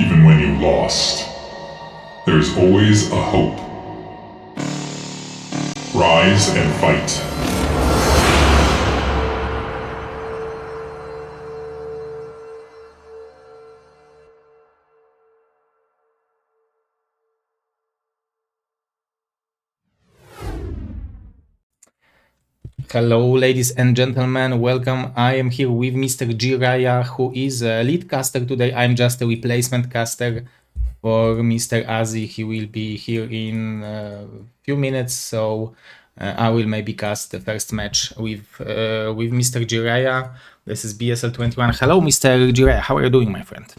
even when you lost. There's always a hope. Rise and fight. Hello, ladies and gentlemen, welcome. I am here with Mr. JIRAIYA, who is a lead caster today. I'm just a replacement caster for Mr. Azzy. He will be here in a few minutes, so I will maybe cast the first match with Mr. JIRAIYA. This is BSL21. Hello, Mr. JIRAIYA. How are you doing, my friend?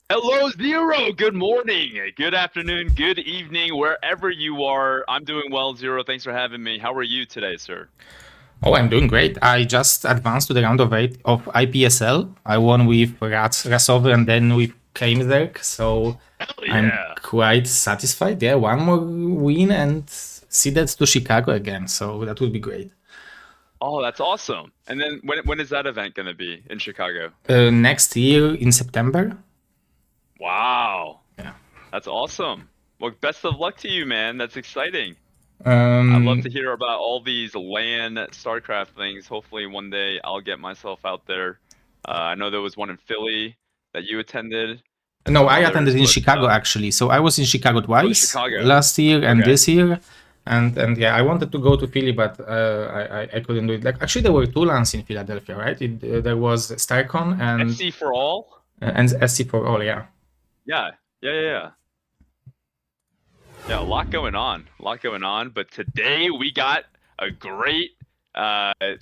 Hello, Zero. Good morning, good afternoon, good evening, wherever you are. I'm doing well, Zero. Thanks for having me. How are you today, sir? Oh, I'm doing great. I just advanced to the round of 8 of IPSL. I won with Rasover and then with eOnzErG, so yeah. I'm quite satisfied. Yeah, one more win and seeded to Chicago again, so that would be great. Oh, that's awesome. And then when is that event going to be in Chicago? Next year in September. Wow. Yeah. That's awesome. Well, best of luck to you, man. That's exciting. I'd love to hear about all these LAN StarCraft things. Hopefully one day I'll get myself out there. I know there was one in Philly that you attended. No, I attended in Chicago actually. So I was in Chicago twice last year and this year. And yeah, I wanted to go to Philly, but I couldn't do it. Like actually, there were two LANs in Philadelphia, right? There was StarCon and SC for all. And SC for all, yeah. Yeah. Yeah, a lot going on. But today we got a great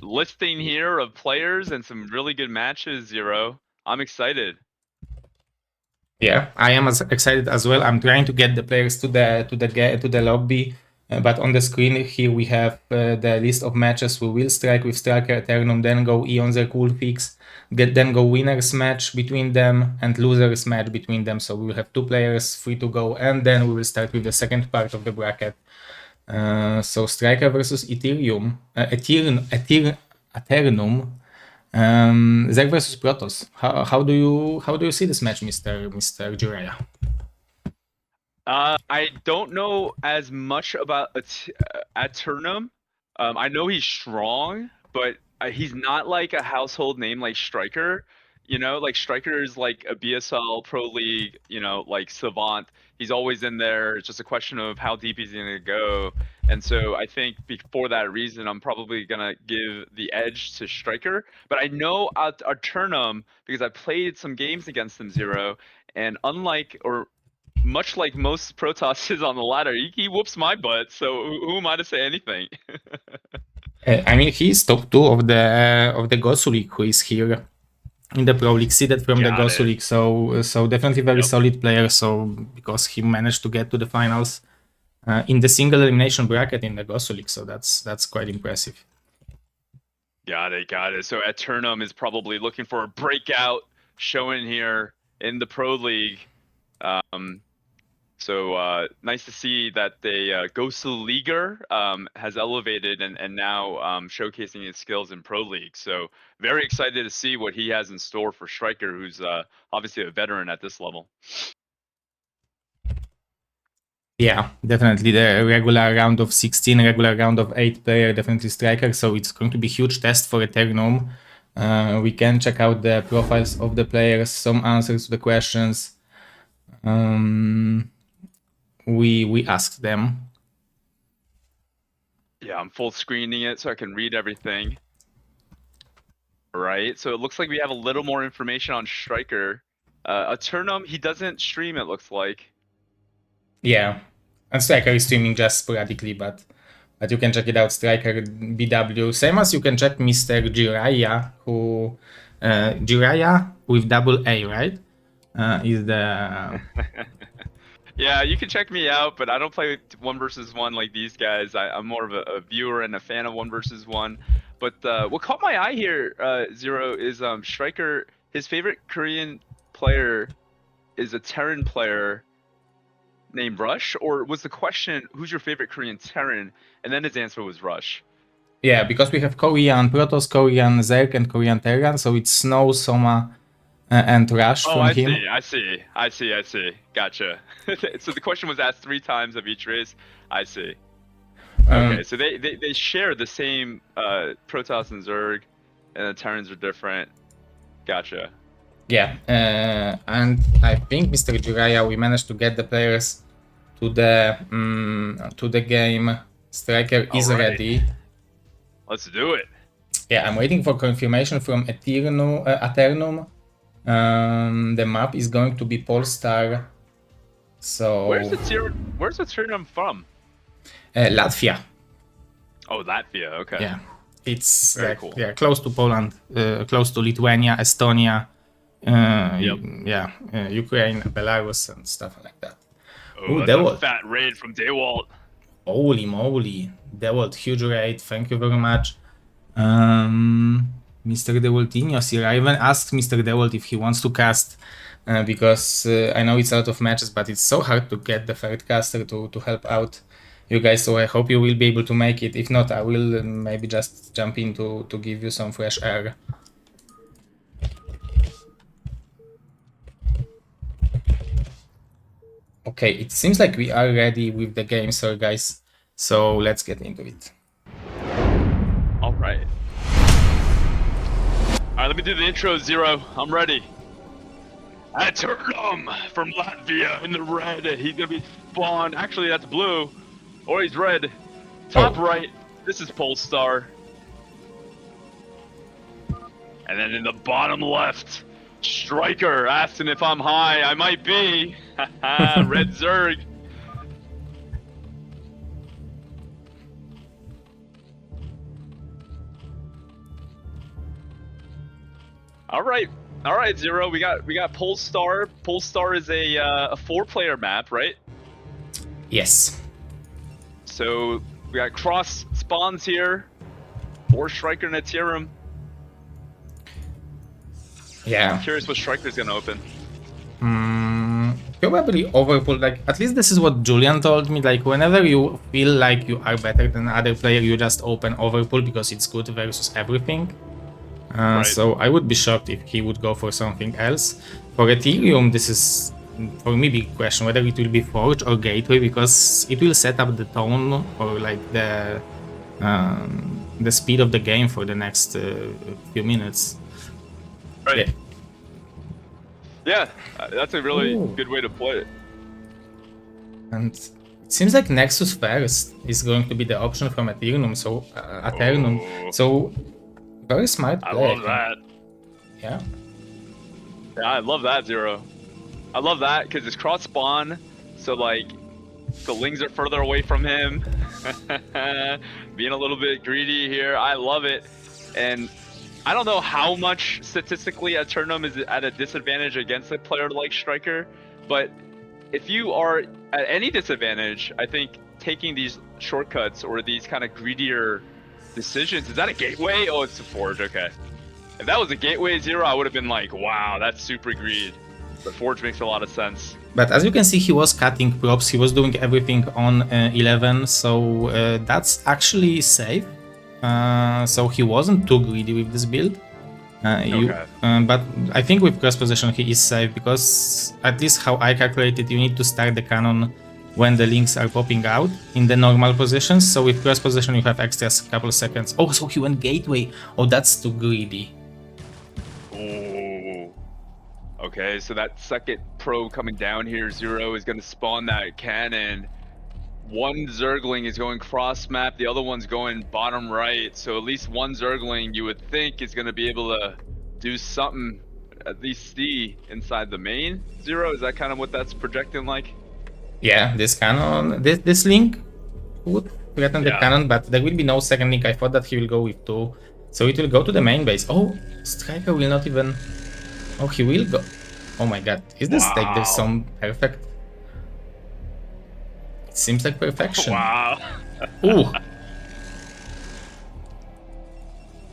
listing here of players and some really good matches, Zero. I'm excited. Yeah, I am as excited as well. I'm trying to get the players to the lobby, but on the screen here we have the list of matches. We will strike with StRyKeR, Aeternum, then go eOnzErG, WolFix, then go winners match between them and losers match between them. So we will have two players free to go, and then we will start with the second part of the bracket. So StRyKeR versus Aeternum. Zerg versus Protoss. How do you see this match, Mr. JIRAIYA? I don't know as much about Aeternum. I know he's strong, but he's not like a household name like StRyKeR. You know, like StRyKeR is like a BSL Pro League, like savant. He's always in there. It's just a question of how deep he's going to go. And so I think for that reason, I'm probably going to give the edge to StRyKeR. But I know Aeternum because I played some games against him, Zero. And much like most Protosses on the ladder, he whoops my butt. So who am I to say anything? I mean, he's top 2 of the Gosu League, who is here in the Pro League, seeded from the Gosu League. So definitely very solid player. So because he managed to get to the finals in the single elimination bracket in the Gosu League, so that's quite impressive. Got it. So Aeternum is probably looking for a breakout showing here in the Pro League. So nice to see that the GoSuLeaguer has elevated and now showcasing his skills in Pro League. So very excited to see what he has in store for StRyKeR, who's obviously a veteran at this level. Yeah, definitely the regular round of 16, regular round of 8 player, definitely StRyKeR. So it's going to be a huge test for Aeternum. We can check out the profiles of the players, some answers to the questions. We asked them. Yeah, I'm full screening it so I can read everything. Right, so it looks like we have a little more information on StRyKeR. Aeternum, he doesn't stream, it looks like. Yeah, and StRyKeR is streaming just sporadically, but you can check it out, StRyKeR BW. Same as you can check Mr. JIRAIYA, who JIRAIYA with double A, right? Is the Yeah, you can check me out, but I don't play 1 versus 1 like these guys. I'm more of a viewer and a fan of 1 versus 1. But what caught my eye here, Zero, is StRyKeR. His favorite Korean player is a Terran player named Rush, or was the question, who's your favorite Korean Terran? And then his answer was Rush. Yeah, because we have Korean Protoss, Korean Zerg, and Korean Terran, so it's Snow, Soma, and rush Oh, from I him. see. Gotcha. So the question was asked 3 times of each race. I see. Um, Okay, so they share the same Protoss and Zerg, and the Terrans are different. Gotcha. Yeah, and I think Mr. JIRAIYA, we managed to get the players to the game. StRyKeR is All right. ready. Let's do it. Yeah, I'm waiting for confirmation from Aeternum. The map is going to be Polestar. So Where's the Aeternum from? Latvia. Oh, Latvia. Okay. Yeah, it's Very cool. yeah, close to Poland, close to Lithuania, Estonia. Ukraine, Belarus, and stuff like that. Oh, that's a fat raid from Daywalt. Holy moly, Daywalt, huge raid. Thank you very much. Mr. Dewaltinios here. I even asked Mr. Dewalt if he wants to cast because I know it's a lot of matches, but it's so hard to get the third caster to help out you guys. So I hope you will be able to make it. If not, I will maybe just jump in to give you some fresh air. Okay, it seems like we are ready with the game, so guys. So let's get into it. All right. All right, let me do the intro, Zero. I'm ready. Aeternum from Latvia in the red. He's gonna be spawned. Actually, that's blue, or he's red. Top right. This is Polestar. And then in the bottom left, StRyKeR asking if I'm high. I might be. Red Zerg. All right, Zero. We got Polestar. Polestar is a 4-player map, right? Yes. So we got cross spawns here. 4 StRyKeR and Aeternum. Yeah. I'm curious what StRyKER's gonna open. Probably overpull. Like, at least this is what Julian told me. Like, whenever you feel like you are better than other player, you just open overpull because it's good versus everything. Right. So I would be shocked if he would go for something else. For Ethereum, this is for me big question whether it will be Forge or Gateway, because it will set up the tone or like the speed of the game for the next few minutes. Right. Yeah. Yeah, that's a really good way to play it. And it seems like Nexus first is going to be the option from Aeternum. So Aeternum. So very smart play. I love that. Yeah. Yeah, I love that, Zero. I love that because it's cross spawn, so like the lings are further away from him. Being a little bit greedy here, I love it. And I don't know how much statistically Aeternum is at a disadvantage against a player like StRyKeR, but if you are at any disadvantage, I think taking these shortcuts or these kind of greedier decisions, is that a gateway? Oh, it's a Forge, okay. If that was a gateway, Zero, I would have been like, wow, that's super greed. But Forge makes a lot of sense. But as you can see, he was cutting props, he was doing everything on 11, so that's actually safe. So he wasn't too greedy with this build. But I think with cross position he is safe, because at least how I calculated, you need to start the cannon when the links are popping out in the normal positions. So with cross position you have extra couple seconds. Oh, so he went gateway. Oh, that's too greedy. Ooh. Okay, so that second probe coming down here, Zero, is going to spawn that cannon. One Zergling is going cross map, the other one's going bottom right. So at least one Zergling you would think is going to be able to do something, at least see inside the main. Zero, is that kind of what that's projecting like? Yeah, this cannon, this link would threaten the cannon, but there will be no second link. I thought that he will go with 2. So it will go to the main base. Oh, StRyKeR will not even... Oh, he will go. Oh my god, is this take this some perfect? It seems like perfection. Wow. Ooh.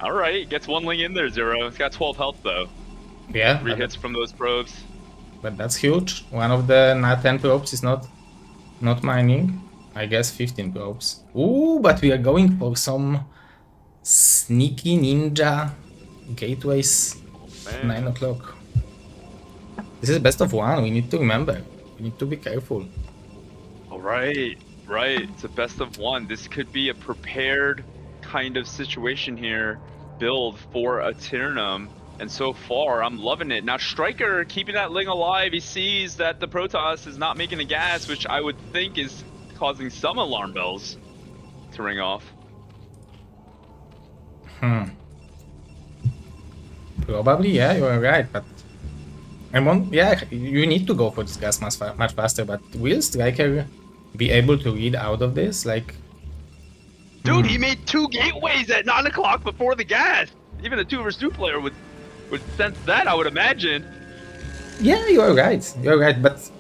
Alright, gets 1 ling in there, Zero. It's got 12 health though. Yeah. 3 hits from those probes. But that's huge. One of the 10 probes is not mining. I guess 15 probes. Ooh, but we are going for some sneaky ninja gateways. 9 o'clock. This is best of one. We need to remember. We need to be careful. All right, right. It's a best of one. This could be a prepared kind of situation here, build for Aeternum. And so far, I'm loving it. Now, StRyKeR keeping that Ling alive. He sees that the Protoss is not making the gas, which I would think is causing some alarm bells to ring off. Probably, yeah, you're right, but yeah, you need to go for this gas much faster, but will StRyKeR be able to read out of this? Like, dude, he made 2 gateways at 9 o'clock before the gas. Even a 2 vs 2 player would sense that, I would imagine. yeah, you're right, but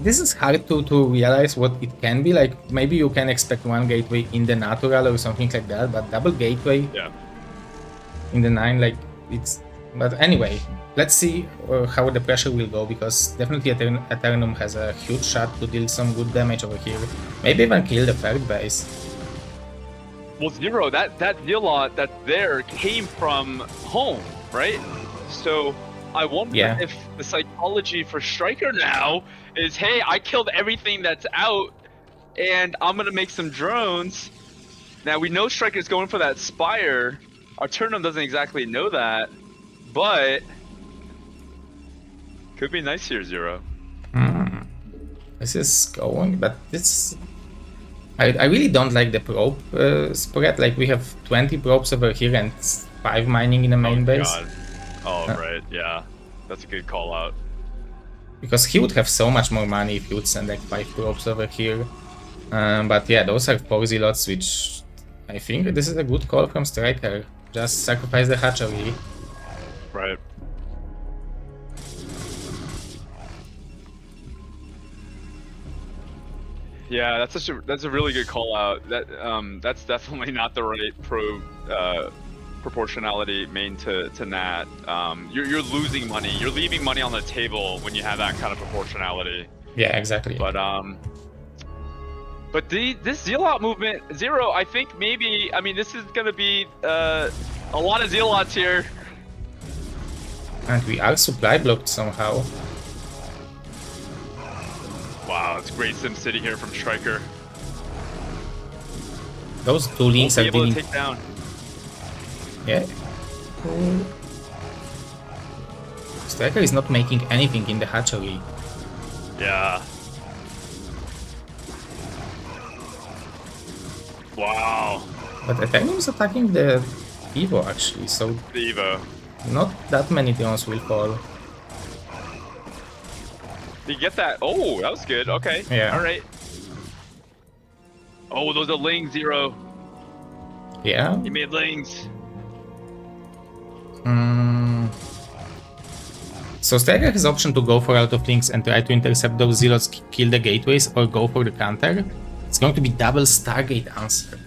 this is hard to realize what it can be. Like, maybe you can expect 1 gateway in the natural or something like that, but double gateway in the 9, like, it's... But anyway, let's see how the pressure will go, because definitely Aeternum has a huge shot to deal some good damage over here. Maybe even kill the third base. Well, Zero, that Zealot that's there came from home, right? So I wonder if the psychology for StRyKeR now is, hey, I killed everything that's out, and I'm gonna make some drones. Now we know StRyKER's going for that Spire. Aeternum doesn't exactly know that, but could be nice here, Zero. This is going, but this... I really don't like the probe spread. Like, we have 20 probes over here and 5 mining in the main base. God. Oh, right, yeah. That's a good call out. Because he would have so much more money if he would send like 5 probes over here. But yeah, those are 4 zealots, which I think this is a good call from StRyKeR. Just sacrifice the hatchery. Right. Yeah, that's a really good call out. That's definitely not the right proportionality main to Nat. You're losing money. You're leaving money on the table when you have that kind of proportionality. Yeah, exactly. But this Zealot movement, Zero, I think maybe, I mean, this is gonna be a lot of Zealots here. And we are supply blocked somehow. Wow, it's great SimCity here from StRyKeR. Those 2 links are able dealing... to take down. Yeah. StRyKeR is not making anything in the hatchery. Yeah. Wow. But Aeternum is attacking the Evo actually, so... The Evo. Not that many drones will fall. Did you get that? Oh, that was good. Okay. Yeah. Alright. Oh, those are lings, Zero. Yeah. He made lings. So StRyKeR has option to go for out of links and try to intercept those zealots, kill the gateways, or go for the counter. It's going to be double Stargate answer.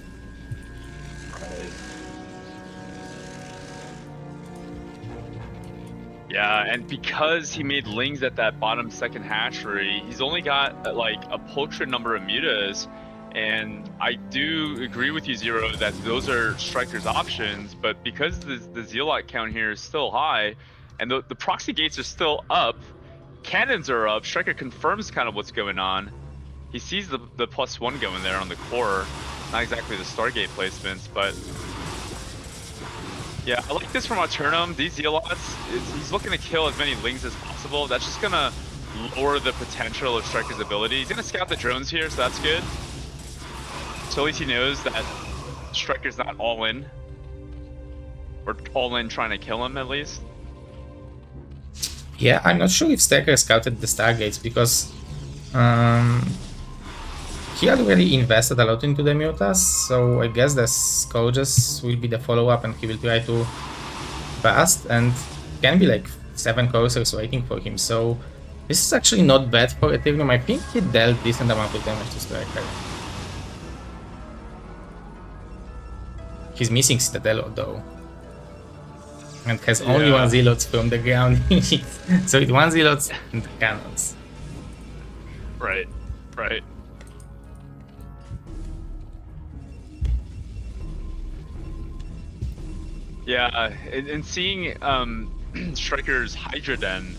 Yeah, and because he made lings at that bottom second hatchery, he's only got like a paltry number of mutas. And I do agree with you, Zero, that those are StRyKER's options, but because the Zealot count here is still high, and the proxy gates are still up, cannons are up, StRyKER confirms kind of what's going on. He sees the +1 going there on the core, not exactly the Stargate placements, but... Yeah, I like this from Aeternum. These Zealots, he's looking to kill as many lings as possible. That's just gonna lower the potential of StRyKER's ability. He's gonna scout the drones here, so that's good. So at least he knows that StRyKER's not all in. Or all in trying to kill him, at least. Yeah, I'm not sure if StRyKER scouted the Stargates, because he already invested a lot into the mutas, so I guess the Scourges will be the follow-up and he will try to fast, and can be like 7 coursers waiting for him, so this is actually not bad for Aeternum. I think he dealt decent amount of damage to StRyKER. He's missing Citadel though, and has only 1 Zealot from the ground. So it's 1 Zealot and cannons. Right, right. Yeah, and seeing StRyKeR's Hydra Den,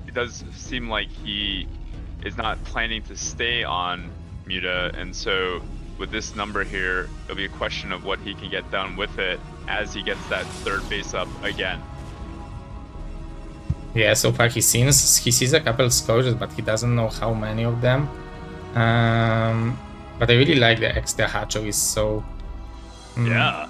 it does seem like he is not planning to stay on Muta, and so with this number here, it'll be a question of what he can get done with it as he gets that third base up again. Yeah, so far he sees a couple scourges, but he doesn't know how many of them. But I really like the extra hatcheries, so... Yeah.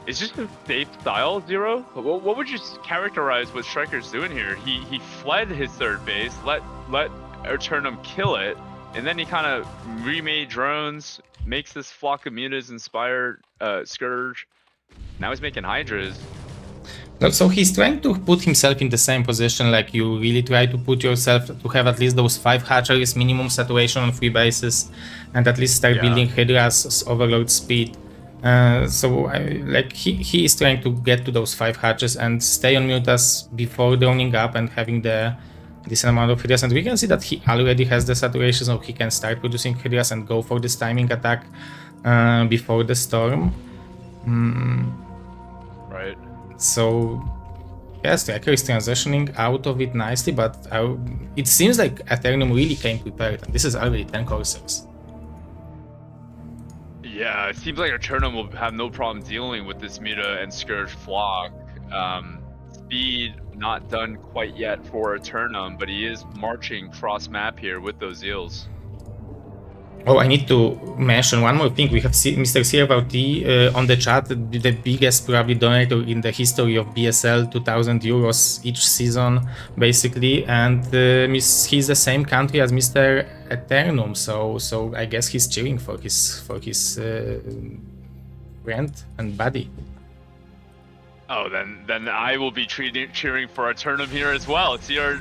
Is this a safe style, Zero? What would you characterize what StRyKeR's doing here? He fled his third base, let Aeternum kill it, and then he kind of remade drones, makes this flock of mutas inspire Scourge. Now he's making Hydras. So he's trying to put himself in the same position, like you really try to put yourself to have at least those 5 hatcheries, minimum saturation on 3 bases, and at least start building Hydras, overload speed. He is trying to get to those 5 hatches and stay on mutas before droning up and having the decent amount of Hydras. And we can see that he already has the saturation, so he can start producing Hydras and go for this timing attack before the storm. Right. So, yes, StRyKeR is transitioning out of it nicely, but it seems like Aeternum really came prepared, and this is already 10 Corsairs. Yeah, it seems like Aeternum will have no problem dealing with this Muta and Scourge flock. Speed not done quite yet for Aeternum, but he is marching cross map here with those Eels. Oh, I need to mention one more thing. We have Mr. Ro.32 on the chat, the biggest probably donator in the history of BSL, 2,000 euros each season, basically. And he's the same country as Mr. Aeternum, so I guess he's cheering for his friend and buddy. Oh, then I will be cheering for Aeternum here as well. CRVT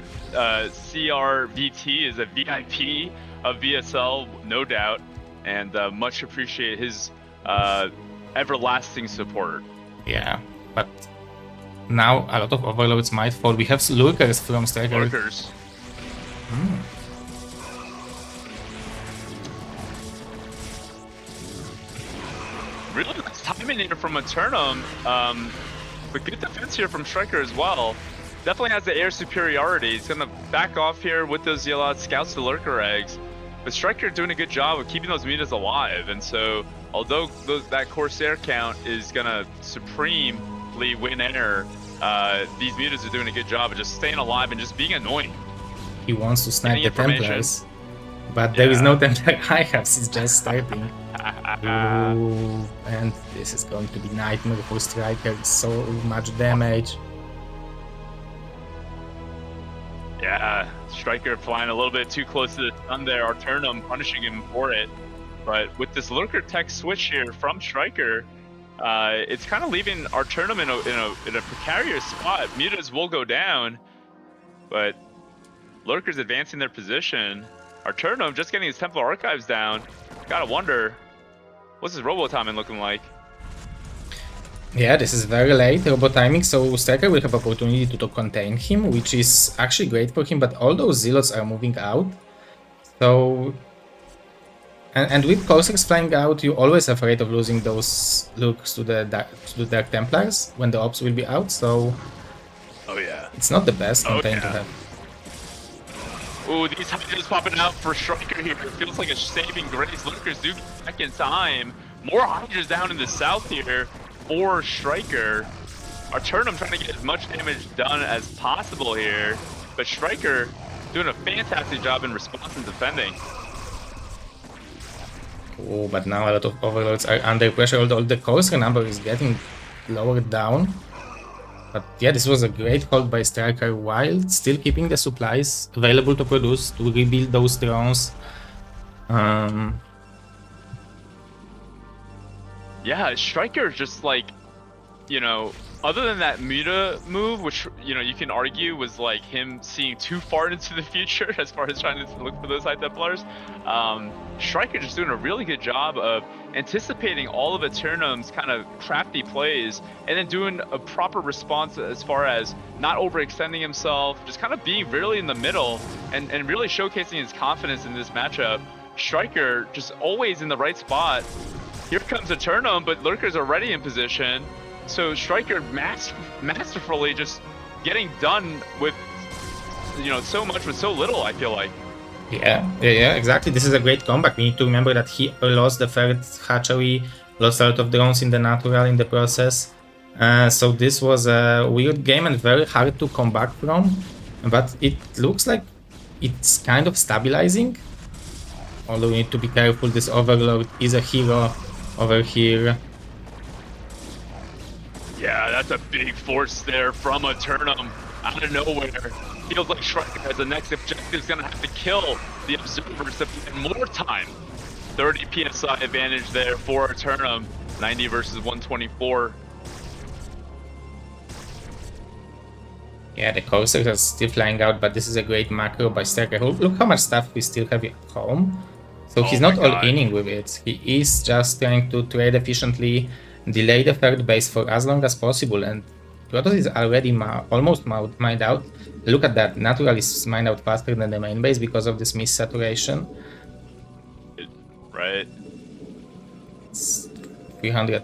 is a VIP of BSL, no doubt, and much appreciate his everlasting support. Yeah, but now a lot of overloads might fall. We have lurkers from StRyKeR. Lurkers. Really nice timing here from Aeternum, but good defense here from StRyKeR as well. Definitely has the air superiority. He's gonna back off here with those Zealots, scouts the lurker eggs. But StRyKeR doing a good job of keeping those mutas alive, and so although that Corsair count is gonna supremely win air, these mutas are doing a good job of just staying alive and just being annoying. He wants to snipe the Templars, but there is no Templar I have, it's just starting. Ooh, and this is going to be nightmare for StRyKeR, so much damage. Yeah, StRyKeR flying a little bit too close to the sun there. Aeternum punishing him for it. But with this lurker tech switch here from StRyKeR, it's kind of leaving Aeternum in a precarious spot. Mutas will go down, but lurkers advancing their position. Aeternum just getting his Templar archives down. Gotta wonder, what's his robo timing looking like? Yeah, this is very late robot timing, so StRyKeR will have opportunity to contain him, which is actually great for him, but all those Zealots are moving out. So... And with Corsairs flying out, you're always afraid of losing those looks to the Dark Templars when the ops will be out, so... Oh yeah. It's not the best contain to have. Ooh, these Hydras popping out for StRyKeR here. It feels like a saving grace. Lurkers do get back in time. More Hydras down in the south here for StRyKeR. Aeternum trying to get as much damage done as possible here, but StRyKeR doing a fantastic job in response and defending. Oh, but now a lot of overloads are under pressure, although the Corsair number is getting lowered down. But yeah, this was a great hold by StRyKeR while still keeping the supplies available to produce, to rebuild those drones. Yeah, StRyKeR just like, you know, other than that Muta move, which, you know, you can argue was like him seeing too far into the future as far as trying to look for those High Templars, StRyKeR just doing a really good job of anticipating all of Aeternum's kind of crafty plays and then doing a proper response as far as not overextending himself, just kind of being really in the middle and really showcasing his confidence in this matchup. StRyKeR just always in the right spot. Here comes Aeternum, but lurkers are already in position. So StRyKeR masterfully just getting done with, you know, so much with so little, I feel like. Yeah, exactly. This is a great comeback. We need to remember that he lost the third hatchery, lost a lot of drones in the natural in the process. So this was a weird game and very hard to come back from. But it looks like it's kind of stabilizing. Although we need to be careful, this Overlord is a hero over here. Yeah, that's a big force there from Aeternum out of nowhere. Feels like StRyKeR as the next objective is going to have to kill the observers to get more time. 30 PSI advantage there for Aeternum. 90 versus 124. Yeah, the coursers are still flying out, but this is a great macro by StRyKeR. Look how much stuff we still have at home. So he's not all-inning with it. He is just trying to trade efficiently, delay the third base for as long as possible, and Protoss is already almost mined out. Look at that, Natural is mined out faster than the main base because of this missaturation. Right. It's 300.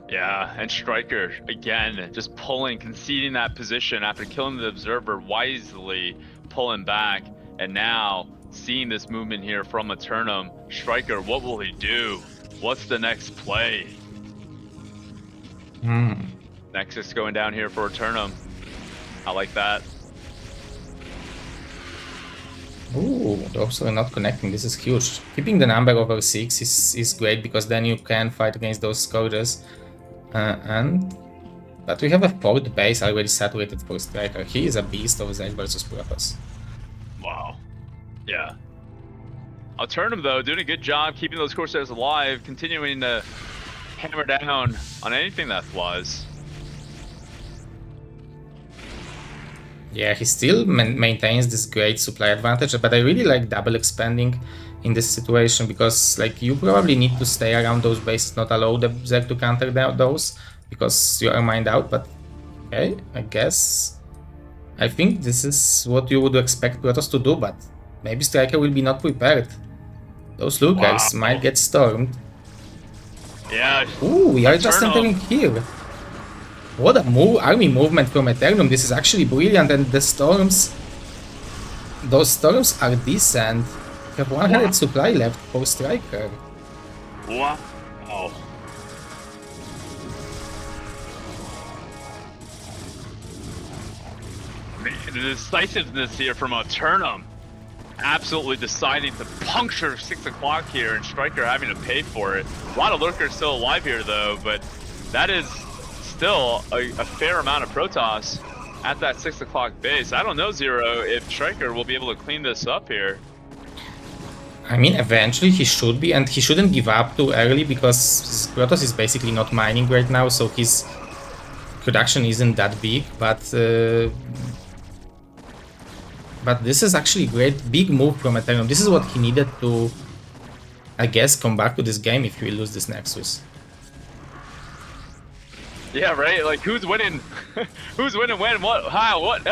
Yeah, and StRyKeR, again, just conceding that position after killing the observer, wisely pulling back, and now seeing this movement here from Aeternum. StRyKeR, what will he do? What's the next play? Nexus going down here for Aeternum. I like that. Ooh, those are not connecting. This is huge. Keeping the number over 6 is great because then you can fight against those scourges. But we have a fourth base already saturated for StRyKeR. He is a beast of Zerg versus Protoss. Wow. Yeah. Aeternum, though, doing a good job keeping those Corsairs alive, continuing to hammer down on anything that flies. Yeah, he still maintains this great supply advantage, but I really like double expanding in this situation because, like, you probably need to stay around those bases, not allow the Zerg to counter those because you are mined out. But okay, I guess I think this is what you would expect Protoss to do, but maybe StRyKeR will be not prepared. Those Lurkers might get stormed. Yeah. Ooh, we are just entering here. What a army movement from Aeternum. This is actually brilliant, and the storms... Those storms are decent. We have 100 supply left for StRyKeR. Wow. Oh. Man, the decisiveness here from Aeternum. Absolutely deciding to puncture 6 o'clock here, and StRyKeR having to pay for it. A lot of Lurkers still alive here, though, but that is still a fair amount of Protoss at that 6 o'clock base. I don't know, Zero, if StRyKeR will be able to clean this up here. I mean, eventually he should be, and he shouldn't give up too early because Protoss is basically not mining right now, so his production isn't that big, but this is actually a great big move from Aeternum. This is what he needed to, I guess, come back to this game if he will lose this Nexus. Yeah, right? Like, who's winning? Who's winning when? What? How? What?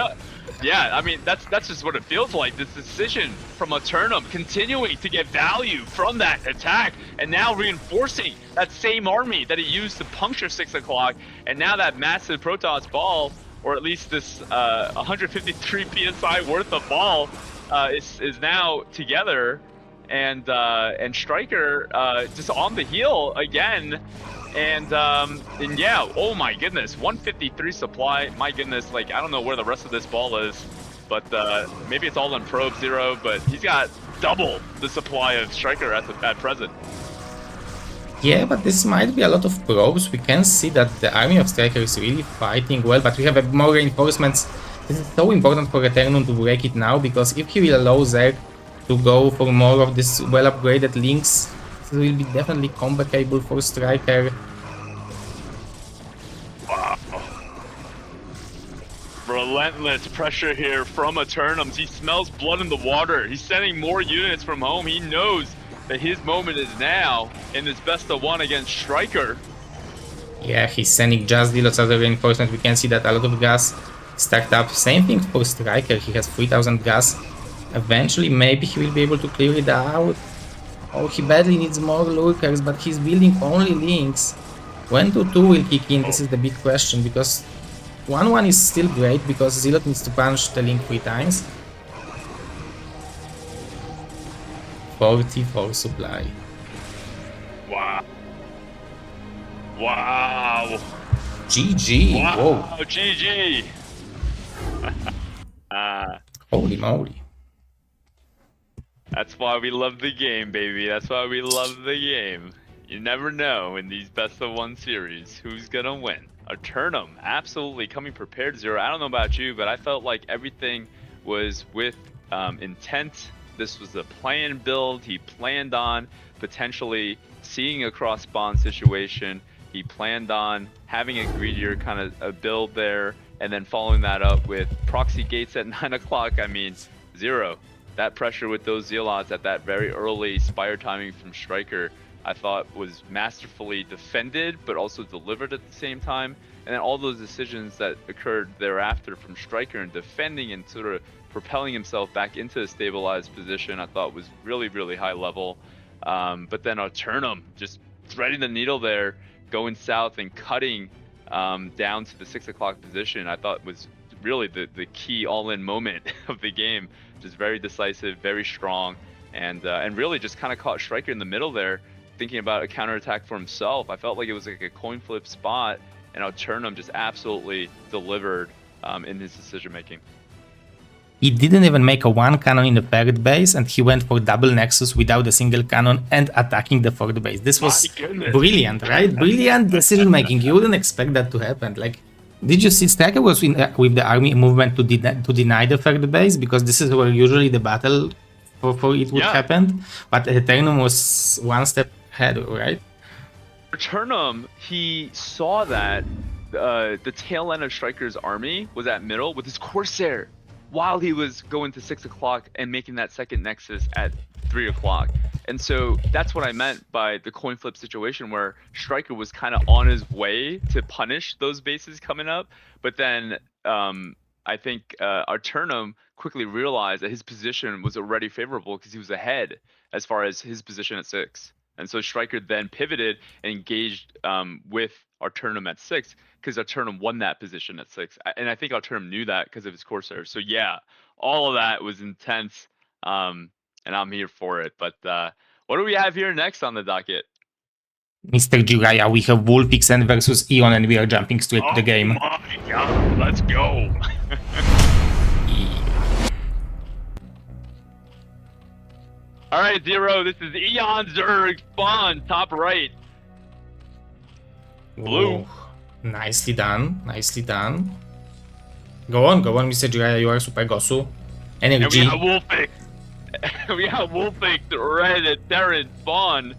Yeah, I mean, that's just what it feels like. This decision from Aeternum continuing to get value from that attack and now reinforcing that same army that he used to puncture 6 o'clock, and now that massive Protoss ball, or at least this 153 PSI worth of ball is now together, and StRyKeR just on the heel again. And yeah, oh my goodness, 153 supply. My goodness, like, I don't know where the rest of this ball is, but maybe it's all in probe Zero, but he's got double the supply of StRyKeR at present. Yeah, but this might be a lot of probes. We can see that the army of StRyKeR is really fighting well, but we have more reinforcements. This is so important for Aeternum to break it now, because if he will allow Zerg to go for more of this well-upgraded links, it will be definitely combat-able for StRyKeR. Wow. Relentless pressure here from Aeternum. He smells blood in the water. He's sending more units from home. He knows that his moment is now in this best of one against StRyKeR. Yeah, he's sending just lots of reinforcement. We can see that a lot of gas stacked up. Same thing for StRyKeR. He has 3000 gas. Eventually, maybe he will be able to clear it out. Oh, he badly needs more lurkers, but he's building only links. When 2-2 will kick in, this is the big question, because 1-1 is still great, because Zealot needs to punch the link 3 times. 44 supply. Wow. Wow. GG! Wow. Whoa! GG. Holy moly. That's why we love the game, baby. That's why we love the game. You never know in these best of 1 series who's gonna win. Aeternum, absolutely coming prepared, Zero. I don't know about you, but I felt like everything was with intent. This was a planned build. He planned on potentially seeing a cross spawn situation. He planned on having a greedier kind of a build there, and then following that up with proxy gates at 9 o'clock. I mean, Zero. That pressure with those Zealots at that very early Spire timing from StRyKeR, I thought was masterfully defended, but also delivered at the same time. And then all those decisions that occurred thereafter from StRyKeR and defending and sort of propelling himself back into a stabilized position, I thought was really, really high level. But then Aeternum just threading the needle there, going south and cutting down to the 6 o'clock position, I thought was really the key all-in moment of the game. Just very decisive, very strong, and really just kind of caught StRyKeR in the middle there, thinking about a counterattack for himself. I felt like it was like a coin flip spot, and Aeternum just absolutely delivered in his decision making. He didn't even make a 1 cannon in the third base, and he went for double Nexus without a single cannon and attacking the fourth base. This was brilliant, right? Brilliant decision making. You wouldn't expect that to happen. Like, did you see StRyKeR was with the army movement to deny the third base? Because this is where usually the battle for it would happen. But Aeternum was 1 step ahead, right? Aeternum, he saw that the tail end of StRyKER's army was at middle with his Corsair, while he was going to 6 o'clock and making that second Nexus at 3 o'clock. And so that's what I meant by the coin flip situation, where StRyKER was kind of on his way to punish those bases coming up. But then I think Aeternum quickly realized that his position was already favorable because he was ahead as far as his position at 6. And so StRyKER then pivoted and engaged with Aeternum at 6, because Aeternum won that position at 6. And I think Aeternum knew that because of his Corsair. So yeah, all of that was intense, and I'm here for it. But what do we have here next on the docket? Mr. JIRAIYA, we have WolFix and versus Eon, and we are jumping straight to the game. Oh my god, let's go! Alright, Zero, this is eOnzErG spawn, top right. Blue. Whoa. Nicely done, nicely done. Go on, Mr. JIRAIYA, you are super gosu. Energy. And we got WolFix. We got WolFix, red at Terran, spawn.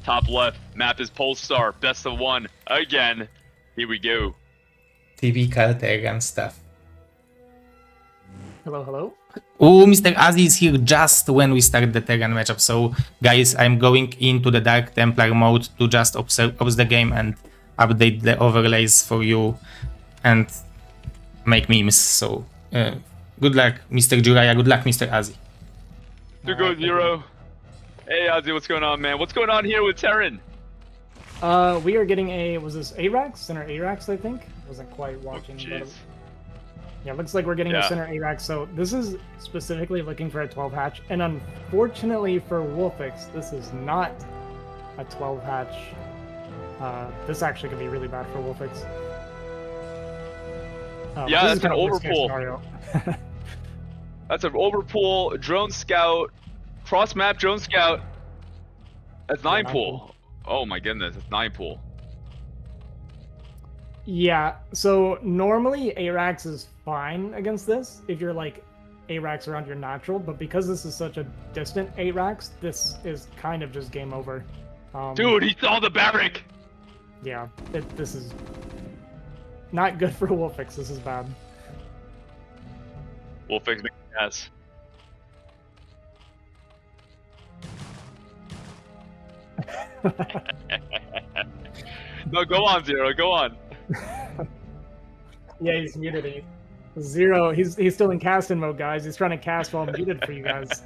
Top left, map is Polestar, best of 1. Again, here we go. Typical Terran stuff. Hello, hello. Oh, Mr. Azzy is here just when we start the Terran matchup. So, guys, I'm going into the Dark Templar mode to just observe the game and update the overlays for you and make memes. So, good luck, Mr. JIRAIYA. Good luck, Mr. Azzy. Here goes Zero. Hey, Ozzy, what's going on, man? What's going on here with Terran? We are getting a, was this ARAX? Center ARAX, I think? Wasn't quite watching. Oh, yeah, looks like we're getting a center ARAX. So this is specifically looking for a 12 hatch. And unfortunately for WolFix, this is not a 12 hatch. This actually could be really bad for WolFix. Yeah, that's an overpull. That's an overpull, drone scout, cross map drone scout. That's 9 pool. Oh my goodness, that's 9 pool. Yeah, so normally ARAX is fine against this if you're like ARAX around your natural, but because this is such a distant ARAX, this is kind of just game over. Dude, he saw the barrack! Yeah, this is not good for WolFix, this is bad. WolFix makes yes. No, go on, Zero, go on. Yeah, he's muted. Zero, he's still in casting mode, guys. He's trying to cast while I'm muted for you guys.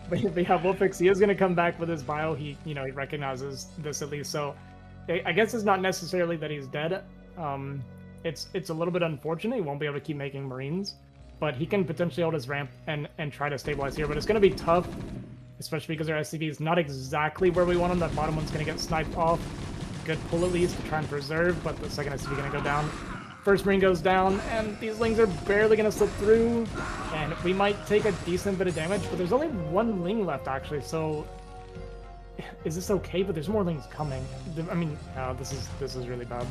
But yeah, WolFix, he is going to come back with his bio. He recognizes this at least. So I guess it's not necessarily that he's dead. It's a little bit unfortunate. He won't be able to keep making Marines, but he can potentially hold his ramp and try to stabilize here. But it's going to be tough, especially because our SCV is not exactly where we want him. That bottom one's going to get sniped off. Good pull at least to try and preserve, but the second SCV going to go down. First Marine goes down, and these Lings are barely going to slip through, and we might take a decent bit of damage, but there's only one Ling left, actually, so is this okay? But there's more Lings coming. I mean, this is really bad.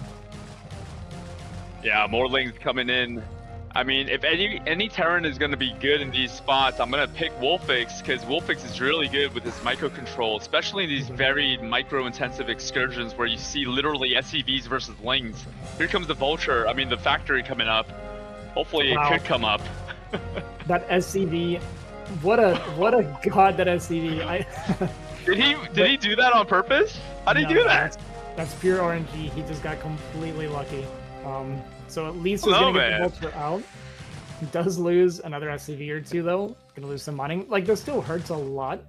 Yeah, more Lings coming in. I mean, if any Terran is going to be good in these spots, I'm going to pick WolFix, because WolFix is really good with his micro-control, especially in these very micro-intensive excursions where you see literally SCVs versus Lings. Here comes the Vulture, the Factory coming up. Hopefully it could come up. That SCV, what a god that SCV. Did he do that on purpose? How did he do that? That's pure RNG, he just got completely lucky. So at least he's gonna get the Vulture out. He does lose another SCV or two though. Gonna lose some mining. Like, this still hurts a lot,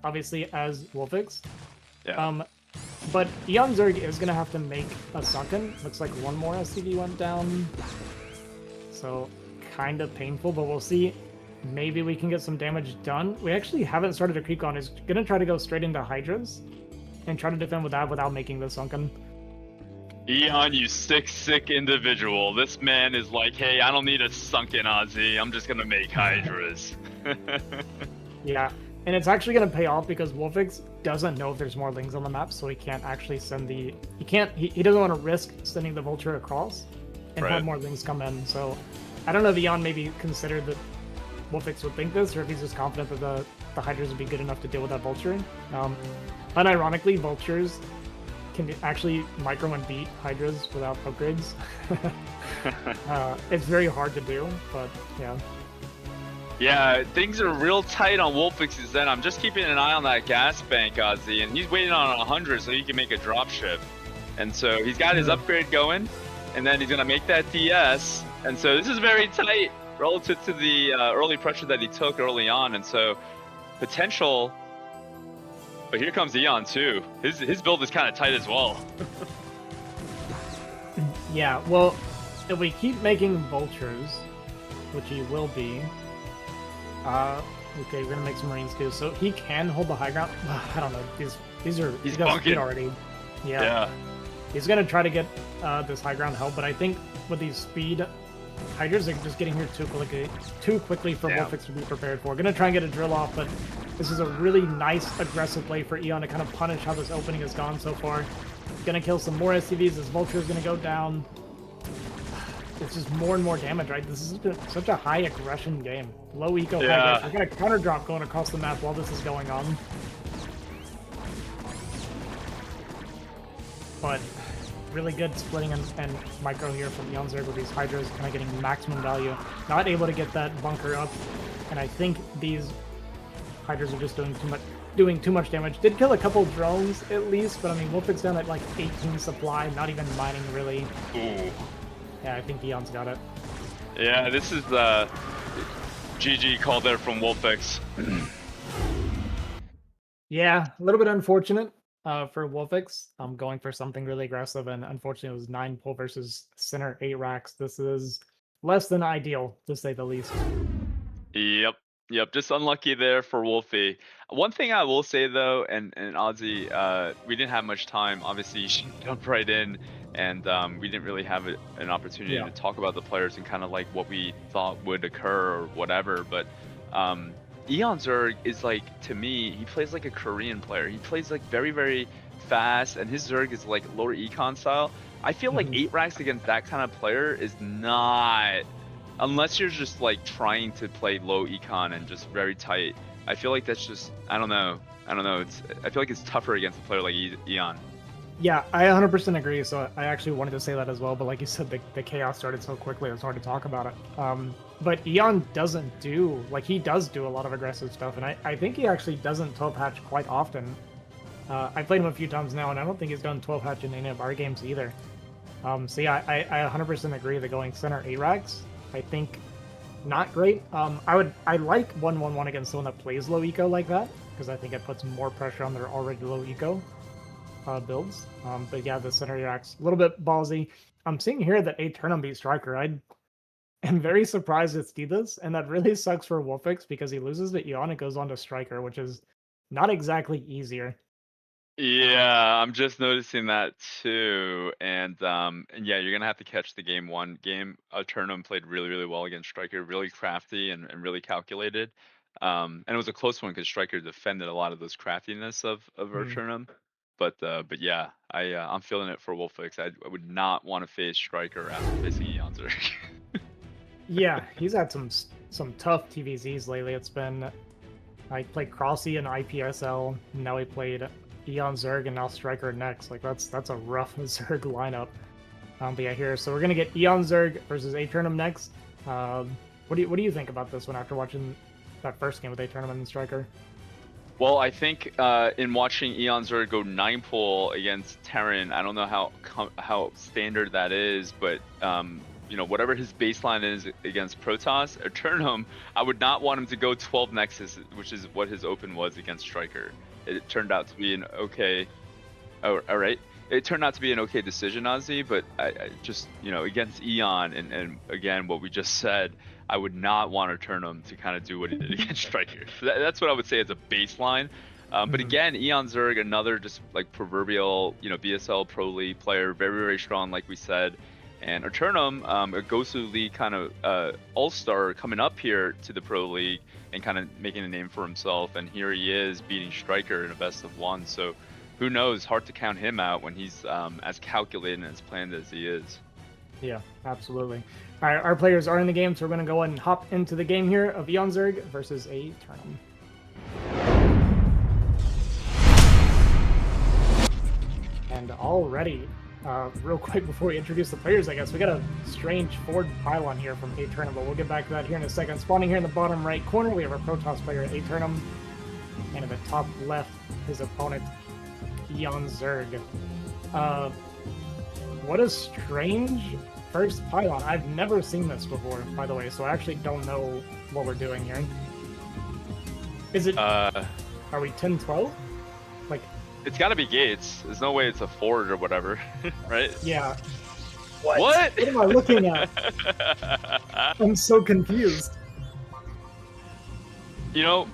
obviously, as WolFix. Yeah. But eOnzErG is gonna have to make a sunken. Looks like one more SCV went down. So kind of painful, but we'll see. Maybe we can get some damage done. We actually haven't started a creep on. He's gonna try to go straight into Hydras and try to defend with that without making the sunken. Eon, you sick individual. This man is like, hey, I don't need a sunken Aussie. I'm just gonna make Hydras. Yeah, and it's actually gonna pay off because WolFix doesn't know if there's more Lings on the map, so he can't actually send the... He doesn't want to risk sending the Vulture across and have more Lings come in. So I don't know if Eon maybe considered that WolFix would think this, or if he's just confident that the Hydras would be good enough to deal with that Vulture. Unironically, Vultures can actually micro and beat Hydras without upgrades. It's very hard to do, but yeah. Yeah, things are real tight on WolFix's end. I'm just keeping an eye on that gas bank, Ozzy, and he's waiting on 100 so he can make a dropship. And so he's got his upgrade going, and then he's going to make that DS. And so this is very tight relative to the early pressure that he took early on. And so potential... But here comes Eon too. His build is kind of tight as well. Yeah, well, if we keep making Vultures, which he will be, okay, we're gonna make some Marines too. So he can hold the high ground. I don't know. He's got speed already. Yeah. He's gonna try to get this high ground help, but I think with these speed, Hydras are just getting here too quickly for WolFix to be prepared for. Gonna try and get a drill off, but this is a really nice aggressive play for Eon to kind of punish how this opening has gone so far. Gonna kill some more SCVs. This Vulture is gonna go down. It's just more and more damage, right? This is such a high aggression game. Low eco Hydras. We're gonna counter drop going across the map while this is going on. But really good splitting and micro here from eOnzErG with these Hydras, kind of getting maximum value. Not able to get that bunker up, and I think these Hydras are just doing too much damage. Did kill a couple drones at least, but I mean, WolFix down at like 18 supply, not even mining really. Ooh. Yeah, I think Eon's got it. Yeah, this is the GG call there from WolFix. Yeah, a little bit unfortunate for WolFix. I'm going for something really aggressive, and unfortunately it was 9 pull versus center 8 racks. This is less than ideal, to say the least. Yep, just unlucky there for Wolfie. One thing I will say though, and Ozzy, we didn't have much time. Obviously, you jumped right in, and we didn't really have an opportunity to talk about the players and kind of like what we thought would occur or whatever. But eOnzErG is like, to me, he plays like a Korean player. He plays like very, very fast, and his Zerg is like lower econ style. I feel like 8 racks against that kind of player is not... Unless you're just like trying to play low econ and just very tight, I feel like that's just, I don't know. I feel like it's tougher against a player like Eon. Yeah, I 100% agree. So I actually wanted to say that as well, but like you said, the chaos started so quickly, it was hard to talk about it. But Eon doesn't do, like, he does do a lot of aggressive stuff, and I think he actually doesn't 12 hatch quite often. I played him a few times now, and I don't think he's done 12 hatch in any of our games either. So yeah, I 100% agree that going center 8 racks, I think not great. I like 1-1-1 against someone that plays low eco like that, because I think it puts more pressure on their already low eco. builds. But yeah, the center Iraq's a little bit ballsy. I'm seeing here that Aeternum beat StRyKeR. I am very surprised to see this, and that really sucks for WolFix because he loses to Eon and goes on to StRyKeR, which is not exactly easier. Yeah, I'm just noticing that too. And yeah, you're gonna have to catch the game one. Aeternum played really, really well against StRyKeR, really crafty and really calculated. And it was a close one because StRyKeR defended a lot of those craftiness of Aeternum. But yeah, I'm feeling it for WolFix. I would not want to face StRyKeR after facing eOnzErG. Yeah, he's had some tough TVZs lately. It's been I played Crossy and IPSL, and now he played eOnzErG and now StRyKeR next. Like that's a rough Zerg lineup. But yeah, here. So we're gonna get eOnzErG versus Aeternum next. What do you think about this one after watching that first game with Aeternum and StRyKeR? Well, I think in watching eOnzErG go 9-pull against Terran, I don't know how standard that is, but you know, whatever his baseline is against Protoss, Aeternum, I would not want him to go 12 Nexus, which is what his open was against StRyKeR. It turned out to be an okay. Oh, all right. It turned out to be an okay decision, Ozzy, but I just, you know, against Eon and again what we just said, I would not want Aeternum to kind of do what he did against StRyKeR. So that's what I would say as a baseline. But again, eOnzErG, another just like proverbial, you know, BSL Pro League player, very, very strong, like we said. And Aeternum, a Gosu League kind of all-star coming up here to the Pro League and kind of making a name for himself. And here he is beating StRyKeR in a best of one. So who knows? Hard to count him out when he's as calculated and as planned as he is. Yeah, absolutely. All right, our players are in the game, so we're going to go ahead and hop into the game here of eOnzErG versus Aeternum. And already, real quick before we introduce the players, I guess, we got a strange forward pylon here from Aeternum, but we'll get back to that here in a second. Spawning here in the bottom right corner, we have our Protoss player Aeternum, and in the top left, his opponent, eOnzErG. What a strange first pylon. I've never seen this before, by the way, so I actually don't know what we're doing here. Is it... are we 10-12? Like... It's got to be gates. There's no way it's a forge or whatever, right? Yeah. What? What am I looking at? I'm so confused. You know,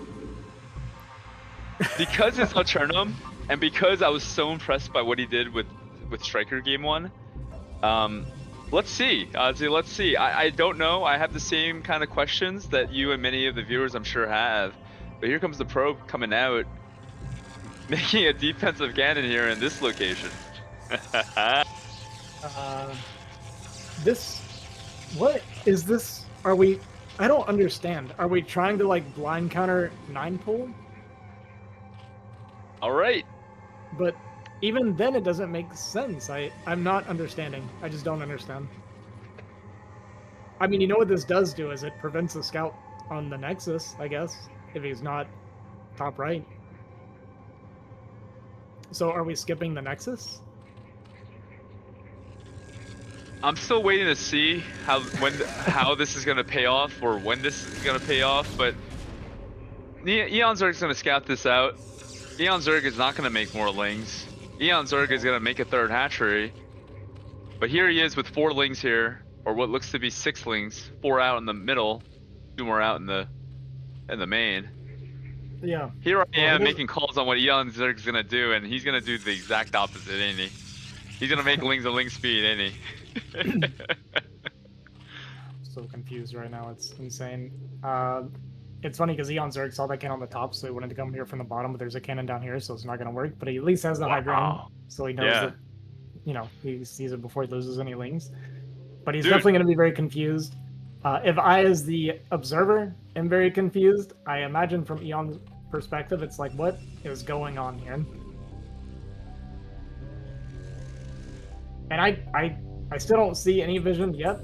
because it's Aeternum, and because I was so impressed by what he did with StRyKeR game one, let's see, Ozzy, let's see. I don't know. I have the same kind of questions that you and many of the viewers I'm sure have. But here comes the probe coming out, making a defensive cannon here in this location. What is this? Are we... I don't understand. Are we trying to, like, blind counter 9-pull? All right. But even then, it doesn't make sense. I'm not understanding. I just don't understand. I mean, you know what this does do is it prevents the scout on the Nexus, I guess, if he's not top right. So are we skipping the Nexus? I'm still waiting to see how this is gonna pay off, or when this is gonna pay off. But eOnzErG is gonna scout this out. eOnzErG is not gonna make more lings. eOnzErG is gonna make a third hatchery. But here he is with 4 lings here, or what looks to be 6 lings. 4 out in the middle, 2 more out in the main. Yeah. Here I am making calls on what eOnzErG is gonna do, and he's gonna do the exact opposite, ain't he? He's gonna make lings a ling speed, ain't he? So confused right now. It's insane. It's funny because eOnzErG saw that cannon on the top, so he wanted to come here from the bottom, but there's a cannon down here, so it's not gonna work. But he at least has the high ground, so he knows that, you know, he sees it before he loses any lings. But he's definitely gonna be very confused. If I, as the observer, am very confused, I imagine from Eon's perspective, it's like, what is going on here? And I still don't see any vision yet.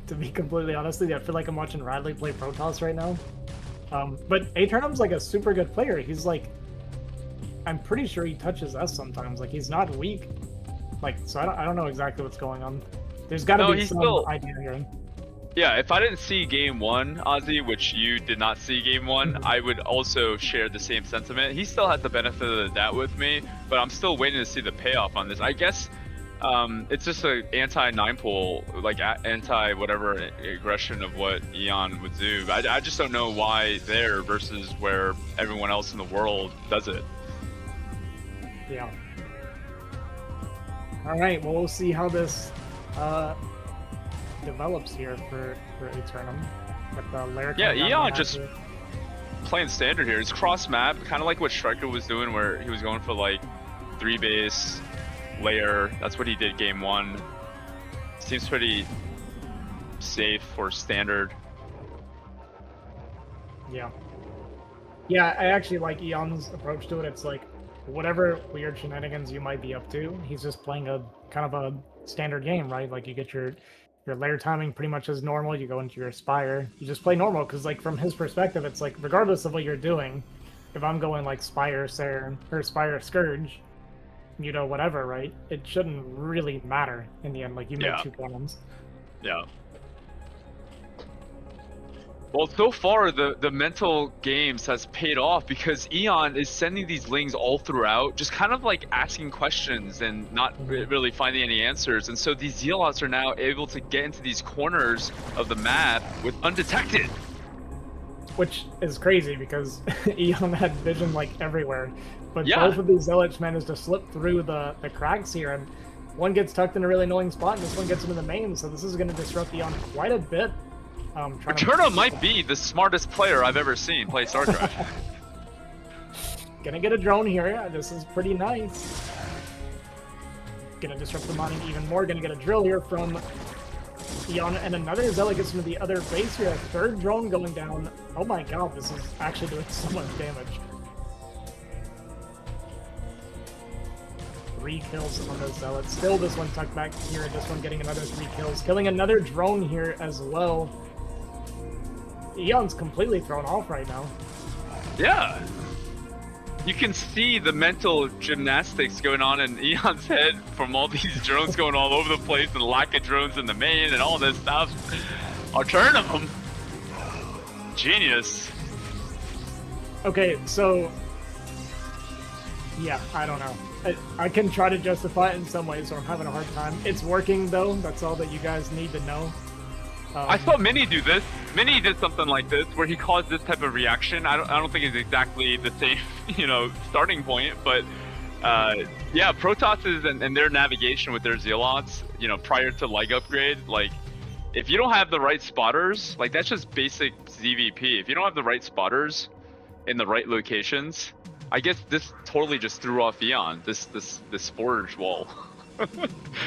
To be completely honest with you, I feel like I'm watching Radley play Protoss right now. But Aeternum's like a super good player. He's like, I'm pretty sure he touches us sometimes. Like, he's not weak. Like, so I don't know exactly what's going on. There's got to be some idea here. Yeah, if I didn't see game one, Ozzy, which you did not see game one, I would also share the same sentiment. He still has the benefit of the doubt with me, but I'm still waiting to see the payoff on this. I guess it's just an anti-9 pull, like anti-whatever aggression of what Eon would do. I just don't know why there versus where everyone else in the world does it. Yeah. All right, well, we'll see how this develops here for Aeternum with the lair. Yeah, Eon just playing standard here. It's cross map, kind of like what StRyKeR was doing, where he was going for like 3 base layer. That's what he did game one. Seems pretty safe for standard. Yeah. Yeah, I actually like Eon's approach to it. It's like whatever weird shenanigans you might be up to, he's just playing a kind of a standard game, right? Like you get your layer timing pretty much as normal. You go into your Spire. You just play normal because, like, from his perspective, it's like regardless of what you're doing, if I'm going like Spire Terran or Spire Scourge, you know, whatever, right? It shouldn't really matter in the end. Like you make 2 cannons. Yeah. Well, so far the mental games has paid off because Eon is sending these lings all throughout, just kind of like asking questions and not really finding any answers. And so these Zealots are now able to get into these corners of the map with undetected. Which is crazy because Eon had vision like everywhere. But Yeah. both of these Zealots managed to slip through the cracks here, and one gets tucked in a really annoying spot and this one gets into the main, so this is going to disrupt Eon quite a bit. Aeternum might be the smartest player I've ever seen play StarCraft. Gonna get a drone here. This is pretty nice. Gonna disrupt the mining even more. Gonna get a drill here from Eon, and another Zealot gets into the other base here. A 3rd drone going down. Oh my god, this is actually doing so much damage. 3 kills on those Zealots. Still this one tucked back here. This one getting another 3 kills. Killing another drone here as well. Eon's completely thrown off right now. Yeah. You can see the mental gymnastics going on in Eon's head from all these drones going all over the place and the lack of drones in the main and all this stuff. Aeternum. Genius. Okay, so... yeah, I don't know. I can try to justify it in some ways, so I'm having a hard time. It's working, though. That's all that you guys need to know. I saw Mini do this. Mini did something like this, where he caused this type of reaction. I don't think it's exactly the same, you know, starting point, but yeah, Protoss and their navigation with their Zealots, you know, prior to leg upgrade, like, if you don't have the right spotters, like, that's just basic ZVP. If you don't have the right spotters in the right locations, I guess this totally just threw off Eon, this forge wall.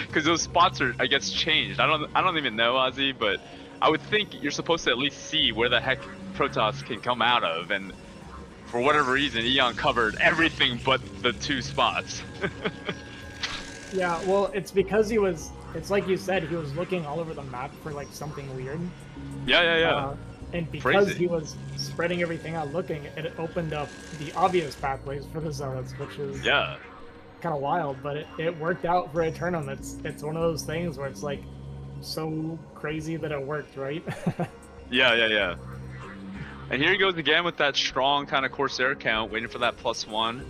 Because those spots are, I guess, changed. I don't even know, Ozzy, but I would think you're supposed to at least see where the heck Protoss can come out of, and for whatever reason, Eon covered everything but the 2 spots. Yeah, well, it's because he was, it's like you said, he was looking all over the map for, like, something weird. Yeah. And because Crazy. he was spreading everything out looking, it opened up the obvious pathways for the Zealots, which is kind of wild, but it worked out for Aeternum. It's one of those things where it's like so crazy that it worked, right? Yeah. And here he goes again with that strong kind of Corsair count, waiting for that +1,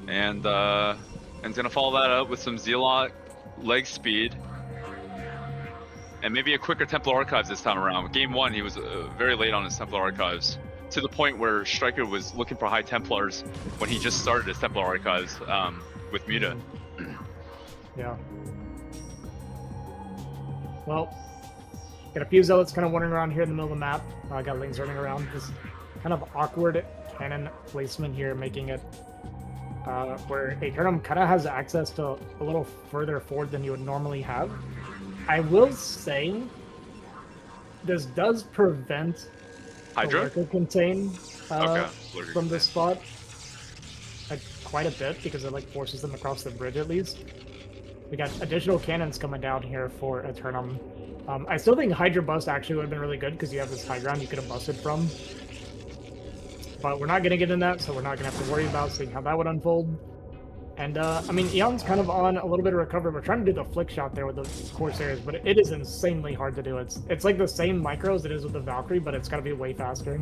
and gonna follow that up with some Zealot leg speed, and maybe a quicker Templar Archives this time around. Game 1, he was very late on his Templar Archives, to the point where StRyKeR was looking for high Templars when he just started his Templar Archives with Muta. Yeah. Well, got a few Zealots kind of wandering around here in the middle of the map. Got Lings running around. This kind of awkward cannon placement here, making it where Aeternum kind of has access to a little further forward than you would normally have. I will say, this does prevent Hydra? Lurker contain Lurker from this contain. spot quite a bit, because it like forces them across the bridge at least. We got additional cannons coming down here for Aeternum. I still think Hydra bust actually would have been really good, because you have this high ground you could have busted from. But we're not going to get in that, so we're not going to have to worry about seeing how that would unfold. And, I mean, eOn's kind of on a little bit of recovery. We're trying to do the flick shot there with the Corsairs, but it is insanely hard to do. It's like the same micros it is with the Valkyrie, but it's got to be way faster.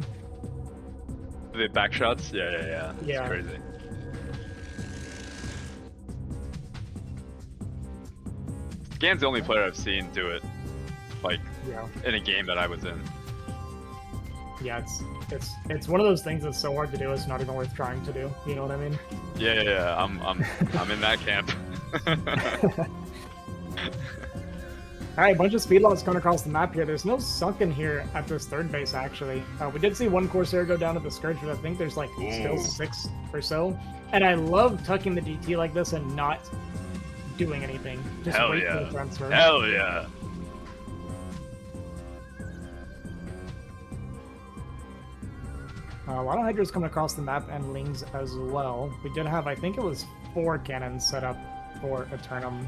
The back shots? Yeah. Yeah. It's crazy. Scan's the only player I've seen do it, like, in a game that I was in. Yeah, it's one of those things that's so hard to do, it's not even worth trying to do. You know what I mean? Yeah. I'm in that camp. Alright, a bunch of speed logs coming across the map here. There's no sunken here at this third base, actually. We did see one Corsair go down at the Scourge, but I think there's like still 6 or so. And I love tucking the DT like this and not doing anything. Just wait for the transfer. Hell yeah. A lot of Hydras coming across the map and Lings as well. We did have, I think it was 4 cannons set up for Aeternum.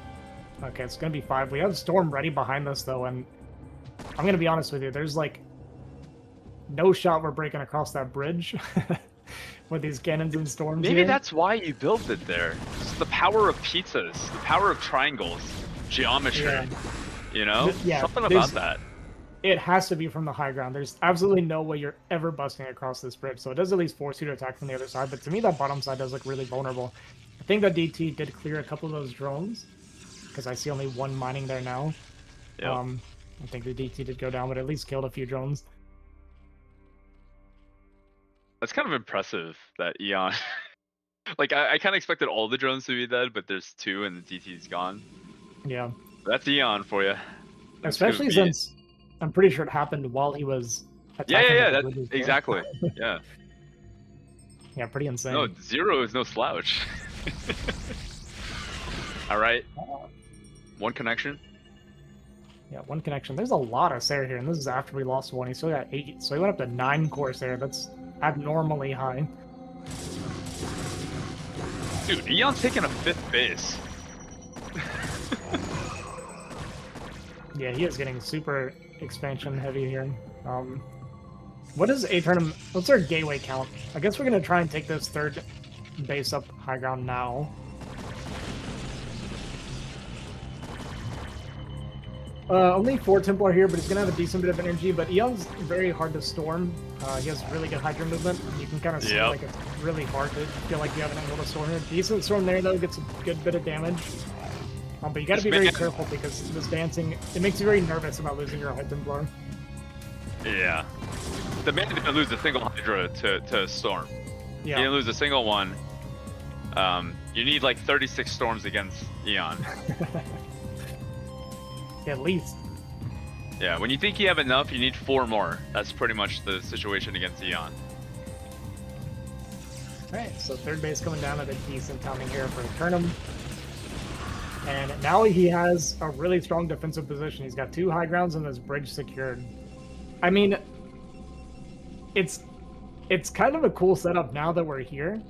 Okay, it's going to be 5. We have Storm ready behind us, though, and I'm going to be honest with you. There's, like, no shot we're breaking across that bridge with these cannons and Storms Maybe here. that's why you built it there. It's the power of pizzas, the power of triangles, geometry, you know? Yeah, Something about that. It has to be from the high ground. There's absolutely no way you're ever busting across this bridge, so it does at least force you to attack from the other side, but to me that bottom side does look really vulnerable. I think that DT did clear a couple of those drones, because I see only 1 mining there now. Yep. I think the DT did go down, but at least killed a few drones. That's kind of impressive that eOn... like, I kind of expected all the drones to be dead, but there's 2 and the DT's gone. Yeah. That's eOn for you. Especially since I'm pretty sure it happened while he was attacking. Yeah, exactly. Yeah. Yeah, pretty insane. No, Zero is no slouch. Alright. 1 connection. Yeah, 1 connection. There's a lot of Sarah here, and this is after we lost 1. He still got 8, so he went up to 9 Corsair. That's abnormally high. Dude, eOn's taking a 5th base. Yeah, he is getting super expansion heavy here. What is Aeternum? What's our gateway count? I guess we're gonna try and take this 3rd base up high ground now. Only 4 Templar here, but he's gonna have a decent bit of energy. But eOn's very hard to storm. He has really good Hydra movement. You can kind of see like it's really hard to feel like you have an angle to storm here. Decent storm there though, gets a good bit of damage. But you gotta be very careful because this dancing, it makes you very nervous about losing your High Templar. Yeah. The man didn't lose a single Hydra to Storm. Yeah. He didn't lose a single one. You need like 36 Storms against eOn. At least. Yeah, when you think you have enough, you need 4 more. That's pretty much the situation against eOn. Alright, so 3rd base coming down at a decent timing here for Aeternum. And now he has a really strong defensive position. He's got 2 high grounds and this bridge secured. I mean, it's kind of a cool setup now that we're here.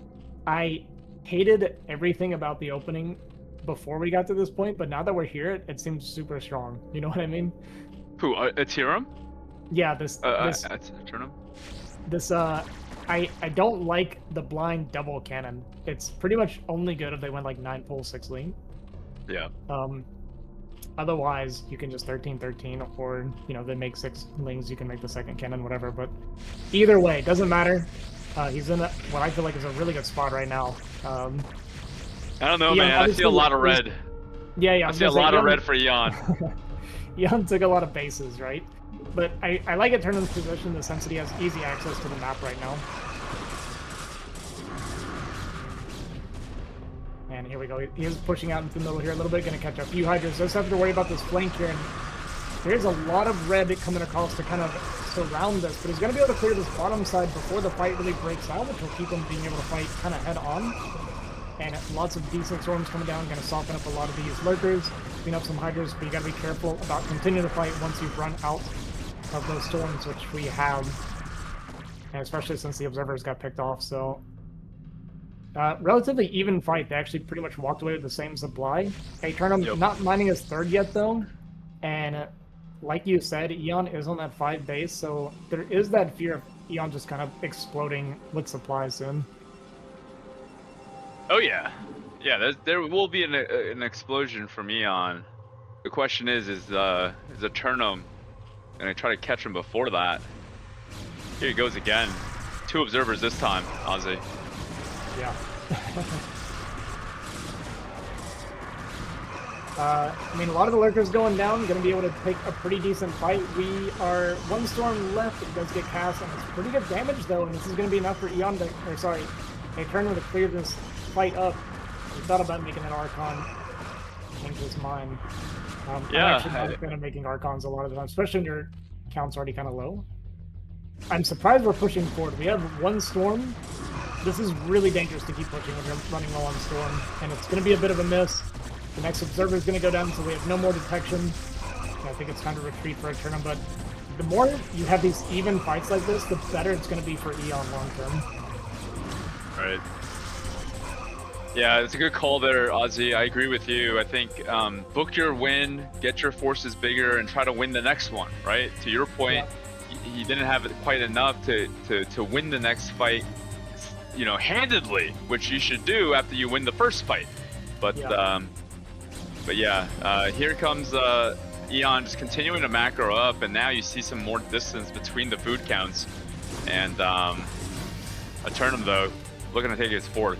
I hated everything about the opening before we got to this point, but now that we're here, it seems super strong. You know what I mean? Who, Aeternum? Yeah, this Aeternum? This, I don't like the blind double cannon. It's pretty much only good if they went like 9 pull 6 lean. Yeah. Otherwise, you can just 13-13, or, you know, they make 6 lings, you can make the 2nd cannon, whatever. But either way, it doesn't matter. He's in what I feel like is a really good spot right now. I don't know, man. I see a lot of red. Yeah. I see a lot of red for eOn. eOn took a lot of bases, right? But I like Eternum's position in the sense that he has easy access to the map right now. And here we go. He is pushing out into the middle here a little bit, going to catch a few Hydras. Does have to worry about this flank here. And there's a lot of red coming across to kind of surround this, but he's going to be able to clear this bottom side before the fight really breaks out, which will keep him being able to fight kind of head on. And lots of decent storms coming down, going to soften up a lot of these lurkers, clean up some Hydras, but you got to be careful about continuing to fight once you've run out of those storms, which we have. And especially since the observers got picked off, so... relatively even fight. They actually pretty much walked away with the same supply. Aeternum not mining his 3rd yet, though. And like you said, eOn is on that 5 base, so there is that fear of eOn just kind of exploding with supplies soon. Oh, yeah. Yeah, there will be an explosion from Eon. The question is Aeternum gonna try to catch him before that? Here he goes again. 2 observers this time, Ozzy. Yeah. I mean, a lot of the lurkers going down, going to be able to take a pretty decent fight. We are 1 storm left. It does get cast, and it's pretty good damage, though, and this is going to be enough for Eon to, or sorry, Aeternum to clear this fight up. He thought about making an Archon, changed his mind. Yeah. I'm actually not a fan of making Archons a lot of the time, especially when your count's already kind of low. I'm surprised we're pushing forward. We have 1 storm. This is really dangerous to keep pushing when you're running low on storm, and it's going to be a bit of a miss. The next observer is going to go down, so we have no more detection. I think it's time to retreat for Aeternum, but the more you have these even fights like this, the better it's going to be for Eon long term. Right. Yeah, it's a good call there, Ozzy. I agree with you. I think book your win, get your forces bigger, and try to win the next one, right? To your point, you didn't have it quite enough to win the next fight, you know, handedly, which you should do after you win the first fight. But here comes Eon just continuing to macro up, and now you see some more distance between the food counts. And Aeternum, though, looking to take his 4th.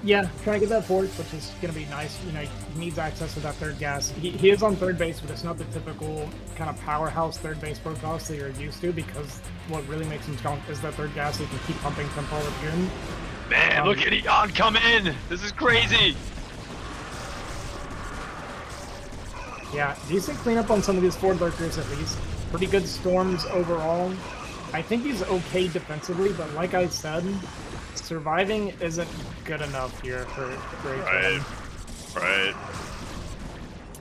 Yeah, trying to get that 4th, which is going to be nice. You know, he needs access to that 3rd gas. He is on 3rd base, but it's not the typical kind of powerhouse 3rd base Protoss that you're used to, because what really makes him strong is that 3rd gas, so he can keep pumping tempo again. Man, look at Eon come in! This is crazy! Yeah, decent cleanup on some of these forward lurkers at least. Pretty good storms overall. I think he's okay defensively, but like I said, surviving isn't good enough here for Aeternum. Right.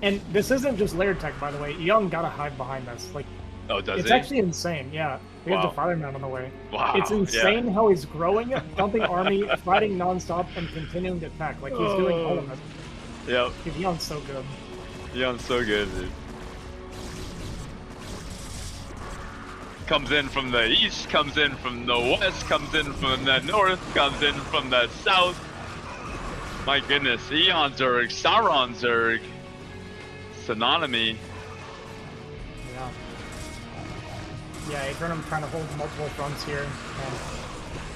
And this isn't just layer tech, by the way. Eon gotta hide behind this. Like, oh, does it's he? actually insane, yeah. We have the Fireman on the way. Wow. It's insane how he's growing, dumping army, fighting nonstop, and continuing to attack. Like, he's doing all of it. Yep. Dude, Eon's so good. Eon's so good, dude. Comes in from the east, comes in from the west, comes in from the north, comes in from the south. My goodness, eOnzErG, StarOnzErG, synonymy. Yeah, Aeternum trying to hold multiple fronts here. And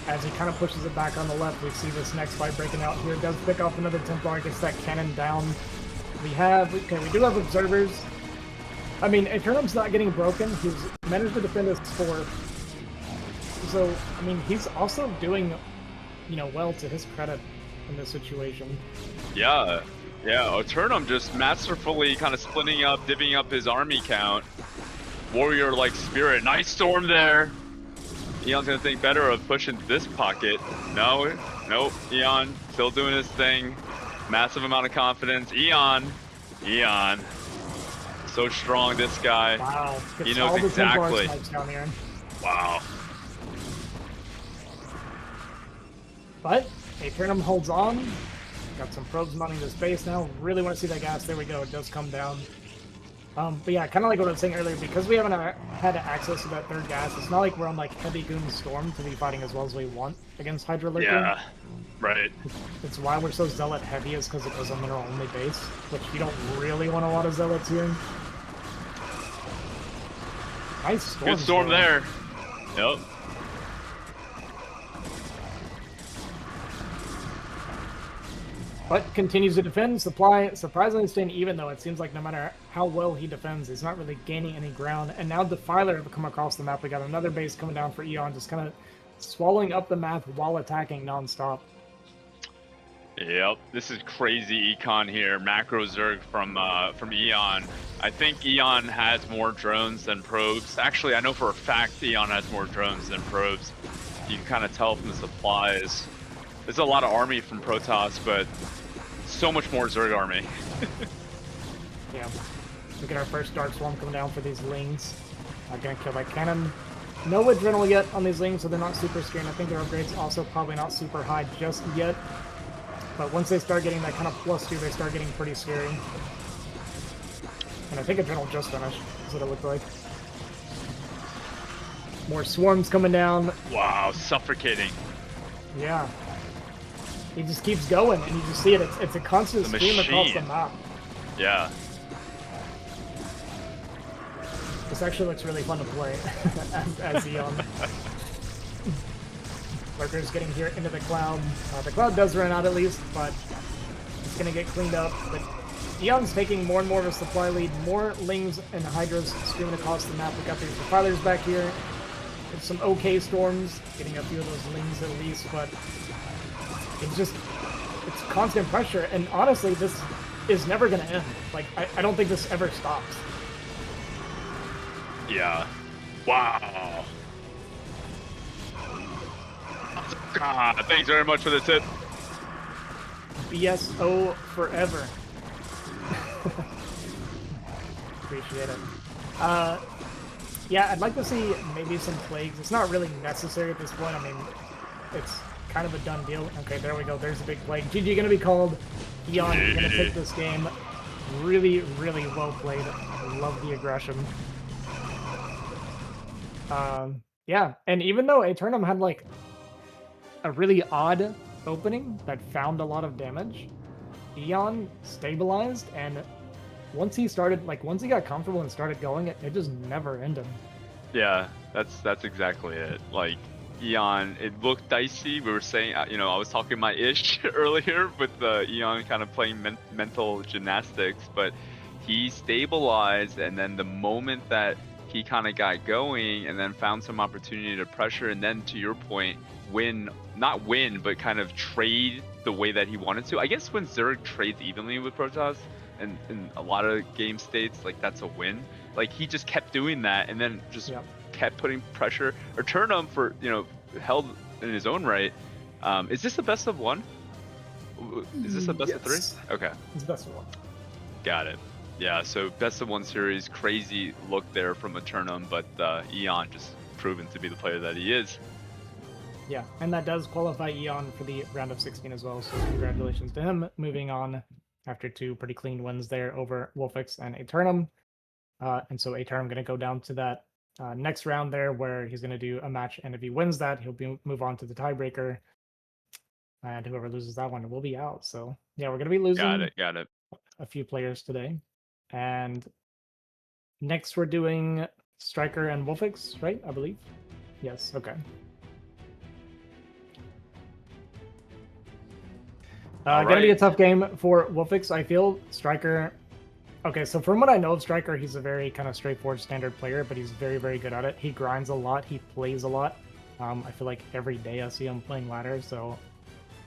as he kind of pushes it back on the left, we see this next fight breaking out here. Does pick off another Templar, gets that cannon down. We do have observers. I mean, Aeternum's not getting broken. He's managed to defend his 4th. So, I mean, he's also doing, you know, well to his credit in this situation. Yeah, Aeternum just masterfully kind of splitting up, divvying up his army count. Warrior-like spirit. Nice storm there. Eon's gonna think better of pushing this pocket. Nope. Eon still doing his thing. Massive amount of confidence. Eon. So strong, this guy. Wow. He knows exactly. Down here. Wow. But Aeternum holds on. Got some probes mounting this base now. Really want to see that gas. There we go. It does come down. But yeah, kind of like what I was saying earlier, because we haven't had access to that 3rd gas, it's not like we're on like heavy goon storm to be fighting as well as we want against Hydra Lurker. Yeah, right. It's why we're so zealot heavy, is because it goes a mineral only base, which you don't really want a lot of zealots here. Nice storm. Good storm there. Yep. But continues to defend. Supply surprisingly staying even, though. It seems like no matter how well he defends, he's not really gaining any ground. And now Defiler have come across the map. We got another base coming down for Eon, just kind of swallowing up the map while attacking nonstop. Yep, this is crazy econ here. Macro Zerg from Eon. I think Eon has more drones than probes. Actually, I know for a fact Eon has more drones than probes. You can kind of tell from the supplies. There's a lot of army from Protoss, but so much more Zerg army. Yeah. Look at our first Dark Swarm coming down for these Lings. Gonna kill that cannon. No adrenaline yet on these Lings, so they're not super scary. I think their upgrades also probably not super high just yet. But once they start getting that kind of +2, they start getting pretty scary. And I think Adrenal just finished, is what it looked like. More swarms coming down. Wow, suffocating. Yeah. he just keeps going, and you just see it. It's a constant stream across the map. Yeah. This actually looks really fun to play as Eon. Lurker's getting here into the cloud. The cloud does run out at least, but it's going to get cleaned up. But Eon's taking more and more of a supply lead. More Lings and Hydras streaming across the map. We got these Defilers back here. There's some okay Storms, getting a few of those Lings at least, but it's constant pressure. And honestly, this is never going to end. Like, I don't think this ever stops. Yeah. Wow. God, thanks very much for the tip. BSO forever. Appreciate it. Yeah, I'd like to see maybe some plagues. It's not really necessary at this point. I mean, it's kind of a done deal. Okay, there we go. There's a big plague. GG gonna be called. Eon gonna take this game. Really, really well played. I love the aggression. Yeah, and even though Aeternum had like a really odd opening that found a lot of damage, Eon stabilized, and once he got comfortable and started going, it just never ended. Yeah, that's exactly it. Like, Eon, it looked dicey. We were saying, I was talking my ish earlier with Eon kind of playing mental gymnastics, but he stabilized, and then the moment that he kind of got going and then found some opportunity to pressure, and then to your point, not win, but kind of trade the way that he wanted to. I guess when Zerg trades evenly with Protoss, and in a lot of game states, like, that's a win. Like, he just kept doing that, and then just kept putting pressure. Aeternum, for held in his own right. Is this the best of one? Is this the best of three? Okay. It's best of one. Got it. Yeah, so best of one series, crazy look there from Aeternum, but Eon just proven to be the player that he is. Yeah, and that does qualify Eon for the round of 16 as well, so congratulations to him. Moving on after two pretty clean wins there over WolFix and Aeternum. And so Aeternum going to go down to that next round there where he's going to do a match, and if he wins that, he'll move on to the tiebreaker. And whoever loses that one will be out. So yeah, we're going to be losing Got it. a few players today. And next we're doing StRyKeR and WolFix, right? I believe. Yes, okay. Gonna be a tough game for WolFix. I feel StRyKeR. Okay, so from what I know of StRyKeR, he's a very kind of straightforward standard player, but he's very, very good at it. He grinds a lot, he plays a lot. I feel like every day I see him playing ladder, so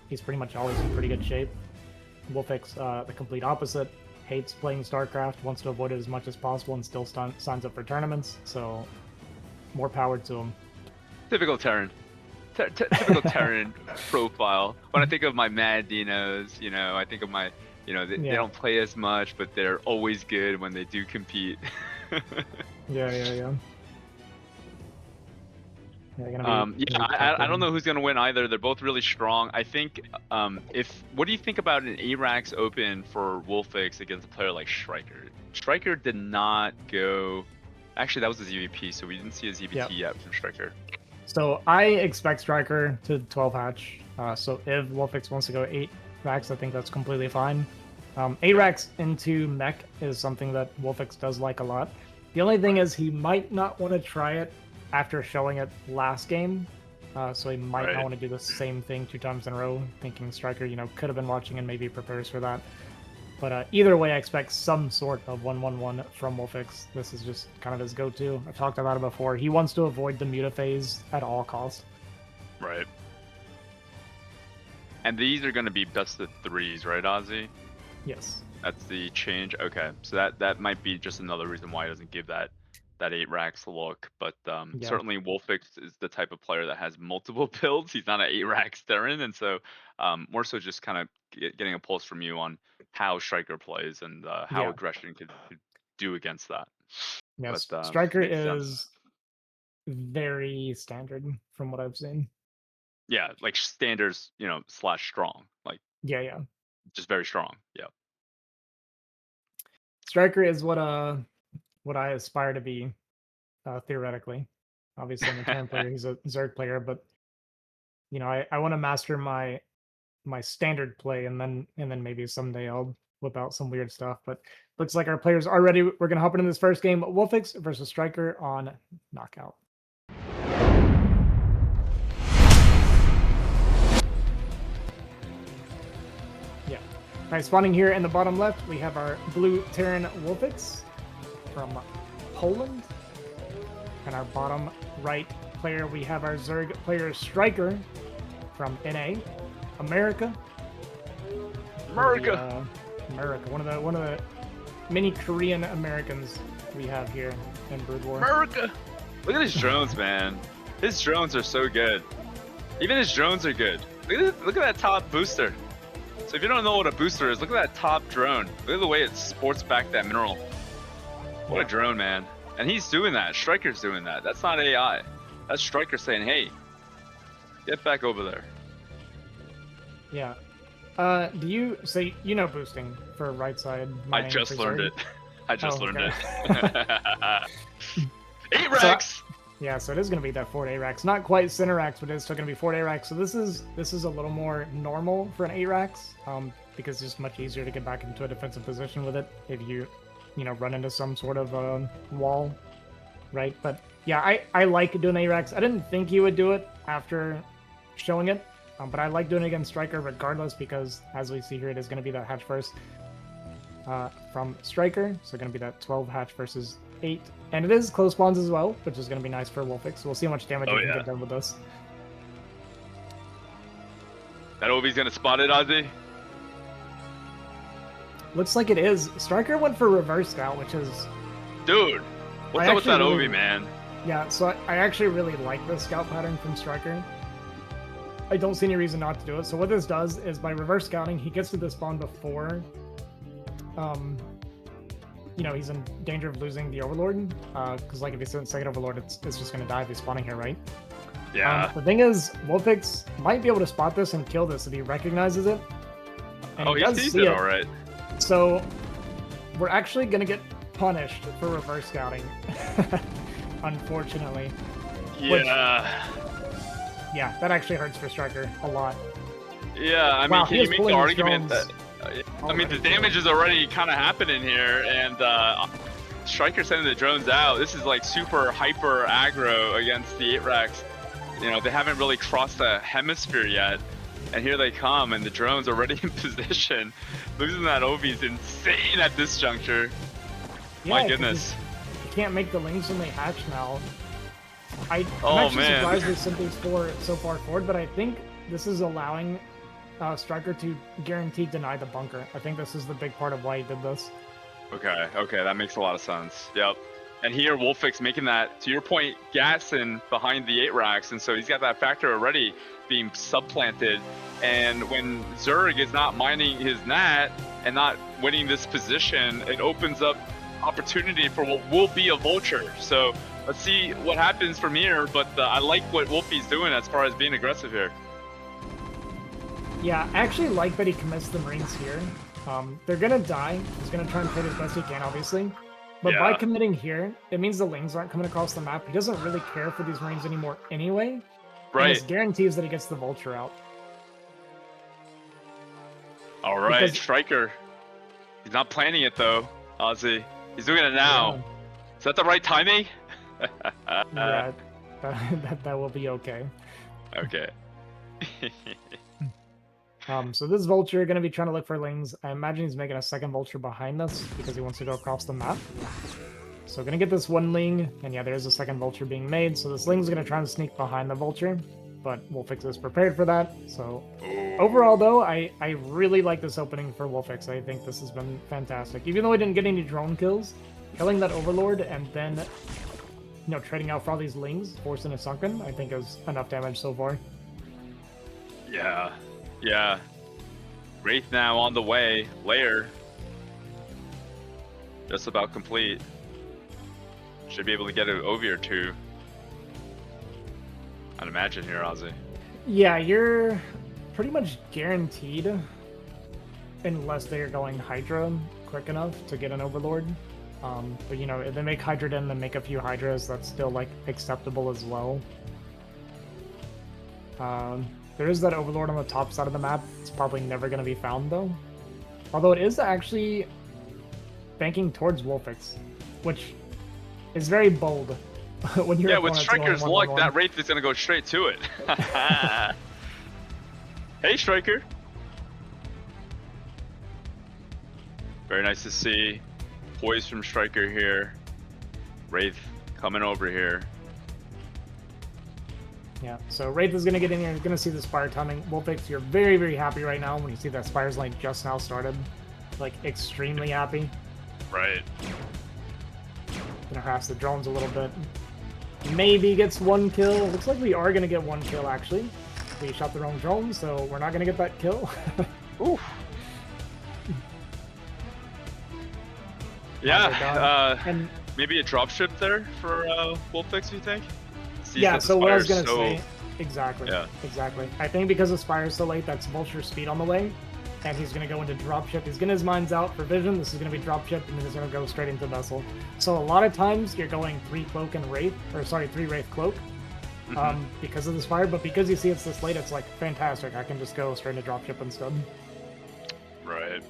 he's pretty much always in pretty good shape. WolFix, the complete opposite. Hates playing StarCraft, wants to avoid it as much as possible, and still signs up for tournaments, so more power to him. Typical Terran. Typical Terran profile. When I think of my Mad Dinos, I think of my, they don't play as much, but they're always good when they do compete. Yeah. I don't know who's gonna win either. They're both really strong. I think what do you think about an ARAX open for WolFix against a player like StRyKeR? StRyKeR did not go. Actually, that was his EVP, so we didn't see his EVP yet from StRyKeR. So I expect StRyKeR to 12 hatch. So if WolFix wants to go 8 racks, I think that's completely fine. 8 racks into mech is something that WolFix does like a lot. The only thing is he might not want to try it after showing it last game. So he might not want to do the same thing 2 times in a row, thinking StRyKeR, could have been watching and maybe prepares for that. But either way, I expect some sort of 1-1-1 from WolFix. This is just kind of his go-to. I've talked about it before. He wants to avoid the mutaphase at all costs. Right. And these are going to be best of 3s, right, Ozzy? Yes. That's the change. Okay, so that might be just another reason why he doesn't give that 8 racks look. But certainly WolFix is the type of player that has multiple builds. He's not an 8 racks Terran, and so more so just kind of getting a pulse from you on how StRyKeR plays and how aggression could do against that. Yes, StRyKeR is very standard from what I've seen. Yeah, like standards, / strong. Like just very strong. Yeah. StRyKeR is what I aspire to be, theoretically. Obviously, I'm a Terran player. He's a Zerg player, but I want to master my my standard play, and then maybe someday I'll whip out some weird stuff. But looks like our players are ready. We're gonna hop into this first game: WolFix versus StRyKeR on Knockout. Yeah. All right, spawning here in the bottom left, we have our blue Terran WolFix from Poland, and our bottom right player, we have our Zerg player StRyKeR from NA, America. America. America. One of the many Korean Americans we have here in Broodwar. America. Look at his drones, man. His drones are so good. Even his drones are good. Look at that top booster. So if you don't know what a booster is, look at that top drone. Look at the way it sports back that mineral. What a drone, man. And he's doing that. StRyKeR's doing that. That's not AI. That's StRyKeR saying, hey, get back over there. Yeah. Do you say you know boosting for right side? I just learned it. I just learned it. 8 So, racks. yeah, so it is going to be that 4 8-racks. Not quite center racks, but it's still going to be 4 8-racks. So this is a little more normal for an 8-racks, because it's just much easier to get back into a defensive position with it if you run into some sort of wall, right? But yeah, I like doing 8-racks. I didn't think you would do it after showing it, but I like doing it against StRyKeR regardless, because as we see here, it is going to be that hatch first from StRyKeR. So going to be that 12 hatch versus 8. And it is close spawns as well, which is going to be nice for WolFix. So we'll see how much damage we can get done with this. That Ovi's gonna spot it, Ozzy. Looks like it is. StRyKeR went for reverse scout, which is... Dude, what's up with that Ovi, man? Yeah, so I actually really like the scout pattern from StRyKeR. I don't see any reason not to do it. So what this does is by reverse scouting, he gets to the spawn before, he's in danger of losing the Overlord. Because like if he's in second Overlord, it's just going to die if he's spawning here, right? Yeah. The thing is, WolFix might be able to spot this and kill this if he recognizes it. And He sees it all right. So we're actually going to get punished for reverse scouting, unfortunately. Yeah. Yeah, that actually hurts for StRyKeR a lot. Yeah, I mean, Wow, can you make the argument that... I mean, the damage is already kind of happening here, and StRyKeR sending the drones out. This is like super hyper aggro against the 8-racks. They haven't really crossed the hemisphere yet, and here they come, and the drones are already in position. Losing that Ovi is insane at this juncture. Yeah, My goodness. You can't make the lings when they hatch now. I'm Oh, actually man. surprised they sent these 4 so far forward, but I think this is allowing StRyKeR to guarantee deny the bunker. I think this is the big part of why he did this. Okay, that makes a lot of sense. Yep. And here, WolFix making that, to your point, gassing behind the 8-racks, and so he's got that factor already being supplanted. And when Zerg is not mining his nat and not winning this position, it opens up opportunity for what will be a vulture. So let's see what happens from here, but I like what Wolfie's doing as far as being aggressive here. Yeah, I actually like that he commits the Marines here. They're gonna die. He's gonna try and trade as best he can, obviously. But by committing here, it means the lings aren't coming across the map. He doesn't really care for these Marines anymore anyway. Right. And this guarantees that he gets the vulture out. All right, Because- StRyKeR. He's not planning it though, Ozzy. He's doing it now. Is that the right timing? Yeah, that will be okay. Okay. So this vulture going to be trying to look for lings. I imagine he's making a second vulture behind us because he wants to go across the map. So going to get this one ling, and yeah, there's a second vulture being made. So this ling's going to try and sneak behind the vulture, but WolFix is prepared for that. So overall, though, I really like this opening for WolFix. I think this has been fantastic. Even though I didn't get any drone kills, killing that Overlord and then trading out for all these lings, forcing a sunken, I think is enough damage so far. Yeah. Wraith now on the way. Lair. Just about complete. Should be able to get an Ovi or 2. I'd imagine here, Ozzy. Yeah, you're pretty much guaranteed, unless they're going Hydra quick enough to get an Overlord. But if they make Hydra and then make a few Hydras, that's still like acceptable as well. There is that Overlord on the top side of the map. It's probably never going to be found, though. Although it is actually banking towards WolFix, which is very bold. When you're with StRyKeR's luck, that Wraith is going to go straight to it. Hey, StRyKeR. Very nice to see. Poise from StRyKeR here. Wraith coming over here. Yeah, so Wraith is going to get in here. He's going to see the Spire timing. WolFix, you're very, very happy right now when you see that Spire's lane just now started. Like, extremely happy. Right. Gonna harass the drones a little bit. Maybe gets one kill. Looks like we are going to get one kill, actually. We shot the wrong drone, so we're not going to get that kill. Oof. Yeah, and maybe a dropship there for WolFix, you think? Yeah, so what I was going to say... Exactly. Yeah. Exactly. I think because the Spire's so late, that's Vulture speed on the way. And he's going to go into dropship. He's getting his mines out for vision. This is going to be dropship, and then he's going to go straight into vessel. So a lot of times you're going 3 cloak and Wraith, or sorry, 3 Wraith cloak, because of the Spire. But because you see it's this late, it's like fantastic. I can just go straight into dropship instead. Right.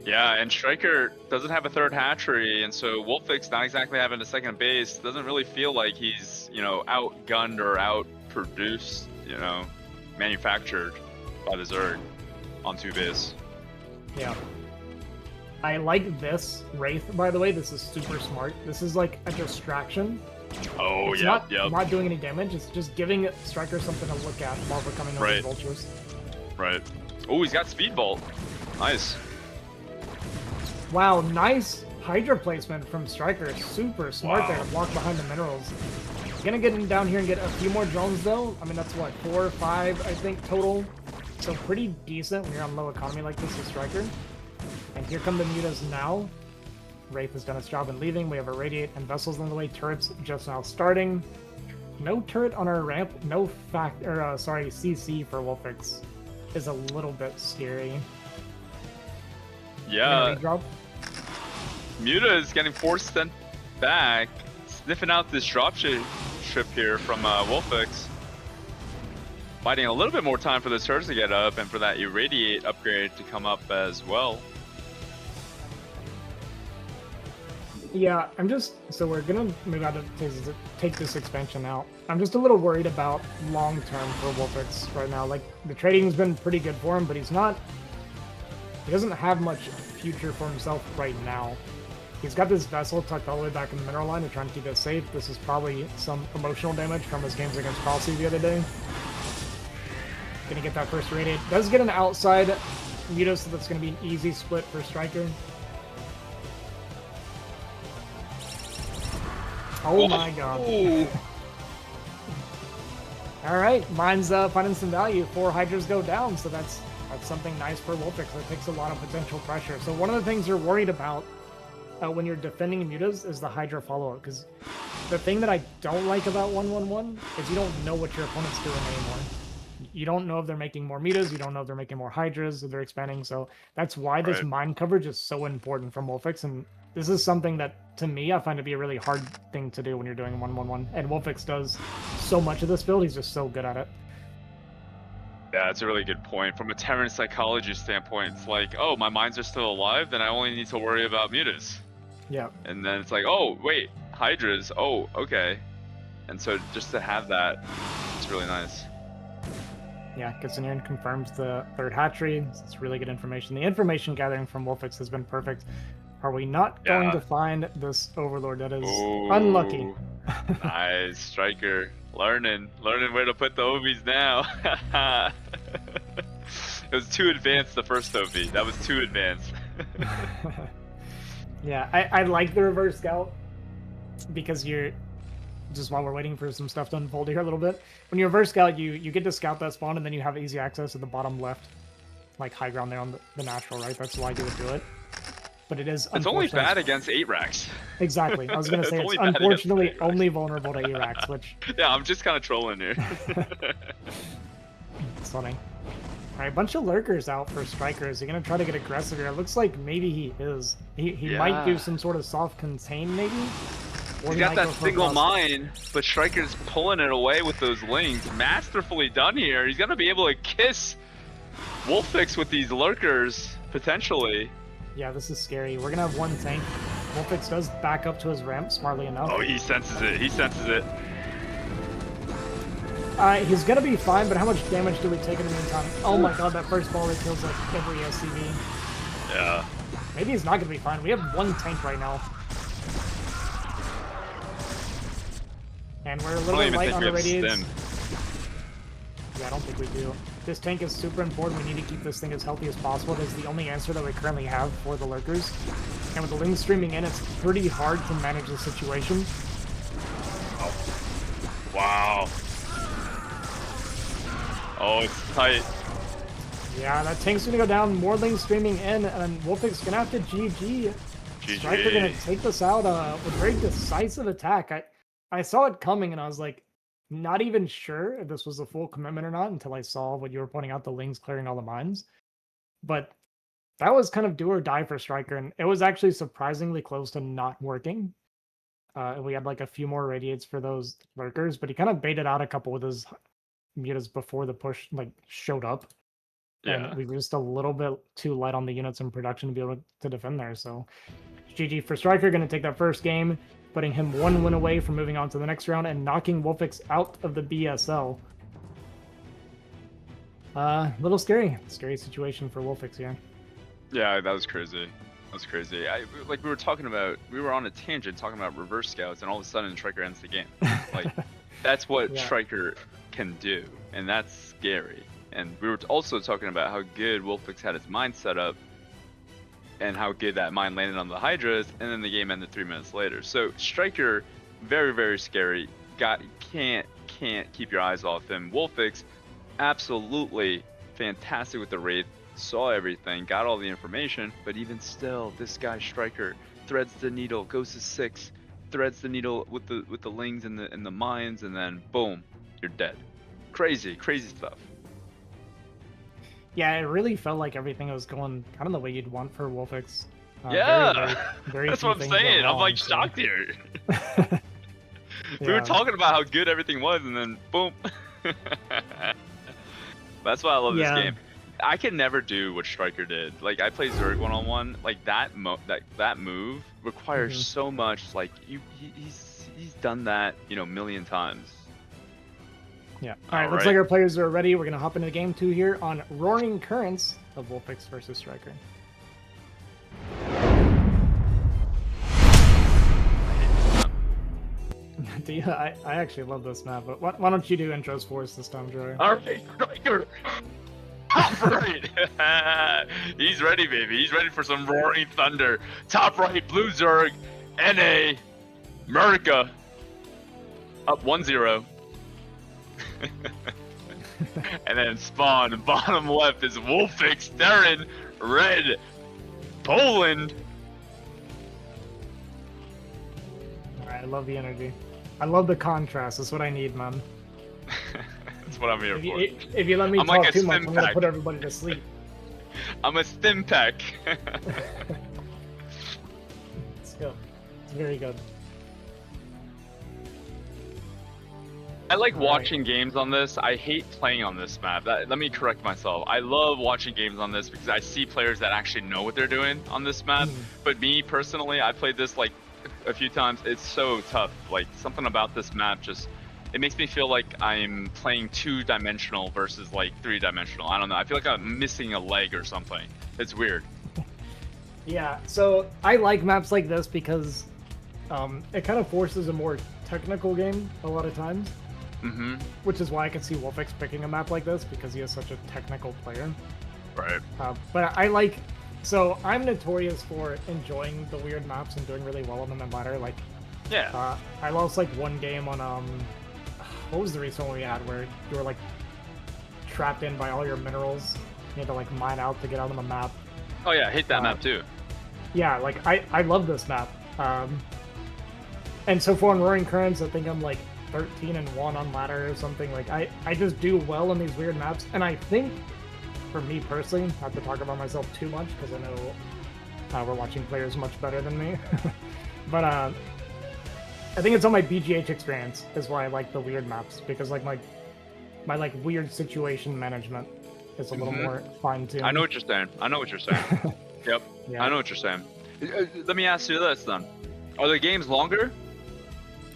Yeah, and StRyKeR doesn't have a third hatchery, and so WolFix not exactly having a second base doesn't really feel like he's, you know, outgunned or outproduced, you know, manufactured by the Zerg on 2 base. Yeah. I like this Wraith, by the way. This is super smart. This is like a distraction. Oh, it's yeah, not doing any damage. It's just giving StRyKeR something to look at while we're coming over the vultures. Right. Oh, he's got speed vault. Nice. Wow, nice Hydra placement from StRyKeR. Super smart there to block behind the minerals. Gonna get him down here and get a few more drones though. I mean, that's what, 4 or 5, I think, total. So pretty decent when you're on low economy like this with StRyKeR. And here come the mutas now. Wraith has done its job in leaving. We have a Radiate and Vessels on the way. Turrets just now starting. No turret on our ramp. No CC for WolFix is a little bit scary. Yeah. Muta is getting forced sent back, sniffing out this dropship here from WolFix. Fighting a little bit more time for the turrets to get up and for that Irradiate upgrade to come up as well. Yeah, so we're gonna move out to take this expansion out. I'm just a little worried about long-term for WolFix right now. Like, the trading's been pretty good for him, but he doesn't have much future for himself right now. He's got this vessel tucked all the way back in the mineral line to try and keep it safe. This is probably some emotional damage from his games against Crossy the other day. Gonna get that first Radiate. Does get an outside Muta, so that's gonna be an easy split for StRyKeR. Oh my god. Alright, mine's finding some value. 4 Hydras go down, so that's something nice for WolFix. That takes a lot of potential pressure. So one of the things you're worried about when you're defending mutas is the Hydra follow-up, because the thing that I don't like about 1-1-1 is you don't know what your opponent's doing anymore. You don't know if they're making more mutas, you don't know if they're making more Hydras, if they're expanding, so that's why this mine coverage is so important from WolFix, and this is something that, to me, I find to be a really hard thing to do when you're doing 1-1-1, and WolFix does so much of this build, he's just so good at it. Yeah, that's a really good point. From a Terran psychology standpoint, it's like, oh, my mines are still alive, then I only need to worry about mutas. Yeah. And then it's like, oh, wait, Hydras, oh, okay. And so just to have that, it's really nice. Yeah, gets in here and confirms the 3rd hatchery. It's really good information. The information gathering from WolFix has been perfect. Are we not going to find this Overlord? That is unlucky. Nice, StRyKeR. Learning where to put the OVs now. It was too advanced, the first OV. That was too advanced. Yeah, I like the reverse scout because you're just while we're waiting for some stuff to unfold here a little bit. When you reverse scout, you get to scout that spawn and then you have easy access to the bottom left, like high ground there on the natural, right? That's why you would do it. But it is. It's only bad against 8 racks. Exactly. I was gonna say it's unfortunately only vulnerable to 8 racks, which. Yeah, I'm just kind of trolling here. It's funny. All right, bunch of lurkers out for StRyKeR. Is he gonna try to get aggressive here? It looks like maybe he is. He might do some sort of soft contain, maybe. He's got that single mine, but StRyKeR's pulling it away with those lings. Masterfully done here. He's gonna be able to kiss WolFix with these lurkers, potentially. Yeah, this is scary. We're gonna have one tank. WolFix does back up to his ramp, smartly enough. Oh, he senses it. He senses it. He's gonna be fine, but how much damage do we take in the meantime? Oh my god, that first ball that kills like every SCV. Yeah. Maybe he's not gonna be fine. We have one tank right now. And we're a little bit light on the radiates. Yeah, I don't think we do. This tank is super important. We need to keep this thing as healthy as possible. It is the only answer that we currently have for the lurkers. And with the lings streaming in, it's pretty hard to manage the situation. Oh. Wow. Oh, it's tight. Yeah, that tank's gonna go down. More lings streaming in, and WolFix gonna have to GG. StRyKeR gonna take this out with a very decisive attack. I saw it coming, and I was like, not even sure if this was a full commitment or not until I saw what you were pointing out, the lings clearing all the mines. But that was kind of do or die for StRyKeR, and it was actually surprisingly close to not working. And we had like a few more radiates for those lurkers, but he kind of baited out a couple with his mutas before the push like showed up. Yeah. And we were just a little bit too light on the units in production to be able to defend there. So GG for StRyKeR, going to take that first game, putting him one win away from moving on to the next round and knocking WolFix out of the BSL. Little scary situation for WolFix here. Yeah, that was crazy. That was crazy. Like we were talking about, we were on a tangent talking about reverse scouts, and all of a sudden StRyKeR ends the game. Like that's what StRyKeR can do, and that's scary. And we were also talking about how good WolFix had his mine set up, and how good that mine landed on the Hydras, and then the game ended 3 minutes later. So StRyKeR, very, very scary. Can't keep your eyes off him. WolFix, absolutely fantastic with the raid. Saw everything, got all the information, but even still, this guy StRyKeR threads the needle, goes to 6, threads the needle with the lings and the mines, and then boom, you're dead. Crazy stuff. Yeah, it really felt like everything was going kind of the way you'd want for WolFix. Yeah, very that's what I'm saying. I'm like shocked here. We were talking about how good everything was, and then boom. That's why I love this game. I can never do what StRyKeR did. Like I play Zerg 1-on-1. Like that move requires so much. Like he's done that, you know, a million times. Yeah. All right, looks like our players are ready. We're gonna hop into game 2 here on Roaring Currents of WolFix versus StRyKeR. I actually love this map, but why don't you do intros for us this time, Joey? All right, StRyKeR. Top right. He's ready, baby. He's ready for some roaring thunder. Top right, blue Zerg, NA, America. Up 1-0. And then spawn, bottom left is WolFix, Terran, red, Poland. Alright, I love the energy. I love the contrast. That's what I need, man. That's what I'm here for. If you let me talk too much, I'm gonna put everybody to sleep. I'm a stim pack. It's good. It's very good. I like watching games on this. I hate playing on this map. Let me correct myself. I love watching games on this because I see players that actually know what they're doing on this map. But me personally, I played this like a few times. It's so tough. Like something about this map just, it makes me feel like I'm playing 2-dimensional versus like 3-dimensional. I don't know. I feel like I'm missing a leg or something. It's weird. Yeah, so I like maps like this because it kind of forces a more technical game a lot of times. Which is why I can see WolFix picking a map like this, because he is such a technical player. Right. But I like, so I'm notorious for enjoying the weird maps and doing really well on them in ladder. Like, I lost like one game on what was the recent one we had where you were like trapped in by all your minerals. You had to like mine out to get out on the map. Oh yeah, I hate that map too. Yeah, like I love this map. And so far on Roaring Currents, I think I'm like 13-1 on ladder or something. Like I just do well on these weird maps, and I think for me personally, not to talk about myself too much because I know we're watching players much better than me, but I think it's on my BGH experience is why I like the weird maps, because like my like weird situation management is a little more fine-tuned. I know what you're saying. I know what you're saying. Yep. Yeah. I know what you're saying. Let me ask you this then. Are the games longer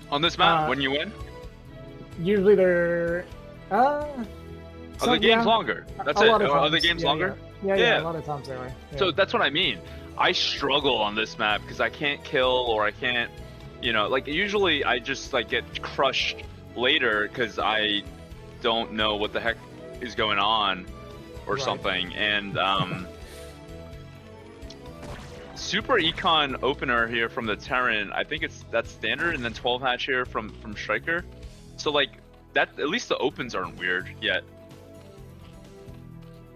on this map when you win? Usually they're Are the games longer? That's it. Are the games longer? Yeah, a lot of times they are. Yeah. So that's what I mean. I struggle on this map because I can't kill or I can't, you know, like usually I just like get crushed later because I don't know what the heck is going on or something. And Super Econ opener here from the Terran, I think that's standard, and then 12 hatch here from StRyKeR. So like that, at least the opens aren't weird yet.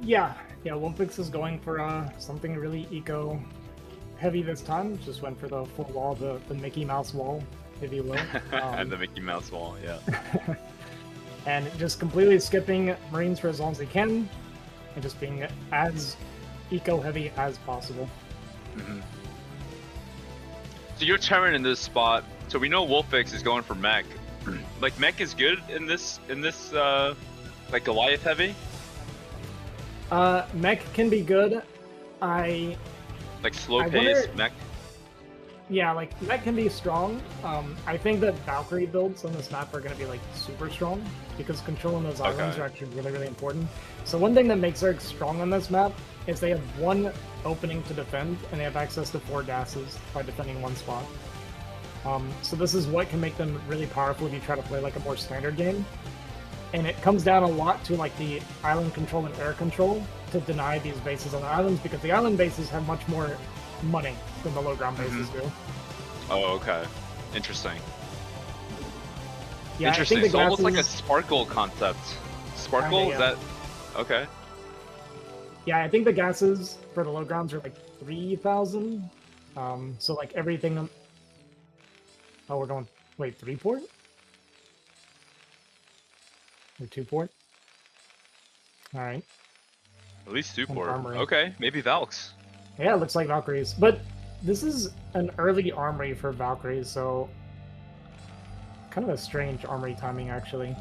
Yeah, WolFix is going for something really eco heavy this time. Just went for the full wall, the Mickey Mouse wall, if you will. And the Mickey Mouse wall, yeah. And just completely skipping Marines for as long as they can, and just being as eco heavy as possible. So you're Terran in this spot. So we know WolFix is going for mech. Like mech is good in this like Goliath heavy. Mech can be good. Like slow pace mech. Yeah, like mech can be strong. I think that Valkyrie builds on this map are going to be like super strong because controlling those islands are actually really, really important. So one thing that makes Zerg strong on this map is they have one opening to defend and they have access to 4 gases by defending one spot. So this is what can make them really powerful if you try to play like a more standard game. And it comes down a lot to like the island control and air control to deny these bases on the islands, because the island bases have much more money than the low ground bases do. Oh, okay. Interesting. Yeah, interesting. I think It's almost like a Sparkle concept. Sparkle? Is that okay? Yeah, I think the gases for the low grounds are like 3,000. So like everything. Oh, we're going. Wait, 3 port? Or 2 port? All right. At least 2 port. Armory. Okay, maybe Valks. Yeah, it looks like Valkyries, but this is an early armory for Valkyries, so kind of a strange armory timing actually.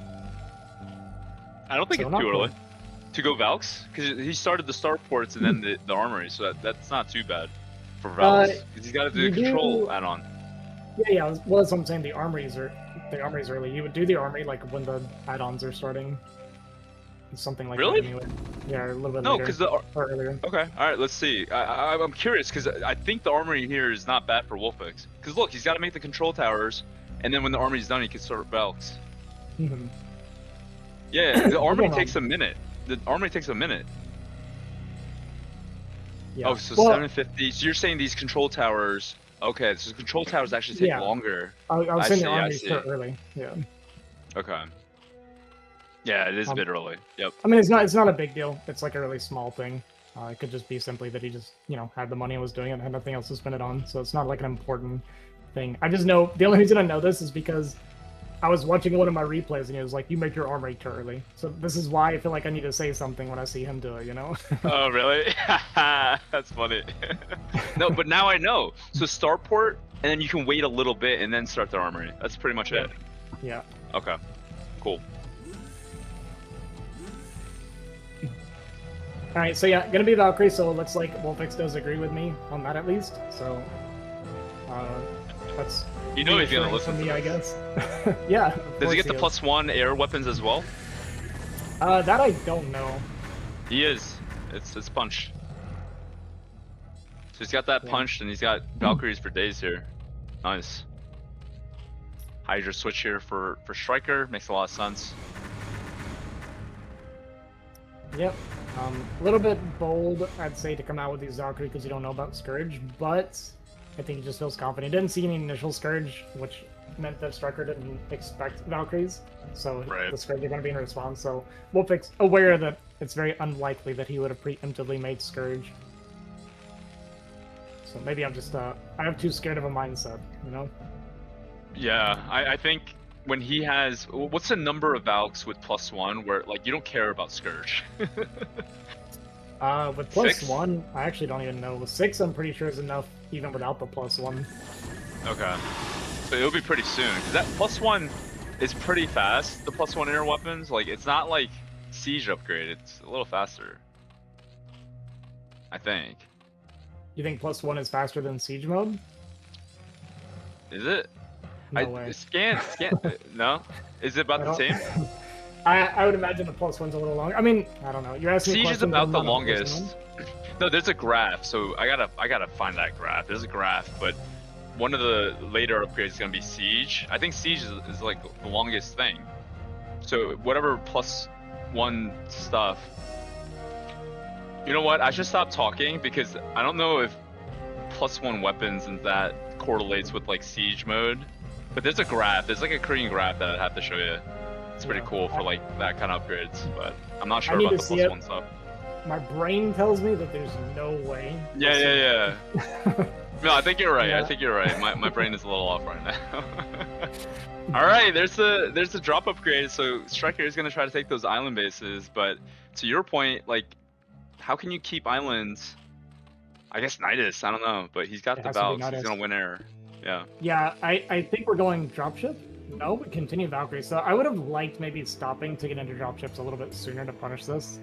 I don't think it's too early to go Valks, because he started the start ports and then the armory, so that's not too bad for Valks, because he's got to do the control add-on. Yeah. Well, that's what I'm saying. The armories are early. You would do the armory like when the add-ons are starting. Something like that anyway. Yeah, a little bit later. No, because or earlier. Okay, all right. Let's see. I'm curious because I think the armory here is not bad for WolFix. Because look, he's got to make the control towers, and then when the armory's done, he can start Valks. Yeah, the armory takes a minute. The armory takes a minute. Yeah. Oh, so 750. So you're saying these control towers? Okay, so control towers actually take longer. I was saying the armory start early. Yeah. Okay. Yeah, it is a bit early. Yep. I mean, it's not a big deal. It's like a really small thing. It could just be simply that he just, had the money and was doing it and had nothing else to spend it on. So it's not like an important thing. I just know, the only reason I know this is because I was watching one of my replays and he was like, you make your armory too early. So this is why I feel like I need to say something when I see him do it, Oh, really? That's funny. No, but now I know. So start port, and then you can wait a little bit and then start the armory. That's pretty much it. Yeah. Okay. Cool. Alright, so yeah, gonna be Valkyrie, so it looks like WolFix does agree with me on that at least. So, that's... he's gonna listen to me, I guess. Yeah. Does he get the +1 air weapons as well? That I don't know. He is. It's punch. So he's got that punched, and he's got Valkyries for days here. Nice. Hydra switch here for StRyKeR makes a lot of sense. Yep. A little bit bold, I'd say, to come out with these Valkyrie because you don't know about Scourge, but I think he just feels confident. He didn't see any initial Scourge, which meant that StRyKeR didn't expect Valkyries, so the Scourge are going to be in response. So WolFix aware that it's very unlikely that he would have preemptively made Scourge. So maybe I'm just I have too scared of a mindset, Yeah, I think when he has, what's the number of Valks with +1 where like you don't care about Scourge? With +1, I actually don't even know. With 6, I'm pretty sure is enough even without the +1. Okay. but it'll be pretty soon. Cause that +1 is pretty fast. The +1 inner weapons, like it's not like siege upgrade. It's a little faster. I think. You think +1 is faster than siege mode? Is it? No way. Scan. No. Is it about the same? I would imagine the +1's a little longer. I mean, I don't know. You're asking me Siege is questions about I'm the not longest. No, there's a graph, so I gotta find that graph. There's a graph, but one of the later upgrades is gonna be siege. I think siege is like the longest thing. So whatever +1 stuff. You know what? I should stop talking because I don't know if +1 weapons and that correlates with like siege mode. But there's a graph. There's like a Korean graph that I'd have to show you. It's pretty cool for like that kind of upgrades, but I'm not sure about the +1 stuff. My brain tells me that there's no way. Yeah. No, I think you're right. Yeah. I think you're right. My brain is a little off right now. All right, there's the drop upgrade. So StRyKeR is gonna try to take those island bases, but to your point, like, how can you keep islands? I guess Nidus. I don't know, but he's got the valves. He's gonna win air. Yeah. Yeah, I think we're going dropship. No, but continue Valkyrie. So I would have liked maybe stopping to get into dropships a little bit sooner to punish this.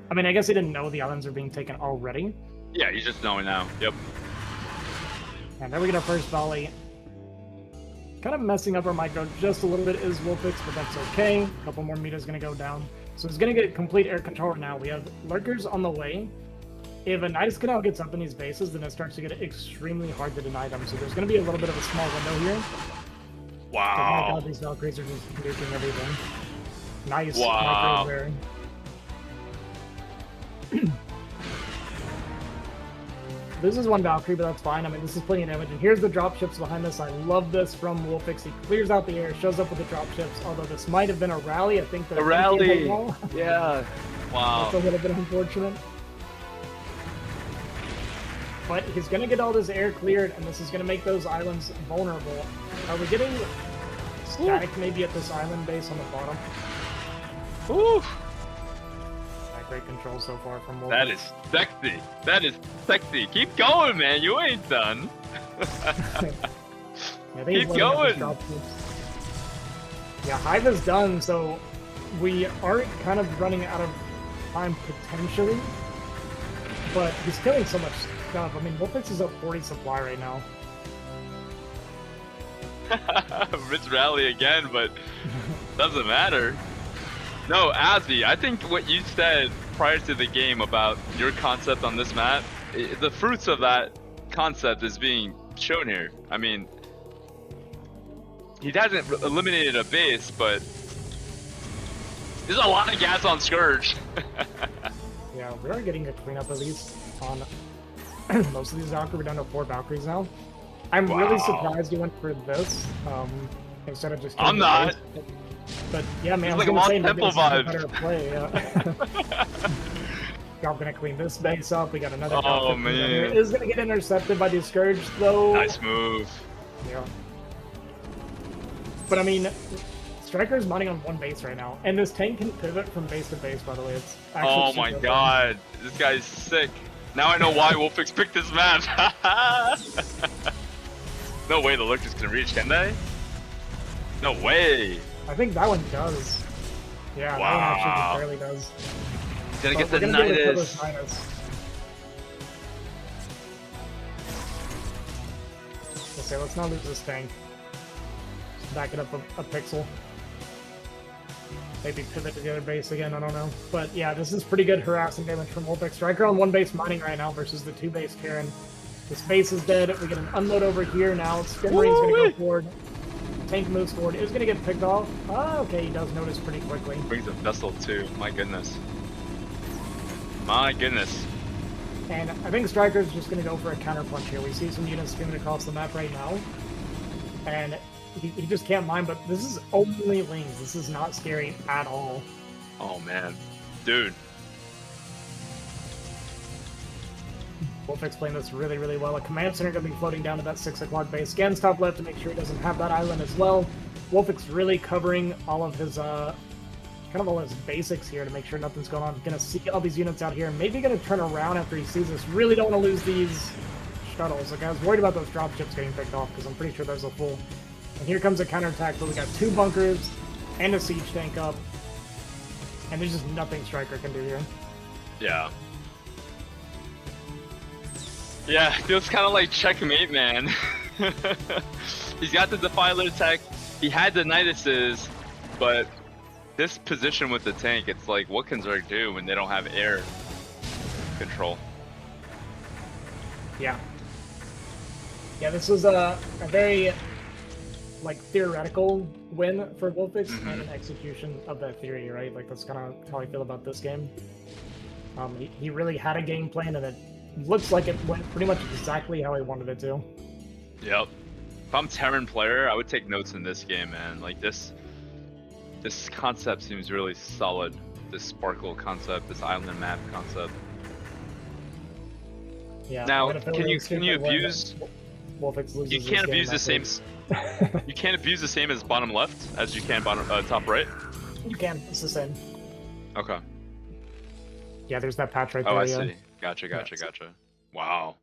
I mean, I guess he didn't know the islands are being taken already. Yeah, he's just knowing now. Yep. And there we get our first volley. Kind of messing up our micro just a little bit is WolFix, but that's okay. A couple more meters gonna go down. So he's gonna get complete air control now. We have lurkers on the way. If a Nidus Canal gets up in these bases, then it starts to get extremely hard to deny them. So there's gonna be a little bit of a small window here. Wow. Oh my god, these Valkyries are just nuking everything. Nice. Wow. Micro there. This is one Valkyrie, but that's fine. I mean, this is plenty of damage. And here's the dropships behind this. I love this from WolFix. He clears out the air, shows up with the dropships. Although this might have been a rally. I think they're a rally. Yeah. Wow. That's a little bit unfortunate. But he's going to get all this air cleared, and this is going to make those islands vulnerable. Are we getting static maybe at this island base on the bottom? Ooh. Great control so far from WolFix. That is sexy. That is sexy. Keep going, man. You ain't done. Yeah, keep going. Yeah, Hive is done, so we are kind of running out of time potentially. But he's killing so much stuff. I mean, WolFix is up 40 supply right now. Rich rally again, but doesn't matter. No, Azzy, I think what you said prior to the game about your concept on this map, the fruits of that concept is being shown here. I mean, he hasn't eliminated a base, but there's a lot of gas on Scourge. Yeah, we are getting a cleanup at least on most of these Valkyries. We're down to 4 Valkyries now. I'm really surprised you went for this instead of just. I'm not. But yeah, man, it's I like was a gonna say temple maybe vibe. Better play, yeah. I'm gonna clean this base up. We got another. Oh man, it is gonna get intercepted by the Scourge though. Nice move. Yeah. But I mean, StRyKeR's mining on 1 base right now, and this tank can pivot from base to base. By the way, it's actually. Oh my god, this guy's sick. Now I know why WolFix picked this map. No way the lurkers can reach, can they? No way. I think that one does. Yeah, wow. That one actually just barely does. He's gonna get the Nidus. Let's say, let's not lose this tank. Just back it up a pixel. Maybe pivot to the other base again, I don't know. But yeah, this is pretty good harassing damage from WolFix. StRyKeR on 1 base mining right now versus the 2 base Terran. This base is dead. We get an unload over here now. Skimrain's gonna go forward. Tank moves forward. It's gonna get picked off. Oh, okay, he does notice pretty quickly. Brings a vessel too. My goodness. My goodness. And I think StRyKeR's just gonna go for a counter punch here. We see some units skimming across the map right now. And he just can't mine, but this is only Lings. This is not scary at all. Oh man. Dude. WolFix playing this really, really well. A command center gonna be floating down to that 6 o'clock base. Scans top left to make sure he doesn't have that island as well. WolFix really covering all of his kind of all his basics here to make sure nothing's going on. Gonna see all these units out here. Maybe gonna turn around after he sees this. Really don't want to lose these shuttles. Like, I was worried about those dropships getting picked off because I'm pretty sure there's a full And here comes a counterattack, but we got 2 bunkers and a siege tank up. And there's just nothing StRyKeR can do here. Yeah. Yeah, feels kind of like checkmate, man. He's got the Defiler tech, he had the Niduses, but this position with the tank, it's like, what can Zerg do when they don't have air control? Yeah. Yeah, this was a very, like, theoretical win for WolFix and an execution of that theory, right? Like, that's kind of how I feel about this game. He really had a game plan, and it looks like it went pretty much exactly how he wanted it to. Yep. If I'm Terran player, I would take notes in this game, man. Like, this concept seems really solid. This sparkle concept, this island map concept. Yeah. Now, can you abuse? WolFix loses You can't abuse the same. this You can't abuse the same as bottom left as you can bottom top right. You can. It's the same. Okay. Yeah, there's that patch right there. Oh, I yeah. see. Gotcha. Wow.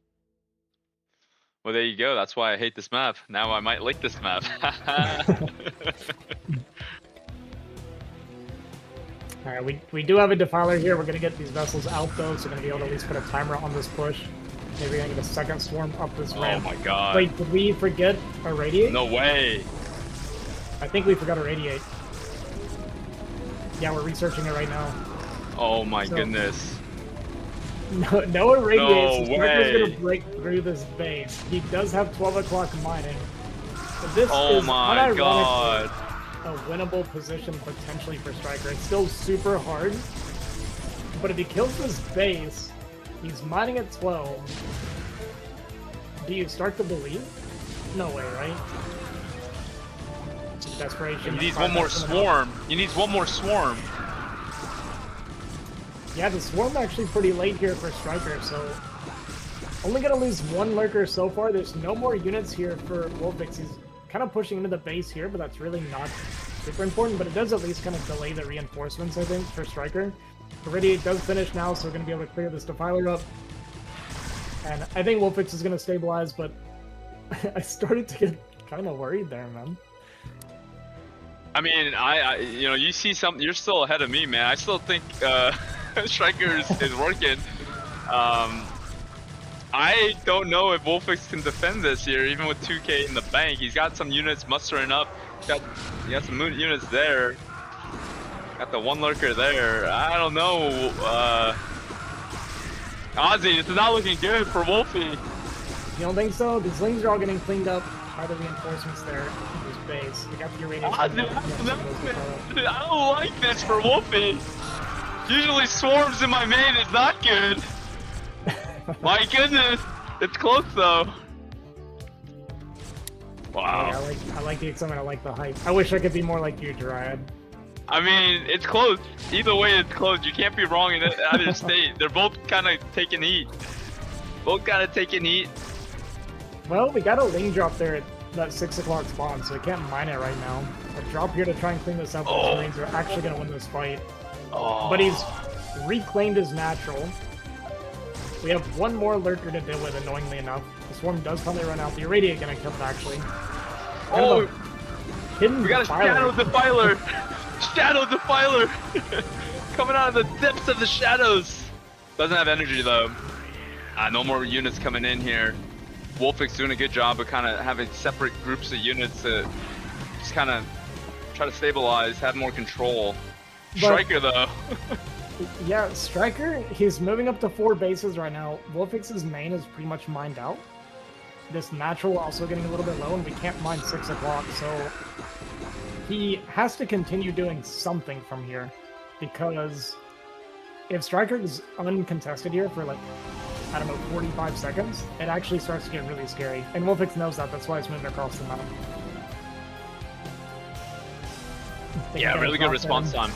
Well, there you go. That's why I hate this map. Now I might like this map. Alright, we do have a Defiler here. We're going to get these vessels out, though, so we're going to be able to at least put a timer on this push. Maybe we're going to get a second swarm up this ramp. Oh my god. Wait, did we forget a radiate? No way. I think we forgot a radiate. Yeah, we're researching it right now. Oh my goodness. No irradiates. No StRyKER's way. going to break through this base. He does have 12 o'clock mining. But this Oh is my god. a winnable position potentially for StRyKER. It's still super hard, but if he kills this base, he's mining at 12. Do you start to believe? No way, right? Desperation. He needs one more swarm. He needs one more swarm. Yeah, the swarm actually pretty late here for StRyKER, so only gonna lose 1 lurker so far. There's no more units here for WolFix. He's kind of pushing into the base here, but that's really not super important, but it does at least kind of delay the reinforcements, I think, for StRyKER. The radiate does finish now, so we're going to be able to clear this Defiler up. And I think WolFix is going to stabilize, but I started to get kind of worried there, man. I mean, I you know, you see something, you're still ahead of me, man. I still think StRyKER is working. I don't know if WolFix can defend this here, even with 2k in the bank. He's got some units mustering up. He got some units there. Got the 1 lurker there. I don't know. Ozzy, it's not looking good for Wolfie. You don't think so? These lings are all getting cleaned up by the reinforcements there in this base. We got the irradiation. I don't like this for Wolfie. Usually swarms in my main is not good. My goodness, it's close though. Wow. Yeah, I like the excitement. I like the hype. I wish I could be more like you, JIRAIYA. I mean, it's close. Either way, it's close. You can't be wrong in either state. They're both kind of taking heat. Both kind of taking heat. Well, we got a ling drop there at that 6 o'clock spawn, so we can't mine it right now. A drop here to try and clean this up. The Marines are actually going to win this fight. But he's reclaimed his natural. We have 1 more lurker to deal with, annoyingly enough. The swarm does finally run out. The irradiate gonna kill it, actually. Oh! Hidden We got a Shadow Defiler! Shadow Defiler! Coming out of the depths of the shadows! Doesn't have energy, though. No more units coming in here. WolFix doing a good job of kind of having separate groups of units to just kind of try to stabilize, have more control. StRyKER, though. Yeah, StRyKER, he's moving up to 4 bases right now. WolFix's main is pretty much mined out. This natural also getting a little bit low, and we can't mine 6 o'clock, so he has to continue doing something from here. Because if StRyKER is uncontested here for, like, I don't know, 45 seconds, it actually starts to get really scary. And WolFix knows that, that's why it's moving across the map. Yeah, really good response time.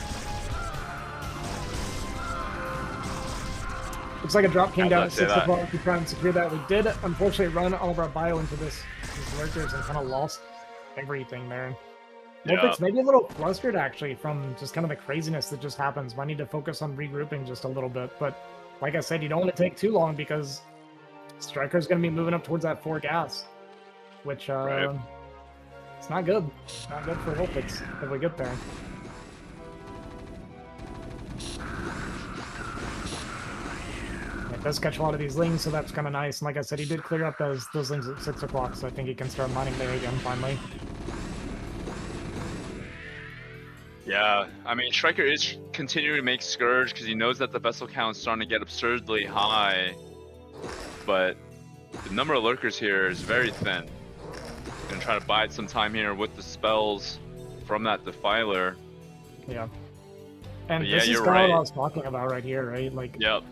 Looks like a drop came down at 6 o'clock to try and secure that. We did, unfortunately, run all of our bio into these lurkers and kind of lost everything there. WolFix maybe a little flustered, actually, from just kind of the craziness that just happens. Might need to focus on regrouping just a little bit. But like I said, you don't want to take too long because StRyKER's going to be moving up towards that 4 gas, which it's It's not good. Not good for WolFix if we get there. It does catch a lot of these lings, so that's kind of nice. And like I said, he did clear up those lings at 6 o'clock, so I think he can start mining there again finally. Yeah, I mean, StRyKeR is continuing to make Scourge because he knows that the vessel count is starting to get absurdly high. But the number of lurkers here is very thin. Gonna try to bide some time here with the spells from that Defiler. Yeah. And But yeah, this is you're kind of right. what I was talking about right here, right? Like, Yep.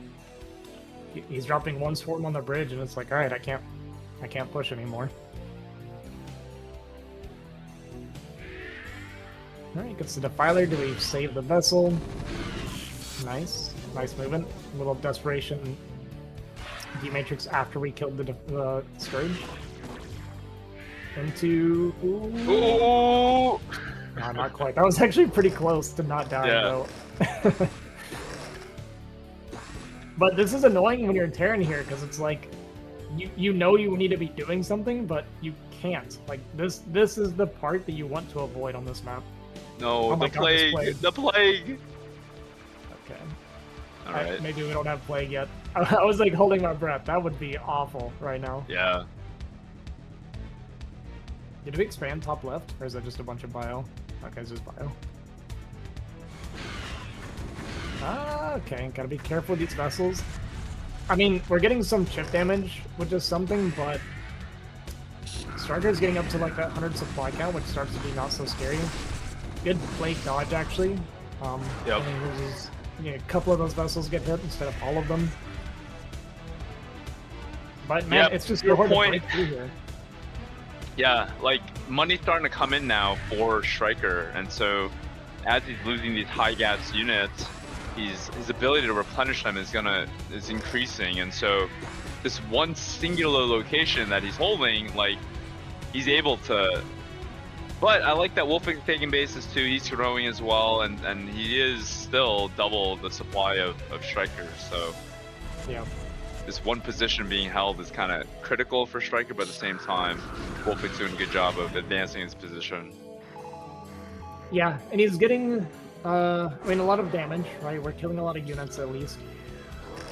he's dropping one swarm on the bridge, and it's like, all right, I can't push anymore. All right, gets the Defiler. Do we save the vessel? Nice movement. A little desperation D-Matrix after we killed the Scourge. Into... Ooh! No, not quite. That was actually pretty close to not dying, Yeah. though. But this is annoying when you're in Terran here, because it's like, you know you need to be doing something, but you can't. Like, this is the part that you want to avoid on this map. No, Oh my the God, this plague! plague. The plague! Okay. Alright. Maybe we don't have plague yet. I was like holding my breath. That would be awful right now. Yeah. Did we expand top left, or is that just a bunch of bio? Okay, it's just bio. Okay, gotta be careful with these vessels. I mean, we're getting some chip damage, which is something, but StRyKeR is getting up to like that 100 supply count, which starts to be not so scary. Good plague dodge, actually. Yep. I mean, loses, a couple of those vessels get hit instead of all of them. But man, Yep, it's just your so hard to point. break through here. Yeah, like, money's starting to come in now for StRyKeR, and so as he's losing these high gas units, his ability to replenish them is increasing, and so this one singular location that he's holding, like, he's able to. But I like that WolFix is taking bases too. He's growing as well, and he is still double the supply of StRyKeR. So Yeah. this one position being held is kind of critical for StRyKeR, but at the same time, WolFix doing a good job of advancing his position. Yeah, and he's getting, I mean, a lot of damage, right? We're killing a lot of units at least.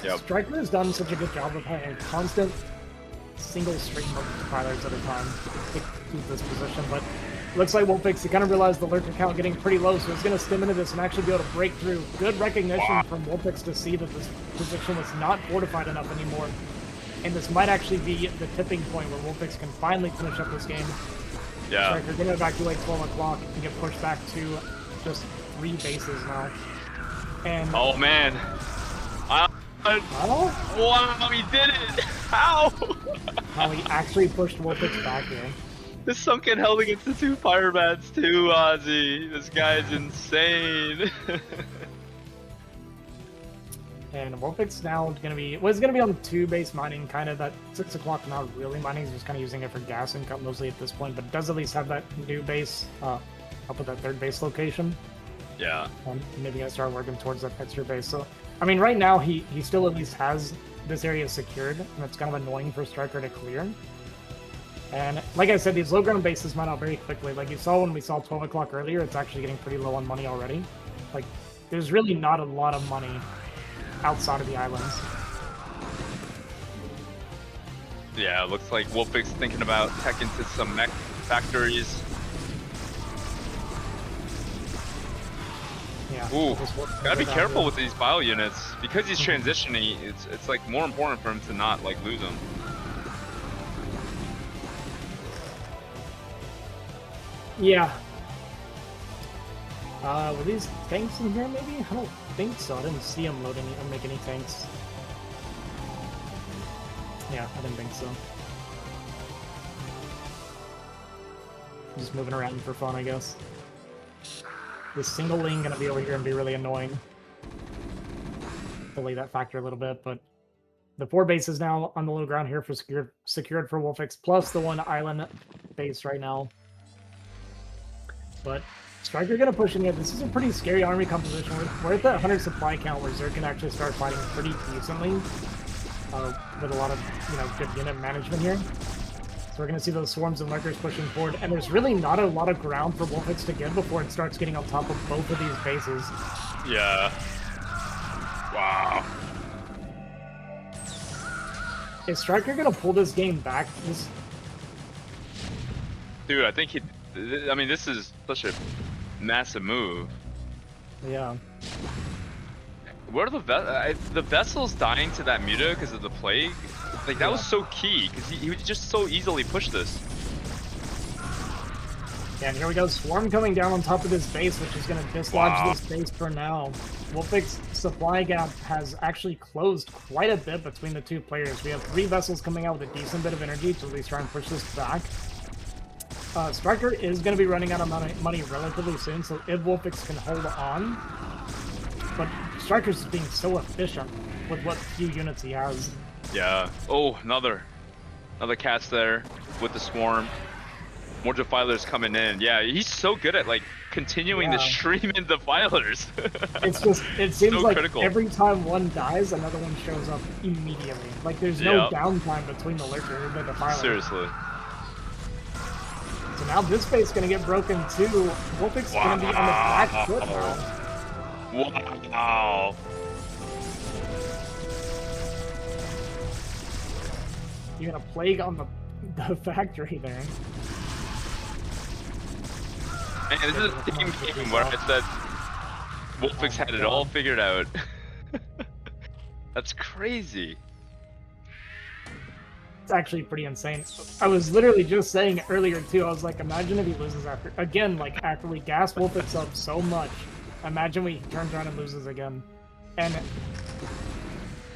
Yep. StRyKeR has done such a good job of having a constant single stream of defilers at a time to keep this position, but looks like WolFix, he kind of realized the lurker count getting pretty low, so he's going to stim into this and actually be able to break through. Good recognition from WolFix to see that this position was not fortified enough anymore, and this might actually be the tipping point where WolFix can finally finish up this game. Yeah. StRyKeR going to evacuate 12 o'clock and get pushed back to just 3 bases now. And Oh man. oh, Wow, he did it! How? how he actually pushed WolFix back here. The sunken held against the 2 Pyromants too, Ozzy. This guy's insane. And WolFix now is going to be, well, it's going to be on 2 base mining, kind of that 6 o'clock, not really mining, he's just kind of using it for gas income mostly at this point, but does at least have that new base up at that 3rd base location. Yeah. And maybe I start working towards that extra base. So, I mean, right now he still at least has this area secured, and it's kind of annoying for StRyKeR to clear. And like I said, these low ground bases mine out very quickly. Like you saw when we saw 12 o'clock earlier, it's actually getting pretty low on money already. Like, there's really not a lot of money outside of the islands. Yeah, it looks like WolFix thinking about tech into some mech factories. Yeah. Ooh, just work gotta be down careful here. with these bio units. Because he's transitioning, it's like more important for him to not like lose them. Yeah. Were these tanks in here maybe? I don't think so. I didn't see him load any or make any tanks. Yeah, I didn't think so. Just moving around for fun, I guess. This single lane gonna be over here and be really annoying. Delay that factor a little bit, but the 4 bases now on the low ground here for secured for WolFix, plus the 1 island base right now. But StRyKeR gonna push in here. This is a pretty scary army composition. We're at that 100 supply count where Zerg can actually start fighting pretty decently with a lot of good unit management here. So we're going to see those swarms and lurkers pushing forward, and there's really not a lot of ground for WolFix to give before it starts getting on top of both of these bases. Yeah. Wow. Is StRyKeR going to pull this game back? Dude, I think I mean, this is such a massive move. Yeah. Where are the vessels dying to that Muta because of the plague? Like, that was so key, because he would just so easily push this. Yeah, and here we go. Swarm coming down on top of this base, which is going to dislodge this base for now. WolFix supply gap has actually closed quite a bit between the two players. We have 3 vessels coming out with a decent bit of energy to at least try and push this back. StRyKeR is going to be running out of money relatively soon, so if WolFix can hold on. But StRyKER's just being so efficient with what few units he has. Yeah. Oh, another cast there with the swarm. More defilers coming in. Yeah, he's so good at like continuing to stream in defilers. It's just, it seems so like critical. every time one dies, another one shows up immediately. Like there's no downtime between the lurker and the defiler. Seriously. So now this base is going to get broken too. WolFix is going to be on the back foot now. Wow. You're going to plague on the factory there. And this is a team game where I said WolFix had it all figured out. That's crazy. It's actually pretty insane. I was literally just saying earlier too, I was like, imagine if he loses after, again, like after we gas WolFix up so much, imagine we turns around and loses again. And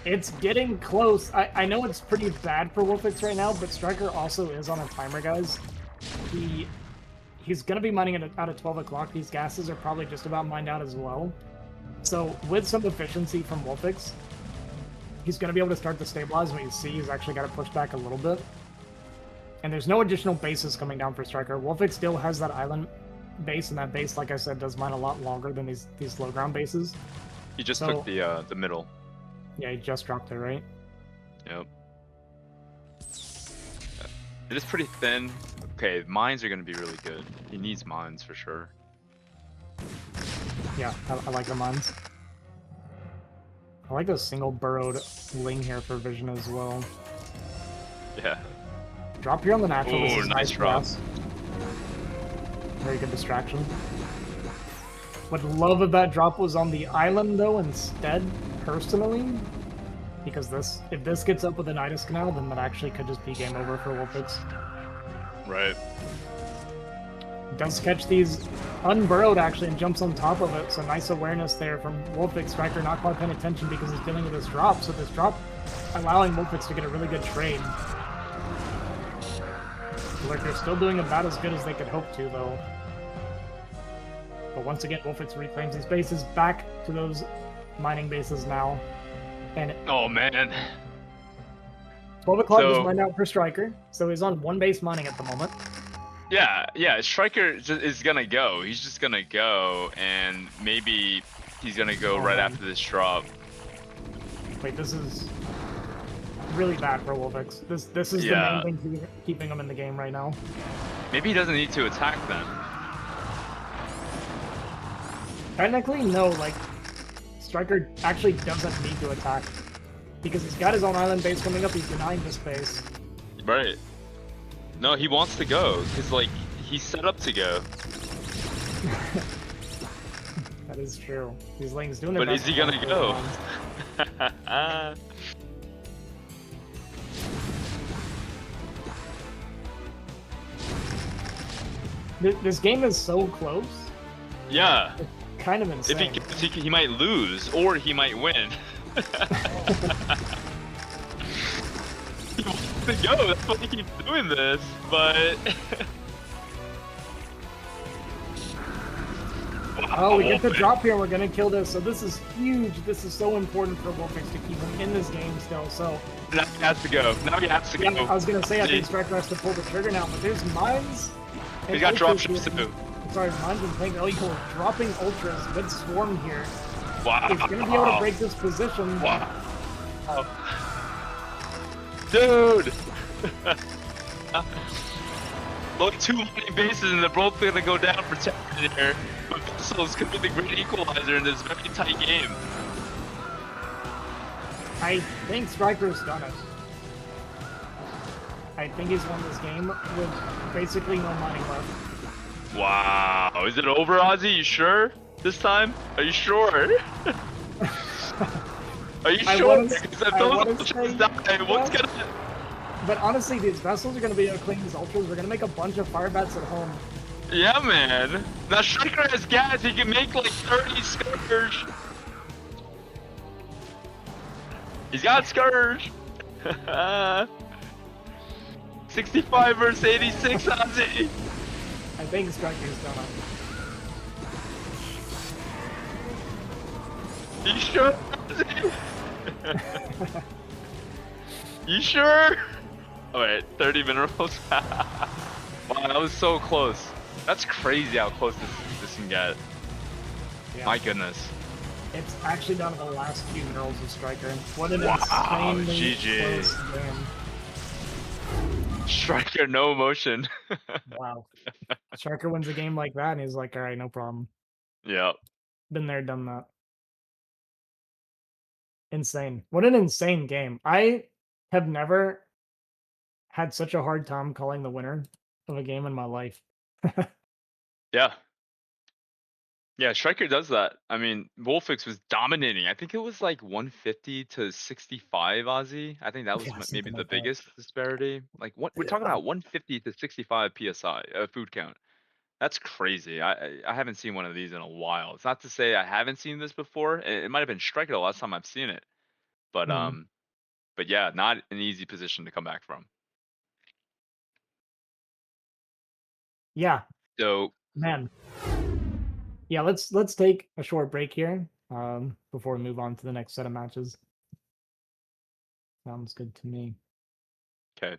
it's getting close. I know it's pretty bad for WolFix right now, but StRyKeR also is on a timer, guys. He's going to be mining it out at 12 o'clock. These gases are probably just about mined out as well. So with some efficiency from WolFix, he's going to be able to start to stabilize. When you see, he's actually got to push back a little bit. And there's no additional bases coming down for StRyKeR. WolFix still has that island base, and that base, like I said, does mine a lot longer than these low ground bases. He just took the middle. Yeah, he just dropped it, right? Yep. It is pretty thin. Okay, mines are going to be really good. He needs mines for sure. Yeah, I like the mines. I like the single burrowed ling here for vision as well. Yeah. Drop here on the natural. Ooh, nice drop. Very good distraction. Would love if that drop was on the island though instead, personally. Because if this gets up with the Nidus Canal, then that actually could just be game over for WolFix. Right. Does catch these unburrowed actually and jumps on top of it, so nice awareness there from WolFix. StRyKeR not quite paying attention because he's dealing with this drop, so this drop allowing WolFix to get a really good trade. Lurker still doing about as good as they could hope to, though. But once again, WolFix reclaims his bases back to those mining bases now. And oh man. 12 o'clock is mined out for StRyKeR, so he's on one base mining at the moment. Yeah, StRyKeR is gonna go. He's just gonna go, and maybe he's gonna go right after this drop. Wait, this is really bad for WolFix. This is the main thing keeping him in the game right now. Maybe he doesn't need to attack then. Technically, no. Like, StRyKeR actually doesn't need to attack because he's got his own island base coming up. He's denying the space. Right. No, he wants to go because like he's set up to go. That is true. These lanes doing their best. But is he gonna go? This game is so close. Yeah. It's kind of insane. If he might lose or he might win. He wants to go. That's why he keeps doing this. But oh, we get the drop here. We're gonna kill this. So this is huge. This is so important for WolFix to keep him in this game still. So now he has to go. Now he has to go. I was gonna say I think StRyKeR has to pull the trigger now, but there's mines. He's got dropships too. Sorry, mines and tanks. Oh, you're dropping ultras. Good swarm here. Wow. He's gonna be able to break this position. Wow. Dude. Look, 2 mining bases and they're both gonna go down for Terran here. But Vessels could be the great equalizer in this very tight game. I think StRyKeR's done it. I think he's won this game with basically no mining left. Wow, is it over, Ozzy? You sure? This time? Are you sure? Are you sure? Because if those ultras die, what's gonna... But honestly, these vessels are going to be able to clean these ultras. We're going to make a bunch of fire bats at home. Yeah, man. Now StRyKeR has gas. He can make like 30 Scourge. He's got Scourge. 65 versus 86, Ozzy. I think StRyKeR's done it. You sure, Ozzy? You sure? Alright, 30 minerals. Wow, that was so close. That's crazy how close this can get. Yeah. My goodness. It's actually down to the last few minerals of StRyKeR. What an Wow, insanely GG. close game. StRyKeR, no emotion. Wow. StRyKeR wins a game like that and he's like, alright, no problem. Yep. Been there, done that. Insane. What an insane game. I have never had such a hard time calling the winner of a game in my life. Yeah. Yeah, StRyKeR does that. I mean, WolFix was dominating. I think it was like 150 to 65 Aussie. I think that was Yeah, maybe something the like that. biggest disparity. Like what we're talking about 150 to 65 PSI food count. That's crazy. I haven't seen one of these in a while. It's not to say I haven't seen this before. It might have been StRyKeR the last time I've seen it. But yeah, not an easy position to come back from. Yeah, So man. Yeah, let's take a short break here before we move on to the next set of matches. Sounds good to me. okay.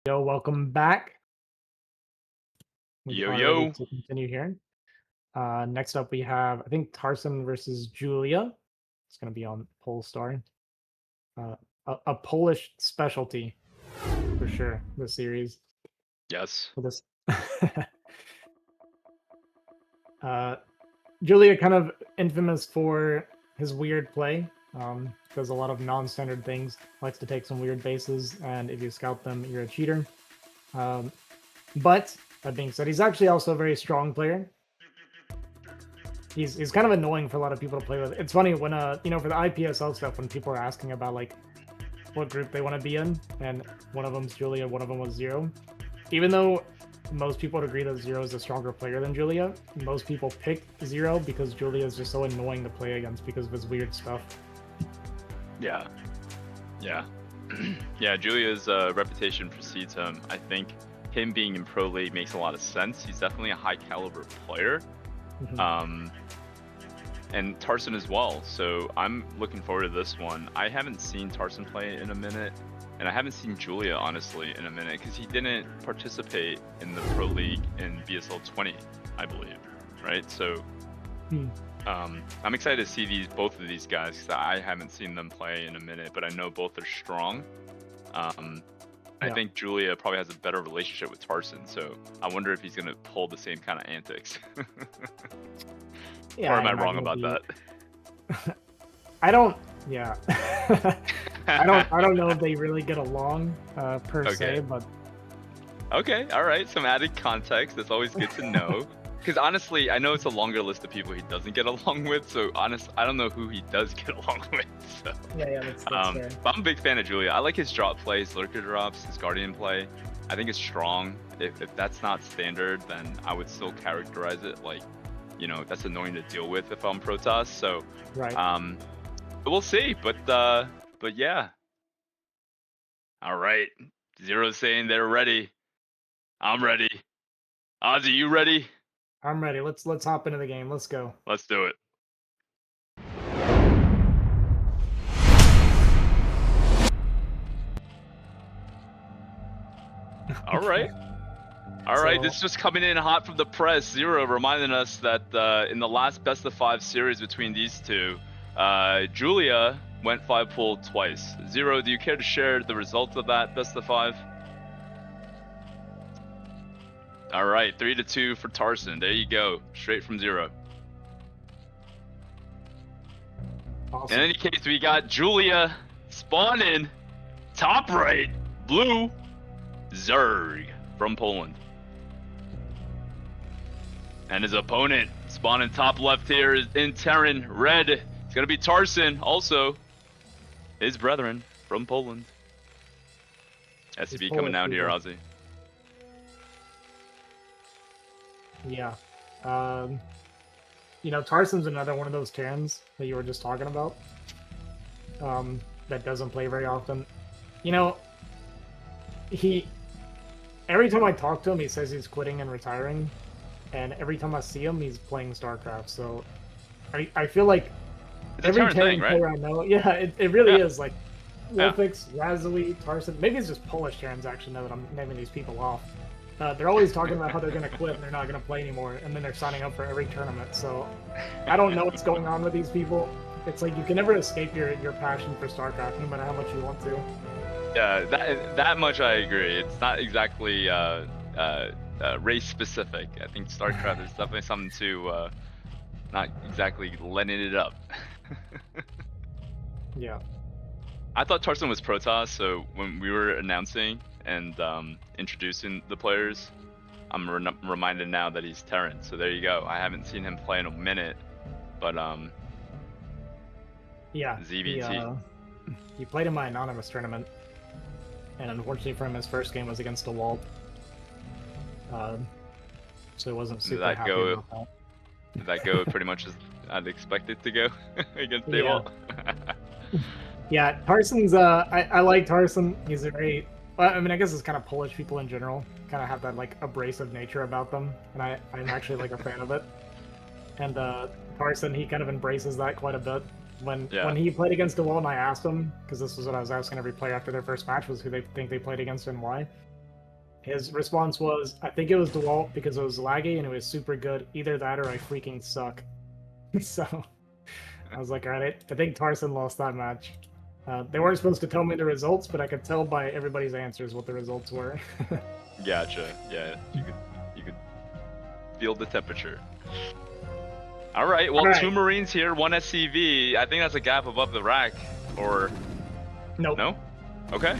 Yo, welcome back. We Yo, are yo. ready to continue here. Next up, we have, I think, Tarson versus Julia. It's going to be on Polestar. A Polish specialty, for sure, this series. Yes. For this. Julia, kind of infamous for his weird play. Does a lot of non-standard things. Likes to take some weird bases, and if you scout them, you're a cheater. But that being said, he's actually also a very strong player. He's kind of annoying for a lot of people to play with. It's funny when for the IPSL stuff, when people are asking about like what group they want to be in, and one of them's Julia, one of them was Zero. Even though most people would agree that Zero is a stronger player than Julia, most people pick Zero because Julia is just so annoying to play against because of his weird stuff. Yeah. Yeah, Julia's reputation precedes him. I think him being in Pro League makes a lot of sense. He's definitely a high caliber player. Mm-hmm. And Tarson as well. So I'm looking forward to this one. I haven't seen Tarson play in a minute, and I haven't seen Julia honestly in a minute because he didn't participate in the Pro League in BSL20, I believe, right? So I'm excited to see both of these guys because I haven't seen them play in a minute, but I know both are strong. I think Julia probably has a better relationship with Tarson, so I wonder if he's going to pull the same kind of antics. Yeah, or am I wrong about that? I don't. Yeah, I don't know if they really get along per se, but okay, all right. Some added context. That's always good to know. Because honestly, I know it's a longer list of people he doesn't get along with. So I don't know who he does get along with. So. Yeah, that's fair. But I'm a big fan of Julia. I like his drop play, his lurker drops, his guardian play. I think it's strong. If that's not standard, then I would still characterize it like, that's annoying to deal with if I'm Protoss. So, right. But we'll see. But yeah. All right. Zero's saying they're ready. I'm ready. Ozzy, you ready? I'm ready. Let's hop into the game. Let's go. Let's do it. All right. All right, this is just coming in hot from the press. Zero reminding us that in the last best of 5 series between these two, Julia went 5-pool twice. Zero, do you care to share the results of that best of 5? All right, 3-2 for Tarson. There you go, straight from Zero. Awesome. In any case, we got Julia spawning top right, blue, Zerg from Poland. And his opponent spawning top left here is in Terran, red. It's gonna be Tarson, also his brethren from Poland. SCB coming out here, Ozzy. Yeah. Tarson's another one of those Terrans that you were just talking about. That doesn't play very often. Every time I talk to him, he says he's quitting and retiring. And every time I see him, he's playing StarCraft. So I feel like every Terran player I know, it really is. Like WolFix, Razuli, Tarson. Maybe it's just Polish Terrans actually, now that I'm naming these people off. They're always talking about how they're going to quit and they're not going to play anymore, and then they're signing up for every tournament. So I don't know what's going on with these people. It's like you can never escape your passion for StarCraft, no matter how much you want to. Yeah, that much I agree. It's not exactly race specific. I think StarCraft is definitely something to not exactly letting it up. Yeah. I thought Tarson was Protoss, so when we were announcing and introducing the players, I'm reminded now that he's Terran. So there you go. I haven't seen him play in a minute, but yeah, ZBT. He played in my anonymous tournament, and unfortunately for him, his first game was against a wall. So it wasn't super happy about that. Did that go pretty much as I'd expect it to go against Daywall? Yeah, Tarson's. I like Tarson. He's a very. Well, I mean, I guess it's kind of Polish people in general kind of have that like abrasive nature about them, and I'm actually like a fan of it. And Tarson, he kind of embraces that quite a bit. When he played against DeWalt, and I asked him, because this was what I was asking every player after their first match, was who they think they played against and why. His response was, I think it was DeWalt because it was laggy and it was super good. Either that or I freaking suck. So I was like, all right, I think Tarson lost that match. They weren't supposed to tell me the results, but I could tell by everybody's answers what the results were. Gotcha. Yeah, you could feel the temperature. All right. Well, All right. 2 Marines here, 1 SCV. I think that's a gap above the rack, or Nope. no? Okay.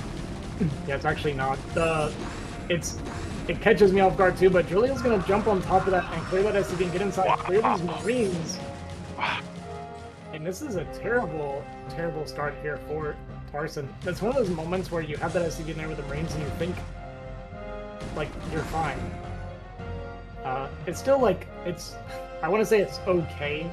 Yeah, it's actually not. It catches me off guard too, but Julian's gonna jump on top of that and clear that SCV and get inside and clear these Marines. And this is a terrible, terrible start here for Tarson. That's one of those moments where you have that SCV in there with the Marines and you think, like, you're fine. It's still like, I want to say it's okay,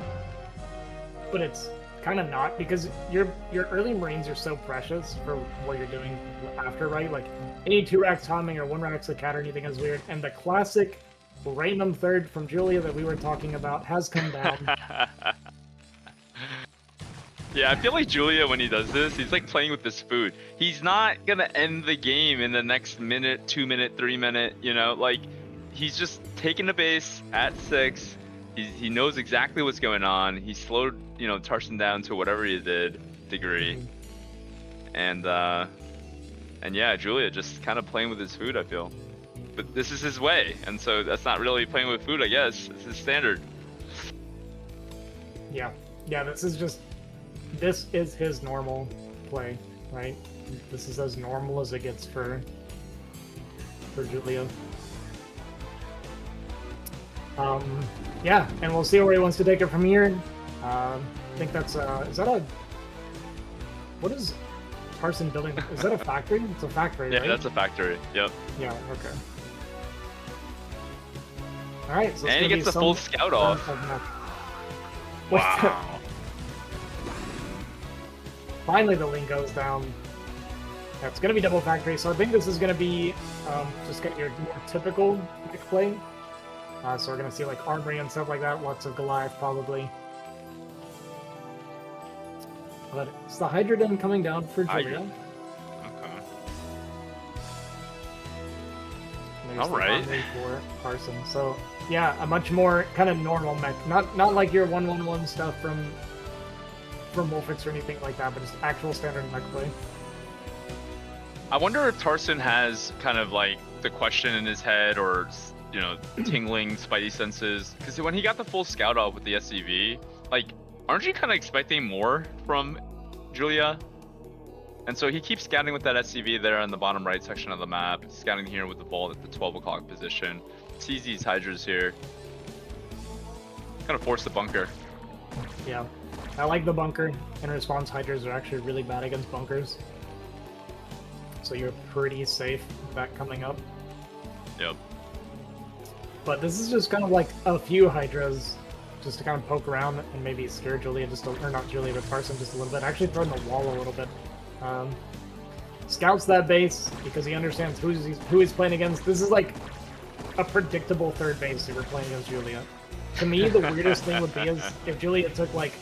but it's kind of not, because your early Marines are so precious for what you're doing after, right? Like, any 2-rack timing or 1-rack Cat or anything is weird, and the classic random third from Julia that we were talking about has come down. Yeah, I feel like Julia, when he does this, he's like playing with this food. He's not gonna end the game in the next minute, 2 minute, 3 minute, you know? Like, he's just taking the base at 6. He knows exactly what's going on. He slowed, you know, Tarson down to whatever he did, degree. And yeah, Julia just kind of playing with his food, I feel. But this is his way, and so that's not really playing with food, I guess. It's his standard. Yeah, this is his normal play, right? This is as normal as it gets for Julia. Yeah, and we'll see where he wants to take it from here. I think that's is that a, what is Tarson building? Is that a factory? It's a factory, Yeah, right? that's a factory. Yep. Yeah, okay. All right, so And he gets a full scout off. Wow. Finally, the link goes down. Yeah, it's going to be double factory, so I think this is going to be just get your more typical mech play. So we're going to see like armory and stuff like that, lots of Goliath probably. But it's the Hydrodon coming down for Julia. Okay. There's All right. the for Tarson. So yeah, a much more kind of normal mech, not like your 1-1-1 stuff from WolFix or anything like that, but just actual standard mech play. I wonder if Tarson has kind of like the question in his head, or, you know, tingling spidey senses, because when he got the full scout off with the SCV, like, aren't you kind of expecting more from Julia? And so he keeps scouting with that SCV there in the bottom right section of the map, scouting here with the ball at the 12 o'clock position, sees these Hydras here, kind of force the bunker. Yeah, I like the bunker. In response, Hydras are actually really bad against bunkers, so you're pretty safe with that coming up. Yep. But this is just kind of like a few Hydras, just to kind of poke around and maybe scare Julia just or not Julia, but Tarson just a little bit. Actually throwing the wall a little bit. Scouts that base because he understands who he's playing against. This is like a predictable third base if you're playing against Julia. To me, the weirdest thing would be is if Julia took like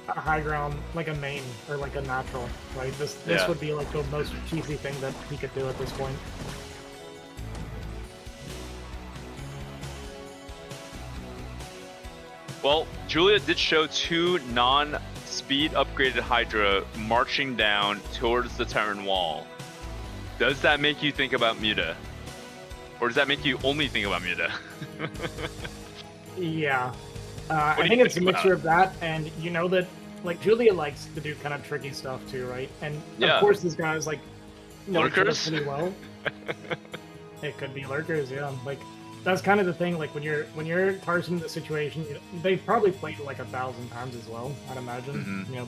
a high ground, like a main or like a natural, right? This would be like the most cheesy thing that he could do at this point. Well, Julia did show 2 non-speed upgraded Hydra marching down towards the Terran wall. Does that make you think about Muta? Or does that make you only think about Muta? Yeah. I think it's a mixture of that, and you know that, like, Julia likes to do kind of tricky stuff too, right? And of course this guy's like, Lurkers? pretty well. It could be lurkers, yeah. Like, that's kind of the thing, like, when you're Tarson in the situation, they've probably played like 1,000 times as well, I'd imagine. You know,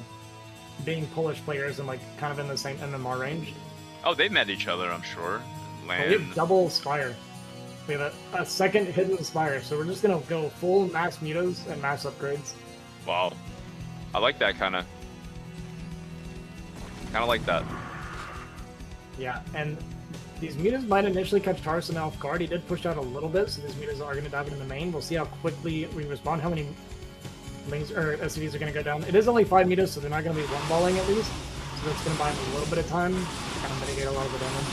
being Polish players and like kind of in the same MMR range. Oh, they met each other, I'm sure. We have double Spire. We have a second hidden Spire, so we're just gonna go full max mutas and max upgrades. Wow. I like that kind of like that. Yeah, and these mutas might initially catch Tarson off guard. He did push out a little bit, so these mutas are going to dive into the main. We'll see how quickly we respond, how many lanes or SCVs are going to go down. It is only 5 mutas, so they're not going to be one-balling at least. So that's going to buy him a little bit of time to kind of mitigate a lot of the damage.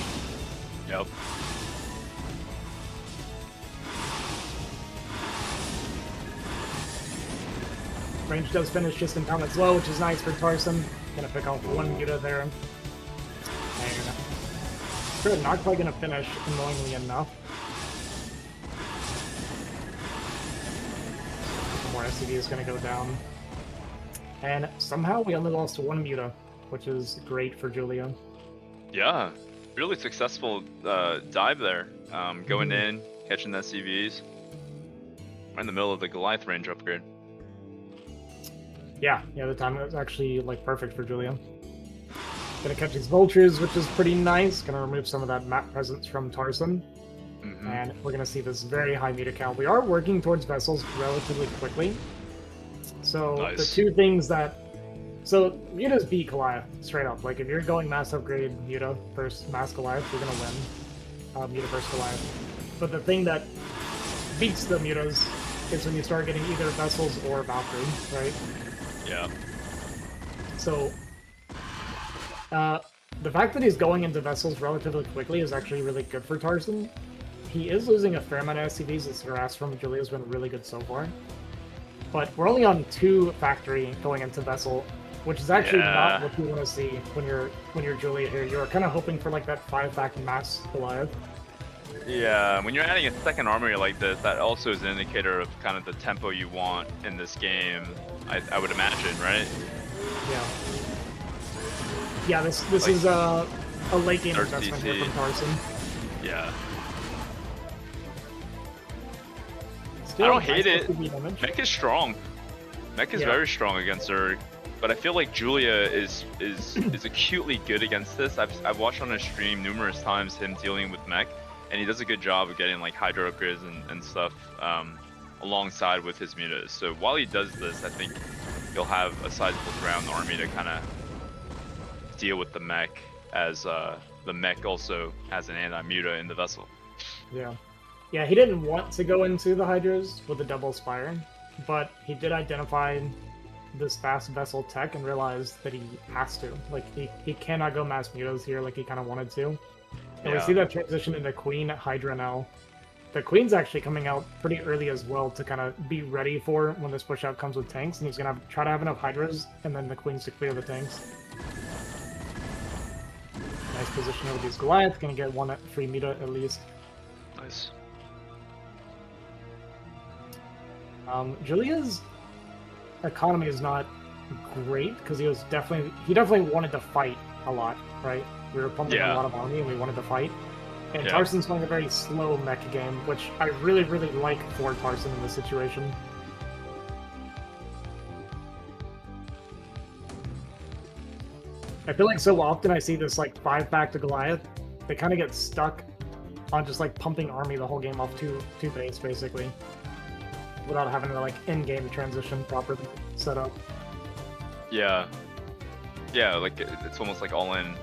Yep. Range does finish just in time as well, which is nice for Tarson. Gonna pick off one Muta there. And sure, not quite gonna finish, annoyingly enough. More SCV is gonna go down. And somehow we only lost one Muta, which is great for Julian. Yeah, really successful dive there. Going in, catching the SCVs. Right in the middle of the Goliath range upgrade. Yeah, the timing was actually like perfect for Julian. Gonna catch these vultures, which is pretty nice. Gonna remove some of that map presence from Tarson. And we're gonna see this very high meter count. We are working towards vessels relatively quickly. So nice. The two things that... So Mutas beat Goliath, straight up. Like if you're going mass upgrade Muta versus mass Goliath, you're gonna win. Muta versus Goliath. But the thing that beats the Mutas is when you start getting either vessels or Valkyrie, right? Yeah. So, the fact that he's going into vessels relatively quickly is actually really good for Tarson. He is losing a fair amount of SCVs. This harass from Julia has been really good so far. But we're only on 2 factory going into vessel, which is actually not what you want to see when you're Julia here. You're kind of hoping for like that 5-factor mass Goliath. Yeah, when you're adding a second armory like this, that also is an indicator of kind of the tempo you want in this game, I would imagine, right? Yeah. Yeah, this like, is a late game investment here from Tarson. Yeah. Still I don't hate it. Mech is strong. Mech is very strong against Zerg, but I feel like Julia is acutely good against this. I've watched on his stream numerous times him dealing with Mech, and he does a good job of getting like Hydro upgrades and stuff alongside with his mutas. So while he does this, I think he'll have a sizable ground army to kind of deal with the mech, as the mech also has an anti-muta in the vessel. Yeah, he didn't want to go into the Hydras with the double Spire, but he did identify this fast vessel tech and realized that he has to. Like, he cannot go mass mutas here like he kind of wanted to. And we see that transition into Queen Hydra now. The Queen's actually coming out pretty early as well to kind of be ready for when this push out comes with tanks, and he's going to try to have enough Hydras and then the Queens to clear the tanks. Nice position over these Goliaths, going to get one free Muta at least. Nice. Julia's economy is not great because he definitely wanted to fight a lot, right? We were pumping a lot of army and we wanted to fight. And Tarson's playing a very slow mech game, which I really, really like for Tarson in this situation. I feel like so often I see this like 5-factor Goliath, they kind of get stuck on just like pumping army the whole game off two base basically, without having to like in-game transition properly set up. Yeah, like it's almost like all in.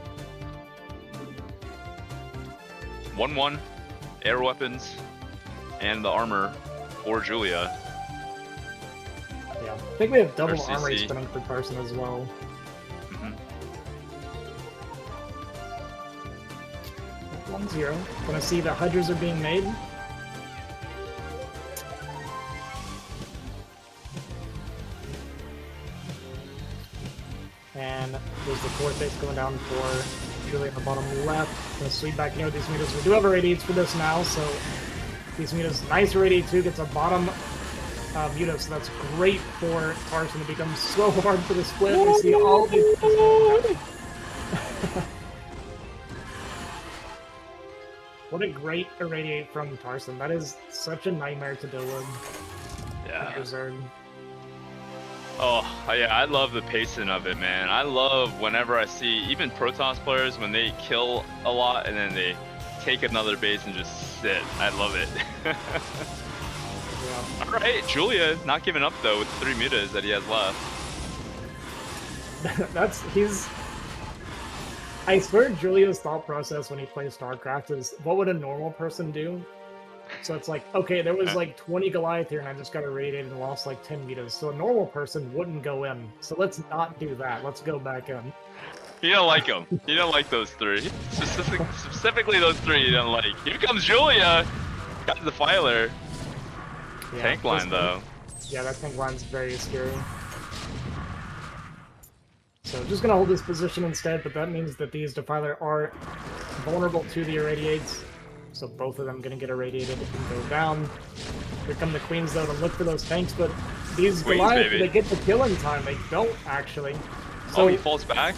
1-1, air weapons, and the armor for Julia. Yeah, I think we have double armory spinning for Tarson as well. 1-0. Gonna see the Hydras are being made. And there's the fourth base going down for Julia on the bottom left. Gonna sweep back in with these mutas. We do have our 88s for this now, so these mutas, nice 82 gets a bottom muta, so that's great for Tarson. It becomes so hard for the split. We see all these. What a great irradiate from Tarson. That is such a nightmare to deal with. Yeah. Zerg. Oh, yeah, I love the pacing of it, man. I love whenever I see even Protoss players when they kill a lot and then they take another base and just sit. I love it. Yeah. All right, Julia not giving up though with the 3 mutas that he has left. I swear Julia's thought process when he plays StarCraft is, what would a normal person do? So it's like, okay, there was like 20 Goliath here and I just got irradiated and lost like 10 mutas. So a normal person wouldn't go in. So let's not do that. Let's go back in. You don't like them. You don't like those 3. Specifically those 3 you don't like. Here comes Julia! Got the Filer. Yeah, tank line though. Yeah, that tank line's very scary. So just gonna hold this position instead, but that means that these Defiler are vulnerable to the irradiates. So both of them gonna get irradiated and go down. Here come the Queens though to look for those tanks, but these Queens, Goliaths, baby. they get the kill in time. They don't actually. So he falls back.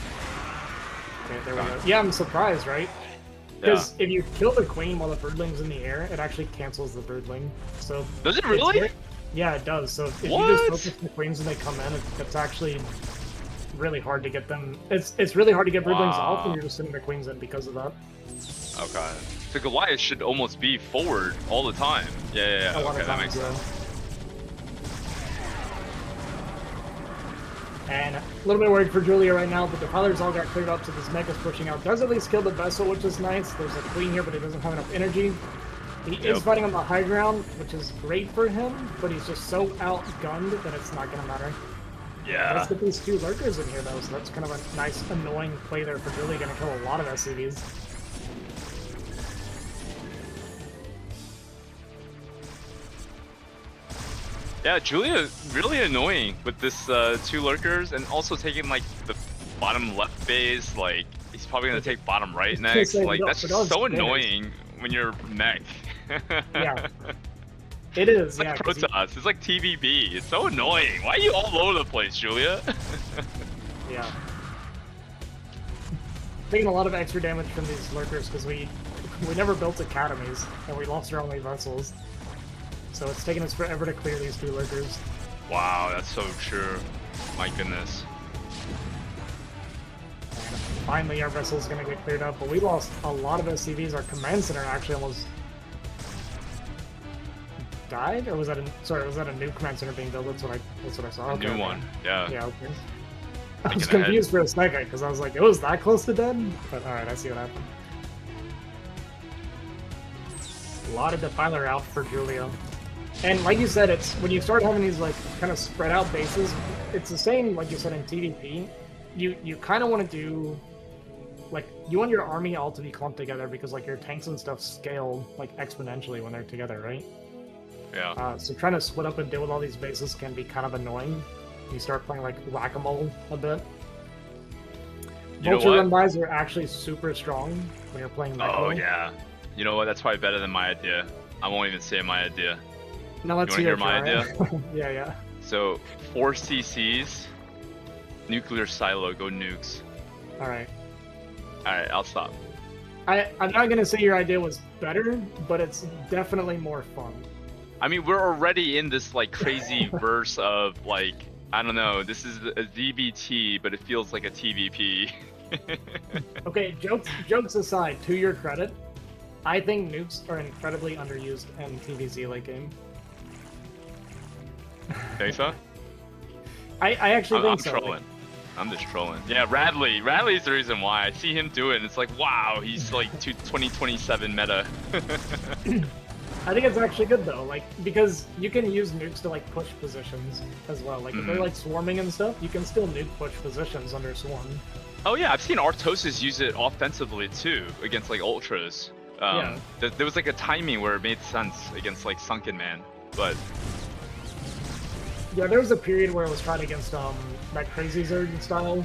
Okay, there we go. Yeah, I'm surprised, right? Because if you kill the Queen while the Broodling's in the air, it actually cancels the Broodling. So does it really? Yeah, it does. So if you just focus the Queens when they come in, it's actually really hard to get them. It's really hard to get Broodlings off when you're just sending the Queens in because of that. Okay. So Goliath should almost be forward all the time. Yeah. Okay, that makes sense. And a little bit worried for Julia right now, but the Defilers all got cleared up, so this mech is pushing out. Does at least kill the vessel, which is nice. There's a Queen here, but he doesn't have enough energy. He is fighting on the high ground, which is great for him, but he's just so outgunned that it's not going to matter. Yeah. Let's get these 2 lurkers in here, though, so that's kind of a nice, annoying play there for Julia. Going to kill a lot of SCVs. Yeah, Julia really annoying with this 2 lurkers, and also taking like the bottom left base. Like he's probably gonna take bottom right next. Like that's just so annoying when you're mech. Yeah, it is. It's like Protoss. It's like TVB. It's so annoying. Why are you all over the place, Julia? Yeah. Taking a lot of extra damage from these lurkers because we never built academies and we lost our only vessels. So it's taken us forever to clear these 2 lurkers. Wow, that's so true. My goodness. And finally, our vessel's gonna get cleared up, but we lost a lot of SCVs. Our command center actually almost died, or was that a new command center being built? That's what I saw. Okay, new one. Yeah. Yeah. Okay. I was confused for a second because I was like, it was that close to dead. But all right, I see what happened. A lot of Defiler out for Julia. And like you said, it's when you start having these like kind of spread out bases, it's the same like you said in TDP. You kind of want to do like you want your army all to be clumped together because like your tanks and stuff scale like exponentially when they're together, right? Yeah. So trying to split up and deal with all these bases can be kind of annoying. You start playing like whack-a-mole a bit. Vulture run-bys are actually super strong when you're playing mech. Oh yeah. You know what? That's probably better than my idea. I won't even say my idea. No, let's hear my idea. Yeah. So 4 CCs, nuclear silo, go nukes. All right, I'll stop. I'm not gonna say your idea was better, but it's definitely more fun. I mean, we're already in this like crazy verse of like, I don't know, this is a DBT, but it feels like a TVP. Okay, jokes aside, to your credit, I think nukes are incredibly underused in TVZ late game. Think so? I actually think so. I'm trolling. I'm just trolling. Yeah, Radley's the reason why. I see him do it, and it's like, wow, he's like 2027 meta. I think it's actually good though, like because you can use nukes to like push positions as well. Like if they're like swarming and stuff, you can still nuke push positions under swarm. Oh yeah, I've seen Artosis use it offensively too against like ultras. Yeah. There was like a timing where it made sense against like Sunken Man, but yeah, there was a period where it was tried against that crazy Zerg style.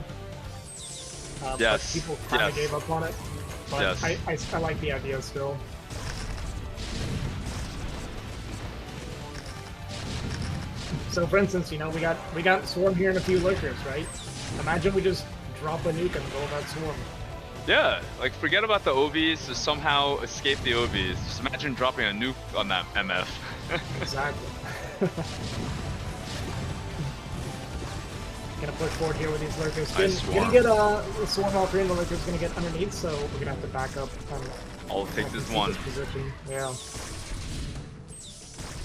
But people kind of gave up on it. But I like the idea still. So for instance, you know, we got swarm here and a few lurkers, right? Imagine we just drop a nuke and blow that swarm. Yeah, like forget about the OVs, just somehow escape the OVs. Just imagine dropping a nuke on that MF. Exactly. Gonna push forward here with these lurkers. Gonna get a swarm all three, and the lurker's gonna get underneath, so we're gonna have to back up. All it takes is one. Position. Yeah.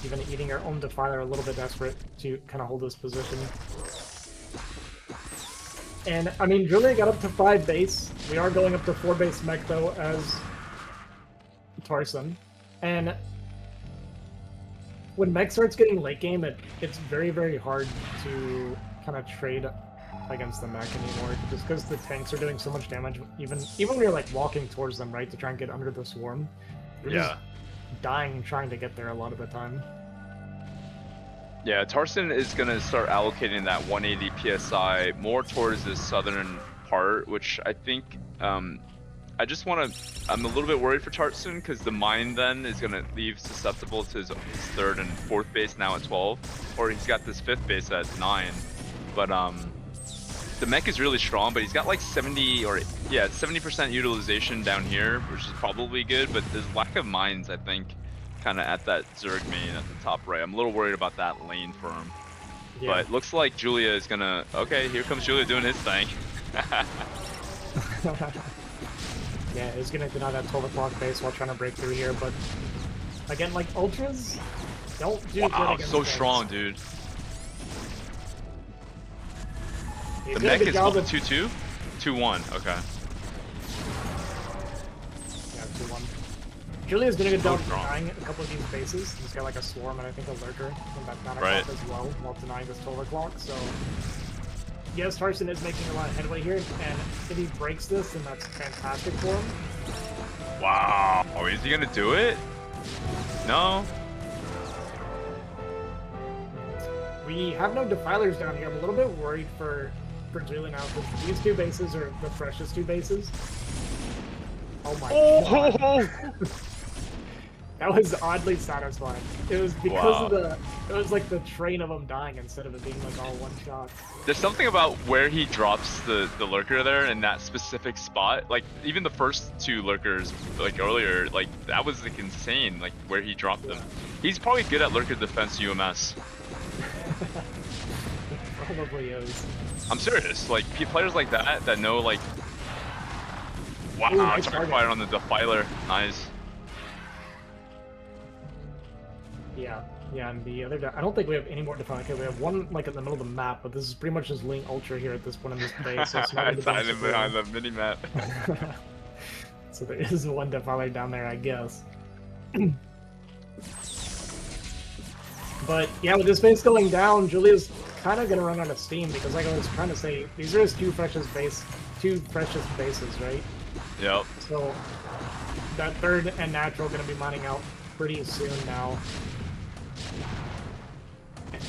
Even eating our own Defiler, a little bit desperate to kind of hold this position. And I mean, Julian got up to 5 base. We are going up to 4 base mech though as Tarson. And when mech starts getting late game, it's very, very hard to kind of trade against the mech anymore, just because the tanks are doing so much damage. Even when you're like walking towards them, right, to try and get under the swarm, you're just dying trying to get there a lot of the time. Yeah, Tarson is gonna start allocating that 180 psi more towards this southern part, which I think I just want to. I'm a little bit worried for Tarson because the mine then is gonna leave susceptible to his third and fourth base now at 12, or he's got this fifth base at 9. But the mech is really strong, but he's got like 70% utilization down here, which is probably good. But there's lack of mines, I think, kind of at that Zerg main at the top right. I'm a little worried about that lane for him. Yeah. But looks like Julia is gonna. Okay, here comes Julia doing his thing. Yeah, he's gonna deny that 12 o'clock base while trying to break through here, but again, like ultras don't do good against so things. Strong, dude. He's the mech is 2-2? 2-1, okay. Yeah, 2-1. Julia's doing a good job denying a couple of these bases. He's got like a swarm and I think a lurker from that 9 o'clock as well, while denying this 12 o'clock, so... Yes, Tarson is making a lot of headway here, and if he breaks this, then that's fantastic for him. Wow, is he gonna do it? No. We have no defilers down here. I'm a little bit worried for Julian now, because these two bases are the freshest two bases. Oh my god. That was oddly satisfying. It was because of the, it was like the train of them dying instead of it being like all one shot. There's something about where he drops the lurker there in that specific spot. Like even the first two lurkers, like earlier, like that was like insane. Like where he dropped them. He's probably good at lurker defense UMS. Probably is. I'm serious. Like players like that know like. Wow, target fire on the defiler. Nice. Yeah, and the other guy, I don't think we have any more defined. Okay, we have one like in the middle of the map, but this is pretty much just Ling Ultra here at this point in this base. So it's not hiding behind the mini map. So there is one defiler down there, I guess. But yeah, with this base going down, Julia's kind of gonna run out of steam because, like I was trying to say, these are his two freshest bases, right? Yep. So that third and natural gonna be mining out pretty soon now.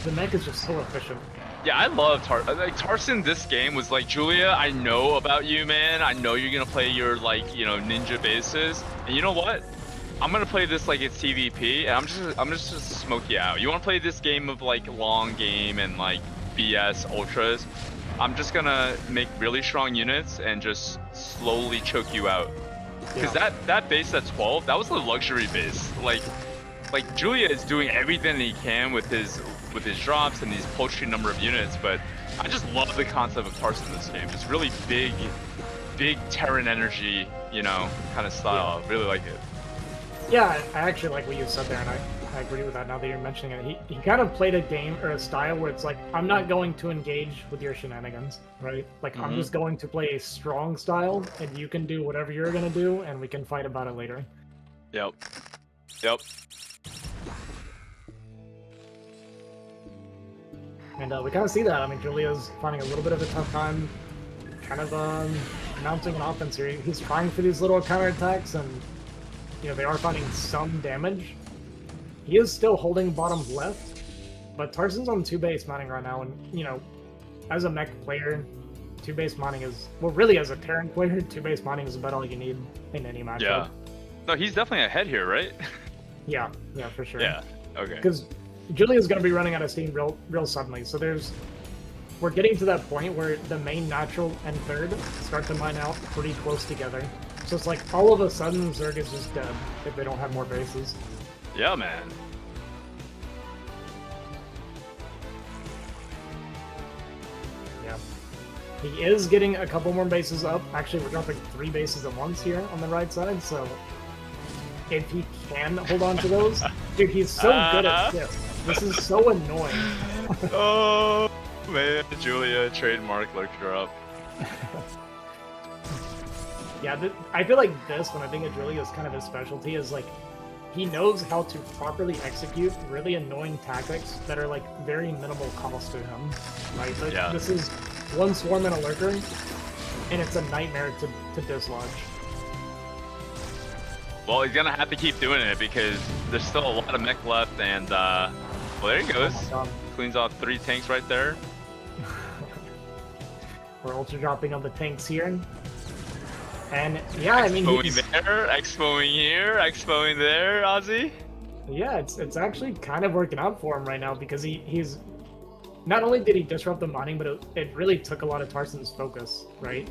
The mech is just so efficient. Yeah, I love Tarson. This game was like, Julia, I know about you, man. I know you're gonna play your like, you know, ninja bases, and you know what? I'm gonna play this like it's TVP, and I'm just gonna smoke you out. You wanna play this game of like long game and like BS ultras? I'm just gonna make really strong units and just slowly choke you out. Because that base at 12, that was a luxury base. Like Julia is doing everything he can with his drops and these poultry number of units, but I just love the concept of Tarson in this game. Just really big Terran energy, you know, kind of style. Yeah. Really like it. Yeah, I actually like what you said there, and I agree with that now that you're mentioning it. He kind of played a game or a style where it's like, I'm not going to engage with your shenanigans, right? Like, I'm just going to play a strong style, and you can do whatever you're going to do, and we can fight about it later. Yep. And we kind of see that. I mean, Julia's finding a little bit of a tough time kind of mounting an offense here. He's trying for these little counterattacks, and, you know, they are finding some damage. He is still holding bottom left, but Tarson's on 2-base mining right now, and, you know, as a mech player, 2-base mining is, well, really as a Terran player, 2-base mining is about all you need in any matchup. Yeah. No, he's definitely ahead here, right? Yeah, for sure. Yeah, okay. Because Julia's going to be running out of steam real suddenly, so we're getting to that point where the main natural and third start to mine out pretty close together. So it's like, all of a sudden, Zerg is just dead if they don't have more bases. Yeah, man. Yeah. He is getting a couple more bases up. Actually, we're dropping 3 bases at once here on the right side, so if he can hold on to those... Dude, he's so good at this. This is so annoying. Oh, man. Julia, trademark lurker up. Yeah, I feel like this, when I think of Julia's kind of his specialty, is like, he knows how to properly execute really annoying tactics that are like very minimal cost to him, right? Like, this is one swarm and a lurker, and it's a nightmare to dislodge. Well, he's gonna have to keep doing it because there's still a lot of mech left, and well, there he goes. Oh my God. Cleans off 3 tanks right there. We're ultra dropping on the tanks here. And yeah, I mean, Expoing he's, there, expoing here, expoing there, Ozzy. yeah, it's actually kind of working out for him right now because he's not only did he disrupt the mining, but it really took a lot of Tarson's focus, right?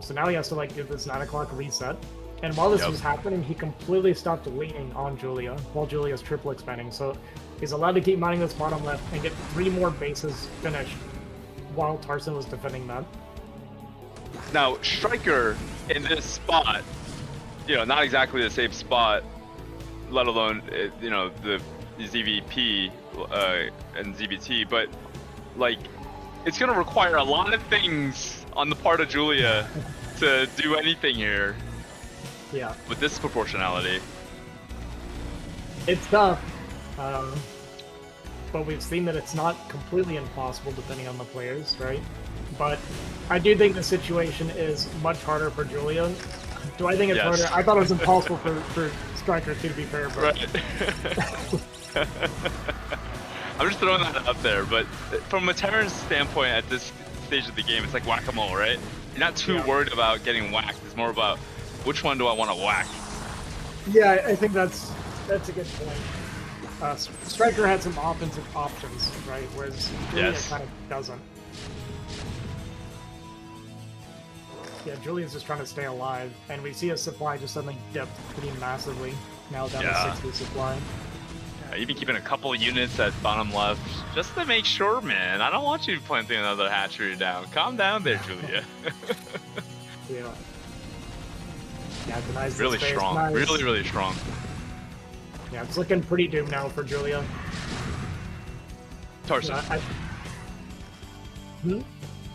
So now he has to like do this 9 o'clock reset. And while this was happening, he completely stopped leaning on Julia while Julia's triple expanding. So he's allowed to keep mining this bottom left and get 3 more bases finished while Tarson was defending that. Now, StRyKeR in this spot, you know, not exactly the same spot, let alone, you know, the ZVP and ZBT, but like, it's going to require a lot of things on the part of Julia to do anything here. Yeah. With this proportionality. It's tough. But we've seen that it's not completely impossible depending on the players, right? But I do think the situation is much harder for Julian. Do I think it's harder? I thought it was impossible for StRyKeR to be fair, but... Right. I'm just throwing that up there, but from a Terran standpoint at this stage of the game, it's like whack-a-mole, right? You're not too worried about getting whacked. It's more about which one do I want to whack? Yeah, I think that's a good point. StRyKeR had some offensive options, right? Whereas Julia kind of doesn't. Yeah, Julia's just trying to stay alive, and we see his supply just suddenly dipped pretty massively, now down to 60 supply. Yeah, even keeping a couple of units at bottom left, just to make sure, man. I don't want you planting another hatchery down. Calm down there, Julia. Yeah. Yeah, denies really space. Strong. Nice. Really, really strong. Yeah, it's looking pretty doomed now for Julia. Tarson. You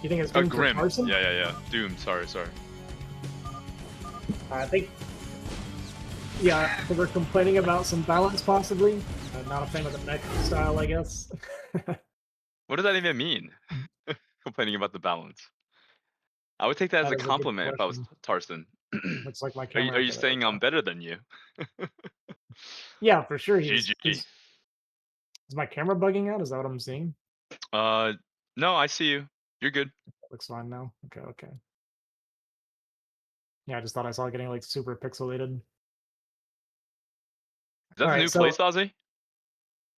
think it's doomed for Grim. Tarson? Yeah. Doom. Sorry. I think... Yeah, so we're complaining about some balance, possibly. Not a fan of the mech style, I guess. What does that even mean? Complaining about the balance. I would take that as a compliment if I was Tarson. Looks like my camera. Are you saying I'm better than you? Yeah, for sure. GG. Is my camera bugging out? Is that what I'm seeing? No, I see you. You're good. Looks fine now. Okay. Yeah, I just thought I saw it getting like super pixelated. Is that the new place, Ozzy?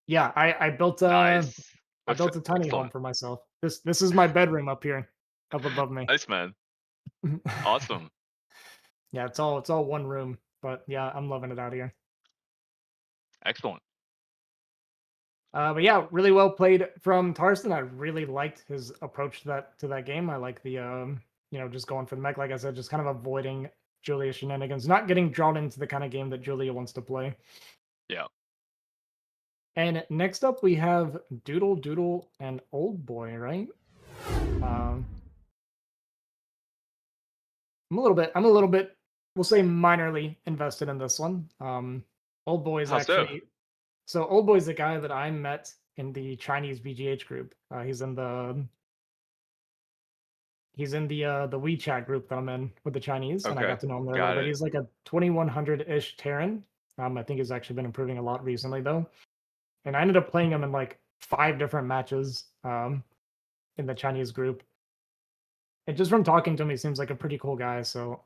Yeah, I built nice. I built a tiny home for myself. This is my bedroom up here, up above me. Nice, man. Awesome. Yeah, it's all one room, but yeah, I'm loving it out here. Excellent. But yeah, really well played from Tarson. I really liked his approach to that game. I like the you know, just going for the mech, like I said, just kind of avoiding Julia shenanigans, not getting drawn into the kind of game that Julia wants to play. Yeah. And next up we have Doodle, and OLDboy, right? I'm a little bit, we'll say minorly invested in this one. OLDboy is actually so OLDboy is the guy that I met in the Chinese VGH group. He's in the WeChat group that I'm in with the Chinese, and I got to know him there a little bit. He's like a 2100-ish Terran. I think he's actually been improving a lot recently though. And I ended up playing him in like 5 different matches in the Chinese group. And just from talking to him, he seems like a pretty cool guy. So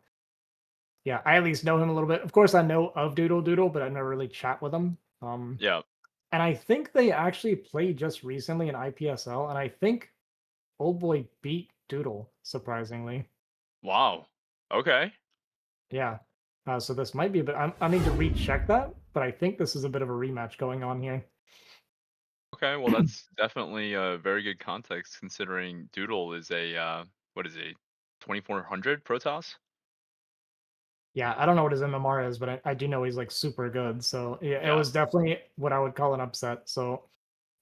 yeah, I at least know him a little bit. Of course, I know of DoodleDoodle, but I never really chat with him. Yeah. And I think they actually played just recently in IPSL, and I think OLDboy beat Doodle, surprisingly. Wow. Okay. Yeah. So this might be a bit... I need to recheck that, but I think this is a bit of a rematch going on here. Okay, well that's definitely a very good context considering Doodle is a what is he, 2400 Protoss? Yeah, I don't know what his MMR is, but I do know he's like super good. So yeah, it was definitely what I would call an upset. So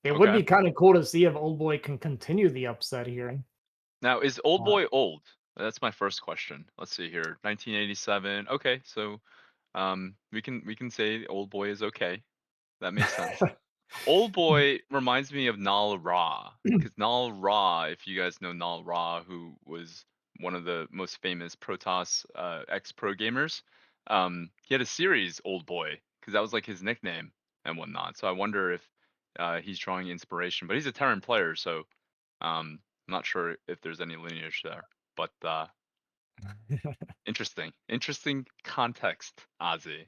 it would be kind of cool to see if OLDboy can continue the upset here. Now, is OLDboy old? That's my first question. Let's see here. 1987. Okay, so we can say OLDboy is okay. That makes sense. OLDboy reminds me of Nal Ra, because Nal Ra, if you guys know Nal Ra, who was one of the most famous Protoss ex-pro gamers, he had a series OLDboy, because that was like his nickname and whatnot. So I wonder if he's drawing inspiration, but he's a Terran player, so I'm not sure if there's any lineage there. But interesting context, Ozzy.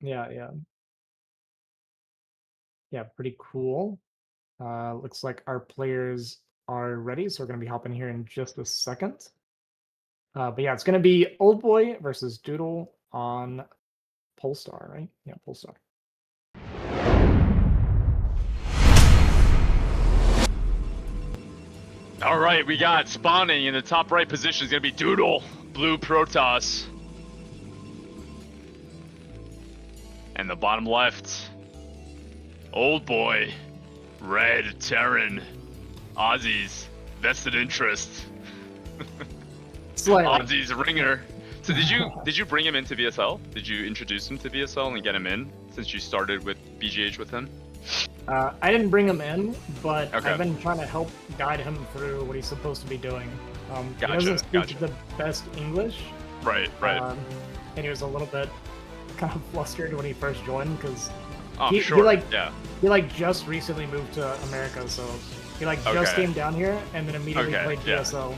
Yeah. Yeah, pretty cool. Looks like our players are ready, so we're going to be hopping here in just a second. But yeah, it's going to be OLDboy versus Doodle on Polestar, right? Yeah, Polestar. All right, we got spawning in the top right position is going to be Doodle, blue Protoss. And the bottom left, OLDboy, red Terran, Ozzy's vested interest. Ozzy's ringer. So did you bring him into BSL? Did you introduce him to BSL and get him in since you started with BGH with him? I didn't bring him in, but Okay. I've been trying to help guide him through what he's supposed to be doing. He Gotcha, doesn't speak gotcha. the best English. Right. And he was a little bit kind of flustered when he first joined because Oh, he sure. he just recently moved to America, so he just came down here and then immediately played BSL.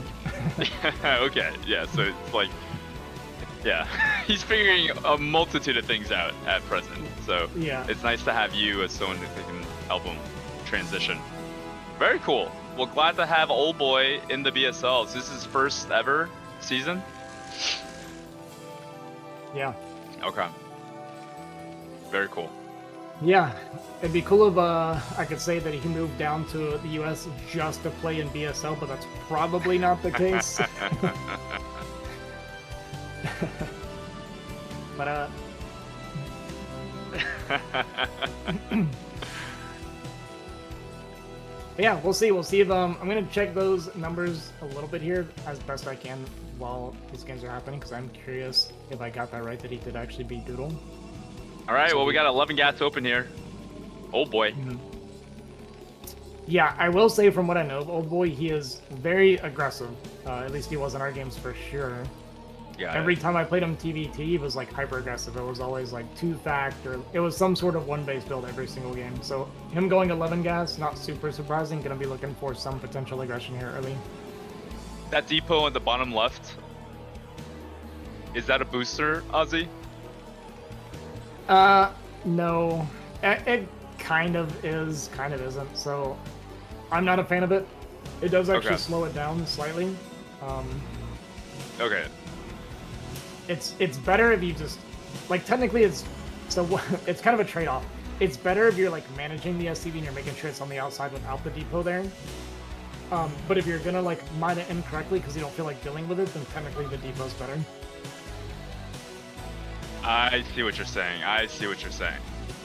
Okay, yeah, so it's like, yeah, he's figuring a multitude of things out at present, so Yeah. it's nice to have you as someone that can help him transition. Very cool. Well, glad to have OLDboy in the BSL. So this is his first ever season? Yeah. Okay. Very cool. Yeah, it'd be cool if I could say that he moved down to the US just to play in BSL, but that's probably not the case. But yeah, we'll see. We'll see if I'm gonna check those numbers a little bit here as best I can while these games are happening, because I'm curious if I got that right, that he did actually beat Doodle. All right, well, we got 11 gats open here. OLDboy. Yeah, I will say from what I know of OLDboy, he is very aggressive. At least he was in our games for sure. Yeah. Every time I played him TVT, he was like hyper aggressive. It was always like 2-fact, or it was some sort of one-base build every single game. So him going 11 gas, not super surprising. Gonna be looking for some potential aggression here early. That depot on the bottom left, is that a booster, Ozzy? No. It kind of is, kind of isn't. So I'm not a fan of it. It does actually slow it down slightly. Okay. It's better if you just, like, technically it's kind of a trade-off. It's better if you're like managing the SCV and you're making sure it's on the outside without the depot there. But if you're gonna like mine it incorrectly because you don't feel like dealing with it, then technically the depot's better. I see what you're saying.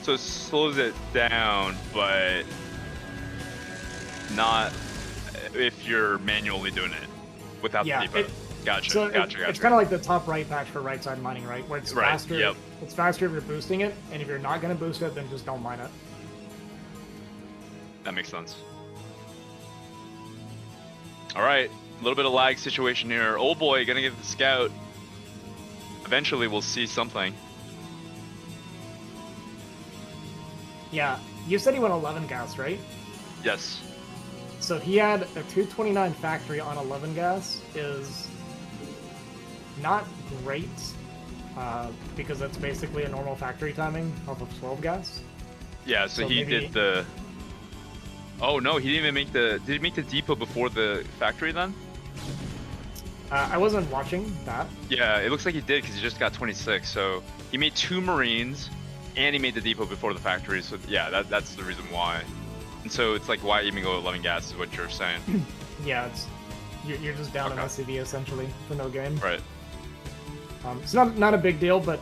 So it slows it down, but not if you're manually doing it without the depot. Gotcha. So it's kind of like the top right patch for right side mining, right? Where it's faster. Yep. It's faster if you're boosting it, and if you're not gonna boost it, then just don't mine it. That makes sense. All right, a little bit of lag situation here. OLDboy gonna get the scout. Eventually, we'll see something. Yeah, you said he went 11 gas, right? Yes. So he had a 229 factory on 11 gas is not great, because that's basically a normal factory timing off of 12 gas. Yeah, so he did the... Oh no, he didn't even make the... Did he make the depot before the factory then? I wasn't watching that. Yeah, it looks like he did because he just got 26. So he made 2 Marines and he made the depot before the factory. So yeah, that's the reason why. And so it's like, why even go 11 gas is what you're saying. Yeah, you're just down in SCV essentially for no gain. Right. It's not a big deal, but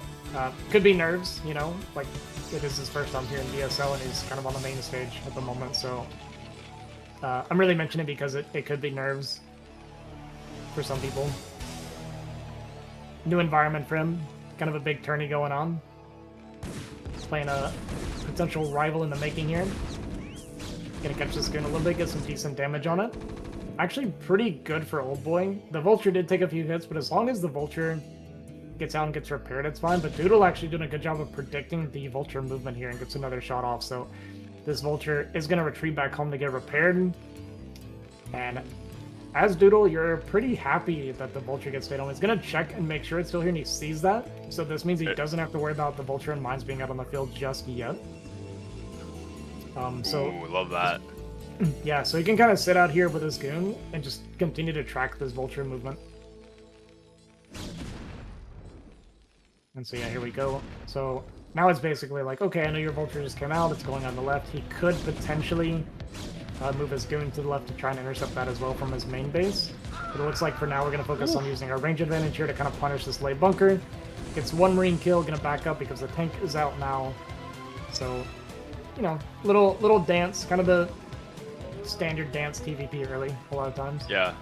could be nerves, you know? Like, it is his first time here in BSL, and he's kind of on the main stage at the moment, so... I'm really mentioning it because it could be nerves for some people. New environment for him. Kind of a big tourney going on. He's playing a potential rival in the making here. Gonna catch the screen a little bit, get some decent damage on it. Actually pretty good for OLDboy. The Vulture did take a few hits, but as long as the Vulture gets out and gets repaired, it's fine. But Doodle actually doing a good job of predicting the Vulture movement here and gets another shot off. So this Vulture is going to retreat back home to get repaired. And as Doodle, you're pretty happy that the Vulture gets stayed home. It's going to check and make sure it's still here, and he sees that. So this means he doesn't have to worry about the Vulture and mines being out on the field just yet. Ooh, love that. Yeah, so he can kind of sit out here with his goon and just continue to track this Vulture movement. And so yeah, here we go. So now it's basically like, okay, I know your Vulture just came out, it's going on the left. He could potentially move his goon to the left to try and intercept that as well from his main base. But it looks like for now we're going to focus on using our range advantage here to kind of punish this late bunker. Gets one Marine kill, going to back up because the tank is out now. So, you know, little dance, kind of the standard dance TVP early a lot of times. Yeah.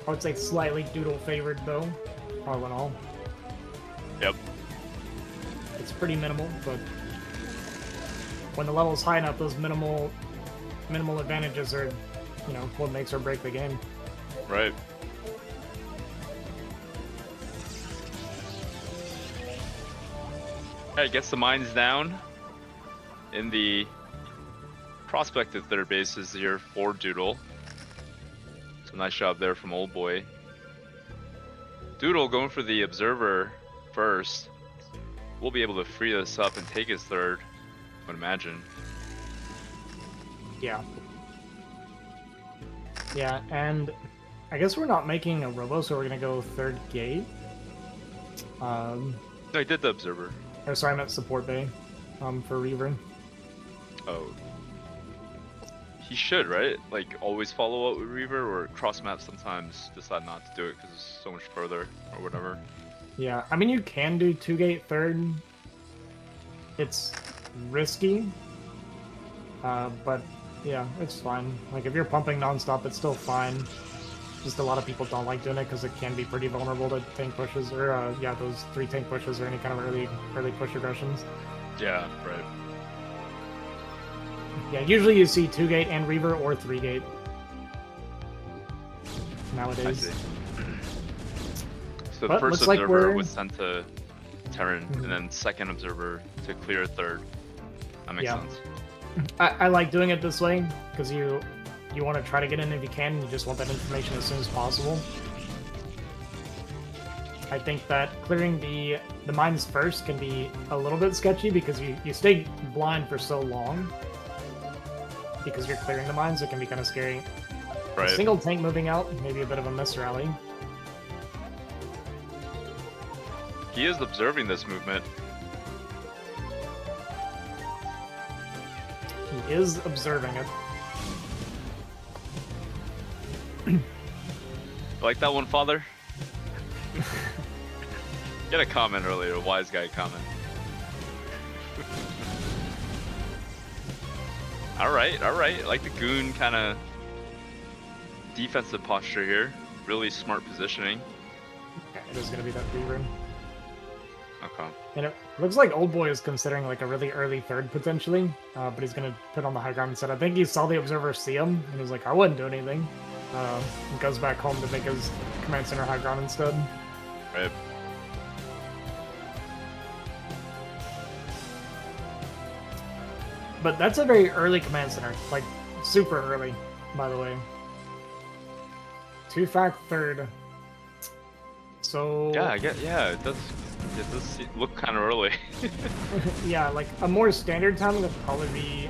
I would say slightly Doodle favored though, all in all. Yep. It's pretty minimal, but when the level's high enough, those minimal advantages are, you know, what makes or break the game. Right. Okay, gets the mines down in the prospected third bases here for Doodle. So nice job there from OLDboy. Doodle going for the observer first. We'll be able to free this up and take his third, I would imagine. Yeah. Yeah, and I guess we're not making a robo, so we're gonna go third gate. No, he did the observer. Or sorry, I meant support bay for Reaver. Oh. He should, right? Like, always follow up with Reaver, or cross map sometimes decide not to do it because it's so much further, or whatever. Yeah, I mean, you can do 2-gate third. It's risky. But, yeah, it's fine. Like, if you're pumping nonstop, it's still fine. Just a lot of people don't like doing it because it can be pretty vulnerable to tank pushes, or, yeah, those 3 tank pushes or any kind of early push aggressions. Yeah, right. Yeah, usually you see 2-gate and Reaver or 3-gate nowadays. I see. So But first looks like observer we're- was sent to Terran, and then second observer to clear third. That makes Yeah. sense. I like doing it this way because you want to try to get in if you can, and you just want that information as soon as possible. I think that clearing the mines first can be a little bit sketchy because you stay blind for so long. Because you're clearing the mines, it can be kind of scary. Right. A single tank moving out, maybe a bit of a miss rally. He is observing this movement. He is observing it. Like that one, Father? Get a comment earlier, a wise guy comment. Alright, alright. I like the goon kind of defensive posture here. Really smart positioning. Okay, it is going to be that Reaver. Okay. And it looks like OLDboy is considering like a really early third potentially, but he's going to put on the high ground instead. I think he saw the observer see him, and he's like, I wouldn't do anything. And goes back home to make his command center high ground instead. Right. But that's a very early command center, like super early, by the way. 2-fact third. So Yeah, I get. Yeah, it does look kind of early. yeah, like a more standard time would probably be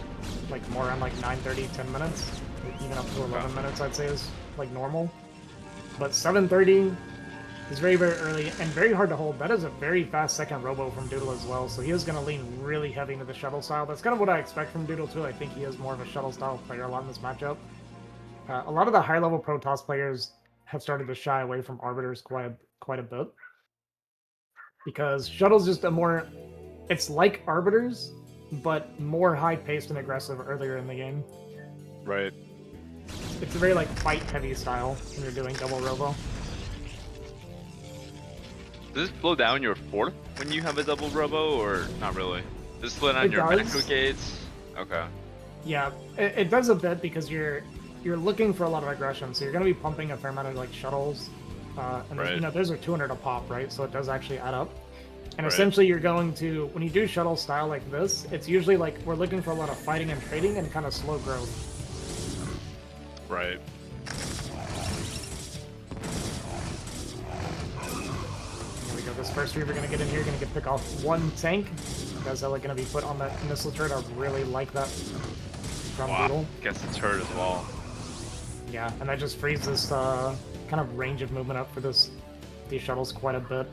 like more around like 9:30, 10 minutes, even up to 11 minutes. I'd say is like normal. But 7:30 is very early and very hard to hold. That is a very fast second robo from Doodle as well. So he is going to lean really heavy into the shuttle style. That's kind of what I expect from Doodle too. I think he is more of a shuttle style player a lot in this matchup. A lot of the high level Protoss players have started to shy away from Arbiters quite a bit. Because Shuttle's just a more... It's like Arbiters, but more high-paced and aggressive earlier in the game. Right. It's a very, like, fight-heavy style when you're doing double robo. Does this slow down your fourth when you have a double robo, or not really? Does it slow down your does. macro gates? Okay. Yeah, it does a bit because you're looking for a lot of aggression, so you're going to be pumping a fair amount of, like, shuttles. And, Right. you know, those are 200 a pop, right? So it does actually add up. And Right. essentially you're going to, when you do shuttle style like this, it's usually like we're looking for a lot of fighting and trading and kind of slow growth. Right. Here we go, this first Reaver gonna get in here, gonna get pick off one tank. Gazella gonna be put on that missile turret. I really like that from Doodle. Gets the turret as well. Yeah, and that just frees this kind of range of movement up for these shuttles quite a bit.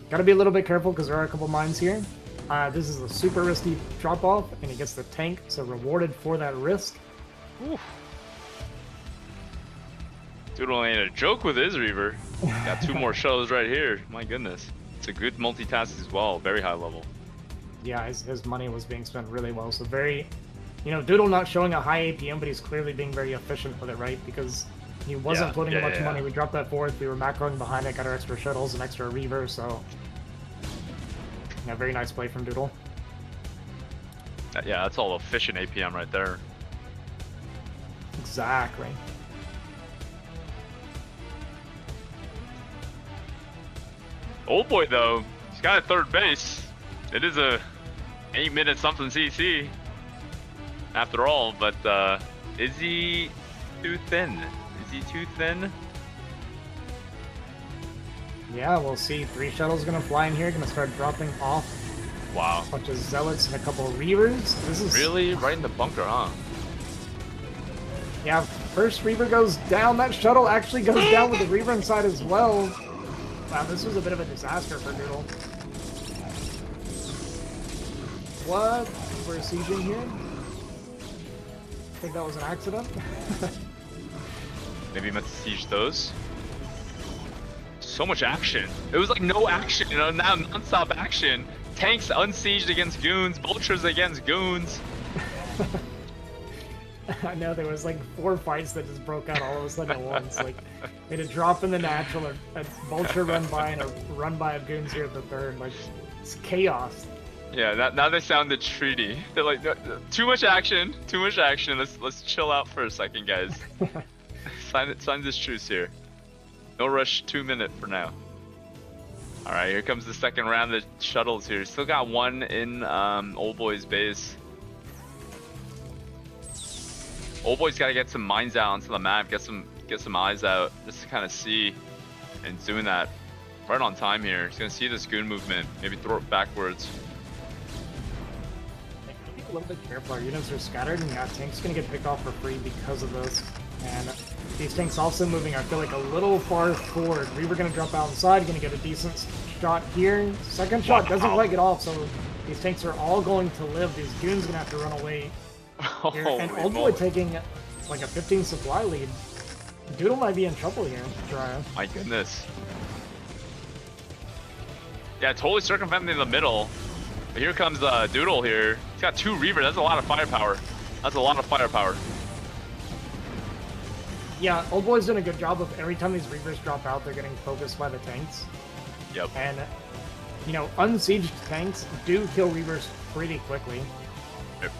Gotta be a little bit careful because there are a couple mines here. This is a super risky drop-off, and he gets the tank, so rewarded for that risk. Oof. Doodle ain't a joke with his Reaver. Got 2 more shuttles right here. My goodness. It's a good multitask as well. Very high level. Yeah, his money was being spent really well, so very... You know, Doodle not showing a high APM, but he's clearly being very efficient with it, right? Because he wasn't putting much money. We dropped that fourth, we were macroing behind it, got our extra shuttles and extra Reaver, so... Yeah, very nice play from Doodle. Yeah, that's all efficient APM right there. Exactly. OLDboy though, he's got a third base. It is a 8-minute something CC. After all, but is he too thin? Is he too thin? Yeah, we'll see. 3 shuttles gonna fly in here, gonna start dropping off Wow. a bunch of Zealots and a couple of Reavers. This is Really? Right in the bunker, huh? Yeah, first Reaver goes down. That shuttle actually goes down with the Reaver inside as well. Wow, this was a bit of a disaster for Doodle. What? We're sieging here? I think that was an accident. Maybe he meant to siege those. So much action. It was like no action, you know, now non-stop action. Tanks unsieged against goons, vultures against goons. I know, there was like 4 fights that just broke out all of a sudden at once. Like, we had a drop in the natural, a vulture run by, and a run by of goons here at the third. Like, it's chaos. Yeah, now they sound the treaty. They're like, too much action, too much action. Let's chill out for a second, guys. Sign this truce here. No rush, 2-minute for now. All right, here comes the second round of shuttles here. Still got 1 in OLDboy's base. OLDboy's got to get some mines out onto the map, get some eyes out, just to kind of see, and doing that right on time here. He's gonna see this goon movement, maybe throw it backwards. Be a little bit careful. Our units are scattered, and yeah, tank's gonna get picked off for free because of this. And these tanks also moving, I feel like, a little far forward. Reaver gonna drop out inside, gonna get a decent shot here. Second shot doesn't quite get off, so these tanks are all going to live. These goons gonna have to run away. Here. And OLDboy taking like a 15 supply lead. Doodle might be in trouble here, JIRAIYA. My goodness. Yeah, totally circumventing the middle. But here comes Doodle here. He's got 2 Reaver. That's a lot of firepower. That's a lot of firepower. Yeah, OLDboy's doing a good job of every time these Reavers drop out, they're getting focused by the tanks. Yep. And, you know, unsieged tanks do kill Reavers pretty quickly. Yep.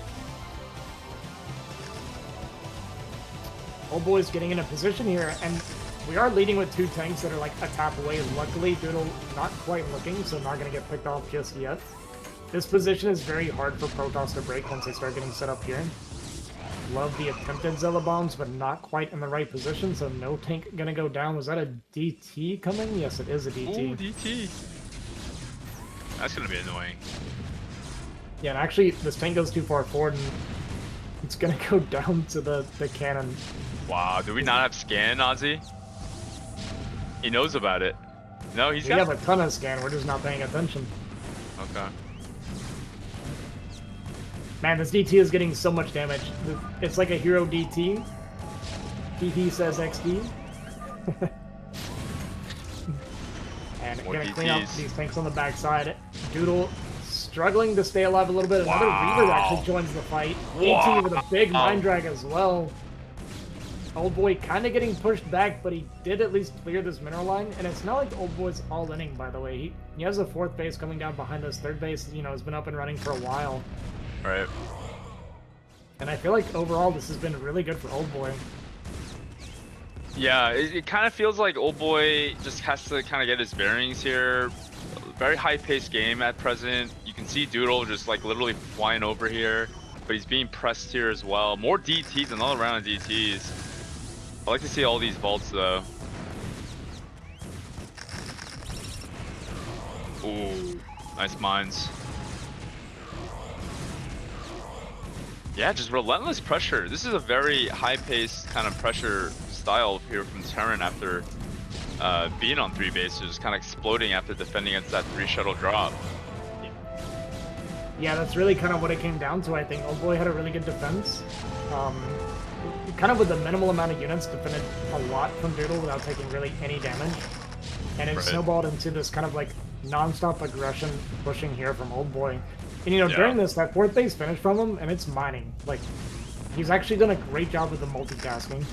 OLDboy's getting in a position here, and we are leading with 2 tanks that are like a tap away. Luckily, Doodle not quite looking, so not going to get picked off just yet. This position is very hard for Protoss to break once they start getting set up here. Love the attempted Zilla bombs, but not quite in the right position, so no tank going to go down. Was that a DT coming? Yes, it is a DT. Ooh, DT. That's going to be annoying. Yeah, and actually, this tank goes too far forward, and it's going to go down to the cannon. Wow, do we not have scan, Ozzy? He knows about it. No, he's got... We have a ton of scan, we're just not paying attention. Okay. Man, this DT is getting so much damage. It's like a hero DT. DT says XD. And More gonna clean up DTs. these tanks on the backside. Doodle struggling to stay alive a little bit. Another Reaver actually joins the fight. DT with a big mind drag as well. OLDboy kind of getting pushed back, but he did at least clear this mineral line. And it's not like OLDboy's all inning, by the way. He has a 4th base coming down behind us. 3rd base, you know, has been up and running for a while. Right. And I feel like overall this has been really good for OLDboy. Yeah, it kind of feels like OLDboy just has to kind of get his bearings here. very high-paced game at present. You can see Doodle just like literally flying over here, but he's being pressed here as well. More DTs, another round of DTs. I like to see all these vaults though. Ooh, nice mines. Yeah, just relentless pressure. This is a very high-paced kind of pressure style here from Terran after being on 3 bases, kind of exploding after defending against that 3 shuttle drop. Yeah, that's really kind of what it came down to, I think. OLDboy had a really good defense. Kind of with the minimal amount of units, defended a lot from Doodle without taking really any damage. And it snowballed into this kind of like non-stop aggression pushing here from OLDboy. And you know, during this, that 4th base finish from him, and it's mining. Like, he's actually done a great job with the multitasking.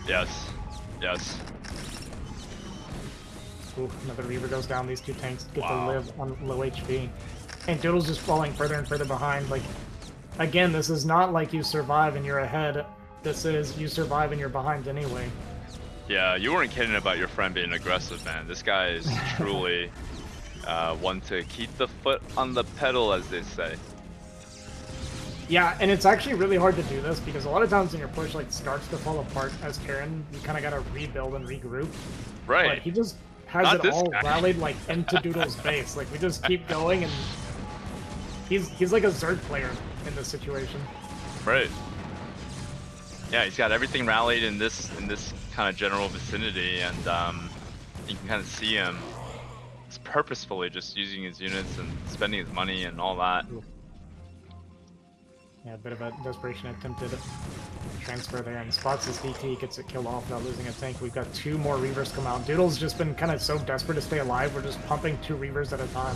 Yes. Yes. Ooh, another Reaver goes down. These 2 tanks get to live on low HP. And Doodle's just falling further and further behind. Like, again, this is not like you survive and you're ahead. This is you survive and you're behind anyway. Yeah, you weren't kidding about your friend being aggressive, man. This guy is truly one to keep the foot on the pedal, as they say. Yeah, and it's actually really hard to do this because a lot of times when your push like starts to fall apart as Terran, you kind of got to rebuild and regroup. Right. But he just has Not it this all guy. rallied like into Doodle's base. Like we just keep going, and he's like a Zerg player in this situation. Right. Yeah, he's got everything rallied in this kind of general vicinity, and you can kind of see him. He's purposefully just using his units and spending his money and all that. Yeah, a bit of a desperation attempted transfer there, and spots his DT, gets it killed off without losing a tank. We've got 2 more Reavers come out. Doodle's just been kind of so desperate to stay alive, we're just pumping 2 Reavers at a time.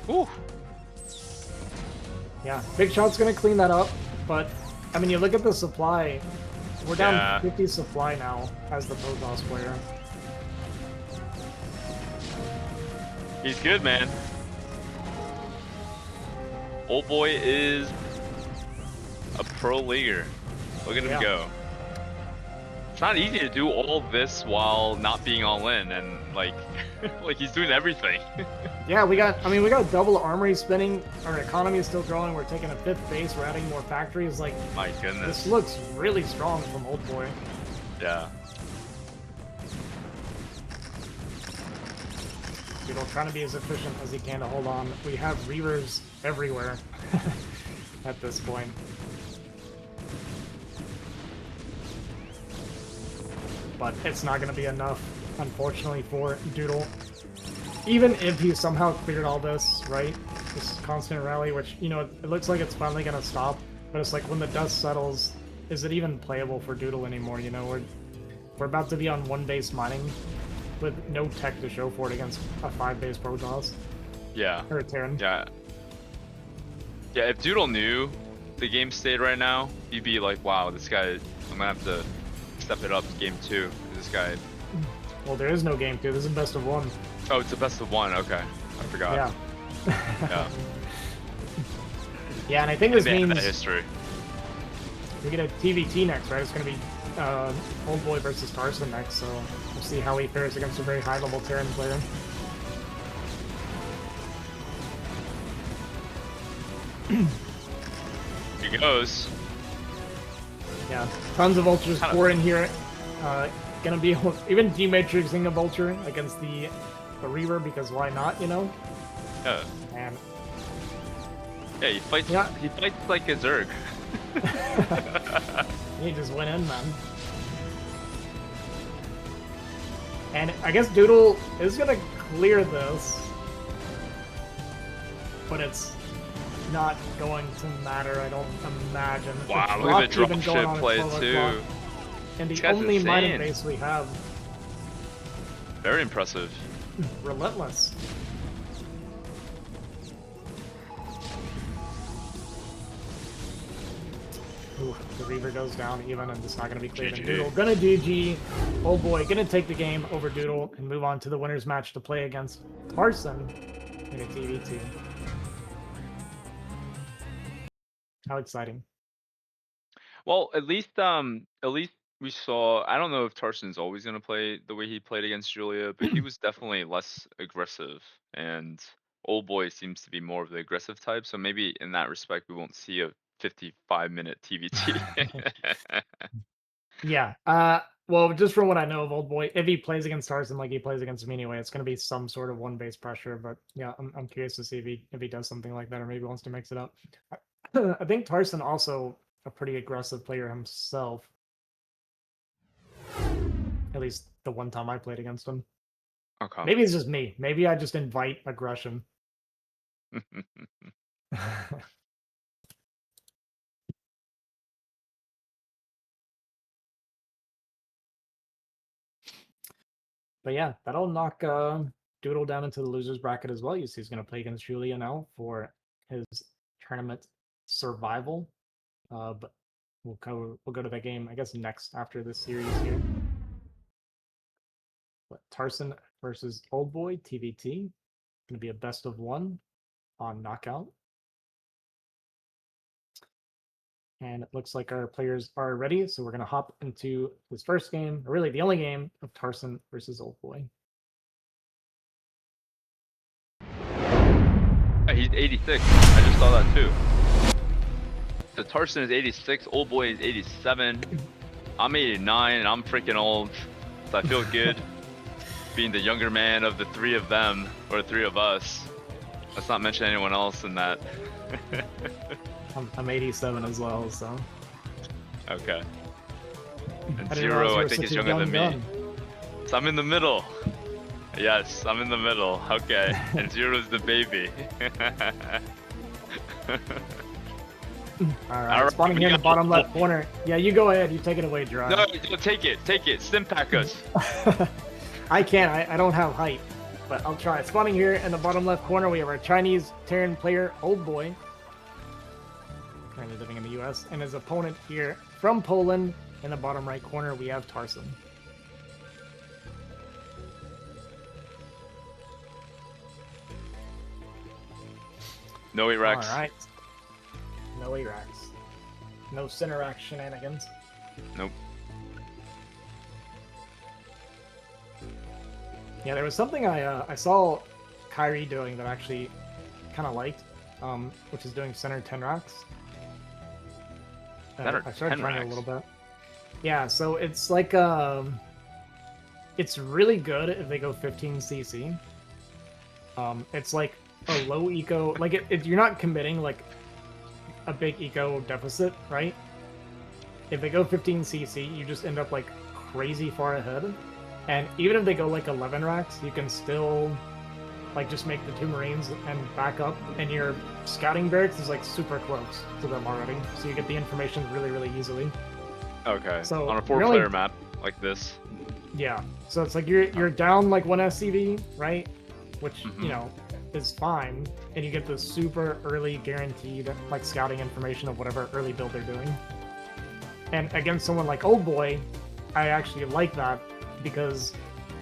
Ooh. Yeah, Big Shot's gonna clean that up, but I mean, you look at the supply, we're down 50 supply now as the Protoss player. He's good, man. OLDboy is a pro leaguer. Look at him go. It's not easy to do all this while not being all in, and like, like he's doing everything. Yeah, we got double armory spinning. Our economy is still growing. We're taking a 5th base. We're adding more factories. Like, my goodness, this looks really strong from OLDboy. Yeah. Doodle trying to be as efficient as he can to hold on. We have Reavers everywhere at this point. But it's not going to be enough, unfortunately, for Doodle. Even if he somehow cleared all this, right? This constant rally, which, you know, it looks like it's finally going to stop. But it's like when the dust settles, is it even playable for Doodle anymore? You know, we're about to be on 1 base mining with no tech to show for it against a 5 base Protoss. Yeah. Or a Terran. Yeah. Yeah, if Doodle knew the game stayed right now, he'd be like, wow, this guy, I'm gonna have to step it up to game 2. This guy. Well, there is no game 2. This is best of 1. Oh, it's a best of 1. Okay. I forgot. Yeah. Yeah. Yeah, and I think this means that history. we get a TVT next, right? It's going to be OLDboy versus Tarson next, so we'll see how he fares against a very high-level Terran player. Here he goes. Yeah, tons of vultures pour in here. Gonna be even D-Matrixing a vulture against the Reaver, because why not, you know? Yeah. And yeah, he fights like a Zerg. he just went in, man. And I guess Doodle is gonna clear this, but it's not going to matter, I don't imagine. Wow, look at the dropship play too. And the only mining base we have. Very impressive. Relentless. Ooh, the Reaver goes down even, and it's not going to be cleared. And Doodle gonna GG. OLDboy gonna take the game over Doodle and move on to the winner's match to play against Tarson in a TVT. How exciting! Well, at least we saw. I don't know if Tarson's always gonna play the way he played against Julia, but he was definitely less aggressive, and OLDboy seems to be more of the aggressive type. So maybe in that respect, we won't see a 55-minute TVT. Yeah. Well, just from what I know of OLDboy, if he plays against Tarson like he plays against me anyway, it's going to be some sort of one base pressure. But yeah, I'm curious to see if he does something like that or maybe wants to mix it up. I think Tarson also a pretty aggressive player himself. At least the one time I played against him. Okay. Maybe it's just me. Maybe I just invite aggression. But yeah, that'll knock Doodle down into the losers bracket as well. You see, he's going to play against Julia now for his tournament survival. But we'll go to that game, I guess, next after this series here. But Tarson versus OLDboy TVT. Going to be a best of one on knockout. And it looks like our players are ready, so we're going to hop into this first game, or really the only game of Tarson versus OLDboy. He's 86. I just saw that too. So Tarson is 86, OLDboy is 87. I'm 89 and I'm freaking old, so I feel good being the younger man of the three of them, or the three of us. Let's not mention anyone else in that. I'm 87 as well, so. Okay. And I Zero, I think, is younger than me. So I'm in the middle. Yes, I'm in the middle. Okay. And Zero's the baby. Alright, spawning here in the bottom left corner. Yeah, you go ahead. You take it away, JIRAIYA. No, take it. Take it. Stimpack us. I can't. I don't have height, but I'll try. Spawning here in the bottom left corner, we have our Chinese Terran player, OLDboy, currently living in the US, and his opponent here from Poland in the bottom right corner, we have Tarson. No Iraqs. Alright. No Iraqs. No Cinerac shenanigans. Nope. Yeah, there was something I saw Kyrie doing that I actually kind of liked, which is doing center 10 racks. I started trying it a little bit. Yeah, so it's like it's really good if they go 15 CC. It's like a low eco, like you're not committing like a big eco deficit, right? If they go 15 CC, you just end up like crazy far ahead. And even if they go like 11 racks, you can still like just make the 2 Marines and back up, and your scouting barracks is like super close to them already, so you get the information really, really easily. Okay. So on a 4-player map like this. Yeah. So it's like you're down like 1 SCV, right? Which you know is fine, and you get the super early guaranteed like scouting information of whatever early build they're doing. And against someone like OLDboy, I actually like that because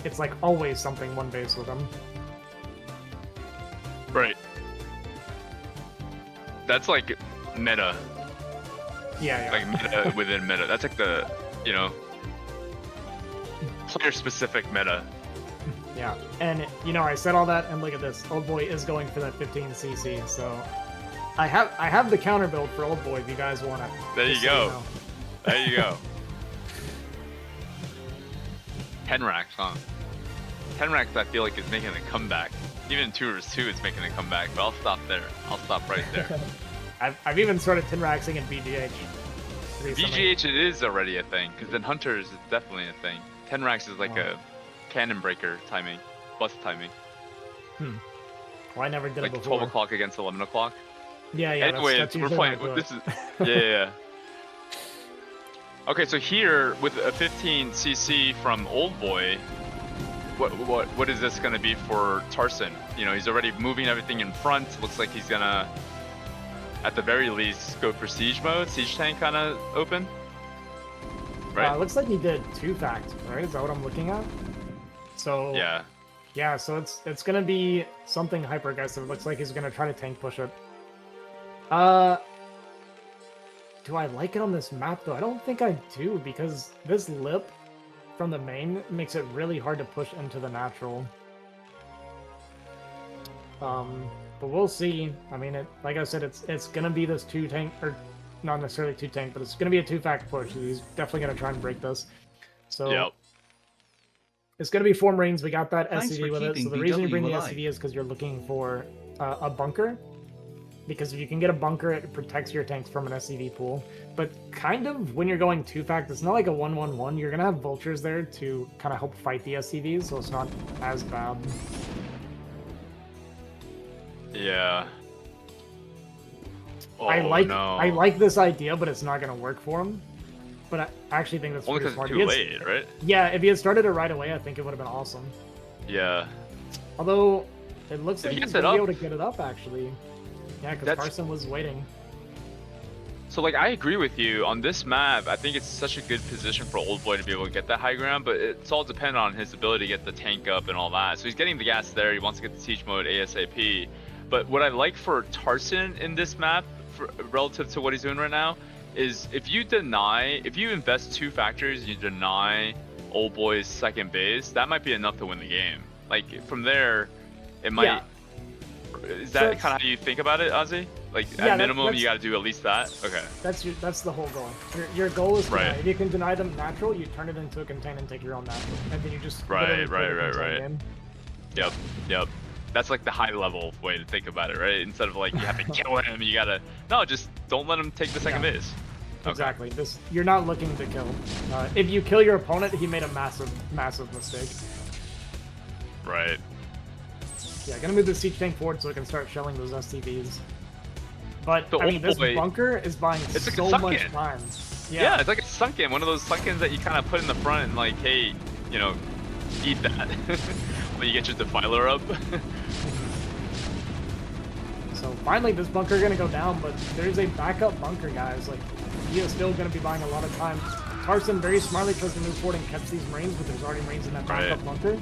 it's like always something one base with them. Right. That's like meta. Yeah. Like meta within meta. That's like the, you know, player specific meta. Yeah, and you know, I said all that, and look at this. OLDboy is going for that 15 CC, so I have the counter build for OLDboy if you guys want it. There you go. There you go. 10 racks, huh? 10 racks I feel like is making a comeback. Even 2 vs 2 is making a comeback, but I'll stop there. I'll stop right there. I've even started 10 racksing in BGH. BGH it is already a thing, because in Hunters it's definitely a thing. 10 racks is like a cannon breaker timing, bust timing. Well, I never did like it before. 12 o'clock against 11 o'clock. Yeah. Anyway, that's we're playing. This is yeah. Okay, so here with a 15 CC from OLDboy, what is this gonna be for Tarson? You know, he's already moving everything in front. Looks like he's gonna, at the very least, go for siege mode, siege tank kind of open. Right. Looks like he did 2 fact, right? Is that what I'm looking at? So yeah. So it's gonna be something hyper aggressive. It looks like he's gonna try to tank push it. Do I like it on this map though? I don't think I do, because this lip from the main makes it really hard to push into the natural. But we'll see. I mean, like I said, it's gonna be this 2-tank, or not necessarily 2-tank, but it's gonna be a 2-fact push. He's definitely gonna try and break this. So Yep. it's gonna be Form Reigns. We got that Thanks SCV for with it. So keeping the reason you bring the BW alive. SCV is because you're looking for a bunker. Because if you can get a bunker, it protects your tanks from an SCV pool. But kind of when you're going 2-fact, it's not like a 1-1-1. You're gonna have vultures there to kind of help fight the SCVs, so it's not as bad. Yeah. Oh, I no. like this idea, but it's not gonna work for him. But I actually think that's Only pretty because smart. it's too He has- late, right? Yeah, if he had started it right away, I think it would have been awesome. Yeah. Although it looks If like he he's gets it gonna be up- able to get it up actually. Yeah, because That's- Tarson was waiting. So like I agree with you on this map. I think it's such a good position for OLDboy to be able to get that high ground, but it's all dependent on his ability to get the tank up and all that. So he's getting the gas there. He wants to get the siege mode ASAP. But what I like for Tarson in this map, relative to what he's doing right now, is if you invest 2 factors, you deny OLDboy's second base, that might be enough to win the game. Like from there, it might. Yeah. Is So that it's- kind of how you think about it, Ozzy? Like Yeah, at minimum, that's- you got to do at least that. Okay. That's the whole goal. Your goal is to Right. deny. If you can deny them natural, you turn it into a contain and take your own natural, and then you just Right, literally play the right, contain right. game. Yep. That's like the high level way to think about it, right? Instead of like you have to kill him, you gotta just don't let him take the second Yeah. base. Okay. Exactly. You're not looking to kill. If you kill your opponent, he made a massive mistake. Right. Yeah, gonna move the siege tank forward so it can start shelling those SCVs. But The I mean, this OLDboy- when is buying It's like a so sunk much in. time. Yeah. It's like a sunken, one of those sunkins that you kind of put in the front and like, hey, eat that when you get your defiler up. So finally, this bunker gonna go down, but there's a backup bunker, guys. Like, he is still gonna be buying a lot of time. Tarson very smartly tries to move forward and catch these Marines, but there's already Marines in that backup Right. bunker.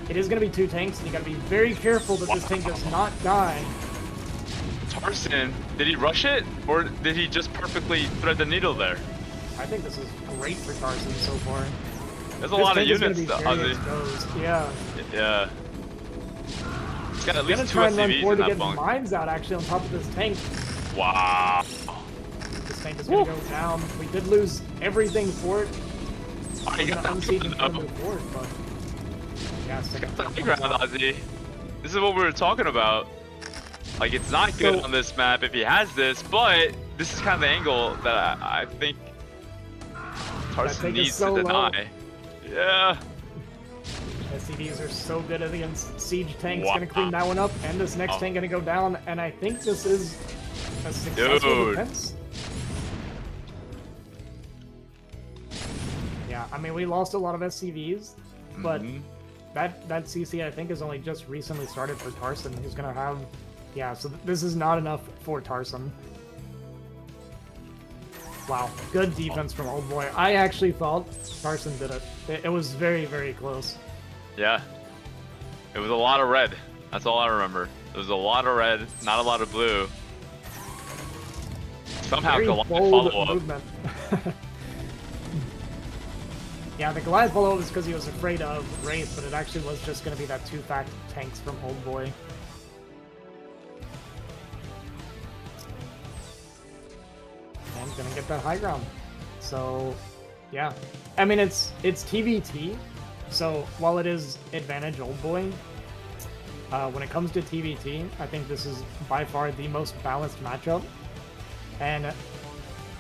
It is gonna be 2 tanks, and you gotta be very careful that this tank does not die. Tarson, did he rush it or did he just perfectly thread the needle there? I think this is great for Tarson so far. There's a lot of This tank is gonna units, be very Ozzy. exposed. Yeah. Yeah. He's got at Gonna least 2 try and run SCVs forward in to that get bunk. mines out actually on top of this tank. Wow. This tank is gonna go down. We did lose everything for it. Oh, We're you got gonna that unseat and one, move forward, but yeah, Got the high ground, Ozzy. This is what we were talking about. Like, it's not good So- on this map if he has this, but this is kind of the angle that I think Tarson tank is needs so to low. deny. Yeah. SCVs are so good against siege tanks. Wow. Gonna clean that one up, and this next Oh. tank gonna go down. And I think this is a successful Dude. defense. Yeah, I mean we lost a lot of SCVs, but Mhm. that CC I think is only just recently started for Tarson. Who's gonna have, yeah. So this is not enough for Tarson. Wow, good defense from OLDboy. I actually thought Tarson did it. It was very, very close. Yeah. It was a lot of red. That's all I remember. There was a lot of red, not a lot of blue. Somehow Very Goliath bold follow up. movement. Yeah, the Goliath follow-up was because he was afraid of Wraith, but it actually was just going to be that 2-fact tanks from OLDboy. And gonna get that high ground. So, yeah. I mean, it's TVT, so while it is advantage OLDboy, when it comes to TVT, I think this is by far the most balanced matchup. And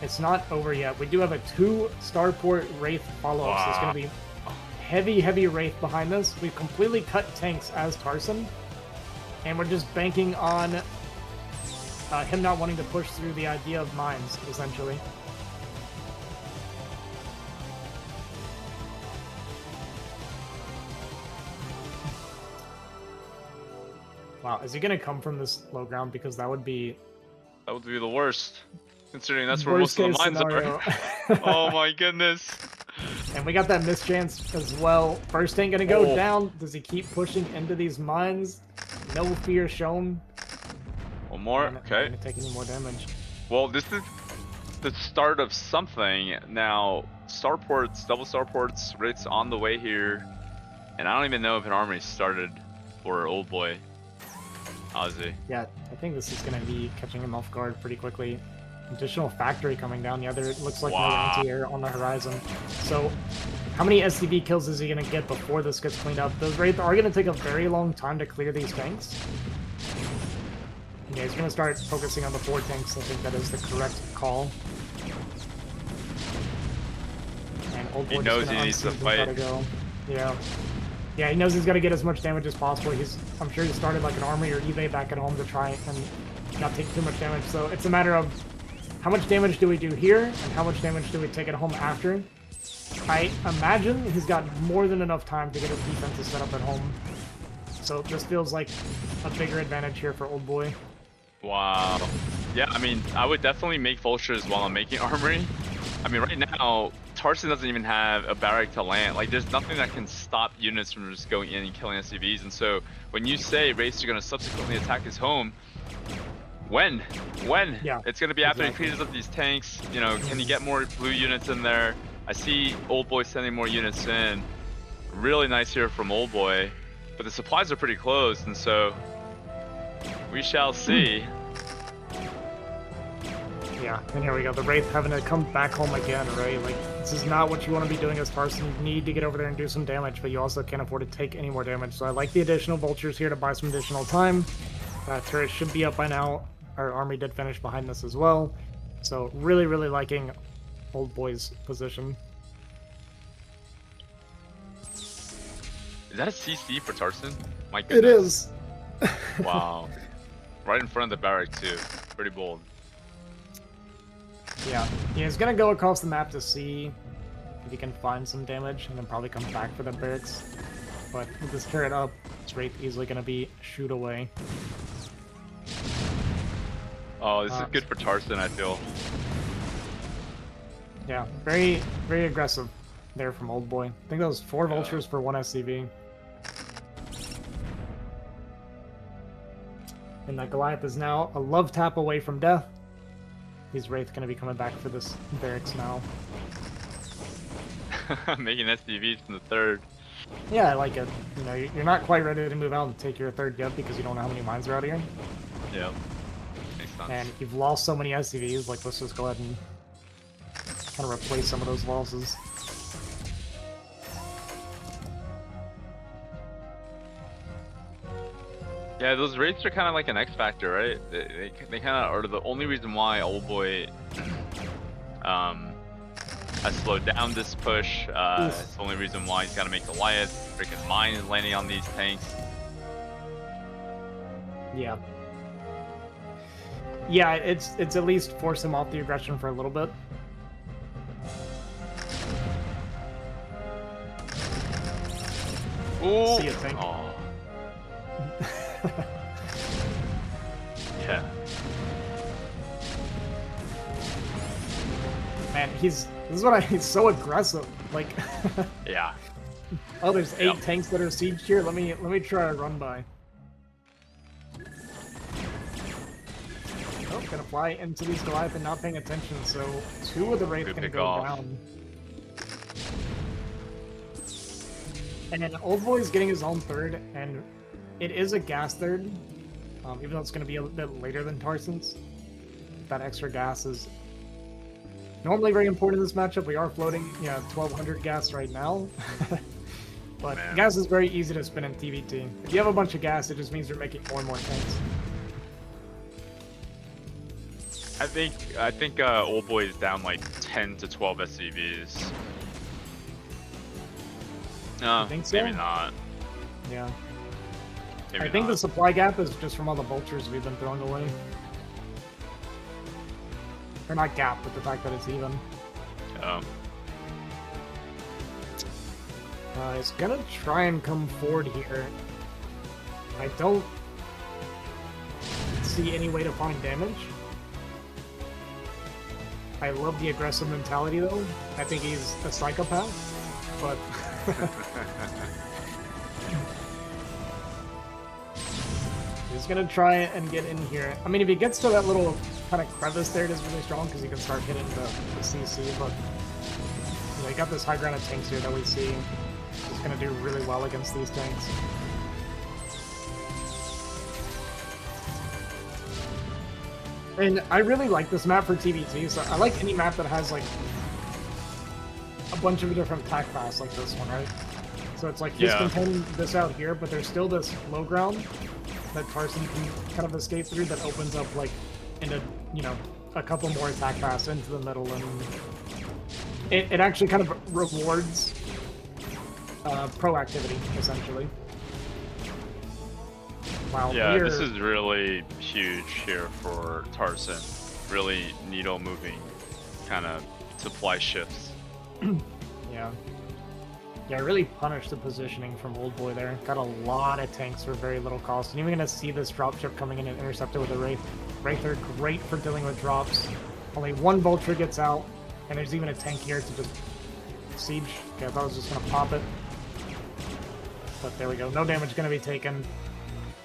it's not over yet. We do have a 2 Starport Wraith follow-up, so it's going to be heavy Wraith behind this. We've completely cut tanks as Tarson, and we're just banking on him not wanting to push through the idea of mines, essentially. Wow, is he going to come from this low ground? Because that would be That would be the worst, considering that's where worst most of the case mines scenario. are. Oh my goodness. And we got that mischance as well. First tank gonna go Oh. down. Does he keep pushing into these mines? No fear shown. One more. I'm not Okay. gonna take any more damage. Well, this is the start of something. Now, starports, double starports, Wraiths on the way here. And I don't even know if an army started for OLDboy. Ozzy. Yeah, I think this is going to be catching him off guard pretty quickly. Additional factory coming down. Yeah, there looks like no anti-air on the horizon. So, how many SCV kills is he going to get before this gets cleaned up? Those Wraiths are going to take a very long time to clear these tanks. Yeah, he's going to start focusing on the 4 tanks. I think that is the correct call. And OLDboy He knows he needs to fight. Go. Yeah. Yeah, he knows he's got to get as much damage as possible. I'm sure he started like an army or eBay back at home to try and not take too much damage. So it's a matter of how much damage do we do here and how much damage do we take at home after. I imagine he's got more than enough time to get his defenses set up at home. So this feels like a bigger advantage here for OLDboy. Wow. Yeah, I mean, I would definitely make vultures while I'm making armory. I mean, right now, Tarson doesn't even have a barrack to land. Like, there's nothing that can stop units from just going in and killing SCVs. And so, when you say Wraiths are going to subsequently attack his home, when? Yeah, it's going to be after he clears up these tanks. You know, can he get more blue units in there? I see OLDboy sending more units in. Really nice here from OLDboy. But the supplies are pretty close, and so we shall see. Yeah, and here we go. The Wraith having to come back home again, right? Like, this is not what you want to be doing as Tarson. You need to get over there and do some damage, but you also can't afford to take any more damage. So I like the additional vultures here to buy some additional time. Turret should be up by now. Our army did finish behind this as well. So really, really liking OLDboy's position. Is that a CC for Tarson? My It is. Wow. Right in front of the barrack too. Pretty bold. Yeah, he's gonna go across the map to see if he can find some damage, and then probably come back for the barracks. But with this turret up, this Wraith easily gonna be shoot away. Oh, this is good for Tarson, I feel. Yeah, very, very aggressive there from OLDboy. I think that was 4 vultures for 1 SCV. And that Goliath is now a love tap away from death. These Wraith gonna be coming back for this barracks now. Making SCVs from the 3rd. Yeah, I like it. You know, you're not quite ready to move out and take your 3rd yet because you don't know how many mines are out here. Yep. Makes sense. And you've lost so many SCVs, like let's just go ahead and kind of replace some of those losses. Yeah, those Wraiths are kind of like an X factor, right? They kind of are the only reason why OLDboy has slowed down this push. It's the only reason why he's got to make Goliath. Freaking mine is landing on these tanks. Yeah. Yeah, it's at least forced him off the aggression for a little bit. Ooh. See you, tank. Oh. Yeah. Man, he's so aggressive. Like Yeah. Oh, there's 8 tanks that are sieged here. Let me try a run by. Oh, gonna fly into these Goliath and not paying attention, so 2 of the Wraith gonna go down. And then OLDboy is getting his own 3rd, and it is a gas 3rd, even though it's going to be a bit later than Tarson's. That extra gas is normally very important in this matchup. We are floating, 1200 gas right now. But gas is very easy to spin in TVT. If you have a bunch of gas, it just means you're making more and more tanks. I think OLDboy is down like 10 to 12 SCVs. No, think so? maybe not. Yeah. Maybe I think not. the supply gap is just from all the vultures we've been throwing away. Or not gap, but the fact that it's even. Oh. He's gonna try and come forward here. I don't see any way to find damage. I love the aggressive mentality though. I think he's a psychopath, but he's gonna try and get in here. I mean, if he gets to that little kind of crevice there is really strong because you can start hitting the CC, but you know, you got this high ground of tanks here that we see is going to do really well against these tanks. And I really like this map for TVT, so I like any map that has like a bunch of different attack paths like this one, right? So it's like he's contending this out here, but there's still this low ground that Tarson can kind of escape through that opens up like into, you know, a couple more attack paths into the middle, and it actually kind of rewards proactivity, essentially. Wow, yeah, this is really huge here for Tarson. Really needle moving kind of supply shifts. Yeah. Yeah, really punished the positioning from OLDboy there. Got a lot of tanks for very little cost. And you're going to see this dropship coming in and intercept it with a Wraith. Wraith are great for dealing with drops. Only one Vulture gets out, and there's even a tank here to just siege. Okay, I thought I was just going to pop it. But there we go. No damage going to be taken.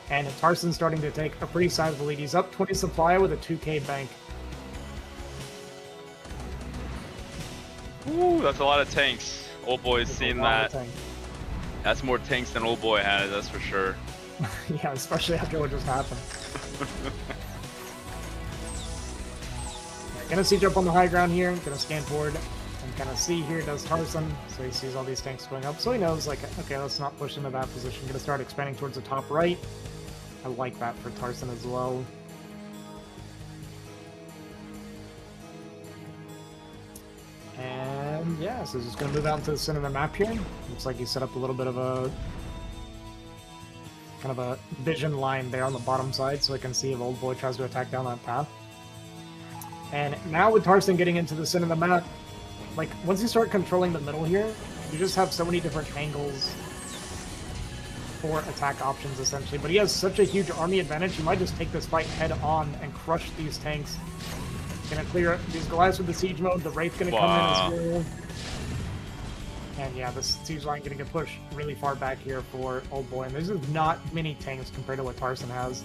And Tarson's starting to take a pretty sizable lead. He's up 20 supply with a 2k bank. Ooh, that's a lot of tanks. OLDboy's seen that. That's more tanks than OLDboy has, that's for sure. Yeah, especially after what just happened. Gonna siege up on the high ground here. Gonna scan forward and kind of see here does Tarson. So he sees all these tanks going up. So he knows, like, okay, let's not push into that position. Gonna start expanding towards the top right. I like that for Tarson as well. And yeah, so he's just going to move out into the center of the map here. Looks like he set up a little bit of a kind of a vision line there on the bottom side, so I can see if OLDboy tries to attack down that path. And now with Tarson getting into the center of the map, like once you start controlling the middle here, you just have so many different angles for attack options essentially. But he has such a huge army advantage, he might just take this fight head on and crush these tanks. Gonna clear these Goliaths with the siege mode. The Wraith gonna come in as well. And yeah, this siege line gonna get pushed really far back here for OLDboy. And there's just not many tanks compared to what Tarson has.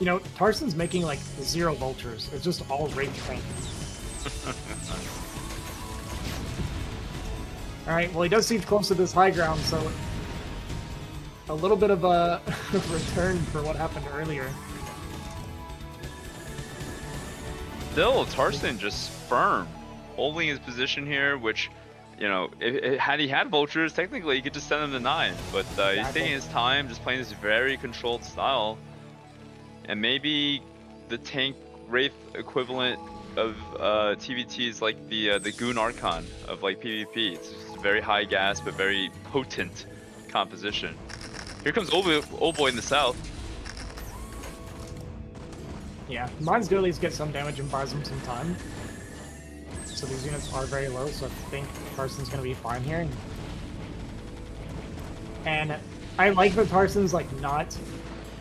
You know, Tarson's making like 0 vultures. It's just all Wraith tanks. Alright, well he does siege close to this high ground, so a little bit of a return for what happened earlier. Still, Tarson just firm, holding his position here, which, you know, had he had vultures, technically he could just send them to 9, but he's taking his time, just playing this very controlled style. And maybe the tank Wraith equivalent of TVT is like the Goon Archon of like PvP. It's just very high gas but very potent composition. Here comes OLDboy in the south. Yeah, mine's do at least get some damage and buys him some time. So these units are very low, so I think Tarson's gonna be fine here. And I like that Tarson's like not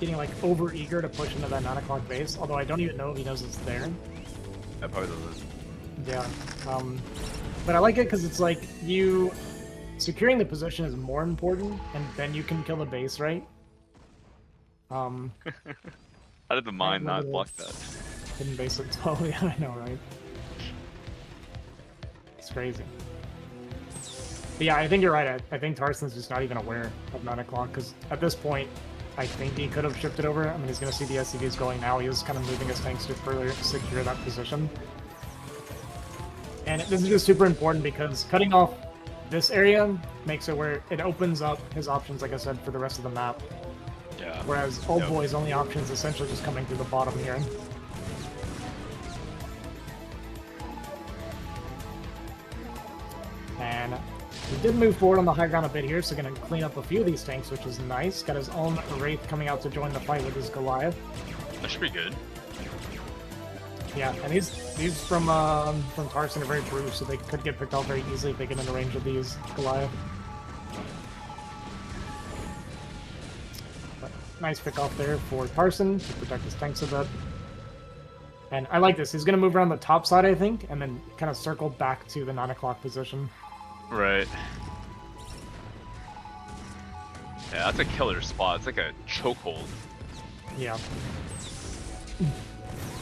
getting like over eager to push into that 9 o'clock base, although I don't even know if he knows it's there. That probably doesn't. Yeah. But I like it because it's like you securing the position is more important, and then you can kill the base, right? How did the mine not block that? Hidden base at 12, yeah, I know, right? It's crazy. But yeah, I think you're right. I think Tarson's just not even aware of 9 o'clock, because at this point, I think he could have shifted over. I mean, he's going to see the SCVs going now. He was kind of moving his tanks to further secure that position. And this is just super important because cutting off this area makes it where it opens up his options, like I said, for the rest of the map. Yeah. Whereas OLDboy's only option is essentially just coming through the bottom here. And he did move forward on the high ground a bit here, so going to clean up a few of these tanks, which is nice. Got his own Wraith coming out to join the fight with his Goliath. That should be good. Yeah, and these from Tarson are very bruised, so they could get picked off very easily if they get into range of these Goliath. But nice pick off there for Tarson to protect his tanks a bit. And I like this. He's going to move around the top side, I think, and then kind of circle back to the 9 o'clock position. Right. Yeah, that's a killer spot. It's like a chokehold. Yeah.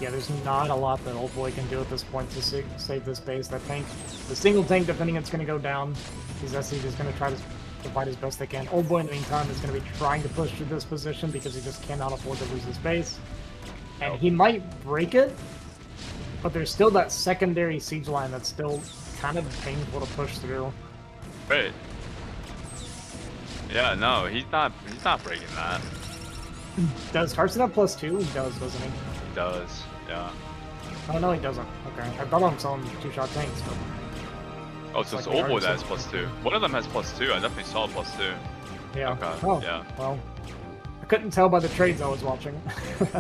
Yeah, there's not a lot that OLDboy can do at this point to save this base. That tank, the single tank defending it's going to go down. These SCs is going to try to fight as best they can. OLDboy in the meantime is going to be trying to push through this position because he just cannot afford to lose his base. And he might break it, but there's still that secondary siege line that's still kind of painful to push through. Right. Yeah, no, he's not breaking that. Does Tarson have +2? He does, doesn't he? He does, yeah. Oh no, he doesn't. Okay, I thought I'm selling 2-shot tanks, but... Oh, so it's OLDboy that has +2. One of them has +2. I definitely saw +2. Yeah. Okay. Oh, yeah. Well, I couldn't tell by the trades I was watching.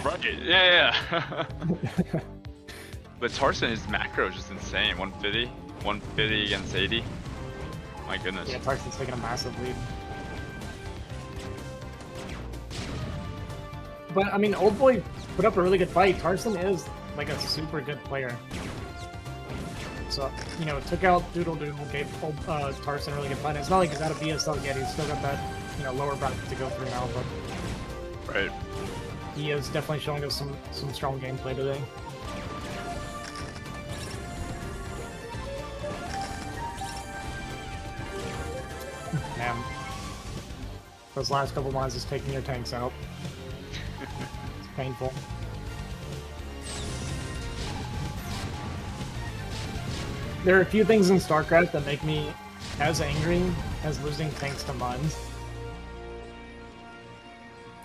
Right. Yeah. But Tarson, his macro is just insane. 150, 150 against 80. My goodness. Yeah, Tarson's taking a massive lead. But I mean, OLDboy put up a really good fight. Tarson is like a super good player. So, you know, took out DoodleDoodle, gave Tarson a really good fight. It's not like he's out of BSL yet. He's still got that, you know, lower bracket to go through now, but Right. he is definitely showing us some strong gameplay today. Man, those last couple lines is taking your tanks out. It's painful. There are a few things in StarCraft that make me as angry as losing tanks to mines.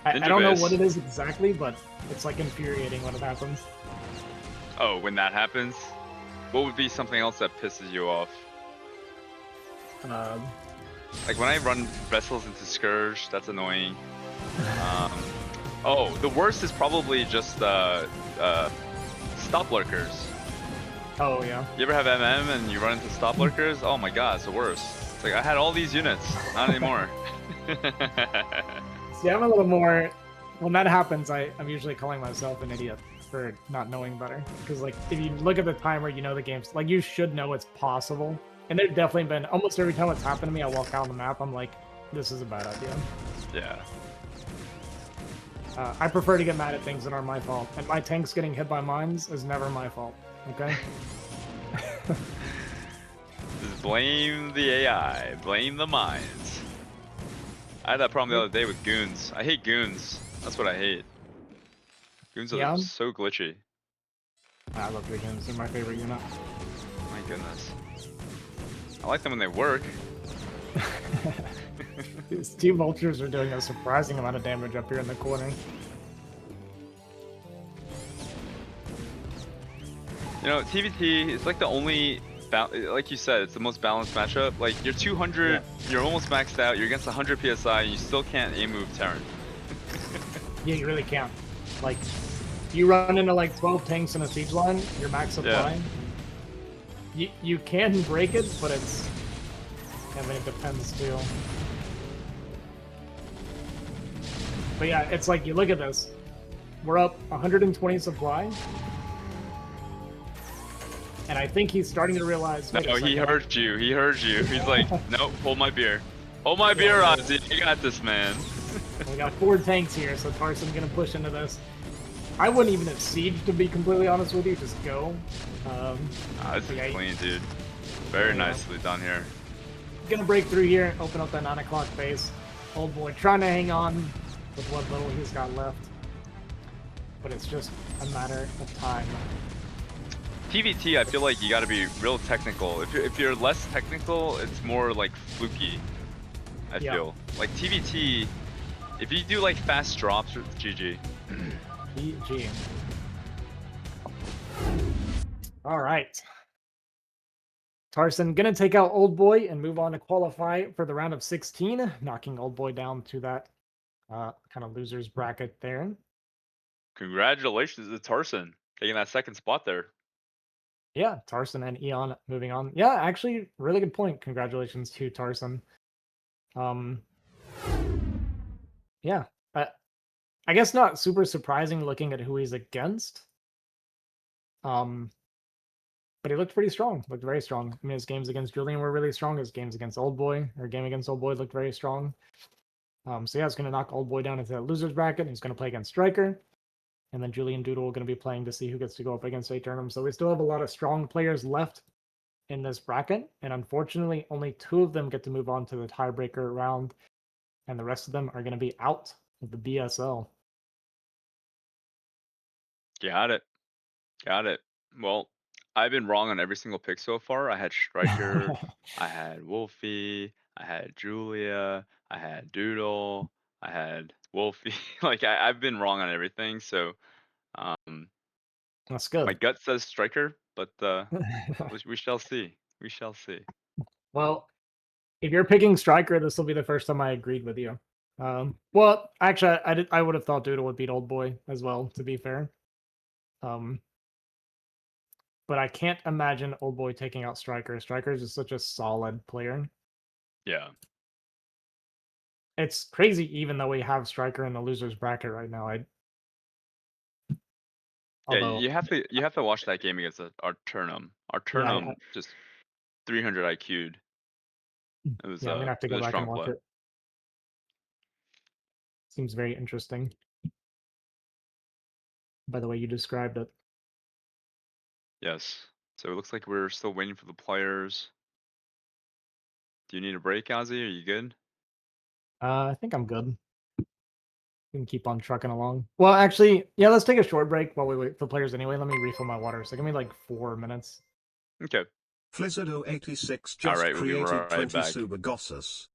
I don't know what it is exactly, but it's like infuriating when it happens. Oh, when that happens? What would be something else that pisses you off? Like when I run vessels into StRyKeR, that's annoying. Oh, the worst is probably just stop lurkers. Oh yeah. You ever have MM and you run into stop lurkers? Oh my god, it's the worst. It's like I had all these units, not anymore. See, I'm a little more... When that happens, I'm usually calling myself an idiot for not knowing better. Because like, if you look at the timer, you know the game's... Like, you should know it's possible. And there's definitely been... Almost every time it's happened to me, I walk out on the map, I'm like, this is a bad idea. Yeah. I prefer to get mad at things that aren't my fault. And my tanks getting hit by mines is never my fault. Okay? Just blame the AI, blame the mines. I had that problem the other day with goons. I hate goons. That's what I hate. Goons are so glitchy. I love your goons. They're my favorite unit. My goodness. I like them when they work. These two vultures are doing a surprising amount of damage up here in the corner. You know, TVT is like the only, like you said, it's the most balanced matchup. Like, you're 200, you're almost maxed out, you're against 100 PSI, and you still can't A-move Terran. Yeah, you really can't. Like, you run into like 12 tanks in a siege line, your max supply. Yeah. You can break it, but it's... I mean, it depends too. But yeah, it's like, you look at this. We're up 120 supply. And I think he's starting to realize... No, he heard you. He heard you. He's like, nope, hold my beer. Hold my beer, Ozzy. You got this, man. We got 4 tanks here, so Tarson's gonna push into this. I wouldn't even have sieged, to be completely honest with you. Just go. This is clean, dude. Very nicely done here. Gonna break through here and open up that 9 o'clock base. OLDboy trying to hang on with what little he's got left. But it's just a matter of time. TVT, I feel like you gotta be real technical. If you're less technical, it's more like fluky. I feel like TVT. If you do like fast drops, it's GG. GG. All right. Tarson gonna take out OLDboy and move on to qualify for the round of 16, knocking OLDboy down to that kind of losers bracket there. Congratulations to Tarson taking that second spot there. Yeah, Tarson and Eon moving on. Yeah, actually, really good point. Congratulations to Tarson. Yeah, I guess not super surprising looking at who he's against. But he looked pretty strong. Looked very strong. I mean, his games against Julian were really strong. His games against OLDboy, or game against OLDboy, looked very strong. So yeah, it's going to knock OLDboy down into that losers bracket. He's going to play against StRyKeR. and then Julian Doodle are going to be playing to see who gets to go up against Aeternum. So we still have a lot of strong players left in this bracket, and unfortunately, only 2 of them get to move on to the tiebreaker round, and the rest of them are going to be out of the BSL. Got it. Got it. Well, I've been wrong on every single pick so far. I had StRyKeR, I had Wolfie, I had Julia, I had Doodle, I had Wolfie. Like I've been wrong on everything. So That's my good. gut says StRyKeR, but we shall see. We shall see. Well, if you're picking StRyKeR, this will be the first time I agreed with you. Well, actually, I would have thought Doodle would beat OLDboy as well, to be fair. But I can't imagine OLDboy taking out StRyKeR. StRyKeR is just such a solid player. Yeah. It's crazy, even though we have StRyKeR in the losers bracket right now. Yeah, you have to watch that game against Aeternum. Aeternum just 300 IQ'd. It was I'm gonna have to go a back strong and watch play. it. Seems very interesting. By the way you described it. Yes. So it looks like we're still waiting for the players. Do you need a break, Ozzy? Are you good? I think I'm good. We can keep on trucking along. Well, actually, yeah, let's take a short break while we wait for players anyway. Let me refill my water. So give me like 4 minutes. Okay. Flizzardo86 just Alright, we'll be created right 20 back. super gosses.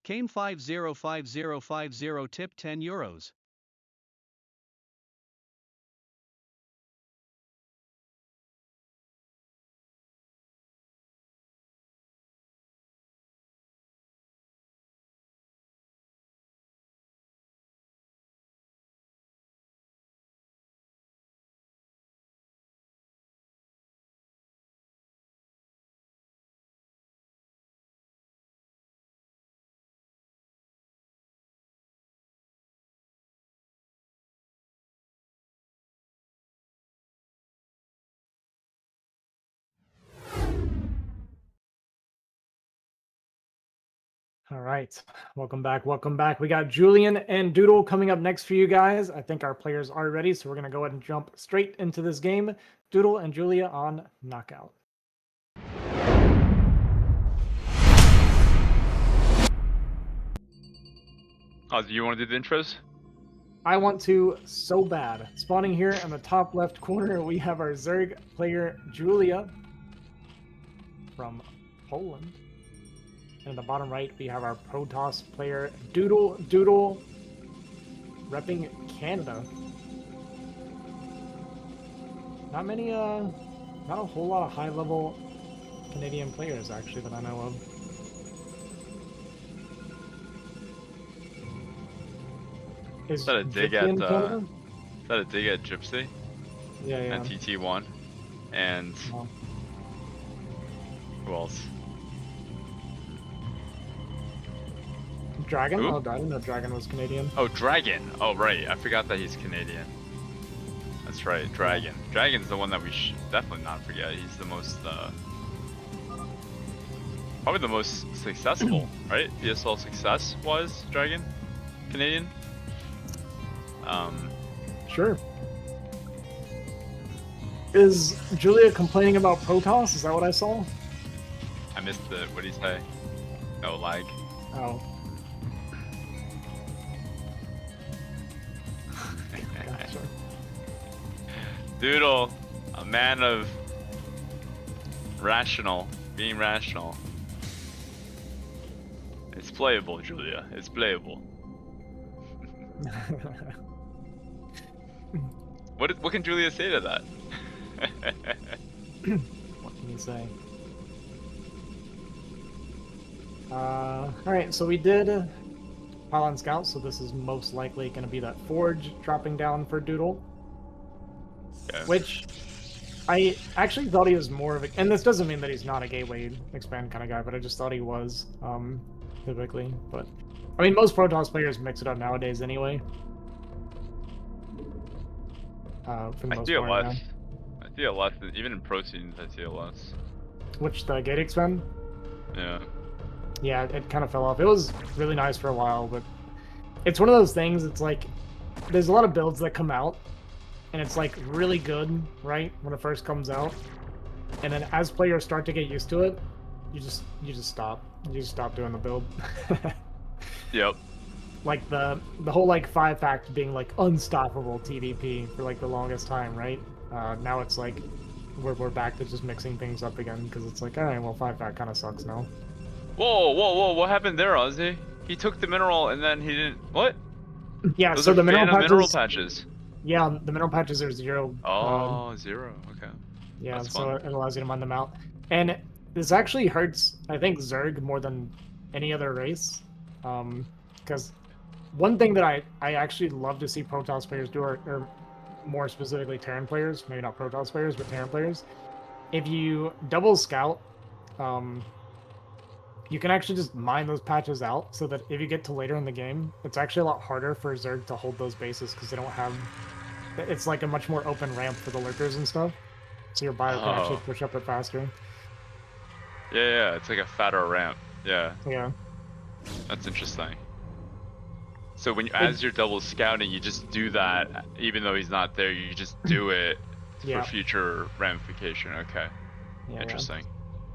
Kane 505050 tip €10. All right, welcome back. Welcome back. We got Julian and Doodle coming up next for you guys. I think our players are ready, so we're going to go ahead and jump straight into this game. Doodle and Julia on Knockout. Oh, do you want to do the intros? I want to so bad. Spawning here in the top left corner, we have our Zerg player, Julia, from Poland. And in the bottom right, we have our Protoss player, DoodleDoodle, repping Canada. Not many, not a whole lot of high-level Canadian players, actually, that I know of. Is that a dig at Gypsy? Yeah, yeah. And TT1. And Oh. who else? Dragon? Who? Oh, I didn't know Dragon was Canadian. Oh, Dragon. Oh, right. I forgot that he's Canadian. That's right, Dragon. Dragon's the one that we should definitely not forget. He's the most, probably the most successful, right? BSL success was Dragon, Canadian. Sure. Is Julia complaining about Protoss? Is that what I saw? I missed the, what did he say? No lag. Oh. Gotcha. Doodle, a man of being rational. It's playable, Julia. It's playable. What can Julia say to that? What can you say? Alright, so we did Pylon Scout, so this is most likely going to be that Forge dropping down for Doodle. Okay. Which I actually thought he was more of a, and this doesn't mean that he's not a gateway expand kind of guy, but I just thought he was, typically. But I mean, most Protoss players mix it up nowadays anyway. For the I most see it part, less. I see it less. Even in pro scenes, I see it less. Which, the gate expand? Yeah. Yeah, it kind of fell off. It was really nice for a while, but it's one of those things, it's like, there's a lot of builds that come out, and it's like really good, right, when it first comes out. And then as players start to get used to it, you just stop. You just stop doing the build. Yep. Like the whole like 5-fact being like unstoppable TVP for like the longest time, right? Now it's like we're back to just mixing things up again because it's like, all right, well 5-fact kind of sucks now. Whoa, whoa, whoa! What happened there, Ozzy? He took the mineral and then he didn't. What? Yeah, Those so are the mineral patches. Yeah, the mineral patches are 0. Oh, 0. Okay. Yeah, That's so fun. it allows you to mine them out. And this actually hurts, I think, Zerg more than any other race. Because one thing that I actually love to see Protoss players do, or more specifically Terran players, maybe not Protoss players, but Terran players, if you double scout, you can actually just mine those patches out so that if you get to later in the game, it's actually a lot harder for Zerg to hold those bases because they don't have... It's like a much more open ramp for the lurkers and stuff. So your bio can actually push up it faster. Yeah, it's like a fatter ramp. Yeah. Yeah. That's interesting. So when as you're double scouting, you just do that, even though he's not there. You just do it Yeah. for future ramification. Okay. Yeah, Interesting.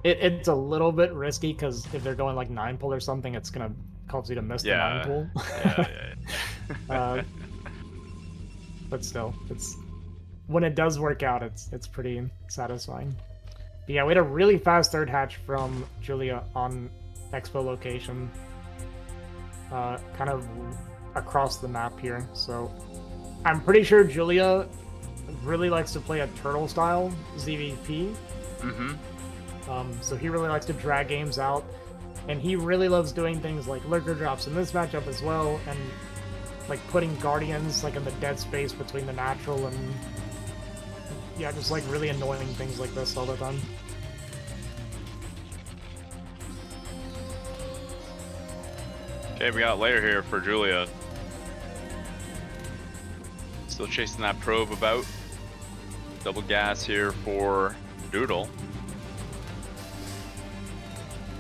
It's a little bit risky because if they're going like 9-pull or something, it's gonna cause you to miss the 9-pull. Yeah. But still, it's when it does work out, it's pretty satisfying. But yeah, we had a really fast third hatch from Julia on Expo location. kind of across the map here. So I'm pretty sure Julia really likes to play a turtle style ZVP. So he really likes to drag games out, and he really loves doing things like lurker drops in this matchup as well, and like putting guardians like in the dead space between the natural and yeah, just like really annoying things like this all the time. Okay, we got a layer here for Julia. Still chasing that probe about. Double gas here for Doodle.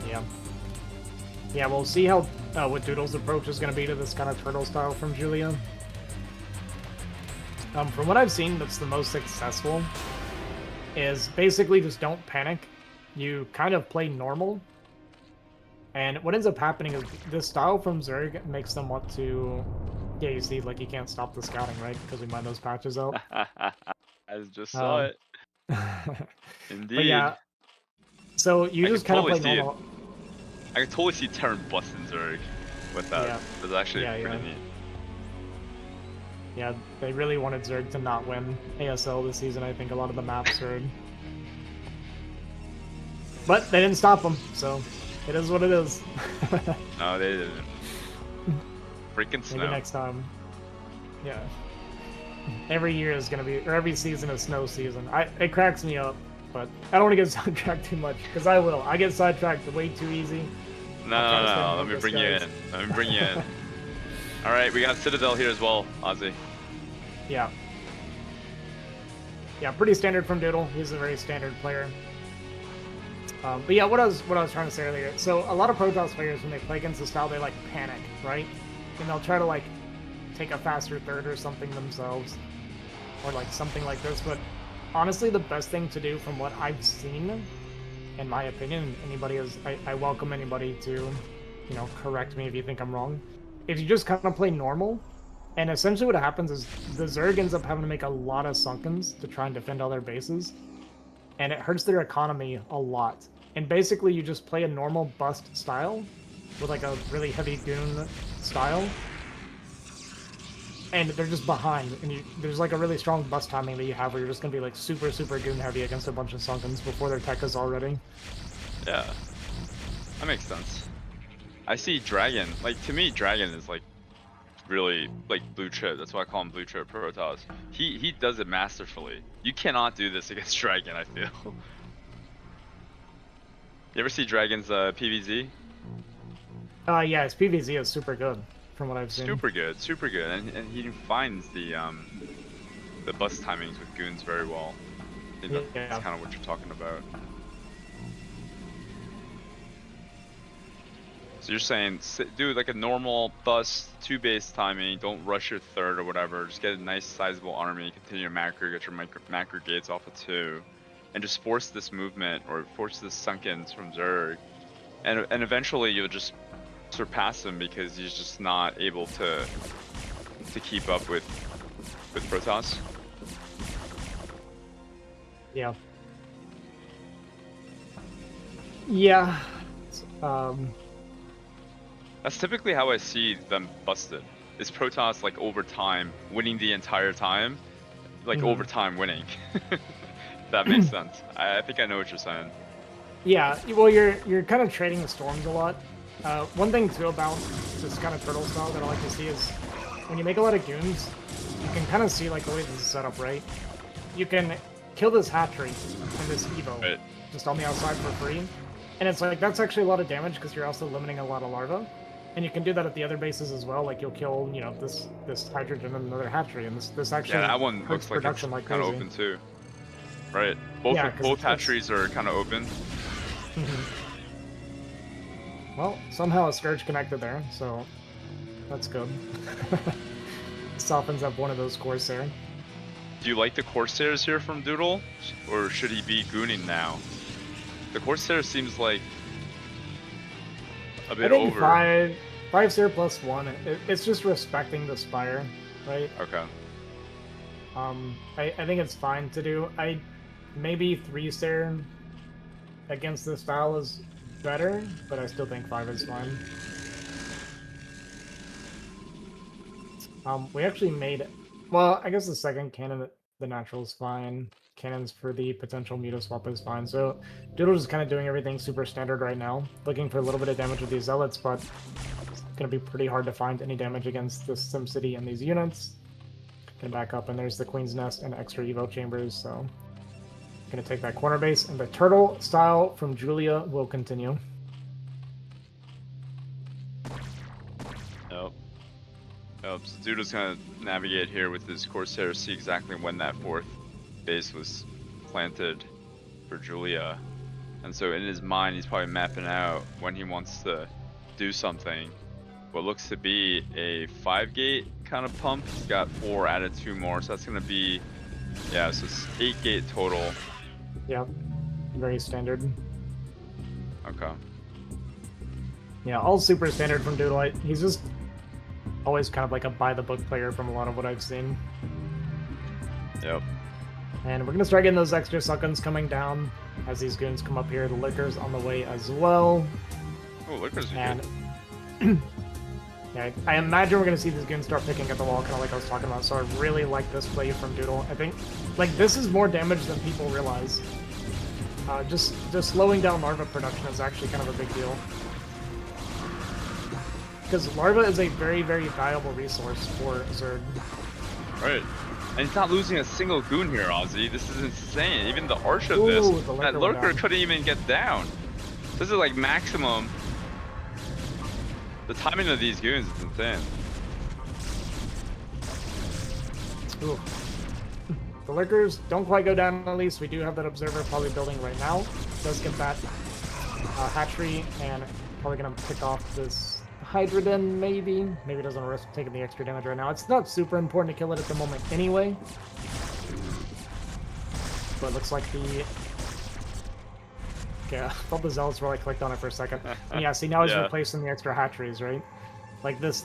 Yeah. Yeah, we'll see how what Doodle's approach is going to be to this kind of turtle style from Julia. From what I've seen, that's the most successful. Is basically just don't panic. You kind of play normal. And what ends up happening is this style from Zerg makes them want to... Yeah, you see, like, you can't stop the scouting, right? Because we mine those patches out. I just saw it. Indeed. But yeah, so you just kind of play normal. I can totally see Terran busting Zerg with that. Yeah. That's actually pretty neat. Yeah, they really wanted Zerg to not win ASL this season. I think a lot of the maps heard. But they didn't stop them, so it is what it is. No, they didn't. Freaking snow. Maybe next time. Yeah. Every year is gonna be, or every season is snow season. It cracks me up, but I don't want to get sidetracked too much, because I will. I get sidetracked way too easy. No, let me bring you in. Let me bring you in. Alright, we got Citadel here as well, Ozzy. Yeah. Yeah, pretty standard from Doodle. He's a very standard player. But yeah, what I was trying to say earlier. So a lot of Protoss players, when they play against the style, they like panic, right? And they'll try to like take a faster third or something themselves, or like something like this. But honestly, the best thing to do, from what I've seen, in my opinion, I welcome anybody to, you know, correct me if you think I'm wrong. If you just kind of play normal, and essentially what happens is the Zerg ends up having to make a lot of sunkens to try and defend all their bases, and it hurts their economy a lot. And basically you just play a normal bust style with like a really heavy goon style, and they're just behind, and there's like a really strong bust timing that you have where you're just gonna be like super goon heavy against a bunch of sunkens before their tech is all ready. Yeah, that makes sense. I see Dragon, like, to me Dragon is like really like blue chip. That's why I call him blue chip Protoss. He does it masterfully. You cannot do this against Dragon, I feel. You ever see Dragon's PvZ? Yeah, his PvZ is super good, from what I've seen. Super good, and he finds the bust timings with goons very well. I think that's kind of what you're talking about. So you're saying do like a normal bust, 2 base timing, don't rush your third or whatever, just get a nice sizable army, continue your macro, get your macro gates off of 2, and just force this movement or force this sunkens from Zerg, and eventually you'll just surpass him because he's just not able to keep up with Protoss. Yeah. Yeah. That's typically how I see them busted. Is Protoss like over time winning the entire time, like over time winning. That makes sense. I think I know what you're saying. Yeah, well, you're kind of trading the storms a lot. One thing too about this kind of turtle style that I like to see is when you make a lot of goons, you can kind of see like the way this is set up, right? You can kill this hatchery and this Evo just on the outside for free, and it's like that's actually a lot of damage because you're also limiting a lot of larvae. And you can do that at the other bases as well. Like you'll kill, you know, this hydrogen and another hatchery, and this actually that one looks like it's like kind of open too. Right. Both hatcheries are kind of open. Well, somehow a Scourge connected there, so that's good. Softens up one of those Corsair. Do you like the Corsairs here from Doodle, or should he be gooning now? The Corsair seems like a bit over. 5 Sir plus 1. It's just respecting the Spire, right? Okay. I think it's fine to do. Maybe 3 Sir against this style is better, but I still think 5 is fine. We actually made, well, I guess the second cannon, the natural is fine. Cannons for the potential muta swap is fine. So Doodle is kind of doing everything super standard right now, looking for a little bit of damage with these zealots, but it's going to be pretty hard to find any damage against the SimCity and these units. Gonna back up, and there's the Queen's Nest and extra Evo chambers, so gonna take that corner base, and the turtle style from Julia will continue. Nope. So Doodle's gonna navigate here with his Corsair, see exactly when that 4th base was planted for Julia. And so in his mind, he's probably mapping out when he wants to do something. What looks to be a 5-gate kind of pump. He's got 4, added 2 more, so that's gonna be, yeah, so it's 8-gate total. Yeah, very standard. Okay. Yeah, all super standard from Doodle. He's just always kind of like a by-the-book player from a lot of what I've seen. Yep. And we're gonna start getting those extra suck-ins coming down as these goons come up here. The Liquor's on the way as well. Oh, Liquor's and good. yeah, I imagine we're gonna see these goons start picking at the wall, kind of like I was talking about. So I really like this play from Doodle. I think, like, this is more damage than people realize. Just slowing down larva production is actually kind of a big deal. Because larva is a very, very valuable resource for Zerg. Right. And he's not losing a single goon here, Ozzy. This is insane. Even the arch of this, that lurker couldn't even get down. This is like maximum. The timing of these goons is insane. Ooh. The lurkers don't quite go down at least. We do have that observer probably building right now. Does get that hatchery, and probably gonna pick off this Hydra Den, maybe. Maybe doesn't risk taking the extra damage right now. It's not super important to kill it at the moment anyway. But it looks like the... Okay, I thought the Zealots really clicked on it for a second. And yeah, see, now he's replacing the extra hatcheries, right? Like this...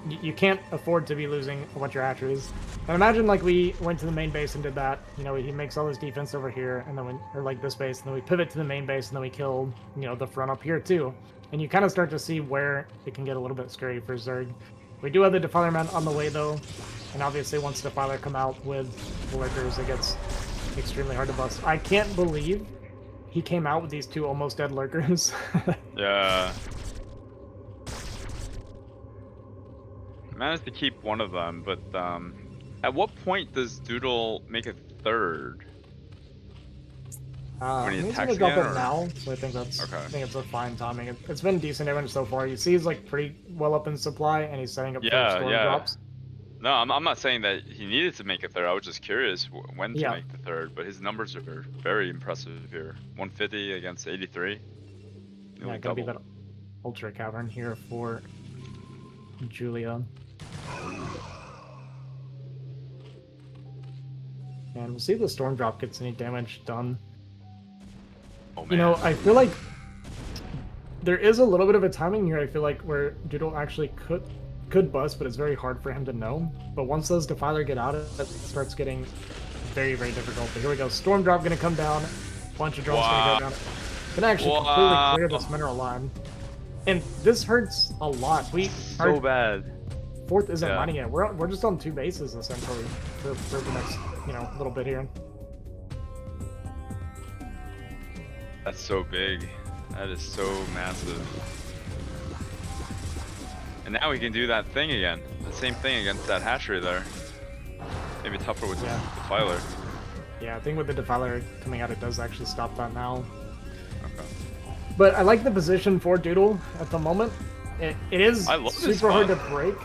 You can't afford to be losing a bunch of hatcheries. And imagine like we went to the main base and did that. You know, he makes all his defense over here, and then or like this base, and then we pivot to the main base, and then we kill, you know, the front up here too. And you kind of start to see where it can get a little bit scary for Zerg. We do have the Defiler Man on the way though, and obviously once Defiler come out with the Lurkers, it gets extremely hard to bust. I can't believe he came out with these 2 almost dead Lurkers. Yeah. Managed to keep one of them, but at what point does Doodle make a 3rd? When he He's attacks gonna drop again, it or... now, so I think that's Okay. I think it's a fine timing. It's been decent damage so far. You see he's like pretty well up in supply, and he's setting up for storm drops. No, I'm not saying that he needed to make a 3rd. I was just curious when to make the 3rd, but his numbers are very impressive here. 150 against 83. Yeah, gonna be that Ultra Cavern here for Julia. And we'll see if the Storm Drop gets any damage done. Oh, man. You know, I feel like there is a little bit of a timing here, I feel like, where Doodle actually could bust, but it's very hard for him to know. But once those Defiler get out, it starts getting very, very difficult. But here we go. Storm Drop gonna come down. Bunch of drones gonna go down. Gonna actually completely clear this mineral line. And this hurts a lot. So bad. 4th isn't mining yet. We're just on 2 bases essentially for the next, you know, little bit here. That's so big. That is so massive. And now we can do that thing again. The same thing against that hatchery there. Maybe tougher with the Defiler. Yeah, I think with the Defiler coming out, it does actually stop that now. Okay. But I like the position for Doodle at the moment. It is super hard to break,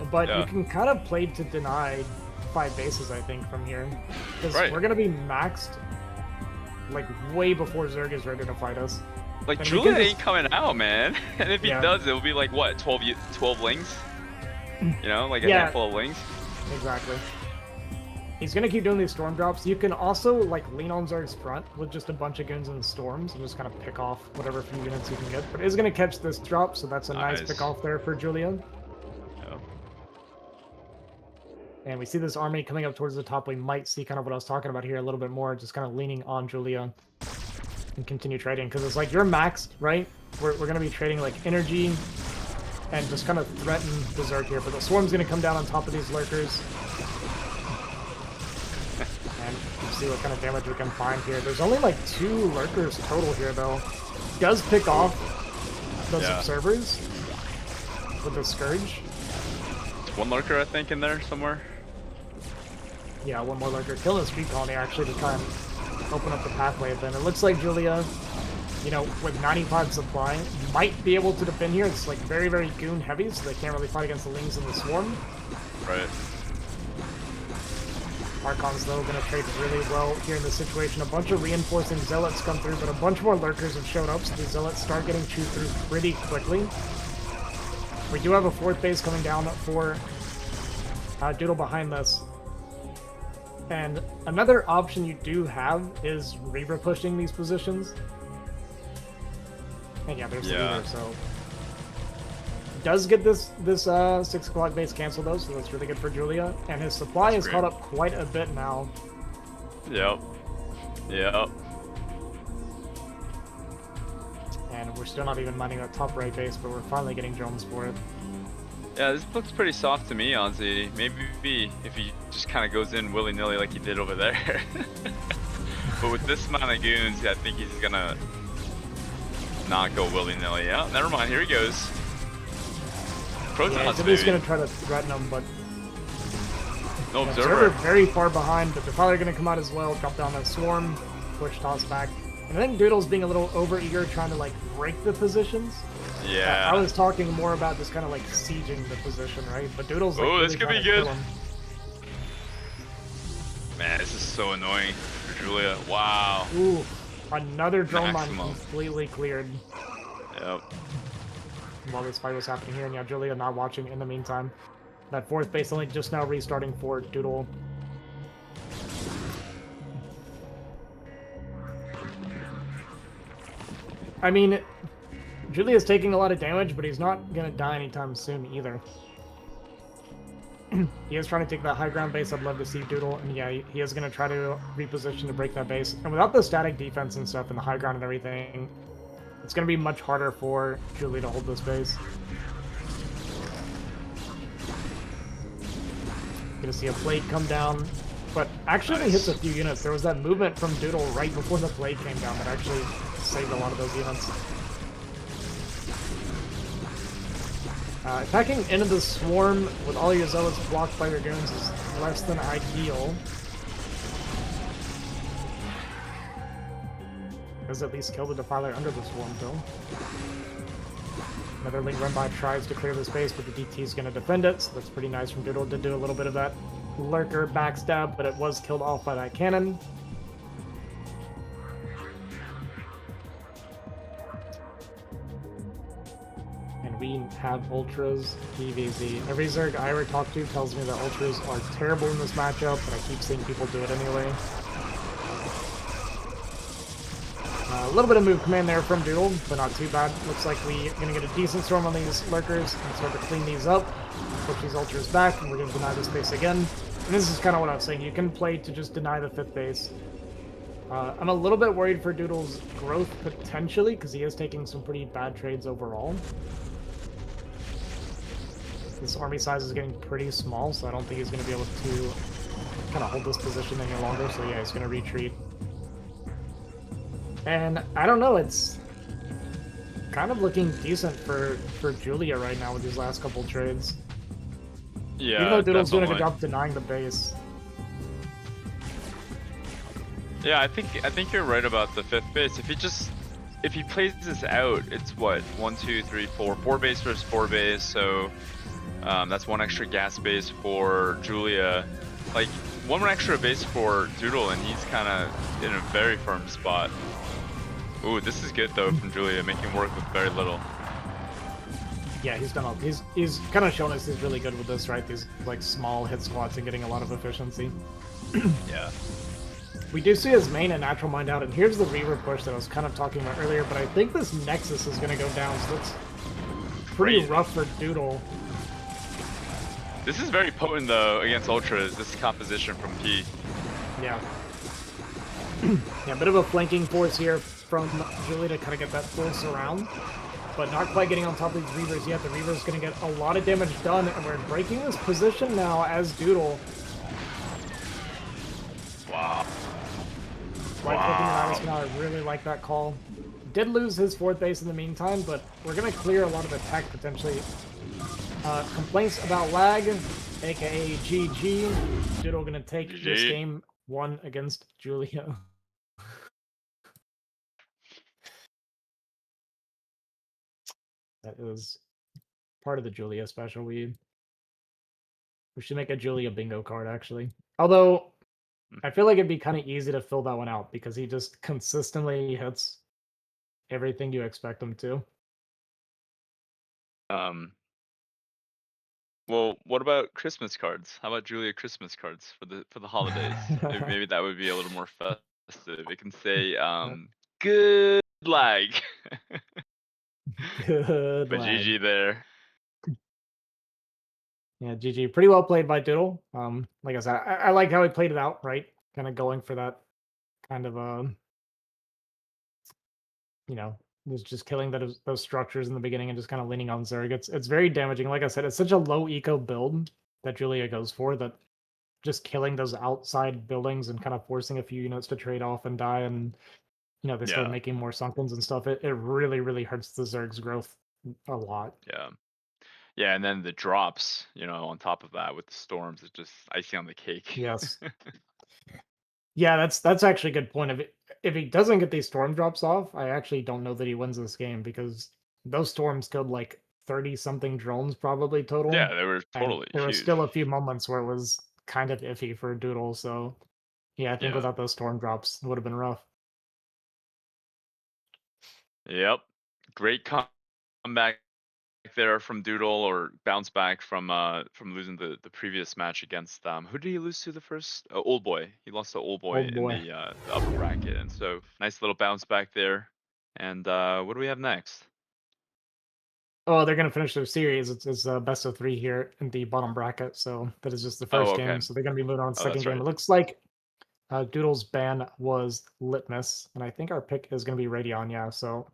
but you can kind of play to deny 5 bases, I think, from here. Because we're going to be maxed like way before Zerg is ready to fight us. Like, Julian ain't coming out, man. And if he does, it'll be like, what, 12 lings? You know, like a handful of lings? Exactly. He's going to keep doing these storm drops. You can also, like, lean on Zerg's front with just a bunch of goons and storms and just kind of pick off whatever few units you can get. But it is going to catch this drop, so that's a nice pick off there for Julian. Yep. And we see this army coming up towards the top. We might see kind of what I was talking about here a little bit more, just kind of leaning on Julia and continue trading. Because it's like, you're maxed, right? We're going to be trading, like, energy, and just kind of threaten the Zerg here. But the Swarm's going to come down on top of these Lurkers. And you see what kind of damage we can find here. There's only like 2 Lurkers total here, though. Does pick off those Observers with the Scourge. 1 Lurker, I think, in there somewhere. Yeah, 1 more Lurker. Killing the Street Colony actually to try and open up the pathway a bit. It looks like Julia, you know, with 95 supply, might be able to defend here. It's like very, very goon heavy, so they can't really fight against the Lings and the Swarm. Right. Archon's, though, going to trade really well here in this situation. A bunch of reinforcing Zealots come through, but a bunch more Lurkers have showed up, so the Zealots start getting chewed through pretty quickly. We do have a 4th base coming down for Doodle behind this. And another option you do have is Reaver pushing these positions. And yeah, there's the leader, so... Does get this 6 o'clock base canceled though, so that's really good for Julia. And his supply is caught up quite a bit now. Yep. Yep. And we're still not even mining that top right base, but we're finally getting drones for it. Yeah, this looks pretty soft to me, OLDboy. Maybe if he just kind of goes in willy-nilly like he did over there. But with this amount of goons, I think he's gonna not go willy-nilly. Yeah, never mind, here he goes. Protoss, he's gonna try to threaten him, but... No Observer very far behind, but they're probably gonna come out as well, drop down that Swarm, push toss back. And I think Doodle's being a little over-eager, trying to like break the positions. Yeah. I was talking more about just kind of like sieging the position, right? But Doodle's like, this could be good. Kill him. Man, this is so annoying for Julia. Wow. Ooh, another drone mine completely cleared. Yep. While this fight was happening here, and yeah, Julia not watching in the meantime. That 4th base only just now restarting for Doodle. I mean, Julia's taking a lot of damage, but he's not gonna die anytime soon either. He is trying to take that high ground base. I'd love to see Doodle, and yeah, he is gonna try to reposition to break that base. And without the static defense and stuff, and the high ground and everything, it's gonna be much harder for Julia to hold this base. Gonna see a plate come down, but actually he hits a few units. There was that movement from Doodle right before the plate came down that actually saved a lot of those units. Attacking into the Swarm with all your Zealots blocked by your goons is less than ideal. Does at least kill the Defiler under the Swarm, though. Another Link run by tries to clear the space, but the DT is going to defend it, so that's pretty nice from Doodle to do a little bit of that Lurker backstab, but it was killed off by that cannon. And we have Ultras EVZ. Every Zerg I ever talk to tells me that Ultras are terrible in this matchup, but I keep seeing people do it anyway. A little bit of move command there from Doodle, but not too bad. Looks like we're going to get a decent storm on these Lurkers and start to clean these up. Push these Ultras back, and we're going to deny this base again. And this is kind of what I was saying. You can play to just deny the 5th base. I'm a little bit worried for Doodle's growth potentially, because he is taking some pretty bad trades overall. This army size is getting pretty small, so I don't think he's going to be able to kind of hold this position any longer. So yeah, he's going to retreat. And I don't know, it's kind of looking decent for Julia right now with these last couple trades. Yeah, even though Doodle's doing a good job denying the base. Yeah, I think you're right about the 5th base. If he plays this out, it's what 1, 2, 3, 4 base versus 4 base. So that's 1 extra gas base for Julia. Like 1 extra base for Doodle, and he's kind of in a very firm spot. Ooh, this is good though from Julia, making work with very little. Yeah, he's kind of shown us he's really good with this, right? These like small hit squats and getting a lot of efficiency. Yeah. We do see his main and natural mind out, and here's the Reaver push that I was kind of talking about earlier, but I think this Nexus is going to go down, so that's pretty rough for Doodle. This is very potent though against Ultras, this composition from P. Yeah. Yeah, a bit of a flanking force here from Julia to kind of get that full surround. but not quite getting on top of these Reavers yet. The Reaver's going to get a lot of damage done, and we're breaking this position now as Doodle. Wow. Right-clicking now, I really like that call. Did lose his 4th base in the meantime, but we're going to clear a lot of attack potentially. Complaints about lag, aka GG. Doodle going to take this game 1 against Julia. That is part of the Julia special. We should make a Julia bingo card, actually. Although, I feel like it'd be kind of easy to fill that one out because he just consistently hits everything you expect him to. Well, what about Christmas cards? How about Julia Christmas cards for the holidays? Maybe that would be a little more festive. It can say, good lag. Good But lag. GG there. Yeah, GG. Pretty well played by Doodle. Like I said, I like how he played it out, right? Kind of going for that kind of, you know, was just killing those structures in the beginning and just kind of leaning on Zerg. It's very damaging. Like I said, it's such a low eco build that Julia goes for that just killing those outside buildings and kind of forcing a few units to trade off and die, and you know, they start making more sunkens and stuff. It really, really hurts the Zerg's growth a lot. Yeah. Yeah, and then the drops, you know, on top of that with the storms, it's just icing on the cake. Yes. Yeah, that's actually a good point. If he doesn't get these storm drops off, I actually don't know that he wins this game because those storms killed like 30-something drones probably total. Yeah, they were and totally there were huge. still a few moments where it was kind of iffy for Doodle, so yeah, I think Yeah. without those storm drops, it would have been rough. Yep. Great comeback there from Doodle, or bounce back from losing the previous match against who did he lose to the first? OLDboy. He lost to OLDboy in the upper bracket, and so nice little bounce back there. And what do we have next? Oh, they're gonna finish their series. It's best of 3 here in the bottom bracket, so that is just the first game. So they're gonna be moving on to the second game. Right. It looks like Doodle's ban was Litmus, and I think our pick is gonna be Radion. Yeah, so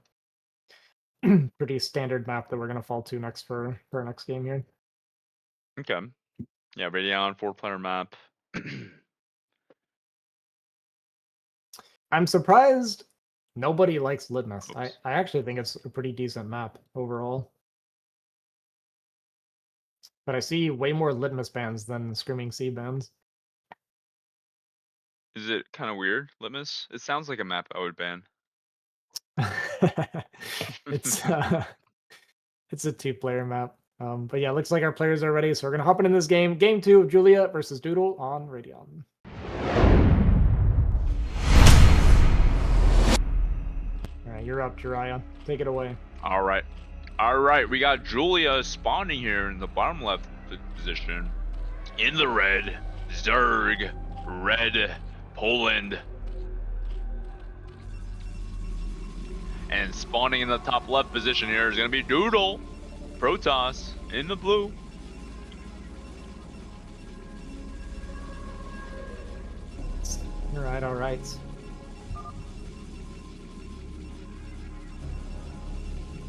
pretty standard map that we're gonna fall to next for our next game here. Okay. Yeah, Radion 4-player map. I'm surprised nobody likes Litmus. I actually think it's a pretty decent map overall. But I see way more Litmus bans than Screaming Sea bans. Is it kind of weird, Litmus? It sounds like a map I would ban. It's it's a 2-player map. But yeah, looks like our players are ready, so we're gonna hop into this game. Game 2 of Julia versus Doodle on Radion. Alright, you're up, JIRAIYA. Take it away. Alright. Alright, we got Julia spawning here in the bottom left position. In the red, Zerg, red, Poland. And spawning in the top left position here is going to be Doodle, Protoss in the blue. Alright, alright.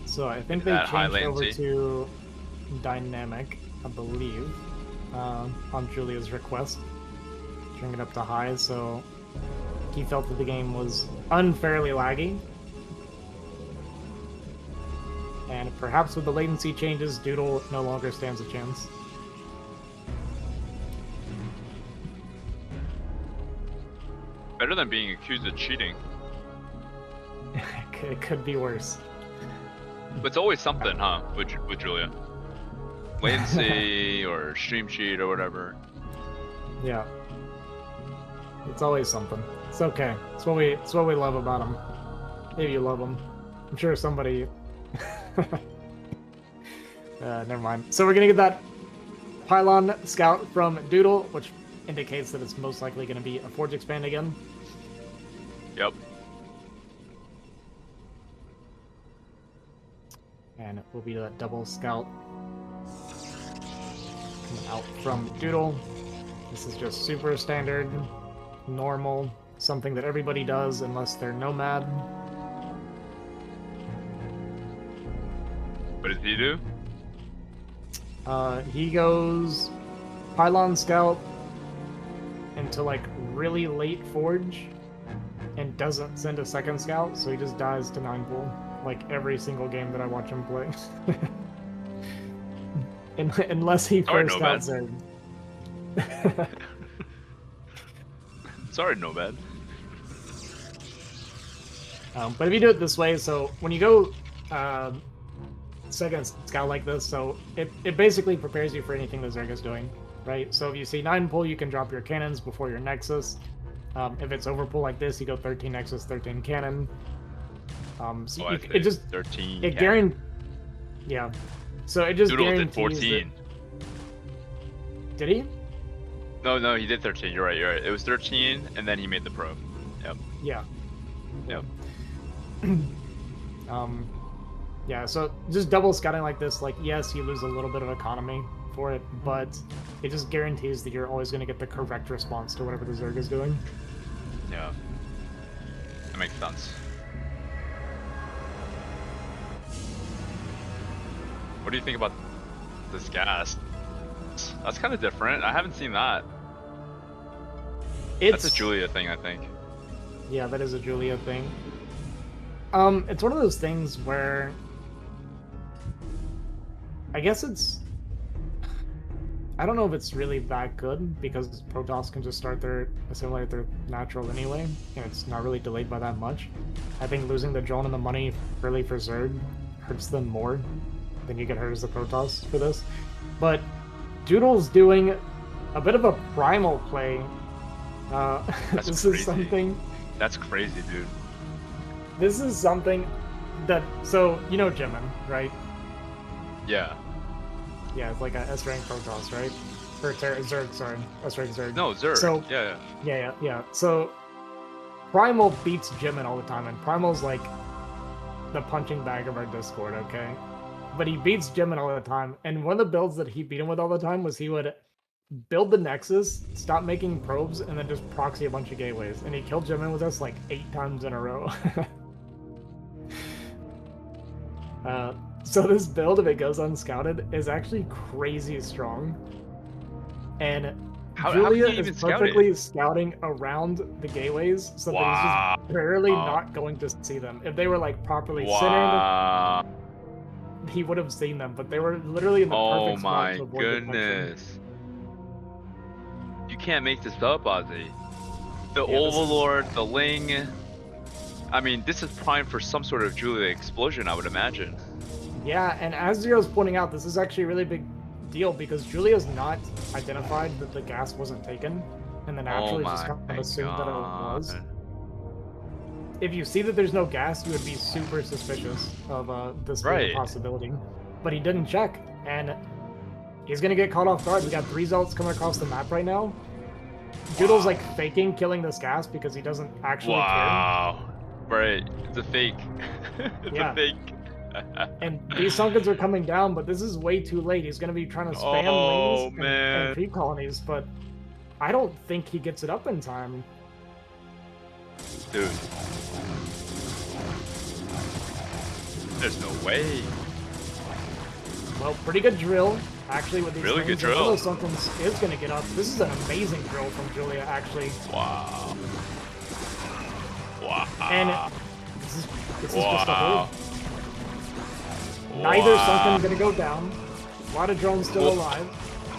So I think they changed over to dynamic, I believe, on Julia's request. Bring it up to high, so he felt that the game was unfairly laggy. And perhaps with the latency changes, Doodle no longer stands a chance. Better than being accused of cheating. It could be worse. But it's always something, huh, with Julia? Latency or stream cheat or whatever. Yeah. It's always something. It's okay. It's what we love about him. Maybe you love him. I'm sure somebody... never mind. So we're gonna get that Pylon Scout from Doodle, which indicates that it's most likely gonna be a Forge Expand again. Yep. And it will be that double Scout coming out from Doodle. This is just super standard, normal, something that everybody does unless they're Nomad. What does he do? He goes Pylon Scout into like really late Forge and doesn't send a second scout, so he just dies to 9 pool like every single game that I watch him play. Unless he first out Zerg. Sorry, Nomad. But if you do it this way, so when you go second scout like this, so it basically prepares you for anything the Zerg is doing, right? So if you see 9 pull, you can drop your cannons before your Nexus. If it's overpull like this, you go 13 Nexus, 13 cannon. So it just 13. It guarantees. Yeah. So it just Doodle did guarantees 14. Did he? No, he did 13. You're right. It was 13, and then he made the pro. Yep. Yeah. Yep. Yeah, so just double scouting like this, like, yes, you lose a little bit of economy for it, but it just guarantees that you're always going to get the correct response to whatever the Zerg is doing. Yeah. That makes sense. What do you think about this gas? That's kind of different. I haven't seen that. That's a Julia thing, I think. Yeah, that is a Julia thing. It's one of those things where I guess I don't know if it's really that good because Protoss can just assimilate their natural anyway, and it's not really delayed by that much. I think losing the drone and the money early for Zerg hurts them more than you get hurt as the Protoss for this. But Doodle's doing a bit of a primal play. That's this crazy. Is something. That's crazy, dude. This is something that, so you know Jimin, right? Yeah. Yeah, it's like a S rank Protoss, right? Or Zerg, sorry, S rank Zerg. No, Zerg. So yeah. So Primal beats Jimin all the time, and Primal's like the punching bag of our Discord, okay? But he beats Jimin all the time, and one of the builds that he beat him with all the time was he would build the Nexus, stop making probes, and then just proxy a bunch of gateways. And he killed Jimin with us like 8 times in a row. So this build, if it goes unscouted, is actually crazy strong. And Julia is perfectly scouting around the gateways, so that he's just barely not going to see them. If they were like properly centered, he would have seen them, but they were literally in the perfect spot to avoid detection. Goodness. You can't make this up, Ozzy. The Overlord, the Ling. I mean, this is prime for some sort of Julia explosion, I would imagine. Yeah, and as Zero's pointing out, this is actually a really big deal because Julia's not identified that the gas wasn't taken, and then naturally just kind of assumed that it was. If you see that there's no gas, you would be super suspicious of this possibility. But he didn't check, and he's gonna get caught off guard. We got 3 Zealots coming across the map right now. Doodle's like faking killing this gas because he doesn't actually care. Right, it's a fake. It's a fake. And these Sunkens are coming down, but this is way too late. He's gonna be trying to spam lanes and creep colonies, but I don't think he gets it up in time. Dude. There's no way. Well, pretty good drill, actually, with these really things. Good drill. One of those Sunkens is going to get up. This is an amazing drill from Julia, actually. Wow. And this is just a hold. Neither Sunken going to go down. A lot of drones still alive.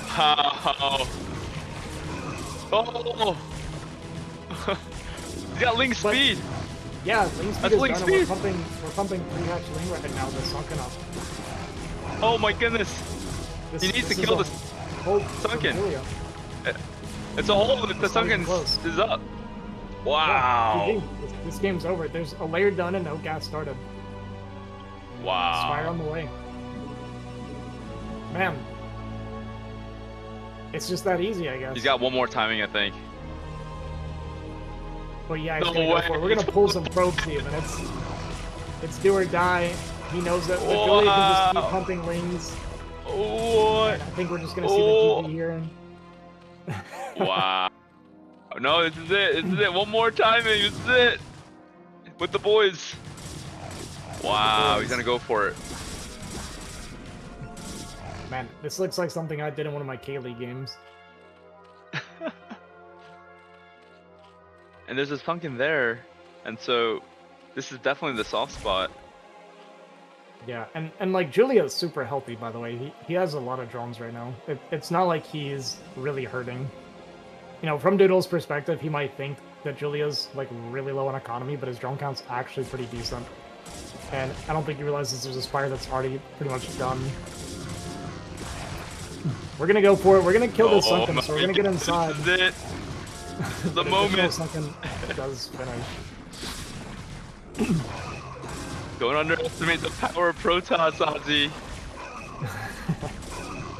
How? Oh! He's got Ling speed! Yeah, Ling speed That's is Ling done, speed. We're pumping 3-hatch Ling right now, the Sunken up. Oh my goodness! He needs to kill this Sunken. It's a hold if the Sunken is up. Wow! Yeah, this game's over. There's a layer done and no gas started. Wow. Spire on the way. Man. It's just that easy, I guess. He's got one more timing, I think. But yeah, he's gonna go for it. We're gonna pull some probes even. It's do or die. He knows that Julia can just keep pumping Lings. What? I think we're just gonna see the GG here. Wow. No, this is it. This is it. One more timing. This is it. With the boys. Wow, he's gonna go for it. Man, this looks like something I did in one of my K-League games. And there's a Sunken there, and so this is definitely the soft spot. Yeah, and like Julia's super healthy, by the way. He has a lot of drones right now. It's not like he's really hurting. You know, from Doodle's perspective, he might think that Julia's like really low on economy, but his drone count's actually pretty decent. And I don't think he realizes there's a Spire that's already pretty much done. We're gonna go for it. We're gonna kill this Sunken, so we're gonna get inside. This is it. The moment. Sunken does finish. Don't underestimate the power of Protoss, Ozzy.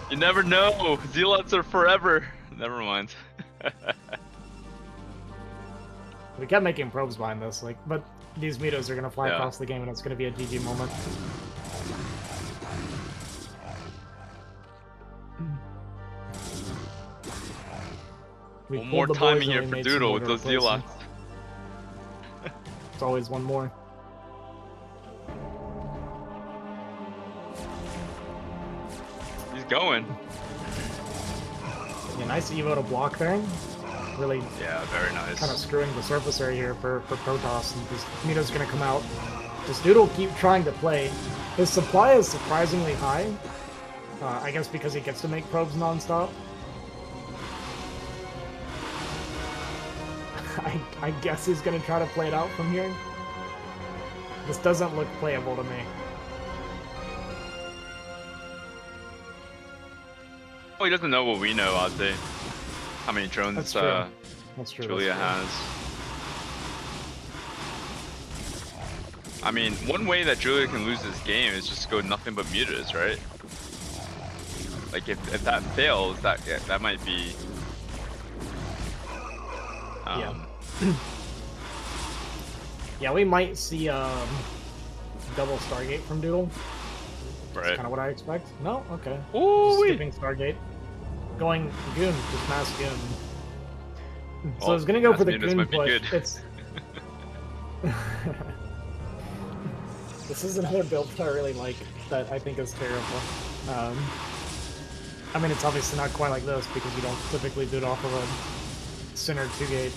You never know. Zealots are forever. Never mind. We kept making probes behind this, like, but these metos are gonna fly Yeah. across the game, and it's gonna be a GG moment. We One pulled more the timing boys and here we for made some Doodle more with to those replace them. Zealots. It's always one more. He's going. Yeah, nice Evo to block there. Really Yeah, very nice. kind of screwing the surface area here for Protoss, and this Mito's gonna come out. Does Doodle keep trying to play? His supply is surprisingly high. I guess because he gets to make probes nonstop. I guess he's gonna try to play it out from here. This doesn't look playable to me. Well, he doesn't know what we know, Ozzy. How many drones That's true. That's true. Julia that's has. I mean, one way that Julia can lose this game is just go nothing but mutas, right? Like if that fails, that might be. Yeah. Yeah, we might see double Stargate from Doodle. That's Right. kind of what I expect. No, okay. Ooh, Skipping Stargate, going Goon, just mass Goon. So I Well, was gonna go for the mass mutas Goon might be push. good. It's this is another build that I really like that I think is terrible. I mean, it's obviously not quite like this because you don't typically do it off of a center 2-gate.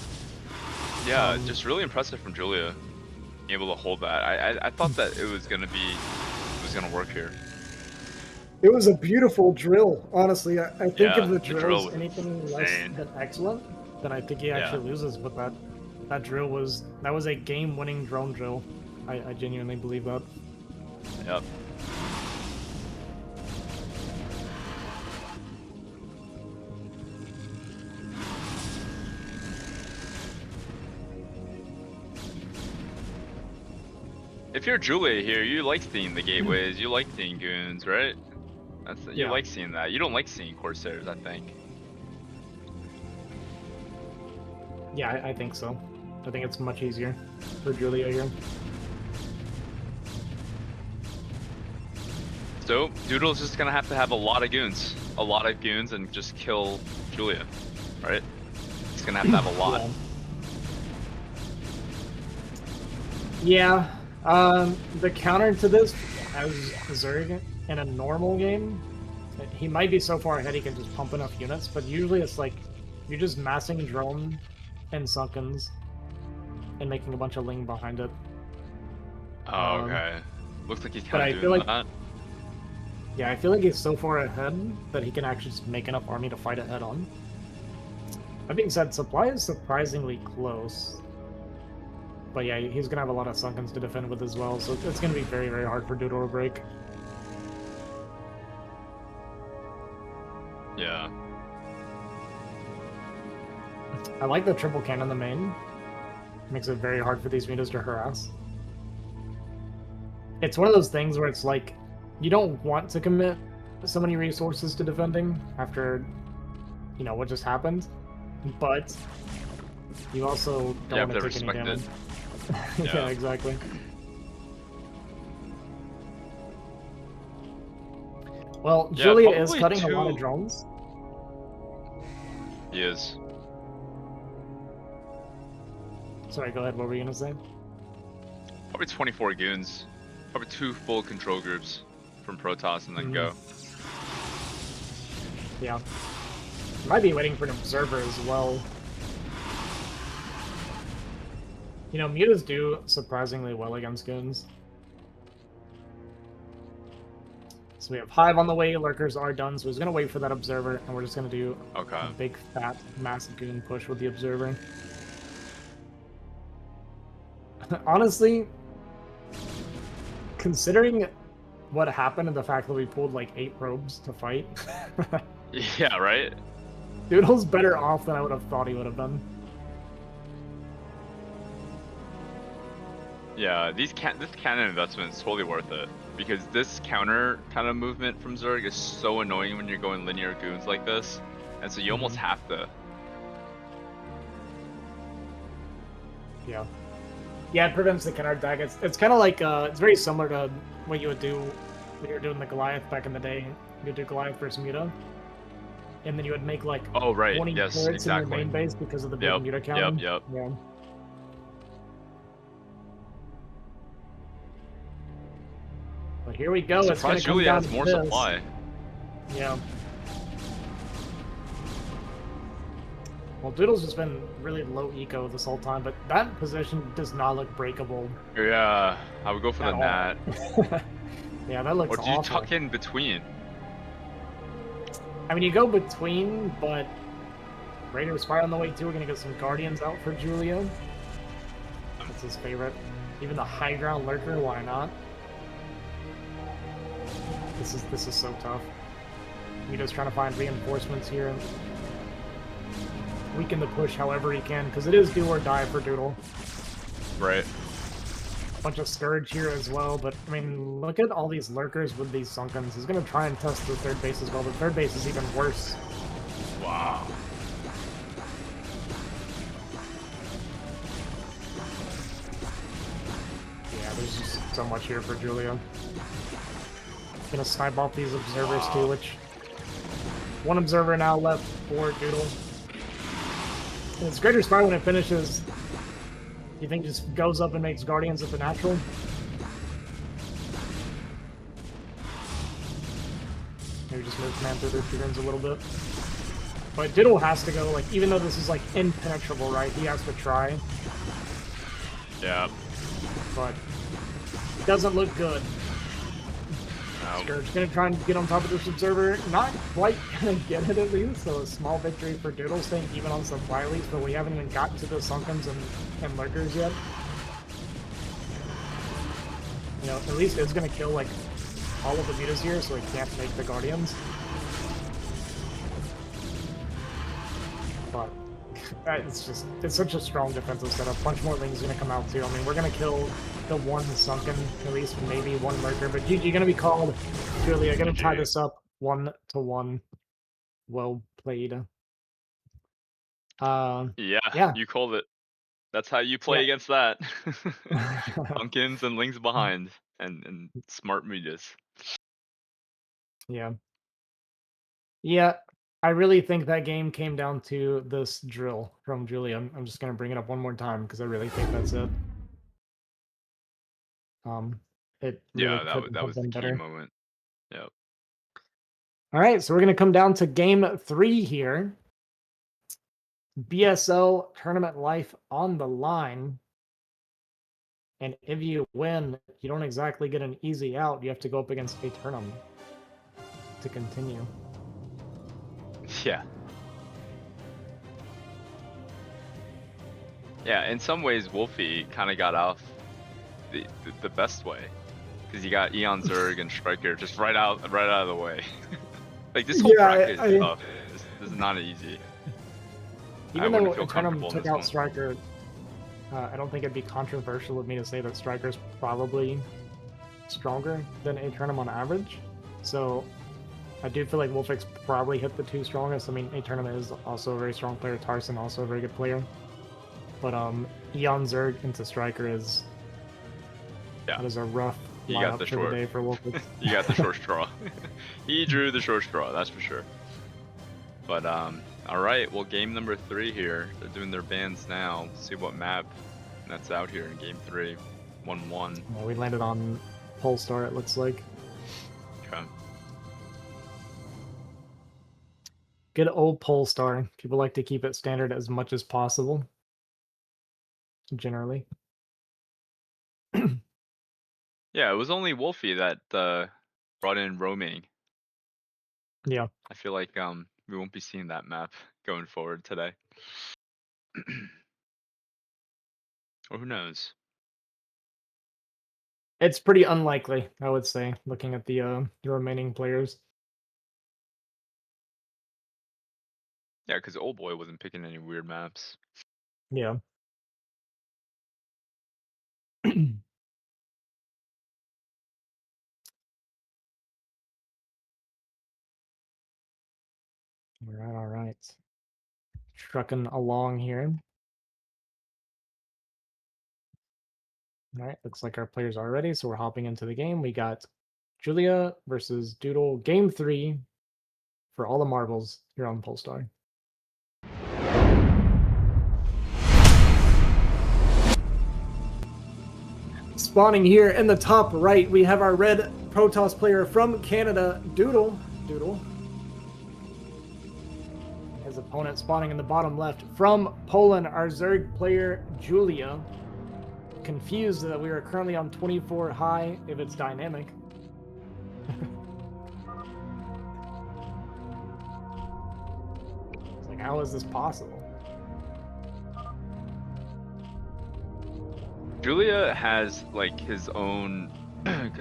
Yeah, just really impressive from Julia, being able to hold that. I thought that it was gonna work here. It was a beautiful drill, honestly. I think Yeah, if the the drill drill is was anything less insane. than excellent, then I think he actually loses. But that drill was a game-winning drone drill. I genuinely believe that. Yep. If you're Julia here, you like seeing the gateways, you like seeing goons, right? You Yeah. like seeing that. You don't like seeing Corsairs, I think. Yeah, I think so. I think it's much easier for Julia here. So, Doodle's just gonna have to have a lot of goons. A lot of goons and just kill Julia, right? He's gonna have a lot. Yeah. The counter to this, as Zerg in a normal game, he might be so far ahead he can just pump enough units, but usually it's like you're just massing drone and Sunkens and making a bunch of Ling behind it. Oh, okay. Looks like he's but kind I of feel doing like- that. Yeah, I feel like he's so far ahead that he can actually just make enough army to fight it head on. That being said, supply is surprisingly close. But yeah, he's gonna have a lot of Sunkens to defend with as well, so it's gonna be very, very hard for Doodle to break. Yeah. I like the triple cannon in the main. Makes it very hard for these mutas to harass. It's one of those things where it's like, you don't want to commit so many resources to defending after, you know, what just happened, but you also don't want to take any damage. Yeah. Yeah, exactly. Well, Yeah, Julia is probably cutting a lot of two- drones. He is. Sorry, go ahead. What were you gonna say? Probably 24 goons. Probably 2 full control groups from Protoss and then go. Yeah. Might be waiting for an observer as well. You know, mutas do surprisingly well against goons. So we have Hive on the way, Lurkers are done, so he's gonna wait for that observer, and we're just gonna do a big, fat, massive goon push with the observer. Honestly, considering what happened and the fact that we pulled like 8 probes to fight, Yeah, right? Doodle's better off than I would have thought he would have been. Yeah, this cannon investment is totally worth it. Because this counter kind of movement from Zerg is so annoying when you're going linear goons like this. And so you almost have to. Yeah. Yeah, it prevents the counter attack. It's kind of like, it's very similar to what you would do when you were doing the Goliath back in the day. You'd do Goliath versus Muta. And then you would make like 20 turrets in your main base because of the big Muta count. Yep. Yeah. But here we go. It's gonna come Julian down has to more this. supply. Yeah. Well, Doodle's just been really low eco this whole time, but that position does not look breakable. Yeah, I would go for the Nat. Yeah, that looks awful. Or do you tuck in between? I mean, you go between, but Raider's Spire on the way too. We're gonna get some Guardians out for Julian. That's his favorite. Even the high ground Lurker, why not? This is so tough. Mito's trying to find reinforcements here and weaken the push however he can, because it is do or die for Doodle. Right. Bunch of Scourge here as well, but I mean, look at all these Lurkers with these Sunkens. He's gonna try and test the third base as well. The third base is even worse. Wow. Yeah, there's just so much here for Julian. Gonna snipe off these observers too, which one observer now left for Doodle. And it's Greater Spire when it finishes. You think just goes up and makes Guardians at the natural? Maybe just move command through their figurines a little bit. But Doodle has to go, like, even though this is like impenetrable, right? He has to try. Yeah. But it doesn't look good. Scourge gonna try and get on top of this observer. Not quite gonna get it at least, so a small victory for Doodle, staying even on supply leads, but we haven't even got to the Sunkens and Lurkers yet. You know, at least it's gonna kill like all of the mutas here, so he can't make the Guardians. But it's such a strong defensive setup. A bunch more things gonna come out too. I mean, we're gonna kill the one Sunken, at least maybe one Lurker, but GG gonna be called. Julia, gonna tie this up 1-1. Well played. Yeah, you called it. That's how you play against that. Pumpkins and Lings behind, and smart mutas. Yeah. Yeah, I really think that game came down to this drill from Julian. I'm just gonna bring it up one more time because I really think that's it. It really that was the key moment. Yep. All right, so we're gonna come down to game 3 here. BSL tournament life on the line. And if you win, you don't exactly get an easy out. You have to go up against Aeternum to continue. Yeah. Yeah, in some ways, Wolfie kind of got off the best way, because you got eOnzErG and StRyKeR just right out of the way. Like this whole bracket is tough. This is not easy. Even though Aeternum took out StRyKeR, I don't think it'd be controversial of me to say that StRyKeR's probably stronger than Aeternum on average. So I do feel like WolFix probably hit the 2 strongest. I mean, Aeternum is also a very strong player. Tarson also a very good player. But eOnzErG into StRyKeR is that is a rough lineup for the day for WolFix. You got the short straw. He drew the short straw, that's for sure. But all right, well, game number 3 here. They're doing their bans now. Let's see what map that's out here in game 3. 1-1. Yeah, we landed on Polestar, it looks like. Okay. Good old Polestar. People like to keep it standard as much as possible. Generally. Yeah, it was only Wolfie that brought in roaming. Yeah. I feel like we won't be seeing that map going forward today. Or who knows? It's pretty unlikely, I would say, looking at the remaining players. Yeah, because OLDboy wasn't picking any weird maps. Yeah. All right. Trucking along here. All right, looks like our players are ready, so we're hopping into the game. We got Julia versus Doodle, game 3 for all the marbles here on Polestar. Spawning here in the top right, we have our red Protoss player from Canada, Doodle. His opponent spawning in the bottom left from Poland, our Zerg player, Julia. Confused that we are currently on 24 high if it's dynamic. It's like, how is this possible? Julia has like his own.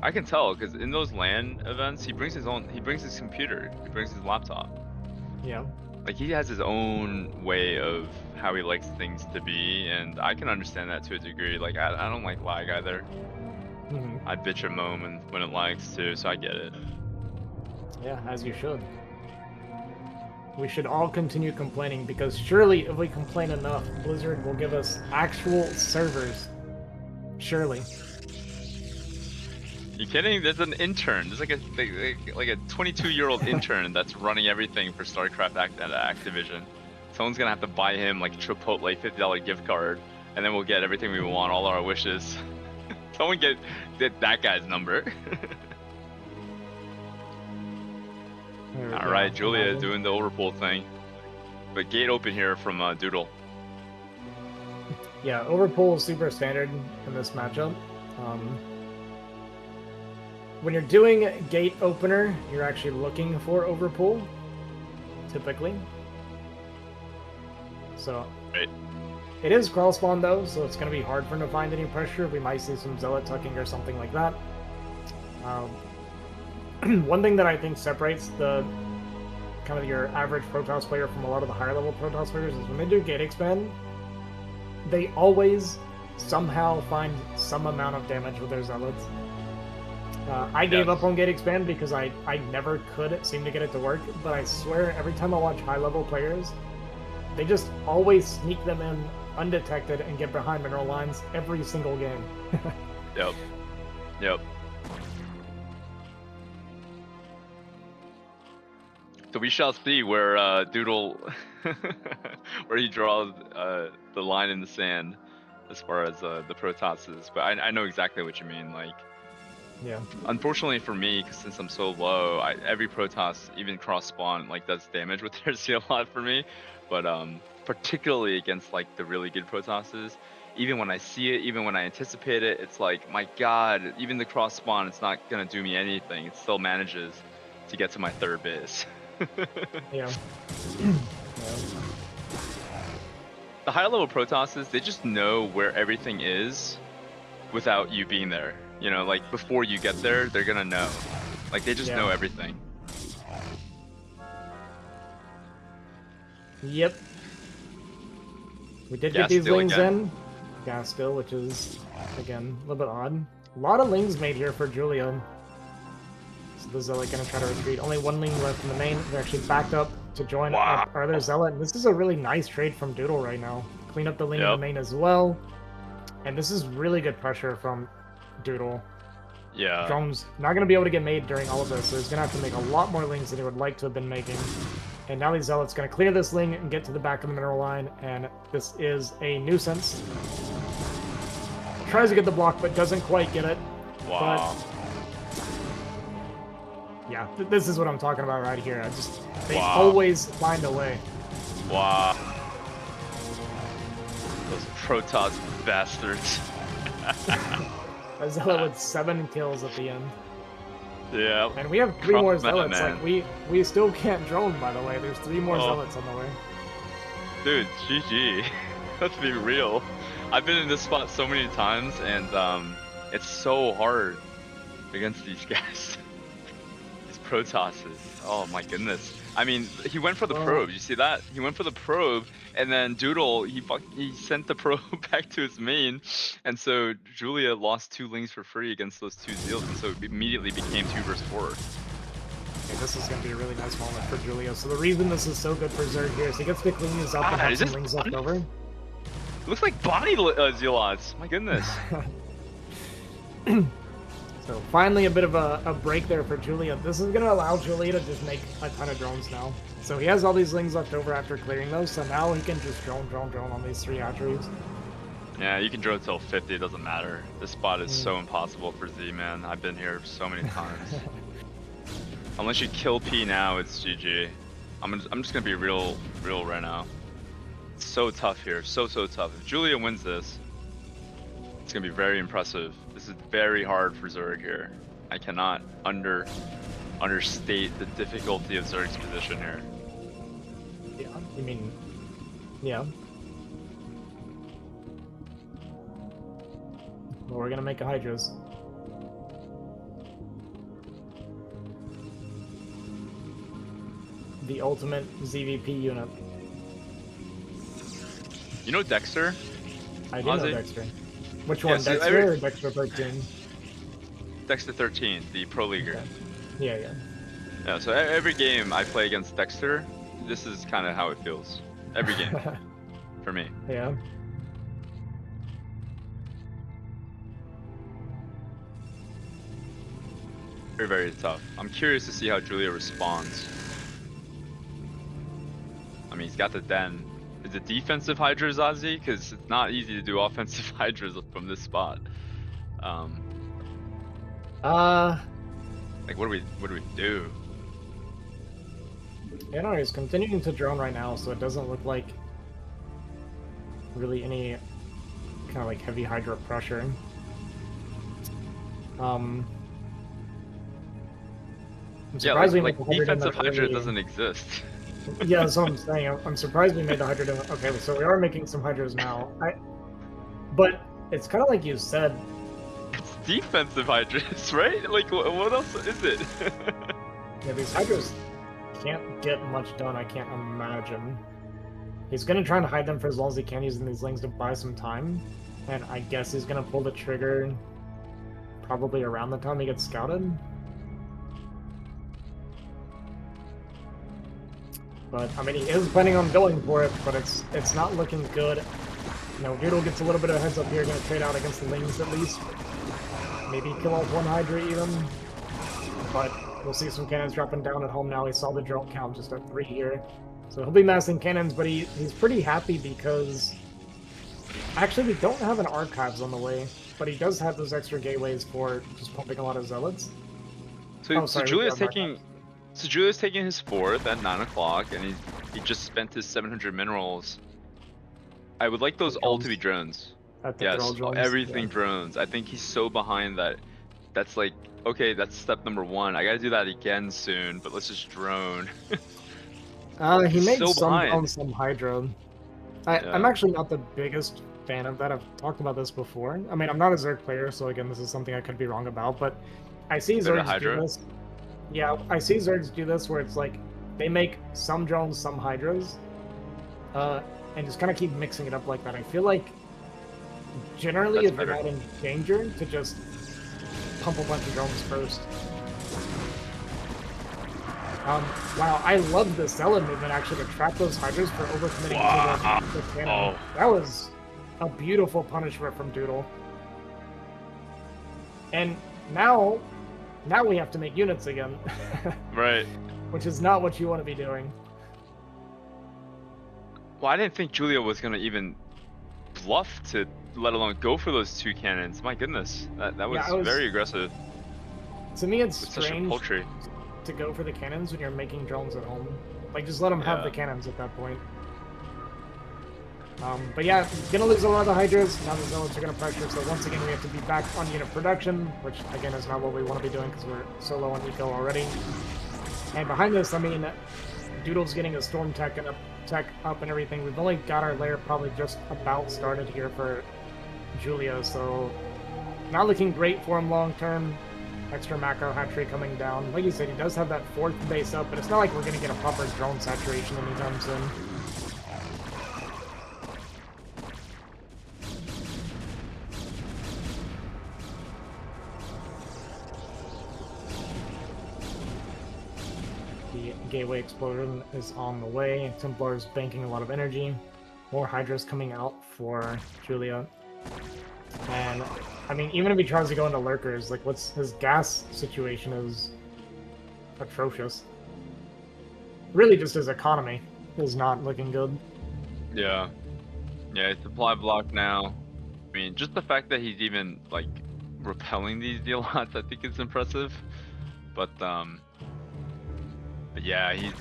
I can tell because in those LAN events, he brings his computer, he brings his laptop. Yeah. Like he has his own way of how he likes things to be, and I can understand that to a degree. Like I don't like lag either. I bitch and moan when it lags too, so I get it. Yeah, as you should. We should all continue complaining because surely if we complain enough, Blizzard will give us actual servers. Surely. You kidding? There's an intern. There's like a 22-year-old intern that's running everything for StarCraft at Activision. Someone's gonna have to buy him like Chipotle $50 gift card, and then we'll get everything we want, all our wishes. Someone get that guy's number. All right, Julia doing the overpull thing. But gate open here from Doodle. Yeah, overpull is super standard in this matchup. When you're doing gate opener, you're actually looking for overpull, typically. So, right. It is crawl spawn though, so it's going to be hard for him to find any pressure. We might see some zealot tucking or something like that. One thing that I think separates the kind of your average Protoss player from a lot of the higher level Protoss players is when they do gate expand, they always somehow find some amount of damage with their zealots. I gave up on gate expand because I never could seem to get it to work, but I swear every time I watch high level players, they just always sneak them in undetected and get behind mineral lines every single game. Yep. So we shall see where Doodle, where he draws the line in the sand as far as the Protosses. But I know exactly what you mean. Like, yeah. Unfortunately for me, since I'm so low, every Protoss, even cross spawn, like does damage with their seal lot for me. But particularly against like the really good Protosses, even when I see it, even when I anticipate it, it's like, my God, even the cross spawn, it's not gonna do me anything. It still manages to get to my third base. Yeah. The higher level Protosses, they just know where everything is without you being there. You know, like before you get there, they're gonna know. Like they just know everything. Yep. We did get these lings in. Yeah, still, which is, again, a little bit odd. A lot of lings made here for Julian. So the Zealot gonna try to retreat. Only one ling left in the main. They're actually backed up to join our other Zealot. And this is a really nice trade from Doodle right now. Clean up the ling in the main as well. And this is really good pressure from Doodle. Yeah. Drone's not going to be able to get made during all of this, so he's going to have to make a lot more lings than he would like to have been making. And now the Zealot's going to clear this ling and get to the back of the mineral line, and this is a nuisance. Tries to get the block, but doesn't quite get it. Wow. Yeah, this is what I'm talking about right here. They Wow. always find a way. Wow. Those Protoss bastards. A Zealot with 7 kills at the end. Yeah. And we have 3 Crop more that, Zealots. man. Like, we still can't drone, by the way. There's 3 more Oh. Zealots on the way. Dude, GG. Let's be real. I've been in this spot so many times, and it's so hard against these guys. These Protosses. Oh my goodness. I mean, he went for the probe. You see that? He went for the probe, and then Doodle, he sent the probe back to his main, and so Julia lost 2 lings for free against those 2 Zeals, and so it immediately became 2 versus 4. Okay, this is going to be a really nice moment for Julia. So the reason this is so good for Zerg here is he gets to clean these up and have is some this lings left over. It looks like Bonnie Zealots. My goodness. So finally a bit of a break there for Julia. This is going to allow Julia to just make a ton of drones now. So he has all these lings left over after clearing those, so now he can just drone on these 3 hatcheries. Yeah, you can drone till 50, it doesn't matter. This spot is so impossible for Z, man. I've been here so many times. Unless you kill P now, it's GG. I'm just gonna be real right now. It's so tough here, so tough. If Julia wins this, it's gonna be very impressive. This is very hard for Zerg here. I cannot understate the difficulty of Zerg's position here. Yeah, I mean, yeah. Well, we're gonna make a Hydras. The ultimate ZVP unit. You know Dexter? I do know Ozzy? Dexter. Which one, so Dexter or Dexter 13? Dexter 13, the pro leaguer. Okay. Yeah. Yeah, so every game I play against Dexter, this is kind of how it feels. Every game, for me. Yeah. Very tough. I'm curious to see how Julia responds. I mean, he's got the den. Is it defensive Hydras, Ozzy? Because it's not easy to do offensive Hydras from this spot. Like, what do we do? Yeah, no, he's continuing to drone right now, so it doesn't look like really any kind of like heavy Hydra pressure. I'm Yeah, surprised we like made the Hydra defensive in the Hydra early- doesn't exist. Yeah, that's what I'm saying. I'm surprised we made the Hydra. Okay, so we are making some Hydras now. But it's kind of like you said. It's defensive Hydras, right? Like, what else is it? Yeah, these Hydras can't get much done, I can't imagine. He's gonna try and hide them for as long as he can using these lings to buy some time. And I guess he's gonna pull the trigger probably around the time he gets scouted. But, I mean, he is planning on going for it, but it's not looking good. You know, Doodle gets a little bit of heads up here, gonna trade out against the lings at least. Maybe kill off 1 Hydra even. But we'll see some cannons dropping down at home now. He saw the drone count just at 3 here. So he'll be massing cannons, but he's pretty happy because... Actually, we don't have an Archives on the way, but he does have those extra gateways for just pumping a lot of Zealots. So Julia's taking... So Julia's taking his 4th at 9 o'clock, and he just spent his 700 minerals. I would like those all to be drones. Yes, everything drones. I think he's so behind that. That's like, okay, that's step number 1. I gotta do that again soon, but let's just drone. He made so some Hydra. I'm actually not the biggest fan of that. I've talked about this before. I mean, I'm not a Zerg player, so again, this is something I could be wrong about, but I see Zergs do this. Yeah, I see Zergs do this where it's like, they make some drones, some Hydras, and just kind of keep mixing it up like that. I feel like, generally, if they're not in danger, to just pump a bunch of drones first. Wow, I love the Zealot movement, actually, to trap those Hydras for overcommitting to the cannon. That was a beautiful punishment from Doodle. And now we have to make units again. Right. Which is not what you want to be doing. Well, I didn't think Julia was gonna even bluff to, let alone go for those 2 cannons. My goodness, that was very aggressive. To me, it's strange to go for the cannons when you're making drones at home. Like, just let them have the Yeah. cannons at that point. But yeah, gonna lose a lot of the Hydras. Now the Zealots are gonna pressure, so once again we have to be back on unit production, which again is not what we want to be doing because we're so low on eco already. And behind this, I mean, Doodle's getting a storm tech up and everything. We've only got our lair probably just about started here for Julia, so not looking great for him long term. Extra macro hatchery coming down. Like you said, he does have that 4th base up, but it's not like we're gonna get a proper drone saturation anytime soon. The gateway explosion is on the way. Templar's banking a lot of energy. More Hydras coming out for Julia. And, I mean, even if he tries to go into lurkers, like, what's his gas situation is atrocious. Really just his economy is not looking good. Yeah. Yeah, it's supply block now. I mean, just the fact that he's even, like, repelling these delots, I think is impressive. But yeah, he's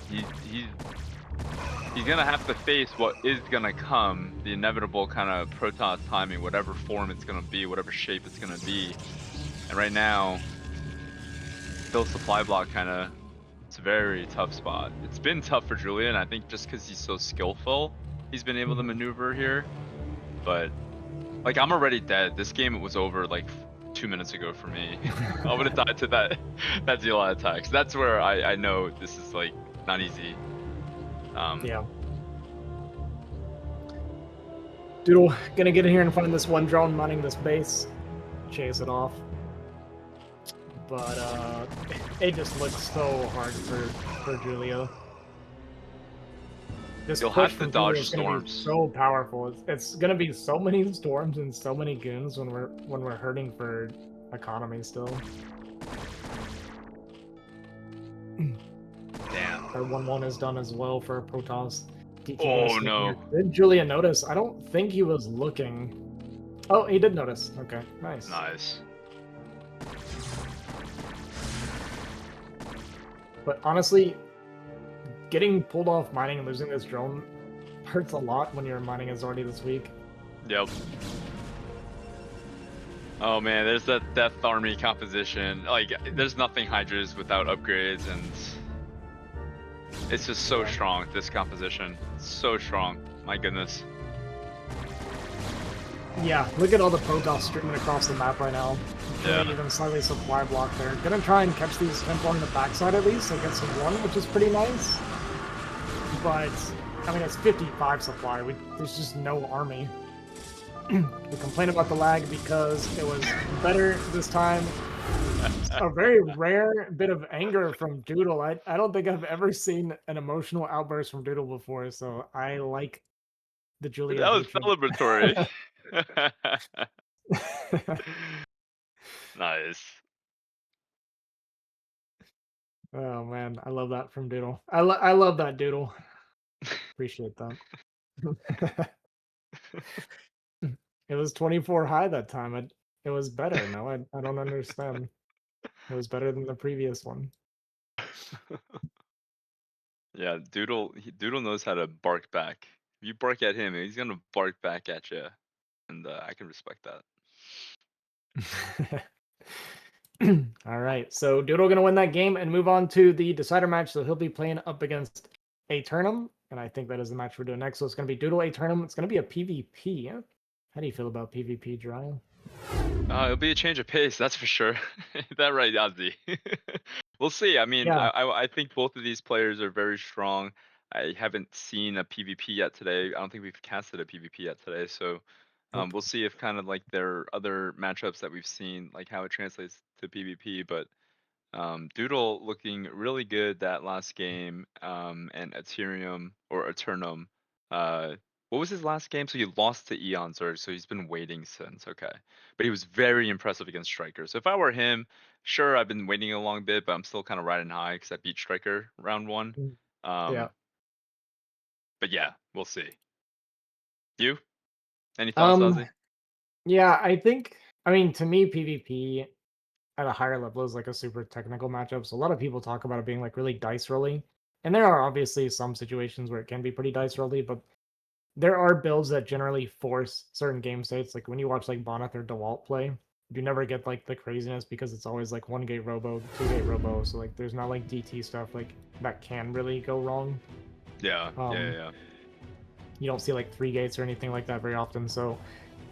gonna have to face what is gonna come, the inevitable kind of Protoss timing, whatever form it's gonna be, whatever shape it's gonna be. And right now, still supply block kind of, it's a very tough spot. It's been tough for Julian, I think just because he's so skillful, he's been able to maneuver here. But, like, I'm already dead. This game was over, like, 2 minutes ago for me. I would have died to that Zealot attack. So that's where I know this is, like, not easy. Yeah. Doodle gonna get in here and find this one drone mining this base. Chase it off. But it just looks so hard for Julia. This You'll push have to from dodge Julia is gonna be storms. so powerful. It's gonna be so many storms and so many goons when we're hurting for economy still. Damn. Our 1-1 is done as well for Protoss. Oh no. Did Julian notice? I don't think he was looking. Oh, he did notice. Okay, nice. Nice. But honestly, getting pulled off mining and losing this drone hurts a lot when your mining is already this weak. Yep. Oh man, there's that Death Army composition. Like, there's nothing Hydras without upgrades, and it's just so strong, this composition. So strong. My goodness. Yeah, look at all the Protoss streaming across the map right now. Yeah. Even slightly supply block there. Gonna try and catch these Templar on the backside at least, so get some one, which is pretty nice. But, I mean, it's 55 supply. There's just no army. We complain about the lag because it was better this time. A very rare bit of anger from Doodle. I don't think I've ever seen an emotional outburst from Doodle before, so I like the Julia That was hatred. celebratory. Nice. Oh man, I love that from Doodle. I love that, Doodle. Appreciate that. It was 24 high that time. It was better. No, I don't understand. It was better than the previous one. Yeah, Doodle knows how to bark back. If you bark at him, he's gonna bark back at you, and I can respect that. All right, so Doodle gonna win that game and move on to the decider match. So he'll be playing up against Aeternum, and I think that is the match we're doing next. So it's gonna be Doodle Aeternum. It's gonna be a PvP. How do you feel about PvP, JIRAIYA? It'll be a change of pace, that's for sure. That right, Ozzy. We'll see. I mean, Yeah. I think both of these players are very strong. I haven't seen a PvP yet today. I don't think we've casted a PvP yet today, so Nope. we'll see if kind of like their other matchups that we've seen, like how it translates to PvP. But Doodle looking really good that last game, and Aeternum. What was his last game? So he lost to eOnzErG, so he's been waiting since. Okay, but he was very impressive against StRyKeR. So if I were him, sure, I've been waiting a long bit, but I'm still kind of riding high because I beat StRyKeR round 1. Yeah. But yeah, we'll see. You? Any thoughts, Ozzy? Yeah, I think. I mean, to me, PvP at a higher level is like a super technical matchup. So a lot of people talk about it being like really dice rolly. And there are obviously some situations where it can be pretty dice rolly, but there are builds that generally force certain game states. Like when you watch like Bonnet or DeWalt play, you never get like the craziness because it's always like 1-gate robo, 2-gate robo. So like there's not like DT stuff like that can really go wrong. Yeah, yeah. You don't see like 3 gates or anything like that very often. So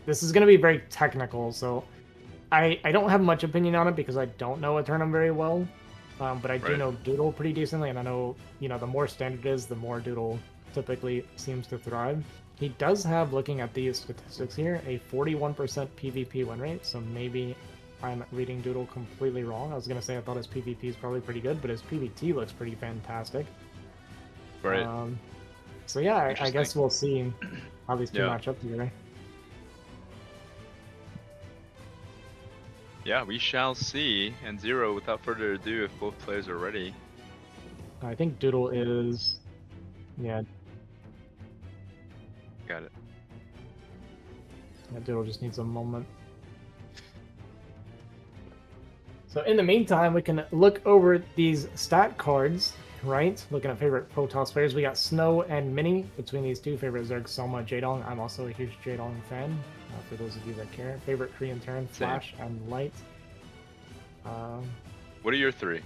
this is going to be very technical. So I don't have much opinion on it because I don't know Aeternum very well. But I do know Doodle pretty decently, and I know, you know, the more standard it is, the more Doodle typically seems to thrive. He does have, looking at these statistics here, a 41% PvP win rate, so maybe I'm reading Doodle completely wrong. I was going to say I thought his PvP is probably pretty good, but his PvT looks pretty fantastic. Right. So yeah, I guess we'll see how these two match up together. Yeah, we shall see. And Zero, without further ado, if both players are ready. I think Doodle is... Yeah. Got it. Yeah, Doodle just needs a moment. So in the meantime, we can look over these stat cards, right? Looking at favorite Protoss players, we got Snow and Mini between these two. Favorite Zerg, Soma, Jaedong. I'm also a huge Jaedong fan. For those of you that care. Favorite Korean Terran, Flash and Light. What are your 3?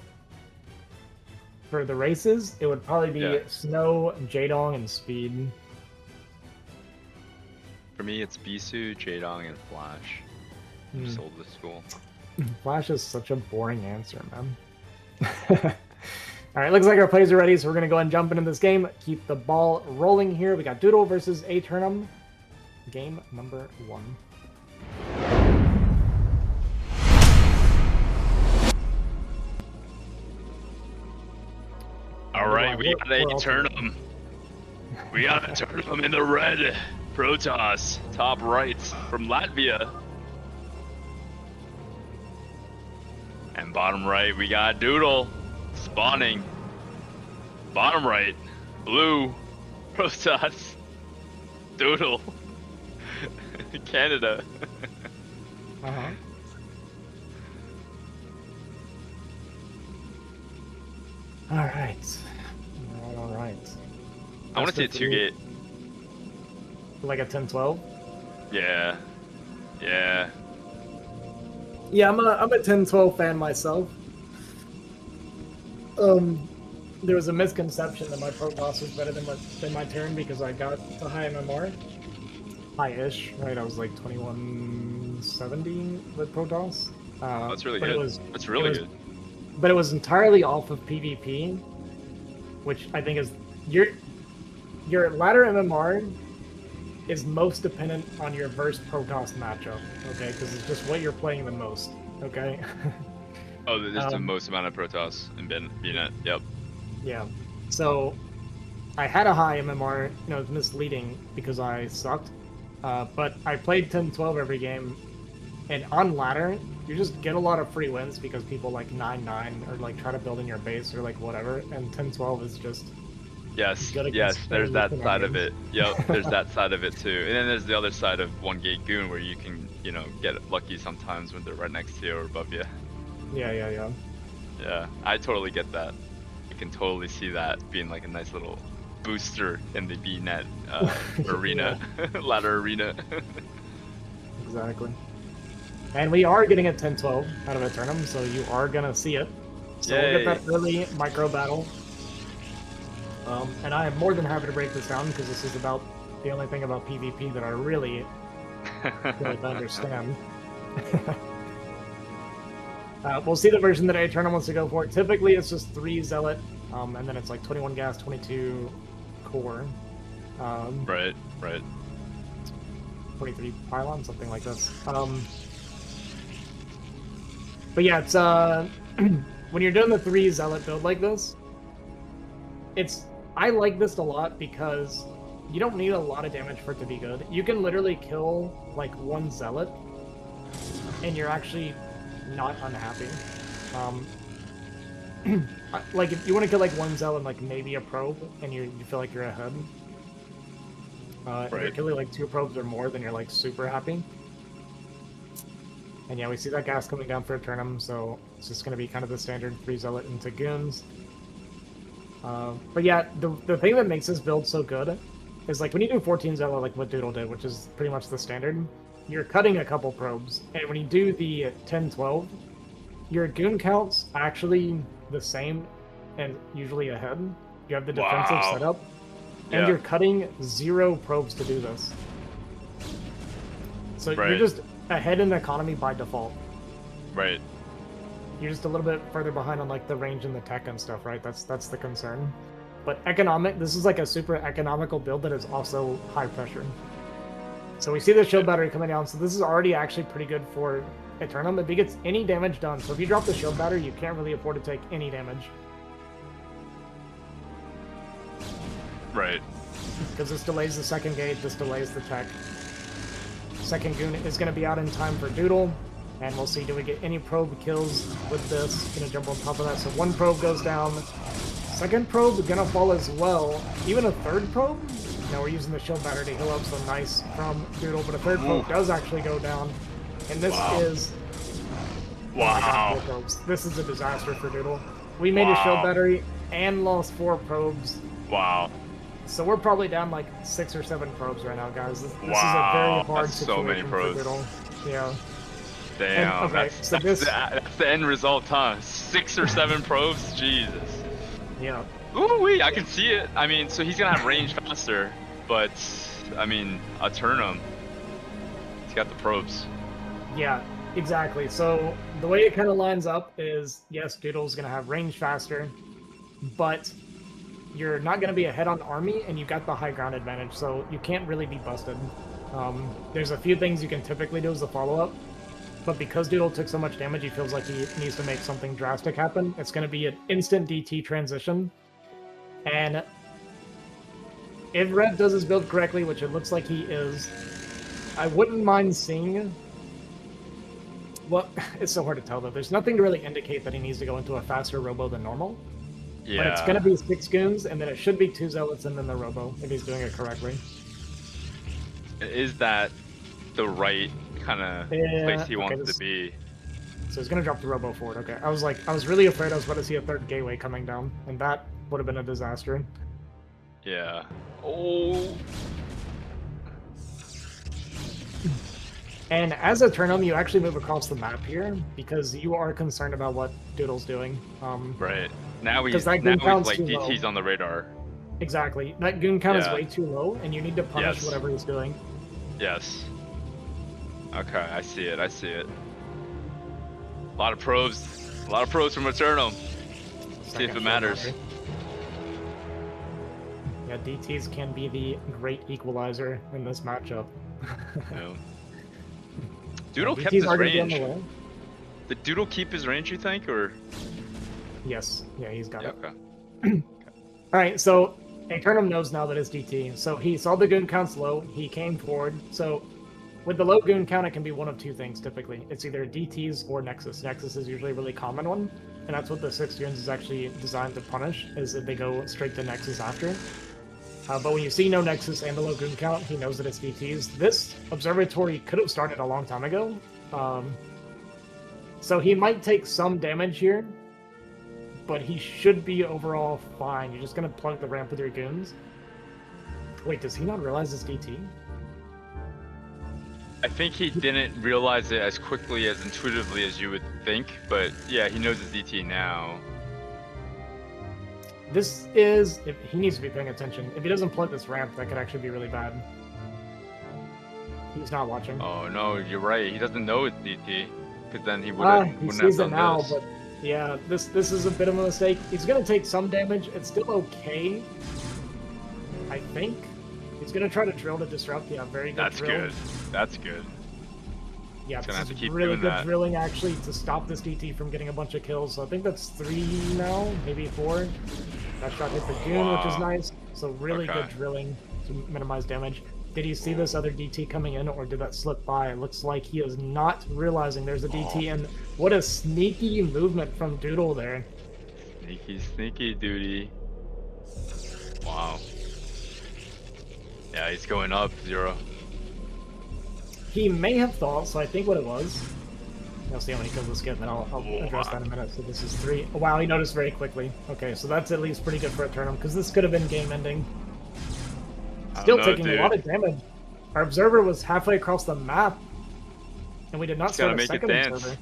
For the races, it would probably be Snow, Jaedong, and Speed. For me, it's Bisu, Jaedong, and Flash. Just old to school. Flash is such a boring answer, man. Alright, looks like our players are ready, so we're going to go ahead and jump into this game. Keep the ball rolling here. We got Doodle versus Aeternum. Game number 1. Alright, we got Aeternum. We got Aeternum in the red. Protoss, top right from Latvia. And bottom right, we got Doodle spawning. Bottom right, blue, Protoss, Doodle. Canada. Alright. I want to see a 2-gate. Like a 10-12? Yeah. Yeah. Yeah, I'm a 10-12 fan myself. There was a misconception that my Protoss was better than my Terran because I got a high MMR. High-ish, right? I was like 2170 with Protoss. That's really good. That's really good. But it was entirely off of PvP, which I think is your ladder MMR is most dependent on your verse Protoss matchup, okay? Because it's just what you're playing the most, okay? Oh, there's the most amount of Protoss in BNet, yep. Yeah. So I had a high MMR, you know, it was misleading because I sucked. But I played 10-12 every game, and on ladder, you just get a lot of free wins because people like 9-9 or like try to build in your base or like whatever, and 10-12 is just... Yes, there's that side of it. Yep, there's that side of it too. And then there's the other side of 1-gate goon where you can, you know, get lucky sometimes when they're right next to you or above you. Yeah. Yeah, I totally get that. I can totally see that being like a nice little booster in the BNet arena, ladder arena. Exactly. And we are getting a 10-12 out of Aeternum, so you are gonna see it. So we'll get that early micro battle. And I am more than happy to break this down because this is about the only thing about PvP that I really understand. We'll see the version that Aeternum wants to go for. Typically, it's just 3 Zealot, and then it's like 21 gas, 22 core. Right. 23 pylon, something like this. But yeah, it's when you're doing the 3 Zealot build like this, I like this a lot because you don't need a lot of damage for it to be good. You can literally kill like 1 Zealot, and you're actually not unhappy. Like if you want to kill like 1 Zealot and like maybe a probe, and you feel like you're ahead. If you're killing like 2 probes or more, then you're like super happy. And yeah, we see that gas coming down for Aeternum, so it's just going to be kind of the standard 3 Zealot into Goons. But yeah, the thing that makes this build so good is like when you do 14 Zealot like what Doodle did, which is pretty much the standard, you're cutting a couple probes. And when you do the 10-12, your Goon count's actually the same and usually ahead. You have the defensive setup, and you're cutting 0 probes to do this. So you're just ahead in the economy by default. Right. You're just a little bit further behind on like the range and the tech and stuff, right? That's the concern. But this is like a super economical build that is also high pressure. So we see the shield battery coming down, so this is already actually pretty good for Aeternum. If he gets any damage done, so if you drop the shield battery, you can't really afford to take any damage. Right. Because this delays the second gauge, this delays the tech. Second Goon is going to be out in time for Doodle, and we'll see, do we get any probe kills with this? Going to jump on top of that, so 1 probe goes down. Second probe going to fall as well. Even a 3rd probe? Now we're using the shield battery to heal up, so nice from Doodle, but a 3rd probe does actually go down. And this is... Wow. Oh, this is a disaster for Doodle. We made a shield battery and lost 4 probes. Wow. So we're probably down like 6 or 7 probes right now, guys. This is a very hard that's situation so many probes. for Doodle. Yeah. Damn, And, okay, that's the end result, huh? 6 or 7 probes? Jesus. Yeah. Ooh-wee, I can see it. I mean, so he's gonna have range faster, but, I mean, Aeternum, he's got the probes. Yeah, exactly. So the way it kind of lines up is, yes, Doodle's going to have range faster, but you're not going to be ahead on army, and you got the high ground advantage, so you can't really be busted. There's a few things you can typically do as a follow-up, but because Doodle took so much damage, he feels like he needs to make something drastic happen. It's going to be an instant DT transition, and if Rev does his build correctly, which it looks like he is, I wouldn't mind seeing... Well, it's so hard to tell, though. There's nothing to really indicate that he needs to go into a faster Robo than normal. Yeah. But it's going to be 6 Goons, and then it should be 2 Zealots and then the Robo, if he's doing it correctly. Is that the right kind of place he wants to be? So he's going to drop the Robo forward. Okay, I was really afraid I was about to see a 3rd gateway coming down, and that would have been a disaster. Yeah. Oh. And as Aeternum, you actually move across the map here because you are concerned about what Doodle's doing. Right. Now he's like DT's on the radar. Exactly. That Goon count is way too low, and you need to punish whatever he's doing. Yes. Okay, I see it. I see it. A lot of probes from Aeternum. See if it matters. Battery. Yeah, DTs can be the great equalizer in this matchup. Yeah. Doodle kept his range. Did Doodle keep his range, you think, or? Yes. Yeah, he's got it. Okay. Alright, so Aeternum knows now that it's DT. So he saw the Goon count's low, he came forward. So with the low Goon count, it can be one of 2 things typically. It's either DTs or Nexus. Nexus is usually a really common one, and that's what the 6 Goons is actually designed to punish, is that they go straight to Nexus after. But when you see no Nexus and a low Goon count, he knows that it's DTs. This observatory could have started a long time ago. So he might take some damage here, but he should be overall fine. You're just going to plug the ramp with your Goons. Wait, does he not realize it's DT? I think he didn't realize it as quickly, as intuitively as you would think, but yeah, he knows it's DT now. This is... he needs to be paying attention. If he doesn't plug this ramp, that could actually be really bad. He's not watching. Oh no, you're right. He doesn't know it's DT, because then he wouldn't have done it now, this. But yeah, this is a bit of a mistake. He's going to take some damage. It's still okay, I think. He's going to try to drill to disrupt. Yeah, very good drill. That's good. Yeah, this is to keep really doing good that. drilling, actually, to stop this DT from getting a bunch of kills. So I think that's 3 now, maybe 4. That shot hit the Goon, which is nice. So really good drilling to minimize damage. Did he see this other DT coming in, or did that slip by? It looks like he is not realizing there's a DT, and what a sneaky movement from Doodle there. Sneaky duty. Wow. Yeah, he's going up, Zero. He may have thought, so I think what it was, You'll see how many kills this get, and then I'll address that in a minute. So this is 3. Oh, wow, he noticed very quickly. Okay, so that's at least pretty good for Aeternum, because this could have been game-ending. Still taking a lot of damage. Our observer was halfway across the map, and we did not start a second observer.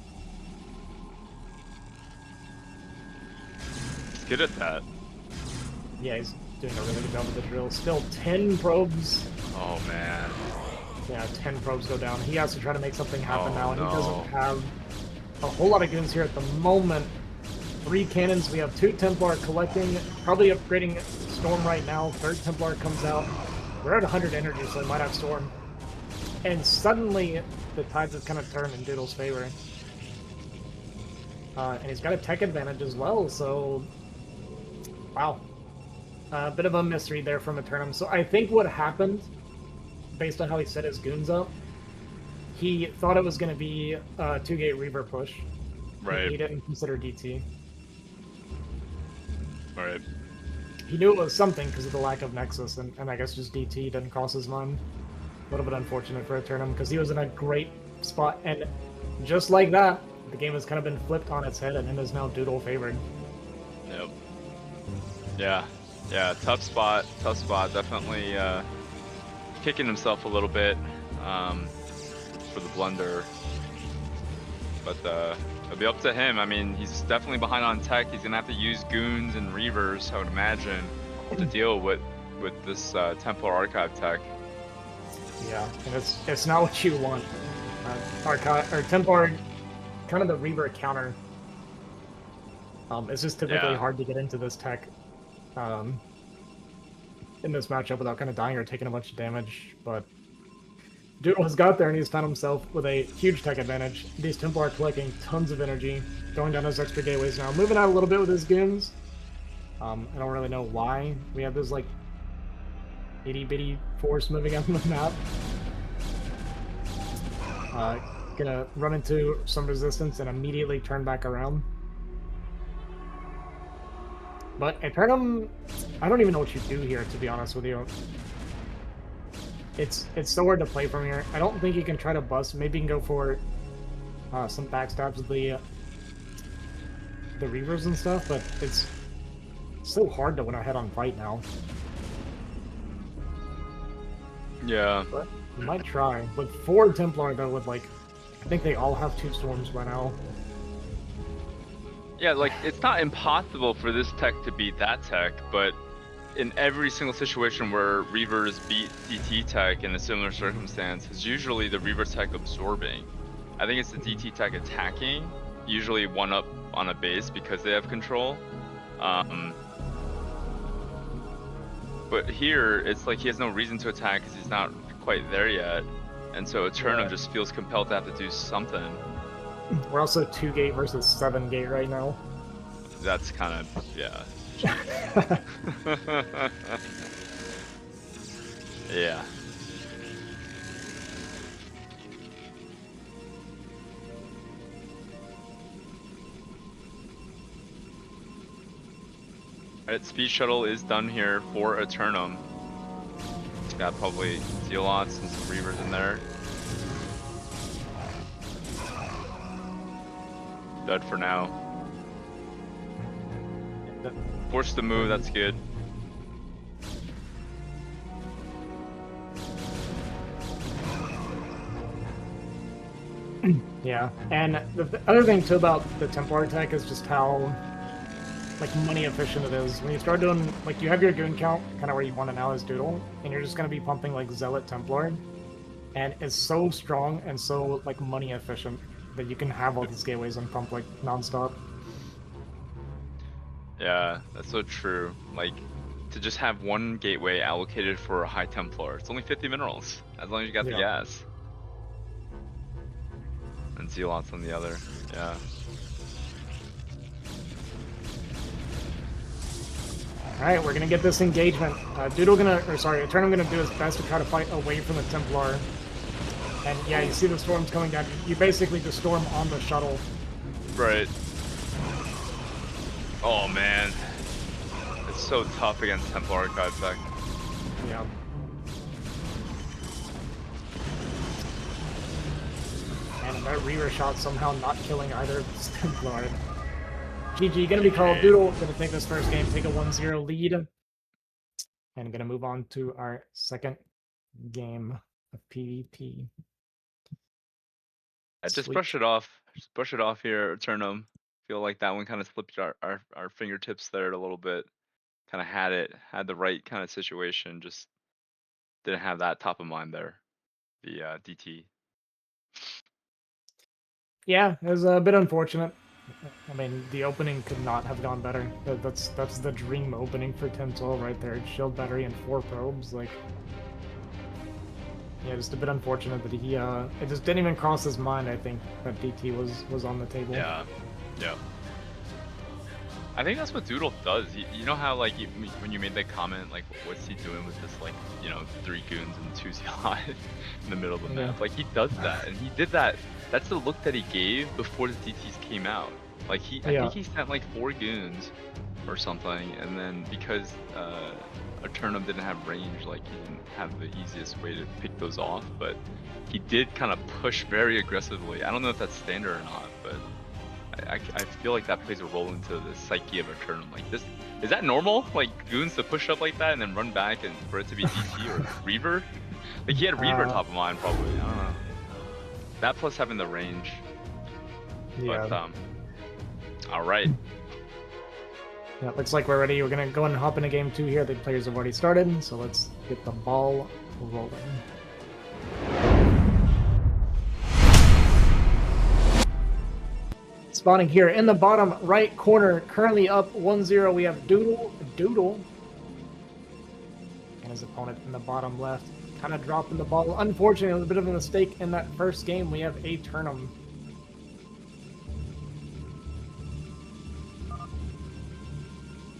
He's good at that. Yeah, he's doing a really good job with the drill. Still 10 probes. Oh, man. Yeah, 10 probes go down. He has to try to make something happen now, and no. he doesn't have a whole lot of goons here at the moment. 3 cannons. We have 2 Templar collecting, probably upgrading Storm right now. 3rd Templar comes out. We're at 100 energy, so they might have Storm. And suddenly, the tides have kind of turned in Doodle's favor. And he's got a tech advantage as well, so... Wow. A bit of a mystery there from Aeternum. So I think what happened, based on how he set his goons up, he thought it was going to be a 2-gate Reaver push. Right. He didn't consider DT. Right. He knew it was something because of the lack of Nexus, and I guess just DT didn't cross his mind. A little bit unfortunate for Aeternum, because he was in a great spot, and just like that, the game has kind of been flipped on its head, and it is now Doodle favored. Yep. Yeah. Yeah, tough spot, definitely kicking himself a little bit for the blunder. But it'll be up to him. I mean, he's definitely behind on tech. He's gonna have to use goons and reavers, I would imagine, to deal with this Templar Archive tech. Yeah, and it's not what you want. Archive or Templar, kind of the reaver counter. It's just typically hard to get into this tech in this matchup without kind of dying or taking a bunch of damage, but Doodle has got there and he's found himself with a huge tech advantage. These Templar are collecting tons of energy, throwing down those extra gateways now, moving out a little bit with his goons. I don't really know why we have this like itty-bitty force moving out on the map. Gonna run into some resistance and immediately turn back around. But Aeternum, I don't even know what you do here, to be honest with you. It's so hard to play from here. I don't think you can try to bust. Maybe you can go for some backstabs with the Reavers and stuff, but it's so hard to win a head-on fight now. Yeah. But you might try. With 4 Templar, though, with like, I think they all have 2 Storms by now. Yeah, like, it's not impossible for this tech to beat that tech, but in every single situation where Reavers beat DT tech in a similar circumstance, it's usually the Reaver tech absorbing. I think it's the DT tech attacking, usually one up on a base because they have control. But here, it's like he has no reason to attack because he's not quite there yet. And so Aeternum just feels compelled to have to do something. We're also 2-gate versus 7-gate right now. That's kind of, yeah. Yeah. Alright, speed shuttle is done here for Aeternum. Got probably Zealots and some Reavers in there. Dead for now. Forced to move, that's good. Yeah, and the other thing too about the Templar attack is just how like money efficient it is. When you start doing, like, you have your goon count kind of where you want it now as Doodle, and you're just going to be pumping like Zealot Templar, and it's so strong and so like money efficient that you can have all these gateways and pump like non-stop. Yeah, that's so true. Like, to just have one gateway allocated for a high Templar, it's only 50 minerals, as long as you got the gas. And Zealots on the other, yeah. Alright, we're gonna get this engagement. Aeternum gonna do his best to try to fight away from the Templar. And yeah, you see the storms coming down. You basically just storm on the shuttle. Right. Oh man. It's so tough against Templar Archive tech. Yeah. that reaver shot somehow not killing either of the Templar. GG gonna be called. Doodle gonna take this first game, take a 1-0 lead. And gonna move on to our second game of PvP. Just Sweet. brush it off. Just brush it off here, Aeternum. Feel like that one kind of slipped our fingertips there a little bit. Kind of had the right kind of situation, just didn't have that top of mind there. The DT. Yeah, it was a bit unfortunate. I mean, the opening could not have gone better. That's the dream opening for 10-12 right there. Shield battery and 4 probes, like. Yeah, just a bit unfortunate that he it just didn't even cross his mind. I think that DT was on the table. Yeah. I think that's what Doodle does. You know how like when you made that comment, like what's he doing with this, like, you know, 3 goons and 2 Zealot in the middle of the map? Like he does that, and he did that. That's the look that he gave before the DTs came out. Like I think he sent like 4 goons or something, and then because Aeternum didn't have range, like he didn't have the easiest way to pick those off, but he did kind of push very aggressively. I don't know if that's standard or not, but I feel like that plays a role into the psyche of Aeternum. Like this, is that normal? Like goons to push up like that and then run back and for it to be DT or Reaver? Like he had Reaver top of mind probably. I don't know. That plus having the range. Yeah. But all right. Yeah, looks like we're ready. We're gonna go and hop into game 2 here. The players have already started, so let's get the ball rolling. Spawning here in the bottom right corner, currently up 1-0. We have Doodle, and his opponent in the bottom left, kind of dropping the ball. Unfortunately, a bit of a mistake in that first game. We have Aeternum.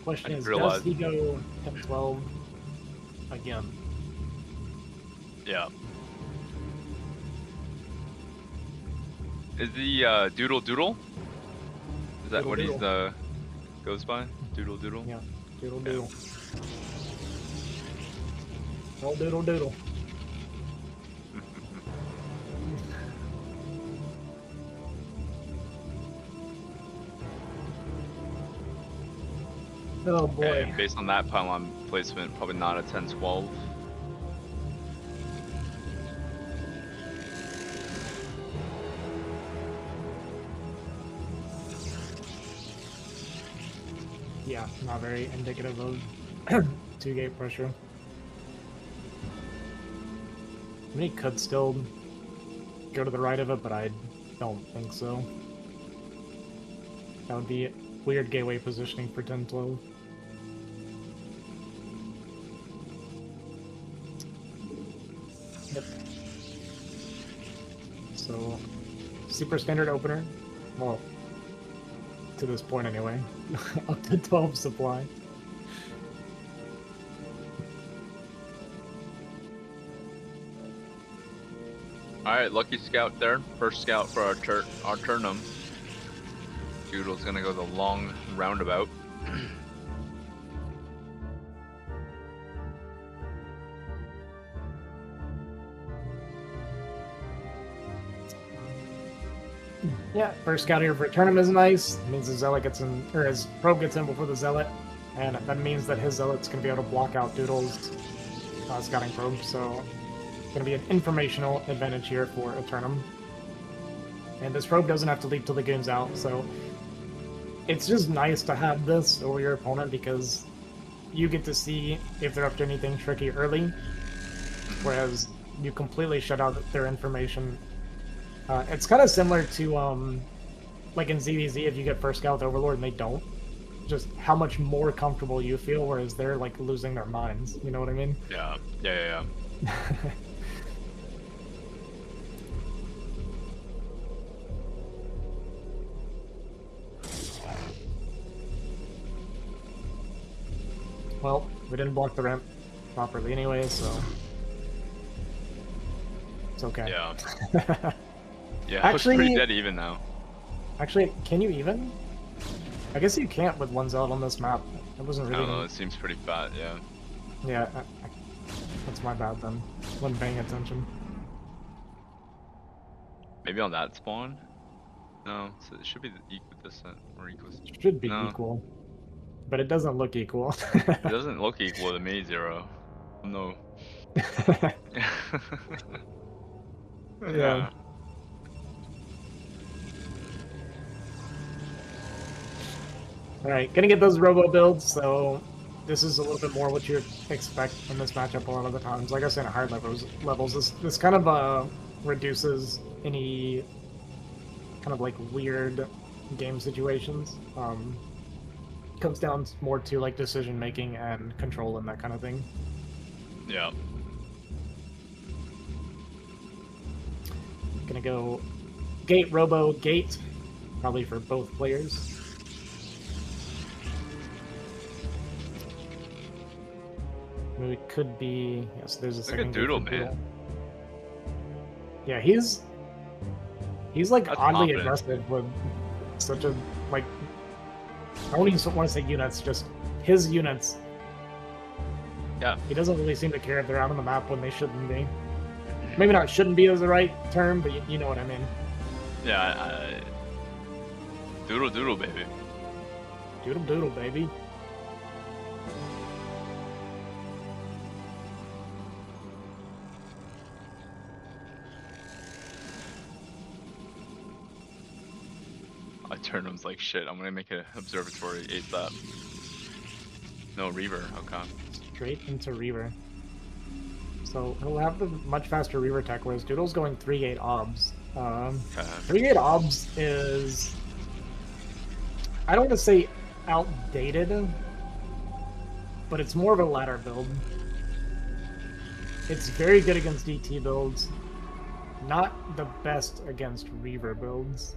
Question is, does he go 10-12 again? Yeah. Is the Doodle? Is that what he's goes by? Doodle? Yeah, Doodle. Oh, Doodle. Oh boy. Okay, based on that pylon placement, probably not a 10-12. Yeah, not very indicative of 2-gate pressure. I mean, he could still go to the right of it, but I don't think so. That would be weird gateway positioning for 10-12. Yep. So, super standard opener. Well, to this point anyway. Up to 12 supply. Alright, lucky scout there. First scout for our Aeternum. Doodle's gonna go the long roundabout. Yeah, first scout here for Aeternum is nice. It means his Zealot gets in, or his probe gets in before the Zealot, and that means that his Zealot's gonna be able to block out Doodle's scouting probe, so it's gonna be an informational advantage here for Aeternum. And this probe doesn't have to leap till the game's out, so it's just nice to have this over your opponent because you get to see if they're up to anything tricky early, whereas you completely shut out their information. It's kind of similar to, like in ZZZ, if you get first scout with Overlord and they don't, just how much more comfortable you feel, whereas they're like losing their minds. You know what I mean? Yeah. Well, we didn't block the ramp properly anyway, so it's okay. Yeah. Yeah, actually, it's pretty dead even now. Actually, can you even? I guess you can't with one Zealot on this map. It wasn't really. I don't know, it seems pretty fat, yeah. Yeah, that's my bad then. Wasn't paying attention. Maybe on that spawn? No, so it should be equidistant or equals. Should be No. equal, but it doesn't look equal. It doesn't look equal to me, Zero. No. Yeah. Alright, gonna get those robo builds, so this is a little bit more what you expect in this matchup a lot of the times. Like I said, in higher levels, this kind of reduces any kind of like weird game situations. Comes down more to like decision making and control and that kind of thing. Yeah. Gonna go gate, robo, gate, probably for both players. It could be, yes, there's a Look second at Doodle, gate for man. Yeah, he's like That's oddly confident. aggressive with such a, like, I don't even want to say units, just his units. Yeah. He doesn't really seem to care if they're out on the map when they shouldn't be. Maybe not shouldn't be is the right term, but you know what I mean. Yeah, Doodle, baby. Doodle, baby. Aeternum's like shit. I'm gonna make an observatory ASAP. No Reaver. Okay. Straight into Reaver. So he'll have the much faster Reaver tech, whereas Doodle's going 3-gate obs. 3-gate obs is, I don't want to say outdated, but it's more of a ladder build. It's very good against DT builds, not the best against Reaver builds.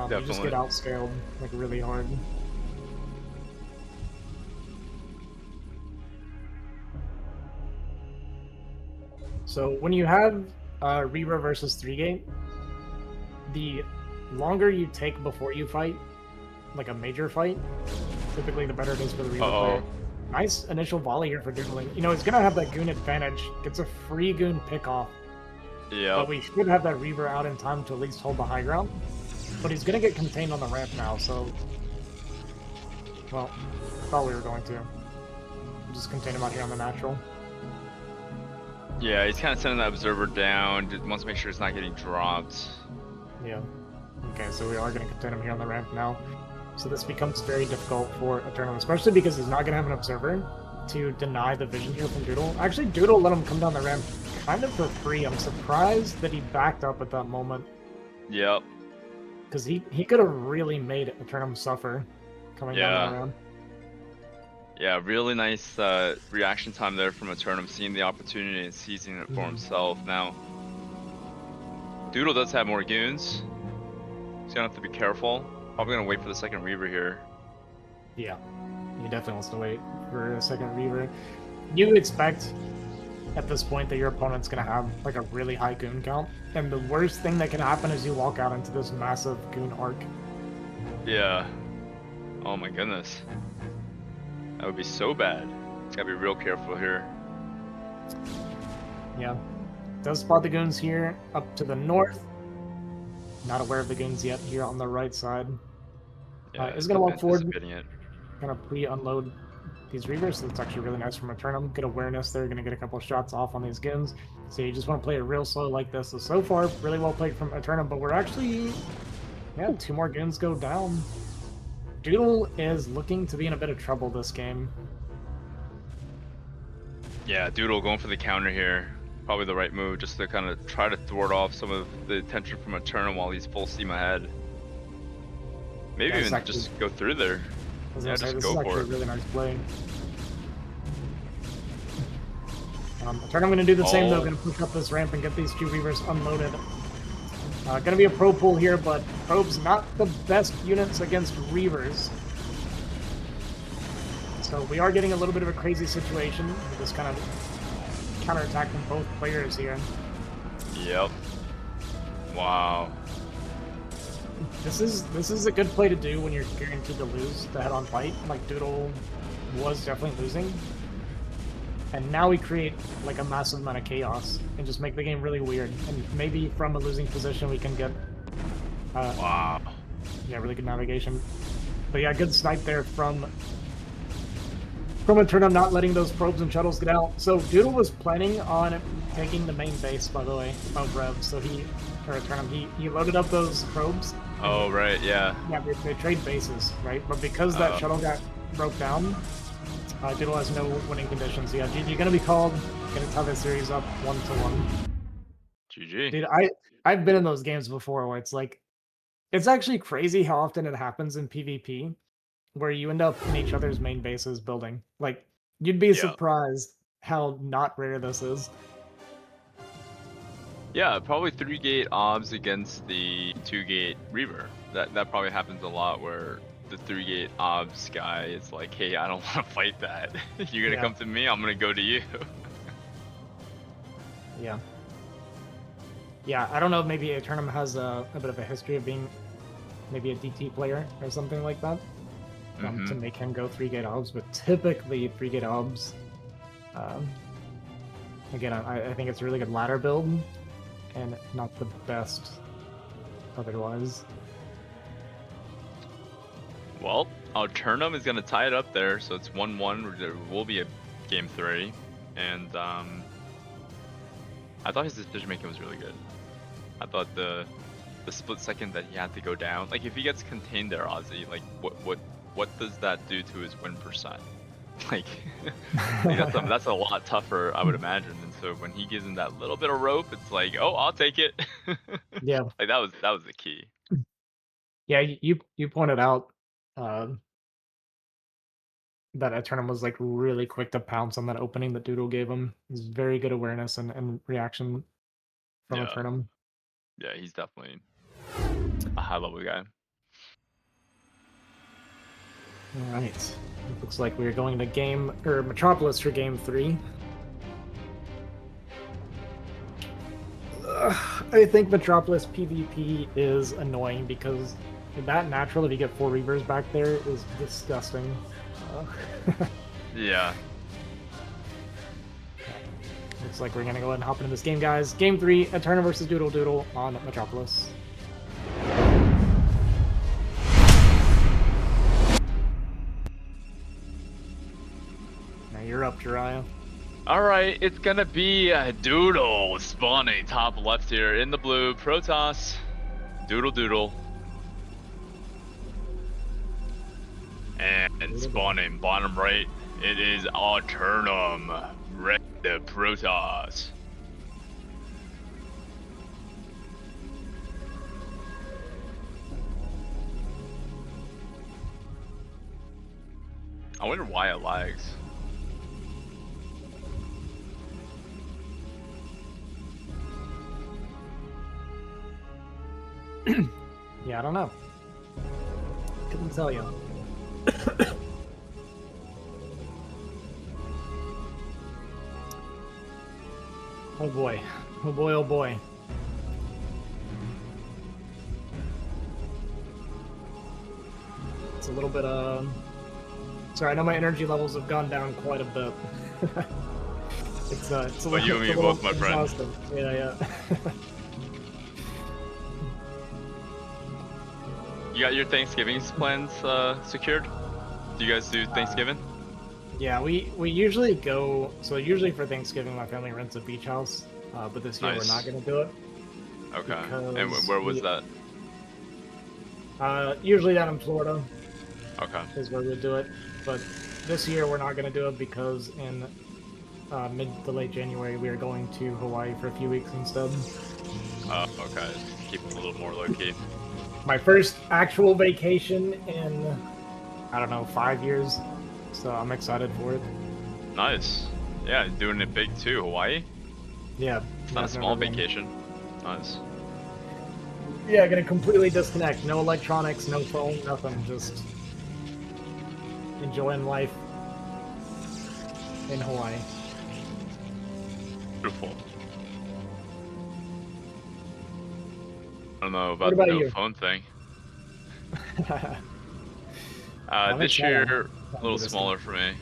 You just get outscaled like really hard. So when you have Reaver versus 3-gate, the longer you take before you fight, like a major fight, typically the better it is for the Reaver player. Nice initial volley here for Doodling. You know, it's gonna have that goon advantage. Gets a free goon pickoff. Yeah. But we should have that Reaver out in time to at least hold the high ground. But he's gonna get contained on the ramp now, so... Well, I thought we were going to. Just contain him out here on the natural. Yeah, he's kind of sending that observer down. Wants to make sure it's not getting dropped. Yeah. Okay, so we are going to contain him here on the ramp now. So this becomes very difficult for Aeternum, especially because he's not going to have an observer to deny the vision here from Doodle. Actually, Doodle let him come down the ramp kind of for free. I'm surprised that he backed up at that moment. Yep. Because he could have really made Aeternum suffer coming down the ramp. Yeah, really nice reaction time there from Aeternum, seeing the opportunity and seizing it for himself. Now, Doodle does have more goons. He's gonna have to be careful. Probably gonna wait for the second Reaver here. Yeah, he definitely wants to wait for a second Reaver. You expect at this point that your opponent's gonna have like a really high goon count, and the worst thing that can happen is you walk out into this massive goon arc. Yeah. Oh my goodness. That would be so bad. Gotta be real careful here. Yeah. Does spot the goons here up to the north. Not aware of the goons yet here on the right side. Yeah, Is going to walk forward. It. Kind of pre-unload these Reavers. So it's actually really nice from Aeternum. Good awareness there. Going to get a couple of shots off on these goons. So you just want to play it real slow like this. So far, really well played from Aeternum. But we're actually... Yeah, 2 more goons go down. Doodle is looking to be in a bit of trouble this game. Yeah, Doodle going for the counter here. Probably the right move, just to kind of try to thwart off some of the attention from Aeternum while he's full steam ahead. Maybe even actually, just go through there. Yeah, just this go is for actually it. a really nice play. Aeternum going to do the same though, going to push up this ramp and get these 2 Reavers unloaded. Going to be a probe pool here, but probe's not the best units against Reavers. So we are getting a little bit of a crazy situation with this kind of counterattack from both players here. Yep. Wow. This is a good play to do when you're guaranteed to lose the head-on fight. Like Doodle was definitely losing. And now we create like a massive amount of chaos and just make the game really weird. And maybe from a losing position we can get Wow. yeah, really good navigation. But yeah, good snipe there from Aeternum, not letting those probes and shuttles get out. So Doodle was planning on taking the main base, by the way, of Rev. So Aeternum, he loaded up those probes. Oh, right, yeah. Yeah, they trade bases, right? But because that shuttle got broke down, Doodle has no winning conditions. Yeah, GG gonna be called. Gonna tie this series up 1-1. GG. Dude, I've been in those games before where it's like, it's actually crazy how often it happens in PvP, where you end up in each other's main bases building. Like, you'd be surprised how not rare this is. Yeah, probably 3-gate obs against the 2-gate Reaver. That probably happens a lot where the 3-gate obs guy is like, hey, I don't want to fight that. You're gonna come to me, I'm gonna go to you. Yeah. Yeah, I don't know, maybe Aeternum has a bit of a history of being maybe a DT player or something like that. To make him go 3-gate obs, but typically 3-gate obs, again, I think it's a really good ladder build, and not the best otherwise. Well, Aeternum is going to tie it up there, so it's 1-1. There will be a game 3, and I thought his decision making was really good. I thought the split second that he had to go down, like if he gets contained there, Ozzy, like what does that do to his win percent? Like, that's a lot tougher, I would imagine. And so when he gives him that little bit of rope, it's like, oh, I'll take it. Yeah, like that was the key. Yeah, you pointed out that Aeternum was like really quick to pounce on that opening that Doodle gave him. He's very good awareness and reaction from Aeternum. Yeah, he's definitely a high level guy. All right, it looks like we're going to Metropolis for game 3. I think Metropolis PvP is annoying because that natural, if you get 4 Reavers back there, is disgusting. Yeah. Looks like we're gonna go ahead and hop into this game, guys. Game 3, Aeternum versus DoodleDoodle on Metropolis. Now you're up, JIRAIYA. Alright, it's gonna be Doodle spawning top left here in the blue. Protoss, DoodleDoodle. And spawning bottom right, it is Aeternum, red Protoss. I wonder why it lags. Yeah, I don't know. Couldn't tell you. Oh boy. Oh boy, oh boy. It's a little bit, sorry, I know my energy levels have gone down quite a bit. it's a But you and me both, my friend. Yeah. You got your Thanksgiving plans secured? Do you guys do Thanksgiving? Yeah, we usually go. So usually for Thanksgiving, my family rents a beach house, but this year we're not gonna do it. Okay. And where was that? Usually down in Florida. Okay. Is where we'll do it, but this year we're not gonna do it because in mid to late January we are going to Hawaii for a few weeks instead. Oh, okay. Keep it a little more low key. My first actual vacation in, I don't know, 5 years. So I'm excited for it. Nice. Yeah, doing it big too, Hawaii. Yeah. It's not a small vacation. Nice. Yeah, gonna completely disconnect. No electronics, no phone, nothing. Just enjoying life in Hawaii. Beautiful. I don't know about the about no you? phone thing. This year, a little smaller for me.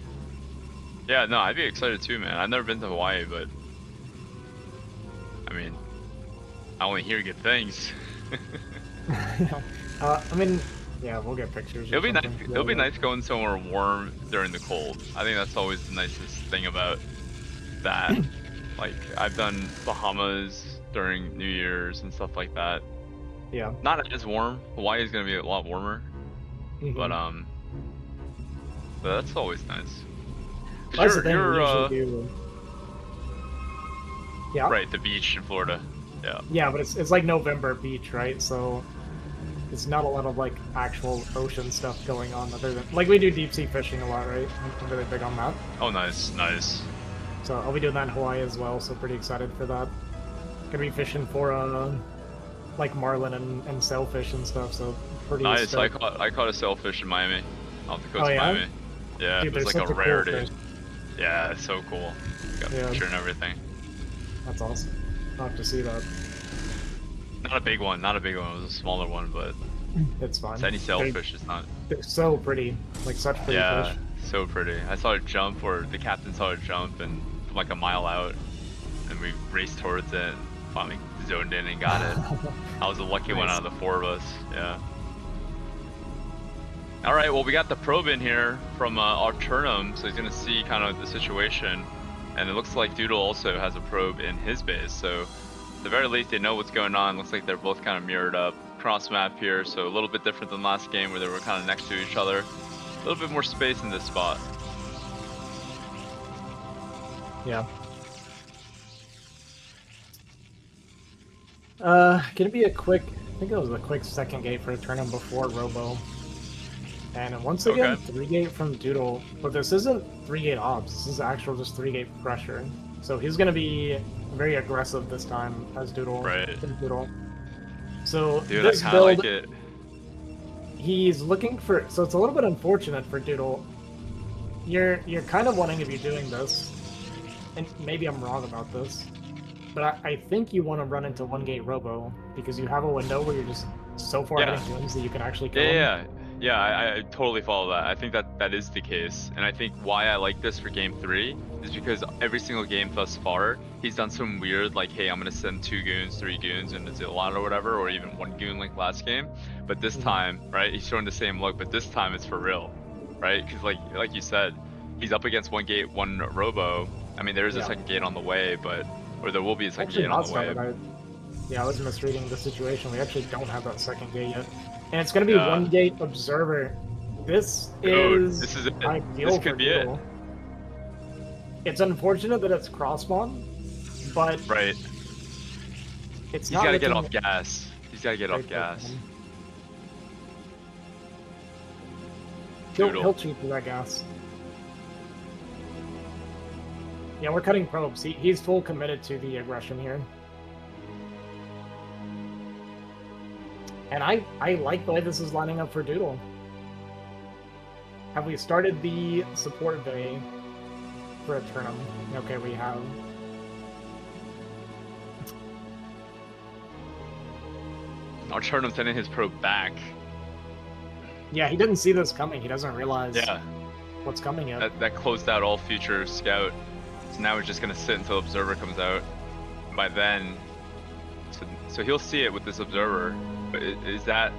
Yeah, no, I'd be excited too, man. I've never been to Hawaii, but I mean, I only hear good things. I mean, yeah, we'll get pictures. It'll be nice. It'll be nice going somewhere warm during the cold. I think that's always the nicest thing about that. Like I've done Bahamas during New Year's and stuff like that. Yeah. Not as warm. Hawaii is gonna be a lot warmer, but that's always nice. That's the thing we usually do. Yeah. Right, the beach in Florida. Yeah. Yeah, but it's like November beach, right? So it's not a lot of like actual ocean stuff going on other than like we do deep sea fishing a lot, right? I'm really big on that. Oh, nice, nice. So I'll be doing that in Hawaii as well. So pretty excited for that. Gonna be fishing for like marlin and sailfish and stuff. So pretty. Nice. I caught a sailfish in Miami, off the coast of Miami. Yeah, dude, it was like a rarity. Cool fish. Yeah, it's so cool. Got a picture and everything. That's awesome. I'll have to see that. Not a big one, not a big one. It was a smaller one, but it's fine. It's any sailfish, it's not. They're so pretty, like such pretty fish. So pretty. I saw it jump, or the captain saw it jump, and from like a mile out, and we raced towards it. Finally zoned in and got it. I was the lucky one out of the 4 of us. Yeah. All right. Well, we got the probe in here from Aeternum, so he's gonna see kind of the situation, and it looks like Doodle also has a probe in his base. So, at the very least, they know what's going on. Looks like they're both kind of mirrored up cross map here, so a little bit different than last game where they were kind of next to each other. A little bit more space in this spot. Yeah. Gonna be a quick, I think it was a quick second gate for Aeternum before Robo. And once again, 3-gate from Doodle, but this isn't 3-gate obs, this is actual just 3-gate pressure. So he's gonna be very aggressive this time as Doodle. Right. Doodle. So dude, this I kinda build, like it. He's looking for, so it's a little bit unfortunate for Doodle. You're kind of wanting to be doing this, and maybe I'm wrong about this, but I think you want to run into 1-gate Robo, because you have a window where you're just so far ahead of games that you can actually kill him. Yeah, I totally follow that. I think that is the case, and I think why I like this for game 3 is because every single game thus far, he's done some weird, like, hey, I'm gonna send 2 goons, 3 goons, and it's a lot or whatever, or even 1 goon like last game. But this time, right, he's showing the same look, but this time it's for real, right? Because like you said, he's up against 1-gate, 1 Robo. I mean, there is a second gate on the way, or there will be a second gate on the way. I was misreading the situation. We actually don't have that second gate yet. And it's going to be 1-gate Observer. This is ideal this could for be Doodle. It's unfortunate that it's cross-spawn, but it's he's got to get off gas. He's got to get off gas. He'll cheat through that gas. Yeah, we're cutting probes. He's full committed to the aggression here. And I like the way this is lining up for Doodle. Have we started the support bay for Aeternum? Okay, we have. Aeternum sending his probe back. Yeah, he didn't see this coming. He doesn't realize what's coming yet. That closed out all future scout. So now we're just gonna sit until Observer comes out. By then, so he'll see it with this Observer. But is that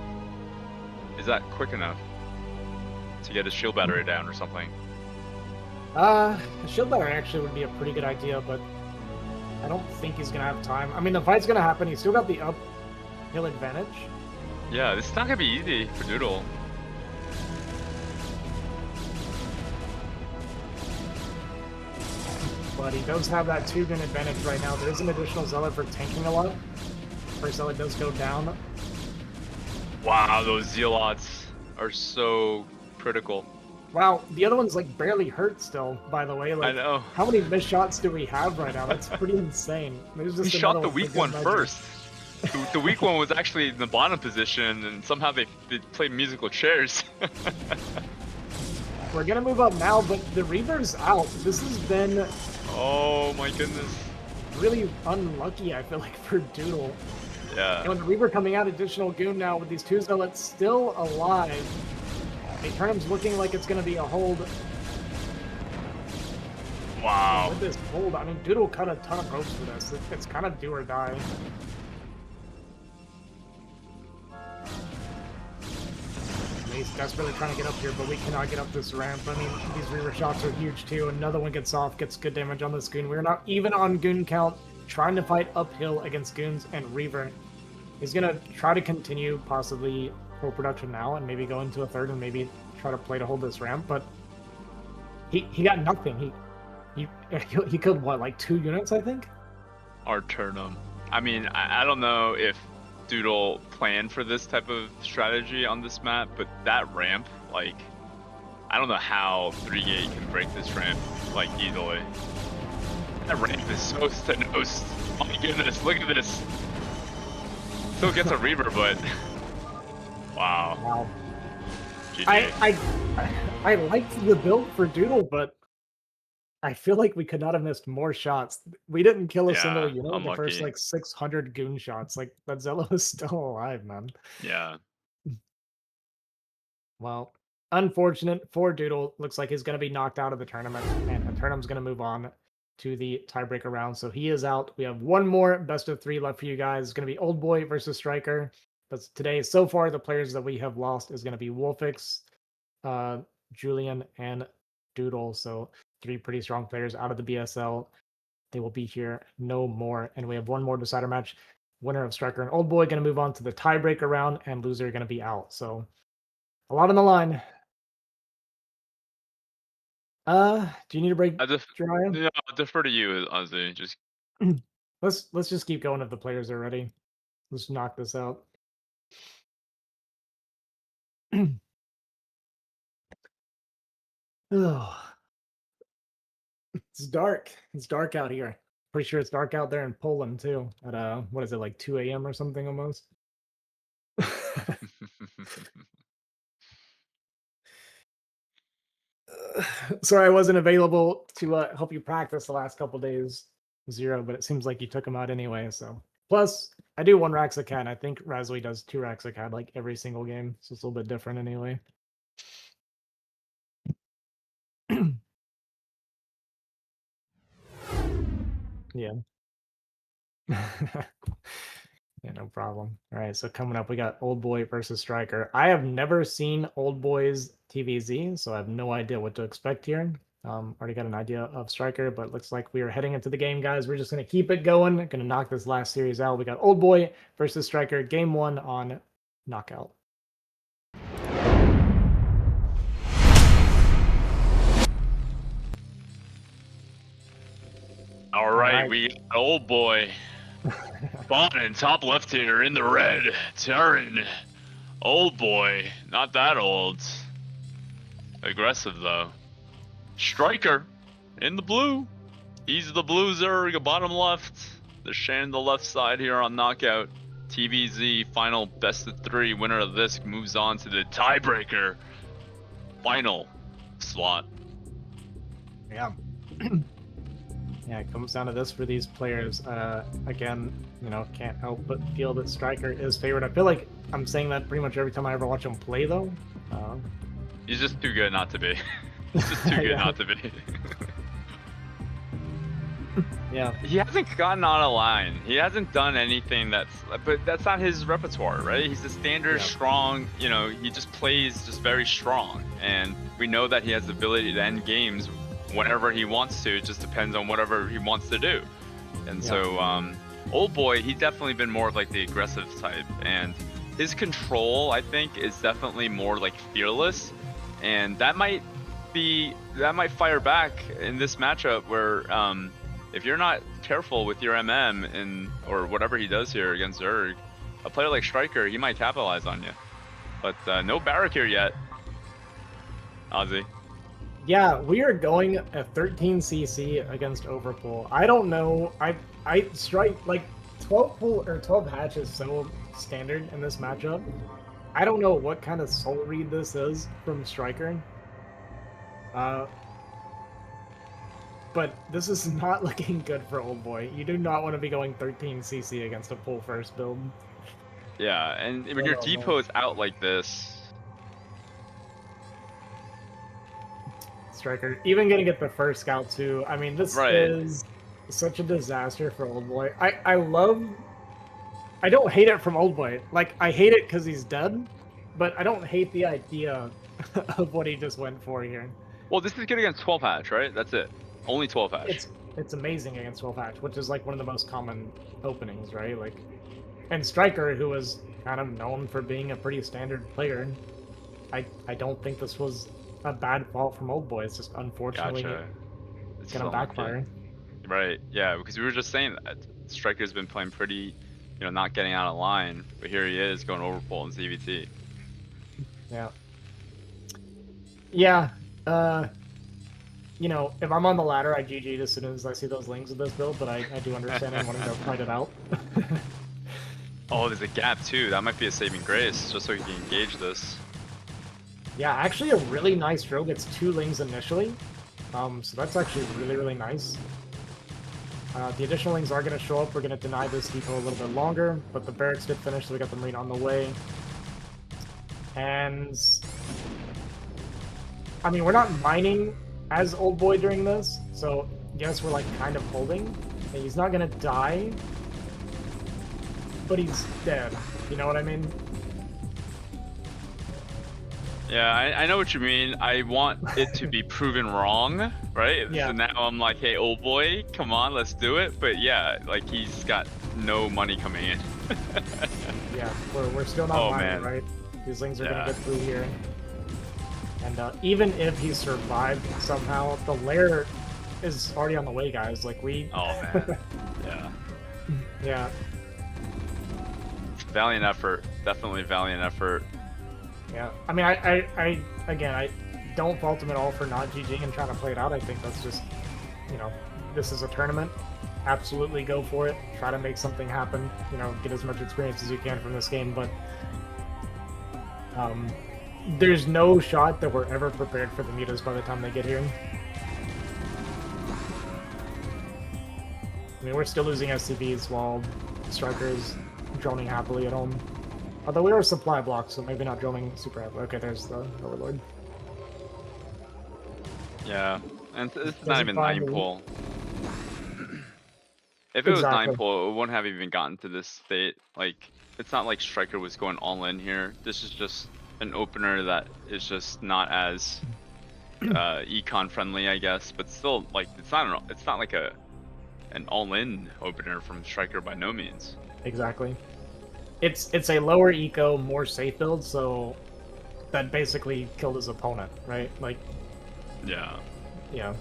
quick enough to get his shield battery down or something? A shield battery actually would be a pretty good idea, but I don't think he's gonna have time. I mean, the fight's gonna happen. He's still got the uphill advantage. Yeah, this is not gonna be easy for Doodle. But he does have that 2-gun advantage right now. There's an additional Zealot for tanking a lot. First Zealot does go down. Wow, those Zealots are so critical. Wow, the other one's like barely hurt still, by the way. Like, I know. How many missed shots do we have right now? That's pretty insane. There's just he shot the weak one first. The weak one was actually in the bottom position, and somehow they played musical chairs. We're gonna move up now, but the Reaver's out. This has been... Oh my goodness. Really unlucky, I feel like, for Doodle. Yeah. And with the Reaver coming out, additional goon now with these 2 Zealots still alive. Aeternum's looking like it's going to be a hold. Wow. With this hold, I mean, Doodle cut a ton of ropes for this. It's kind of do or die. He's desperately trying to get up here, but we cannot get up this ramp. I mean, these Reaver shots are huge too. Another one gets off, gets good damage on this goon. We're not even on goon count, trying to fight uphill against goons and Reaver. He's gonna try to continue possibly full production now and maybe go into a third and maybe try to play to hold this ramp, but he got nothing. He killed what, like 2 units, I think? Aeternum. I mean, I don't know if Doodle planned for this type of strategy on this map, but that ramp, like, I don't know how 3-gate can break this ramp, like, easily. That ramp is so stenosed. Oh my goodness, look at this. Still gets a Reaver, but wow. Wow. GG. I liked the build for Doodle, but I feel like we could not have missed more shots. We didn't kill a single unit in the first unlucky. like 600 goon shots. Like that Zello is still alive, man. Yeah. Well, unfortunate for Doodle. Looks like he's going to be knocked out of the tournament, and Aeternum's going to move on to the tiebreaker round. So he is out. We have one more best of 3 left for you guys. It's going to be OLDboy versus StRyKeR. But today, so far, the players that we have lost is going to be WolFix, Julian, and Doodle. So 3 pretty strong players out of the BSL. They will be here no more. And we have one more decider match. Winner of StRyKeR and OLDboy going to move on to the tiebreaker round, and loser going to be out. So a lot on the line. Do you need a break, JIRAIYA? Yeah, I'll defer to you, Ozzy. Just Let's just keep going if the players are ready. Let's knock this out. Oh. It's dark. It's dark out here. Pretty sure it's dark out there in Poland too. At what is it, like 2 a.m. or something almost? Sorry, I wasn't available to help you practice the last couple days, Zero, but it seems like you took them out anyway. So plus, I do 1 Raxacad, and I think Razwy does 2 Raxacad like every single game, so it's a little bit different anyway. Yeah. Yeah, no problem. All right, so coming up, we got OLDboy versus StRyKeR. I have never seen OLDboy's TVZ, so I have no idea what to expect here. Already got an idea of StRyKeR, but looks like we are heading into the game, guys. We're just going to keep it going. Going to knock this last series out. We got OLDboy versus StRyKeR, game 1 on Knockout. all right, we got OLDboy. Bottom top left here in the red. Terran. OLDboy. Not that old. Aggressive though. StRyKeR in the blue. He's the blue Zerg, bottom left. The Shan the left side here on Knockout. TVZ final best of 3. Winner of this moves on to the tiebreaker final slot. Yeah. Yeah, it comes down to this for these players. Again, you know, can't help but feel that StRyKeR is favored. I feel like I'm saying that pretty much every time I ever watch him play, though. He's just too good not to be. He's just too good not to be. Yeah. He hasn't gotten on a line. He hasn't done anything but that's not his repertoire, right? He's a standard strong, you know, he just plays just very strong. And we know that he has the ability to end games whenever he wants to. It just depends on whatever he wants to do. And so, OLDboy, he's definitely been more of like the aggressive type. And his control, I think, is definitely more like fearless. And that might fire back in this matchup where, if you're not careful with your MM or whatever he does here against Zerg, a player like StRyKeR, he might capitalize on you. But no barrack here yet, Ozzy. Yeah, we are going at 13 CC against Overpool. I don't know. I strike like 12 pool or 12 hatch is so standard in this matchup. I don't know what kind of soul read this is from StRyKeR. But this is not looking good for OLDboy. You do not want to be going 13 CC against a pool first build. Yeah, and when your depot is out like this, StRyKeR. Even gonna get the first scout too. I mean, this is such a disaster for OLDboy. I don't hate it from OLDboy. Like, I hate it because he's dead, but I don't hate the idea of what he just went for here. Well, this is good against 12 hatch, right? That's it. Only 12 hatch. It's amazing against 12 hatch, which is like one of the most common openings, right? Like, and StRyKeR, who was kind of known for being a pretty standard player, I don't think this was a bad fault from OLDboy. It's just unfortunately It's gonna backfire. Right, yeah, because we were just saying that StRyKeR's been playing pretty, you know, not getting out of line, but here he is going overpull in CVT. Yeah. Yeah, you know, if I'm on the ladder, I GG'd as soon as I see those lings of this build, but I do understand him wanting to fight it out. Oh, there's a gap too. That might be a saving grace, just so he can engage this. Yeah, actually a really nice drill. Gets 2 lings initially. So that's actually really, really nice. The additional lings are going to show up. We're going to deny this depot a little bit longer, but the barracks did finish, so we got the marine on the way. And I mean, we're not mining as OLDboy during this, so yes, we're like kind of holding. And he's not going to die, but he's dead. You know what I mean? Yeah, I know what you mean. I want it to be proven wrong, right? Yeah. So now I'm like, hey, OLDboy, come on, let's do it. But yeah, like he's got no money coming in. Yeah, we're still not mining, right? These lings are gonna get through here. And even if he survived somehow, the lair is already on the way, guys. Like we. Oh man. Yeah. Yeah. Valiant effort. Definitely valiant effort. Yeah, I mean, I again, I don't fault him at all for not GGing and trying to play it out. I think that's just, you know, this is a tournament. Absolutely go for it. Try to make something happen. You know, get as much experience as you can from this game. But there's no shot that we're ever prepared for the mutas by the time they get here. I mean, we're still losing SCVs while StRyKeR is droning happily at home. Although we are a supply block, so maybe not droning super heavily. Okay, there's the Overlord. Yeah, and it's not even 9 pull. If it was 9 pull, it wouldn't have even gotten to this state. Like, it's not like StRyKeR was going all in here. This is just an opener that is just not as econ friendly, I guess. But still, like, it's not like an all-in opener from StRyKeR by no means. Exactly. It's a lower eco, more safe build, so that basically killed his opponent, right? Like, yeah. Yeah,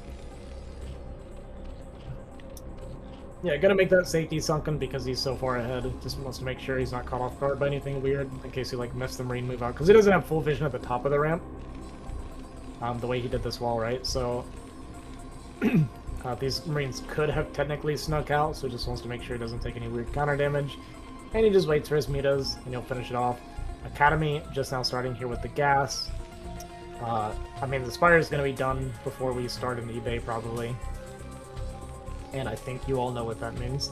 gonna make that safety sunken because he's so far ahead. Just wants to make sure he's not caught off guard by anything weird in case he like missed the marine move out, because he doesn't have full vision at the top of the ramp. The way he did this wall, right? So these marines could have technically snuck out, so he just wants to make sure he doesn't take any weird counter damage. And he just waits for his mutas, and he'll finish it off. Academy just now starting here with the gas. I mean, the Spire is going to be done before we start in eBay, probably. And I think you all know what that means.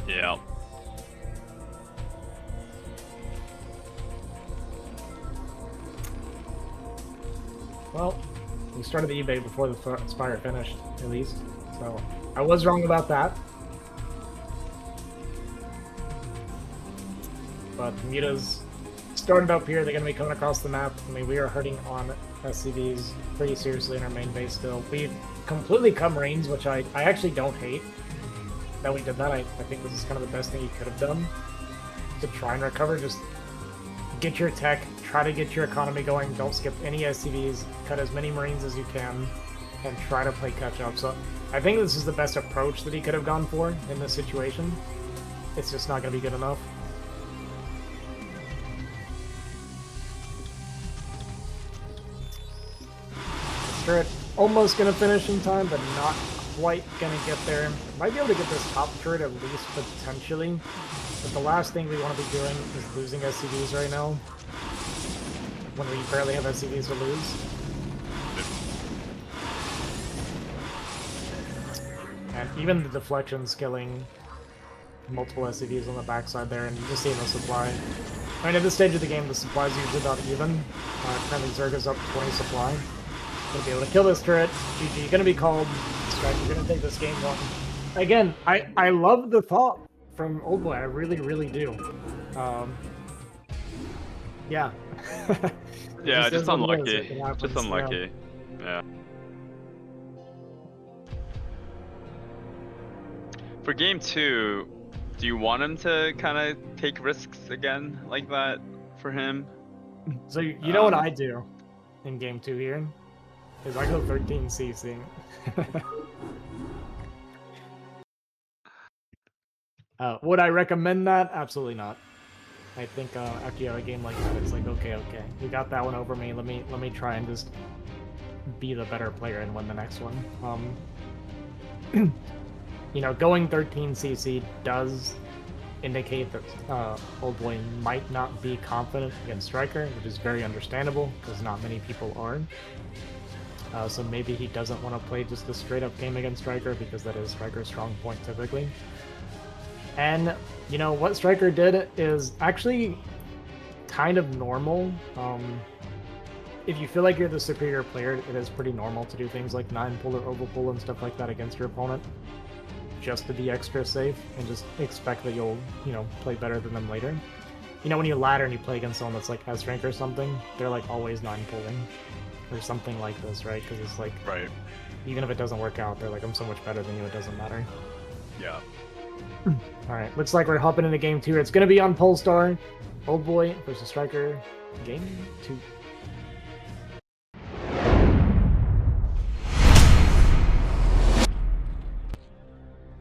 Yeah. Well, we started the eBay before the Spire finished, at least. So, I was wrong about that. But the mutas started up here, they're going to be coming across the map. I mean, we are hurting on SCVs pretty seriously in our main base still. We completely cut Marines, which I actually don't hate that we did that. I think this is kind of the best thing you could have done to try and recover. Just get your tech, try to get your economy going, don't skip any SCVs, cut as many Marines as you can, and try to play catch-up. So I think this is the best approach that he could have gone for in this situation. It's just not going to be good enough. Turret almost going to finish in time, but not quite going to get there. Might be able to get this top turret at least potentially, but the last thing we want to be doing is losing SCVs right now, when we barely have SCVs to lose. And even the deflection's killing multiple SCVs on the backside there, and you just see no supply. I mean, at this stage of the game, the supply's usually about even. Currently, Zerg is up 20 supply. Gonna be able to kill this turret. GG, gonna be called. StRyKeR gonna take this game one. Again, I love the thought from OLDboy. I really, really do. Yeah. Yeah, Just just is what it is. unlucky. It happens, Just unlucky. Yeah. For game 2, do you want him to kind of take risks again like that for him? So you know what I do in game 2 here? Is I go 13 CC. Would I recommend that? Absolutely not. I think after you have a game like that, it's like, okay, you got that one over me. Let me try and just be the better player and win the next one. You know, going 13 CC does indicate that OLDboy might not be confident against StRyKeR, which is very understandable because not many people are. So maybe he doesn't want to play just a straight-up game against StRyKeR because that is StRyKER's strong point typically. And, you know, what StRyKeR did is actually kind of normal. If you feel like you're the superior player, it is pretty normal to do things like 9-pull or overpull and stuff like that against your opponent, just to be extra safe and just expect that you'll, you know, play better than them later. You know, when you ladder and you play against someone that's like S rank or something, they're like always 9-pulling or something like this, right? Because it's like, Right. even if it doesn't work out, they're like, I'm so much better than you, it doesn't matter. Yeah. Alright, looks like we're hopping into game 2. It's going to be on Polestar. OLDboy versus StRyKeR. Game 2.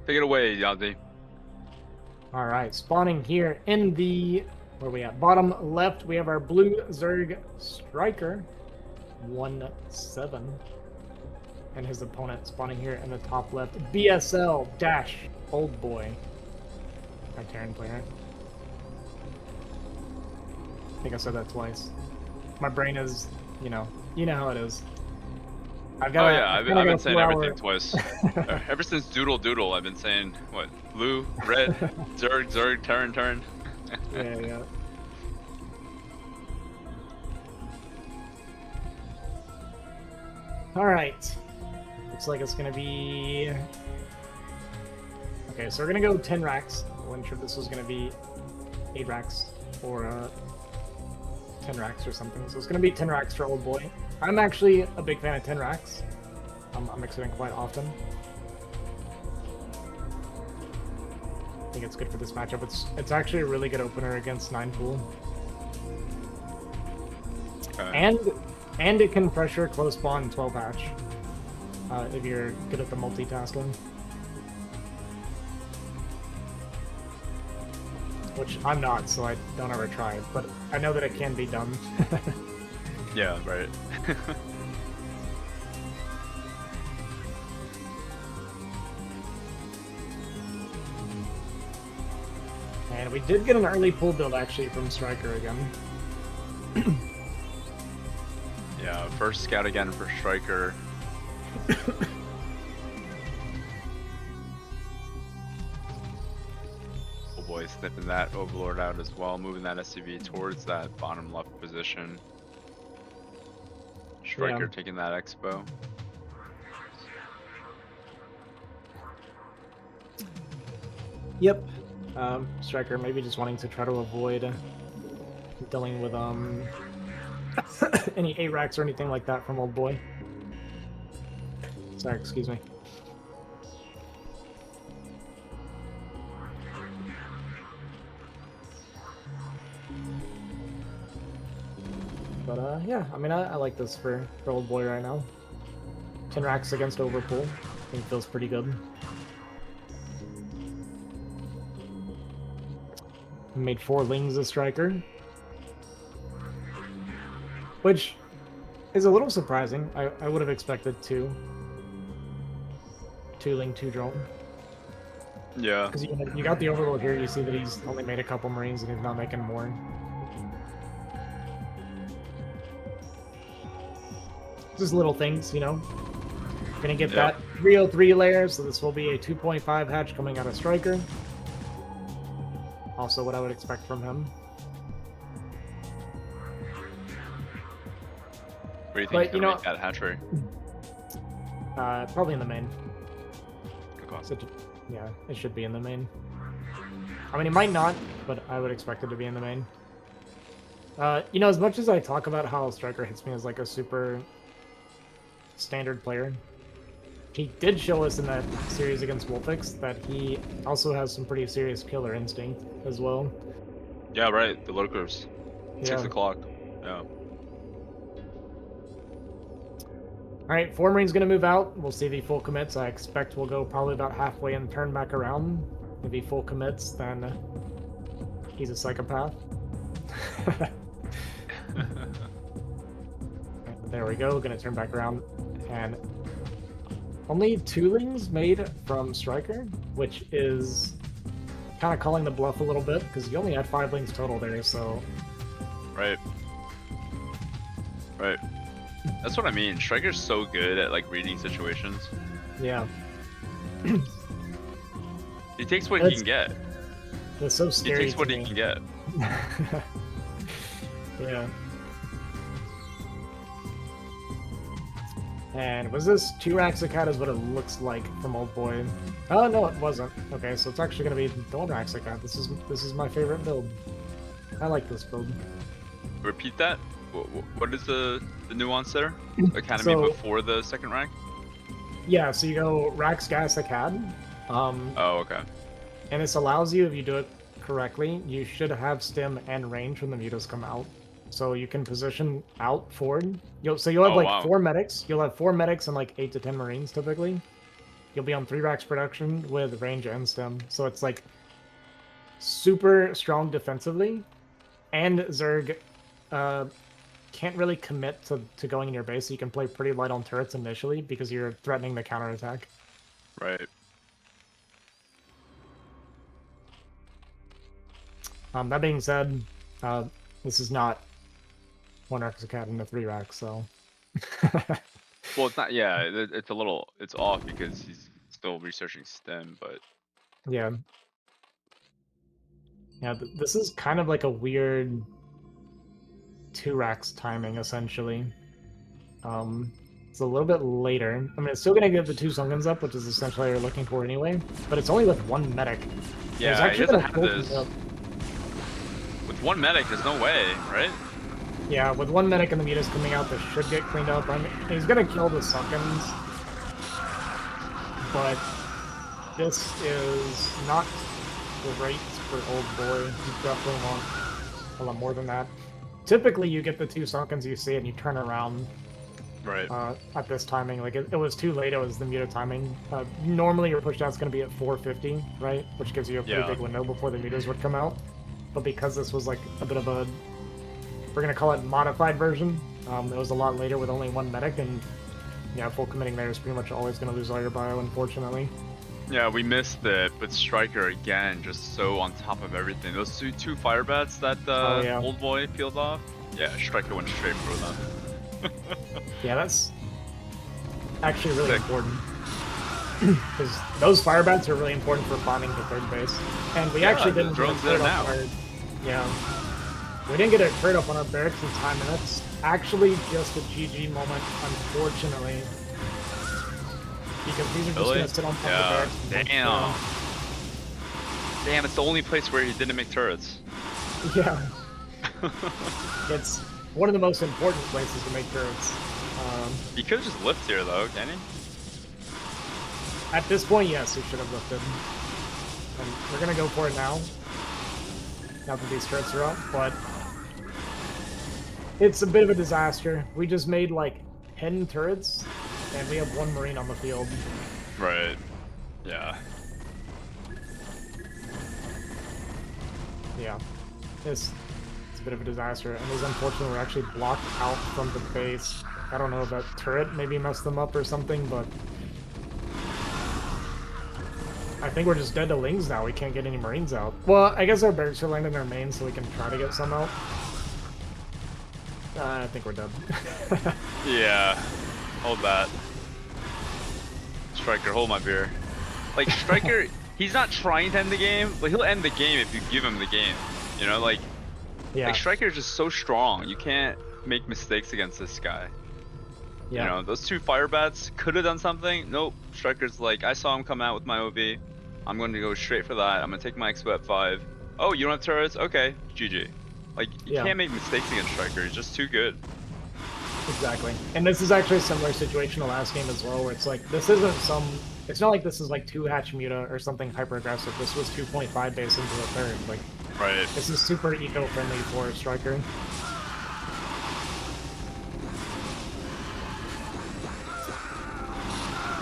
Take it away, Yazi. Alright, spawning here in the... Where are we at? Bottom left, we have our blue Zerg StRyKeR. 1-7. And his opponent spawning here in the top left. BSL dash OLDboy. Our Terran player. I think I said that twice. My brain is, you know how it is. I've got I've been saying everything twice. Ever since DoodleDoodle, I've been saying, what, blue, red, Zerg, Terran. Yeah. Alright. Looks like it's gonna be... Okay, so we're gonna go 10 racks. I wasn't sure if this was gonna be 8 racks or 10 racks or something. So it's gonna be 10 racks for OLDboy. I'm actually a big fan of 10 racks. I'm mixing it quite often. I think it's good for this matchup. It's actually a really good opener against 9-pool. Okay. And it can pressure close spawn 12 hatch. If you're good at the multitasking. Which I'm not, so I don't ever try it, but I know that it can be done. Yeah, right. And we did get an early pull build actually from StRyKeR again. Yeah, first scout again for StRyKeR. OLDboy snipping that Overlord out as well, moving that SCV towards that bottom left position. StRyKeR taking that expo. Yep. StRyKeR maybe just wanting to try to avoid dealing with any A-racks or anything like that from OLDboy. Sorry, excuse me. But yeah, I mean, I like this for OLDboy right now. 10 racks against overpull. I think feels pretty good. Made 4 lings of StRyKeR. Which is a little surprising. I would have expected 2. 2 ling, 2 drone. Yeah. Because you got the Overlord here, you see that he's only made a couple Marines and he's not making more. Just little things, you know. Gonna get that 303 layer, so this will be a 2.5 hatch coming out of StRyKeR. Also what I would expect from him. Where do you think But, he's you gonna know- make that hatchery? Probably in the main. Okay. So, yeah, it should be in the main. I mean, it might not, but I would expect it to be in the main. You know, as much as I talk about how StRyKeR hits me as like a super standard player, he did show us in that series against WolFix that he also has some pretty serious killer instinct as well. Yeah, right. The lurkers. 6 Yeah. o'clock. Yeah. Alright, 4 Marine's gonna move out. We'll see if he full commits. I expect we'll go probably about halfway and turn back around. If he full commits, then he's a psychopath. There we go, gonna turn back around. And only 2 lings made from StRyKeR, which is kind of calling the bluff a little bit, because you only had 5 lings total there, so... Right. Right. That's what I mean. StRyKER's so good at like reading situations. Yeah. He takes what he can get. It's so He scary takes what to he me. can get. Yeah. And was this 2 Raxacat is what it looks like from OLDboy? Oh no, it wasn't. Okay, so it's actually gonna be the 1 Raxacat. This is my favorite build. I like this build. Repeat that. What is the nuance there? Academy So- before the second rank? Yeah, so you go Rax Gas Acad. Oh, okay. And this allows you, if you do it correctly, you should have stim and range when the mutas come out. So you can position out forward. You'll have Oh, like wow. 4 medics. You'll have 4 medics and like 8 to 10 marines typically. You'll be on 3 racks production with range and stim. So it's like super strong defensively. And Zerg can't really commit to going in your base. So you can play pretty light on turrets initially because you're threatening the counterattack. Right. That being said, this is not 1 Raxacat and a 3 rack, so... Well, it's not. Yeah, it's a little. It's off because he's still researching STEM, but Yeah. Yeah, this is kind of like a weird 2 racks timing, essentially. It's a little bit later. I mean, it's still going to give the 2 Sungans up, which is essentially what you're looking for anyway, but it's only with 1 medic. yeah, he actually doesn't gonna have full this. commit up. With 1 medic, there's no way, right? Yeah, with 1 medic and the mutas coming out, this should get cleaned up. I mean, he's going to kill the Sunkins, but this is not great for OLDboy. You definitely want a lot more than that. Typically, you get the 2 Sunkins, you see it, and you turn around Right. at this timing. Like, it was too late, it was the muta timing. Normally, your pushout's going to be at 450, right? Which gives you a pretty Yeah. big window before the mutas would come out. But because this was, like, a bit of a... We're going to call it modified version. It was a lot later with only 1 medic, and yeah, full committing there is pretty much always going to lose all your bio, unfortunately. Yeah, we missed it, but StRyKER again, just so on top of everything. Those two fire bats that Oh, yeah. OLDboy peeled off. Yeah, StRyKER went straight for them. Yeah, that's actually really Sick. important. Because those fire bats are really important for farming to 3rd base. And we Yeah, actually the didn't drone's get a there crit up now. our... Yeah. We didn't get a crit up on our barracks in time, and that's actually just a GG moment, unfortunately. Because these are just Really? going to sit on top of the Yeah. barracks. and Damn. Damn, it's the only place where he didn't make turrets. Yeah. It's one of the most important places to make turrets. He could have just lived here though, can he? At this point, yes, he should have lifted. And we're gonna go for it now. Now that these turrets are up, but it's a bit of a disaster. We just made like 10 turrets, and we have 1 Marine on the field. Right. Yeah. Yeah, it's a bit of a disaster, and it's unfortunate we're actually blocked out from the base. I don't know if that turret maybe messed them up or something, but I think we're just dead to lings now. We can't get any Marines out. Well, I guess our barracks are landing their main, so we can try to get some out. I think we're dead. Yeah. Hold that. StRyKER, hold my beer. Like, StRyKER, he's not trying to end the game, but he'll end the game if you give him the game. You know, like Yeah, StRyKER is just so strong. You can't make mistakes against this guy. You know, those 2 fire bats could have done something. Nope. StRyKeR's like, I saw him come out with my OV. I'm going to go straight for that. I'm going to take my XP at 5. Oh, you don't have turrets? Okay, GG. Like, you can't make mistakes against StRyKeR. He's just too good. Exactly. And this is actually a similar situation to last game as well, where it's like, this isn't some... It's not like this is like 2-hatch muta or something hyper-aggressive. This was 2.5 base into the third. Like, right. This is super eco-friendly for StRyKeR.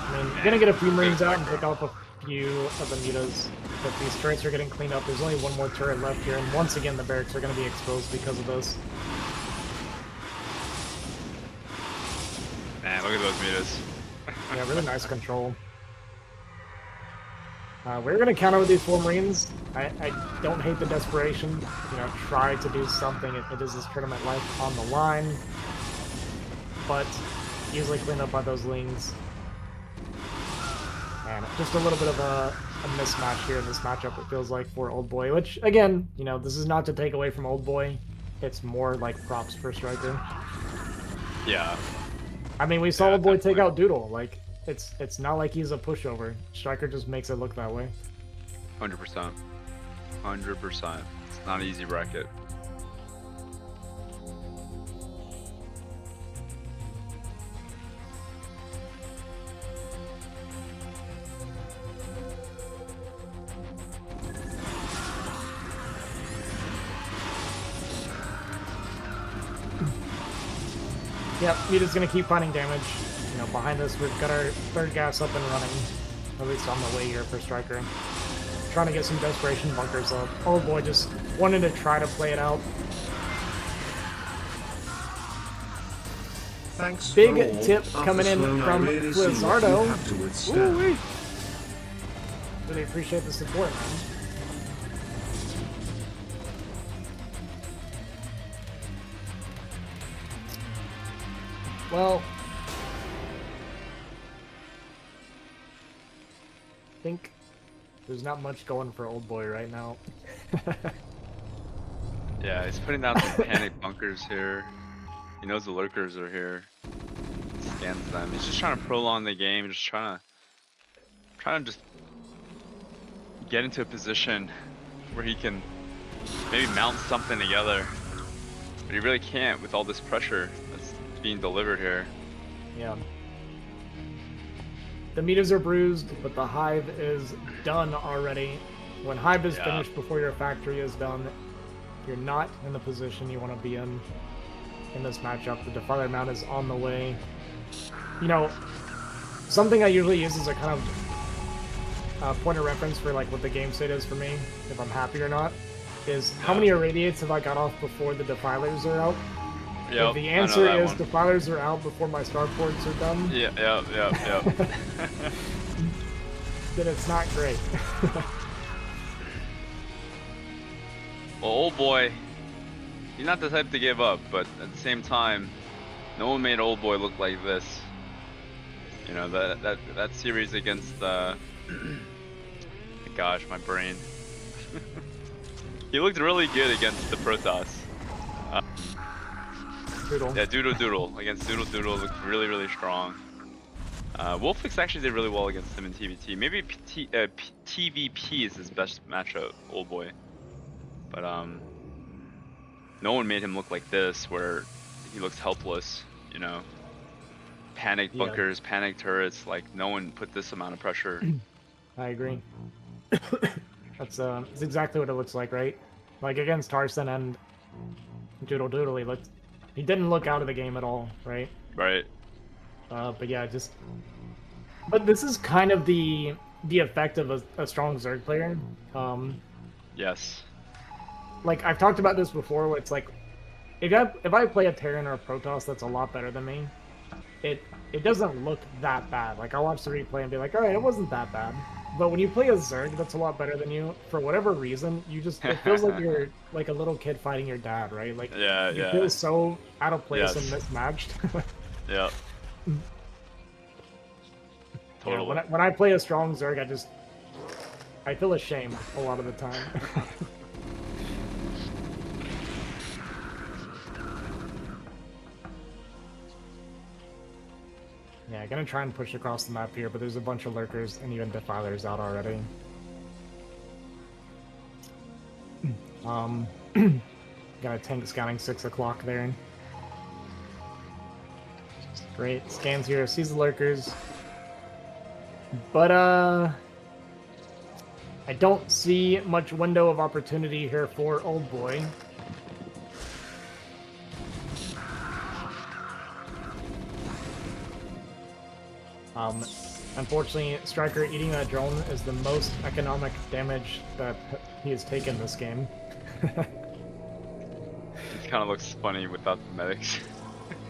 I mean, you're gonna get a few Marines out and pick off a few of the mutas, but these turrets are getting cleaned up. There's only one more turret left here, and once again the barracks are gonna be exposed because of this. Man, look at those mutas. Yeah, really nice control. We're gonna counter with these 4 Marines. I don't hate the desperation. You know, try to do something. It is this tournament life on the line, but easily cleaned up by those Lings. And just a little bit of a mismatch here in this matchup, it feels like, for OLDboy, which, again, you know, this is not to take away from OLDboy. It's more like props for StRyKeR. Yeah. I mean, we saw OLDboy take out Doodle. Like, it's not like he's a pushover. StRyKeR just makes it look that way. 100%. 100%. It's not an easy bracket. Yep, Muta's gonna keep finding damage. You know, behind us, we've got our 3rd gas up and running. At least on the way here for StRyKeR. Trying to get some desperation bunkers up. OLDboy just wanted to try to play it out. Thanks. Big tip coming in from Blizzardo. Ooh-wee. Really appreciate the support, man. Well, I think there's not much going for OLDboy right now. Yeah, he's putting down some panic bunkers here. He knows the lurkers are here. Scans them. He's just trying to prolong the game. Just trying to just get into a position where he can maybe mount something together. But he really can't with all this pressure that's being delivered here. Yeah. The mutas are bruised, but the hive is done already. When hive is finished before your factory is done, you're not in the position you want to be in this matchup. The Defiler mount is on the way. You know, something I usually use as a kind of point of reference for like what the game state is for me, if I'm happy or not, is how many irradiates have I got off before the Defilers are out? If the answer is Defilers are out before my starports are done, then it's not great. Well, OLDboy, he's not the type to give up, but at the same time, no one made OLDboy look like this. You know, that series against gosh, my brain. He looked really good against the Protoss. Doodle. Yeah, DoodleDoodle against DoodleDoodle looked really, really strong. WolFix actually did really well against him in TVT. Maybe TVP is his best matchup, OLDboy. But no one made him look like this, where he looks helpless. You know, panic bunkers, panic turrets. Like no one put this amount of pressure. I agree. That's exactly what it looks like, right? Like against Tarson and DoodleDoodle, he didn't look out of the game at all, right? Right. But yeah, but this is kind of the effect of a strong Zerg player. Yes. Like I've talked about this before, where it's like, if I play a Terran or a Protoss that's a lot better than me, it doesn't look that bad. Like I'll watch the replay and be like, all right, it wasn't that bad. But when you play a Zerg that's a lot better than you, for whatever reason, it feels like you're like a little kid fighting your dad, right? Like you feel so out of place and mismatched. Yeah. Totally. Yeah, when I play a strong Zerg, I feel ashamed a lot of the time. gonna try and push across the map here, but there's a bunch of lurkers and even defilers out already. Got a tank scouting 6 o'clock there. Great, scans here, sees the lurkers. But I don't see much window of opportunity here for OLDboy. Unfortunately, StRyKeR eating that drone is the most economic damage that he has taken this game. It kind of looks funny without the medics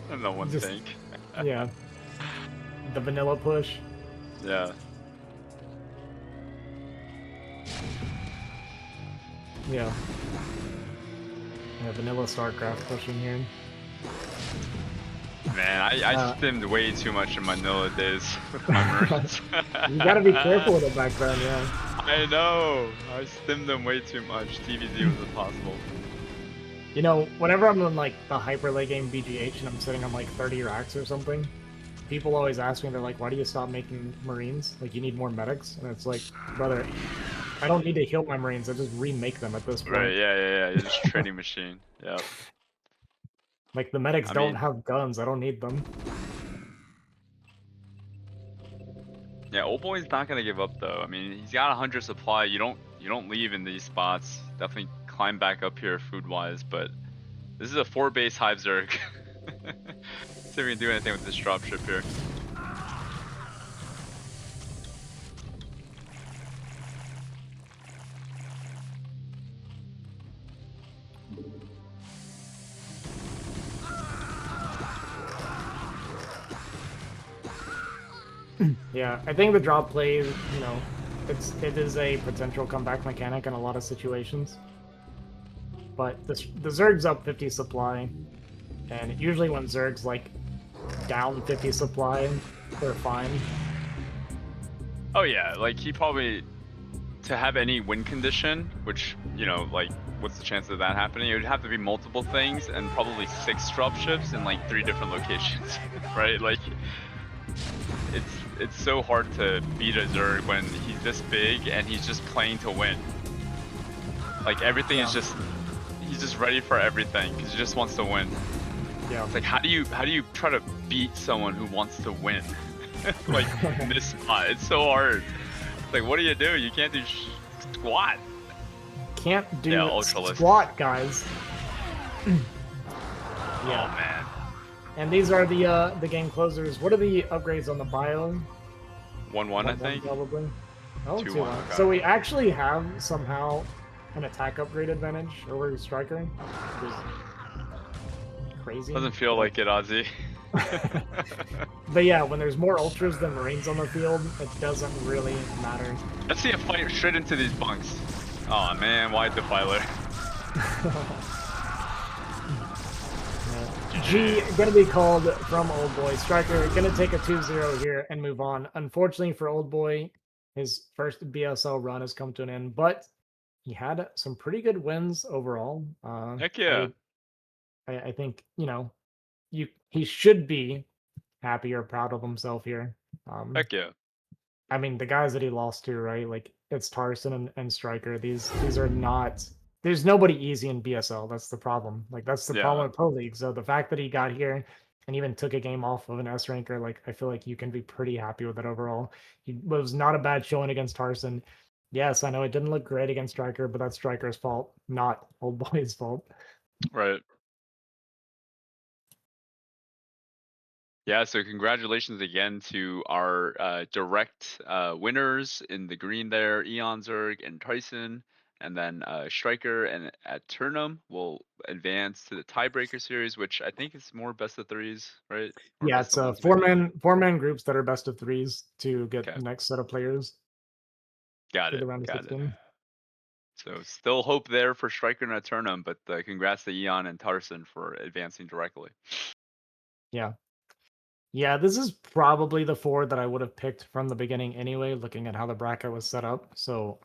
and the one tank. Yeah. The vanilla push. Yeah. Yeah. Yeah, vanilla StarCraft pushing here. Man, I stimmed way too much in my vanilla days with my Marines. You gotta be careful with it back then, yeah. I know. I stimmed them way too much. TVZ was impossible. You know, whenever I'm in like the hyper late game BGH and I'm sitting on like 30 racks or something, people always ask me, they're like, why do you stop making Marines? Like, you need more medics? And it's like, brother, I don't need to heal my Marines, I just remake them at this point. Right, yeah. You're just a trading machine. Yeah. Like, the medics don't have guns, I don't need them. Yeah, OLDboy's not gonna give up though. I mean, he's got 100 supply. You don't leave in these spots. Definitely climb back up here food-wise, but this is a 4-base Hive Zerg. See if we can do anything with this dropship here. Yeah, I think the drop play, you know, it is a potential comeback mechanic in a lot of situations. But the Zerg's up 50 supply, and usually when Zerg's like down 50 supply, they're fine. Oh yeah, like he probably, to have any win condition, which, you know, like what's the chance of that happening? It would have to be multiple things and probably 6 dropships in like 3 different locations, right? Like, it's so hard to beat a Zerg when he's this big and he's just playing to win. Like everything is just, he's just ready for everything because he just wants to win. Yeah. It's like, how do you try to beat someone who wants to win? Like in this spot, it's so hard. Like, what do? You can't do squat. Can't do Ultralisk. squat, guys. Yeah. Oh man. And these are the game closers. What are the upgrades on the bio? 1-1, I think. Probably. Oh, 2-1, 2-1. okay. So we actually have somehow an attack upgrade advantage over StRyKeR, which is crazy. Doesn't feel like it, Ozzy. But yeah, when there's more ultras than Marines on the field, it doesn't really matter. Let's see a fight straight into these bunks. Oh man, wide defiler. G gonna be called from OLDboy. StRyKeR gonna take a 2-0 here and move on. Unfortunately for OLDboy, his first BSL run has come to an end, but he had some pretty good wins overall. Heck yeah. I think, you know, he should be happy or proud of himself here. Heck yeah. I mean, the guys that he lost to, right? Like, it's Tarson and StRyKeR. These are not. There's nobody easy in BSL. That's the problem. Like, that's the problem with Pro League. So the fact that he got here and even took a game off of an S ranker, like, I feel like you can be pretty happy with it overall. He was not a bad showing against Tarson. Yes, I know it didn't look great against StRyKeR, but that's StRyKER's fault, not OLDboy's fault. Right. Yeah, so congratulations again to our direct winners in the green there, eOnzErG and Tarson, and then StRyKeR and Aeternum will advance to the tiebreaker series, which I think is more best of 3s, right? Or Yeah, best it's of 1s, four man groups that are best of 3s to get Okay. the next set of players Got to it. the round of Got 16. it. So still hope there for StRyKeR and Aeternum, but congrats to Eon and Tarson for advancing directly. Yeah. Yeah, this is probably the 4 that I would have picked from the beginning anyway, looking at how the bracket was set up. So,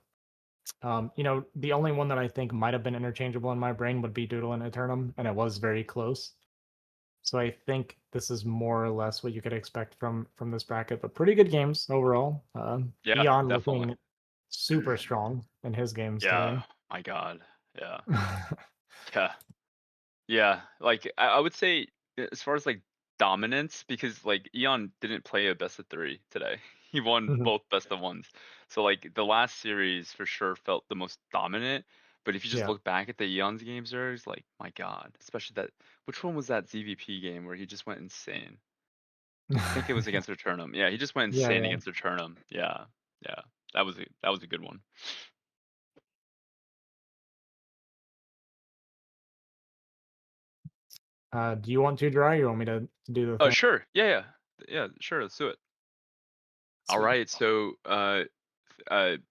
you know, the only one that I think might have been interchangeable in my brain would be Doodle and Aeternum, and it was very close. So I think this is more or less what you could expect from this bracket, but pretty good games overall. Yeah, Eon definitely. looking super strong in his games Yeah, my God. Yeah. today. Yeah. Like I would say as far as like dominance, because like Eon didn't play a best of 3 today. He won Mhm. both best of 1s. So like the last series for sure felt the most dominant. But if you just Yeah. look back at the Eon's games, there's like, my God, especially that. Which one was that ZVP game where he just went insane? I think it was against Aeternum. Yeah, he just went Yeah, insane yeah. against Aeternum. Yeah, yeah, that was a good one. Do you want to dry? Or you want me to do the Oh, thing? sure. Yeah, sure. Let's do it. All Sweet. right. So,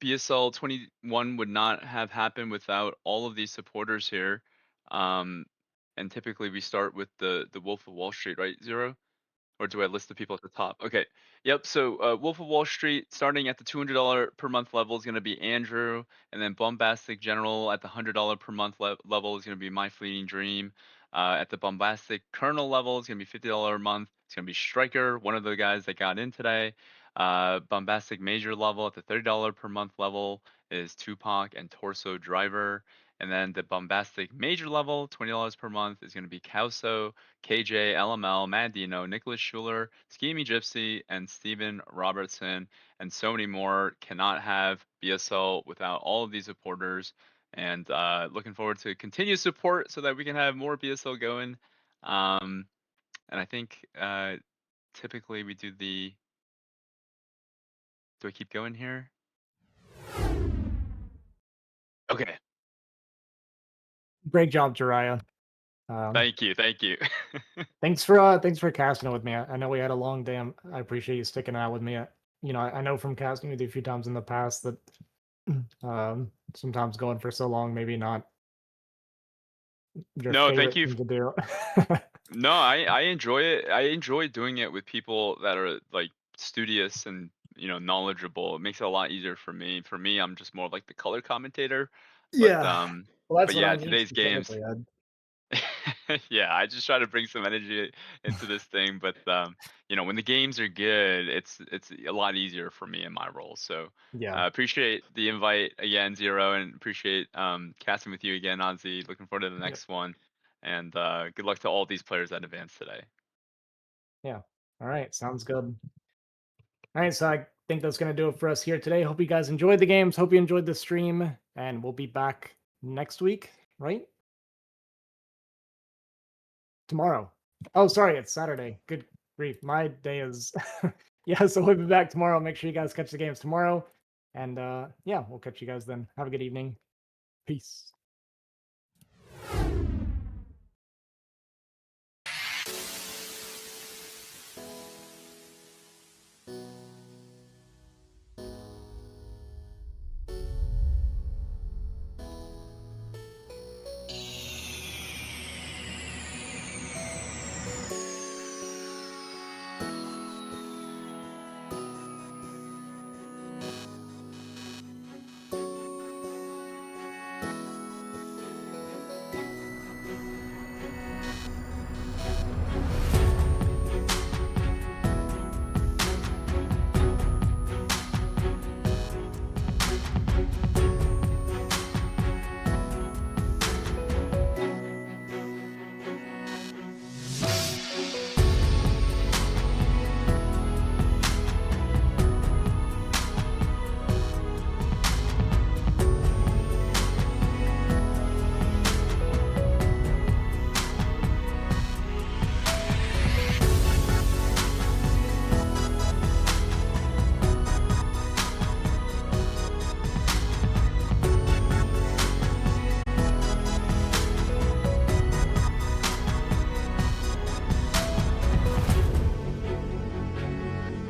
BSL21 would not have happened without all of these supporters here. And typically we start with the Wolf of Wall Street, right, Zero? Or do I list the people at the top? Okay. Yep. So Wolf of Wall Street, starting at the $200 per month level, is going to be Andrew, and then Bombastic General at the $100 per month level is going to be My Fleeting Dream. At the Bombastic Colonel level, it's going to be $50 a month. It's going to be StRyKeR, one of the guys that got in today. Bombastic Major level at the $30 per month level is Tupac and Torso Driver. And then the Bombastic Major level, $20 per month, is going to be Kauso, KJ, LML, Mad Dino, Nicholas Schuler, Schemy Gypsy, and Steven Robertson, and so many more. Cannot have BSL without all of these supporters. And looking forward to continued support so that we can have more BSL going. And I think typically we do the. Do I keep going here? Okay. Great job, JIRAIYA. Thank you. Thank you. Thanks for casting it with me. I know we had a long day. I appreciate you sticking out with me. I know from casting with you a few times in the past that sometimes going for so long maybe not your No, thank favorite you. thing to do. No, I enjoy it. I enjoy doing it with people that are like studious and knowledgeable. It makes it a lot easier for me. For me, I'm just more like the color commentator. But Yeah. Well, that's but what yeah, I mean today's games. specifically. Yeah, I just try to bring some energy into this thing. But when the games are good, it's a lot easier for me in my role. So Yeah. appreciate the invite again, Zero, and appreciate casting with you again, Ozzy. Looking forward to the Yep. next one. And good luck to all these players that advanced today. Yeah. All right. Sounds good. All right. So I think that's going to do it for us here today. Hope you guys enjoyed the games. Hope you enjoyed the stream. And we'll be back next week, right? Tomorrow. Oh, sorry. It's Saturday. Good grief. My day is. Yeah. So we'll be back tomorrow. Make sure you guys catch the games tomorrow. And yeah, we'll catch you guys then. Have a good evening. Peace.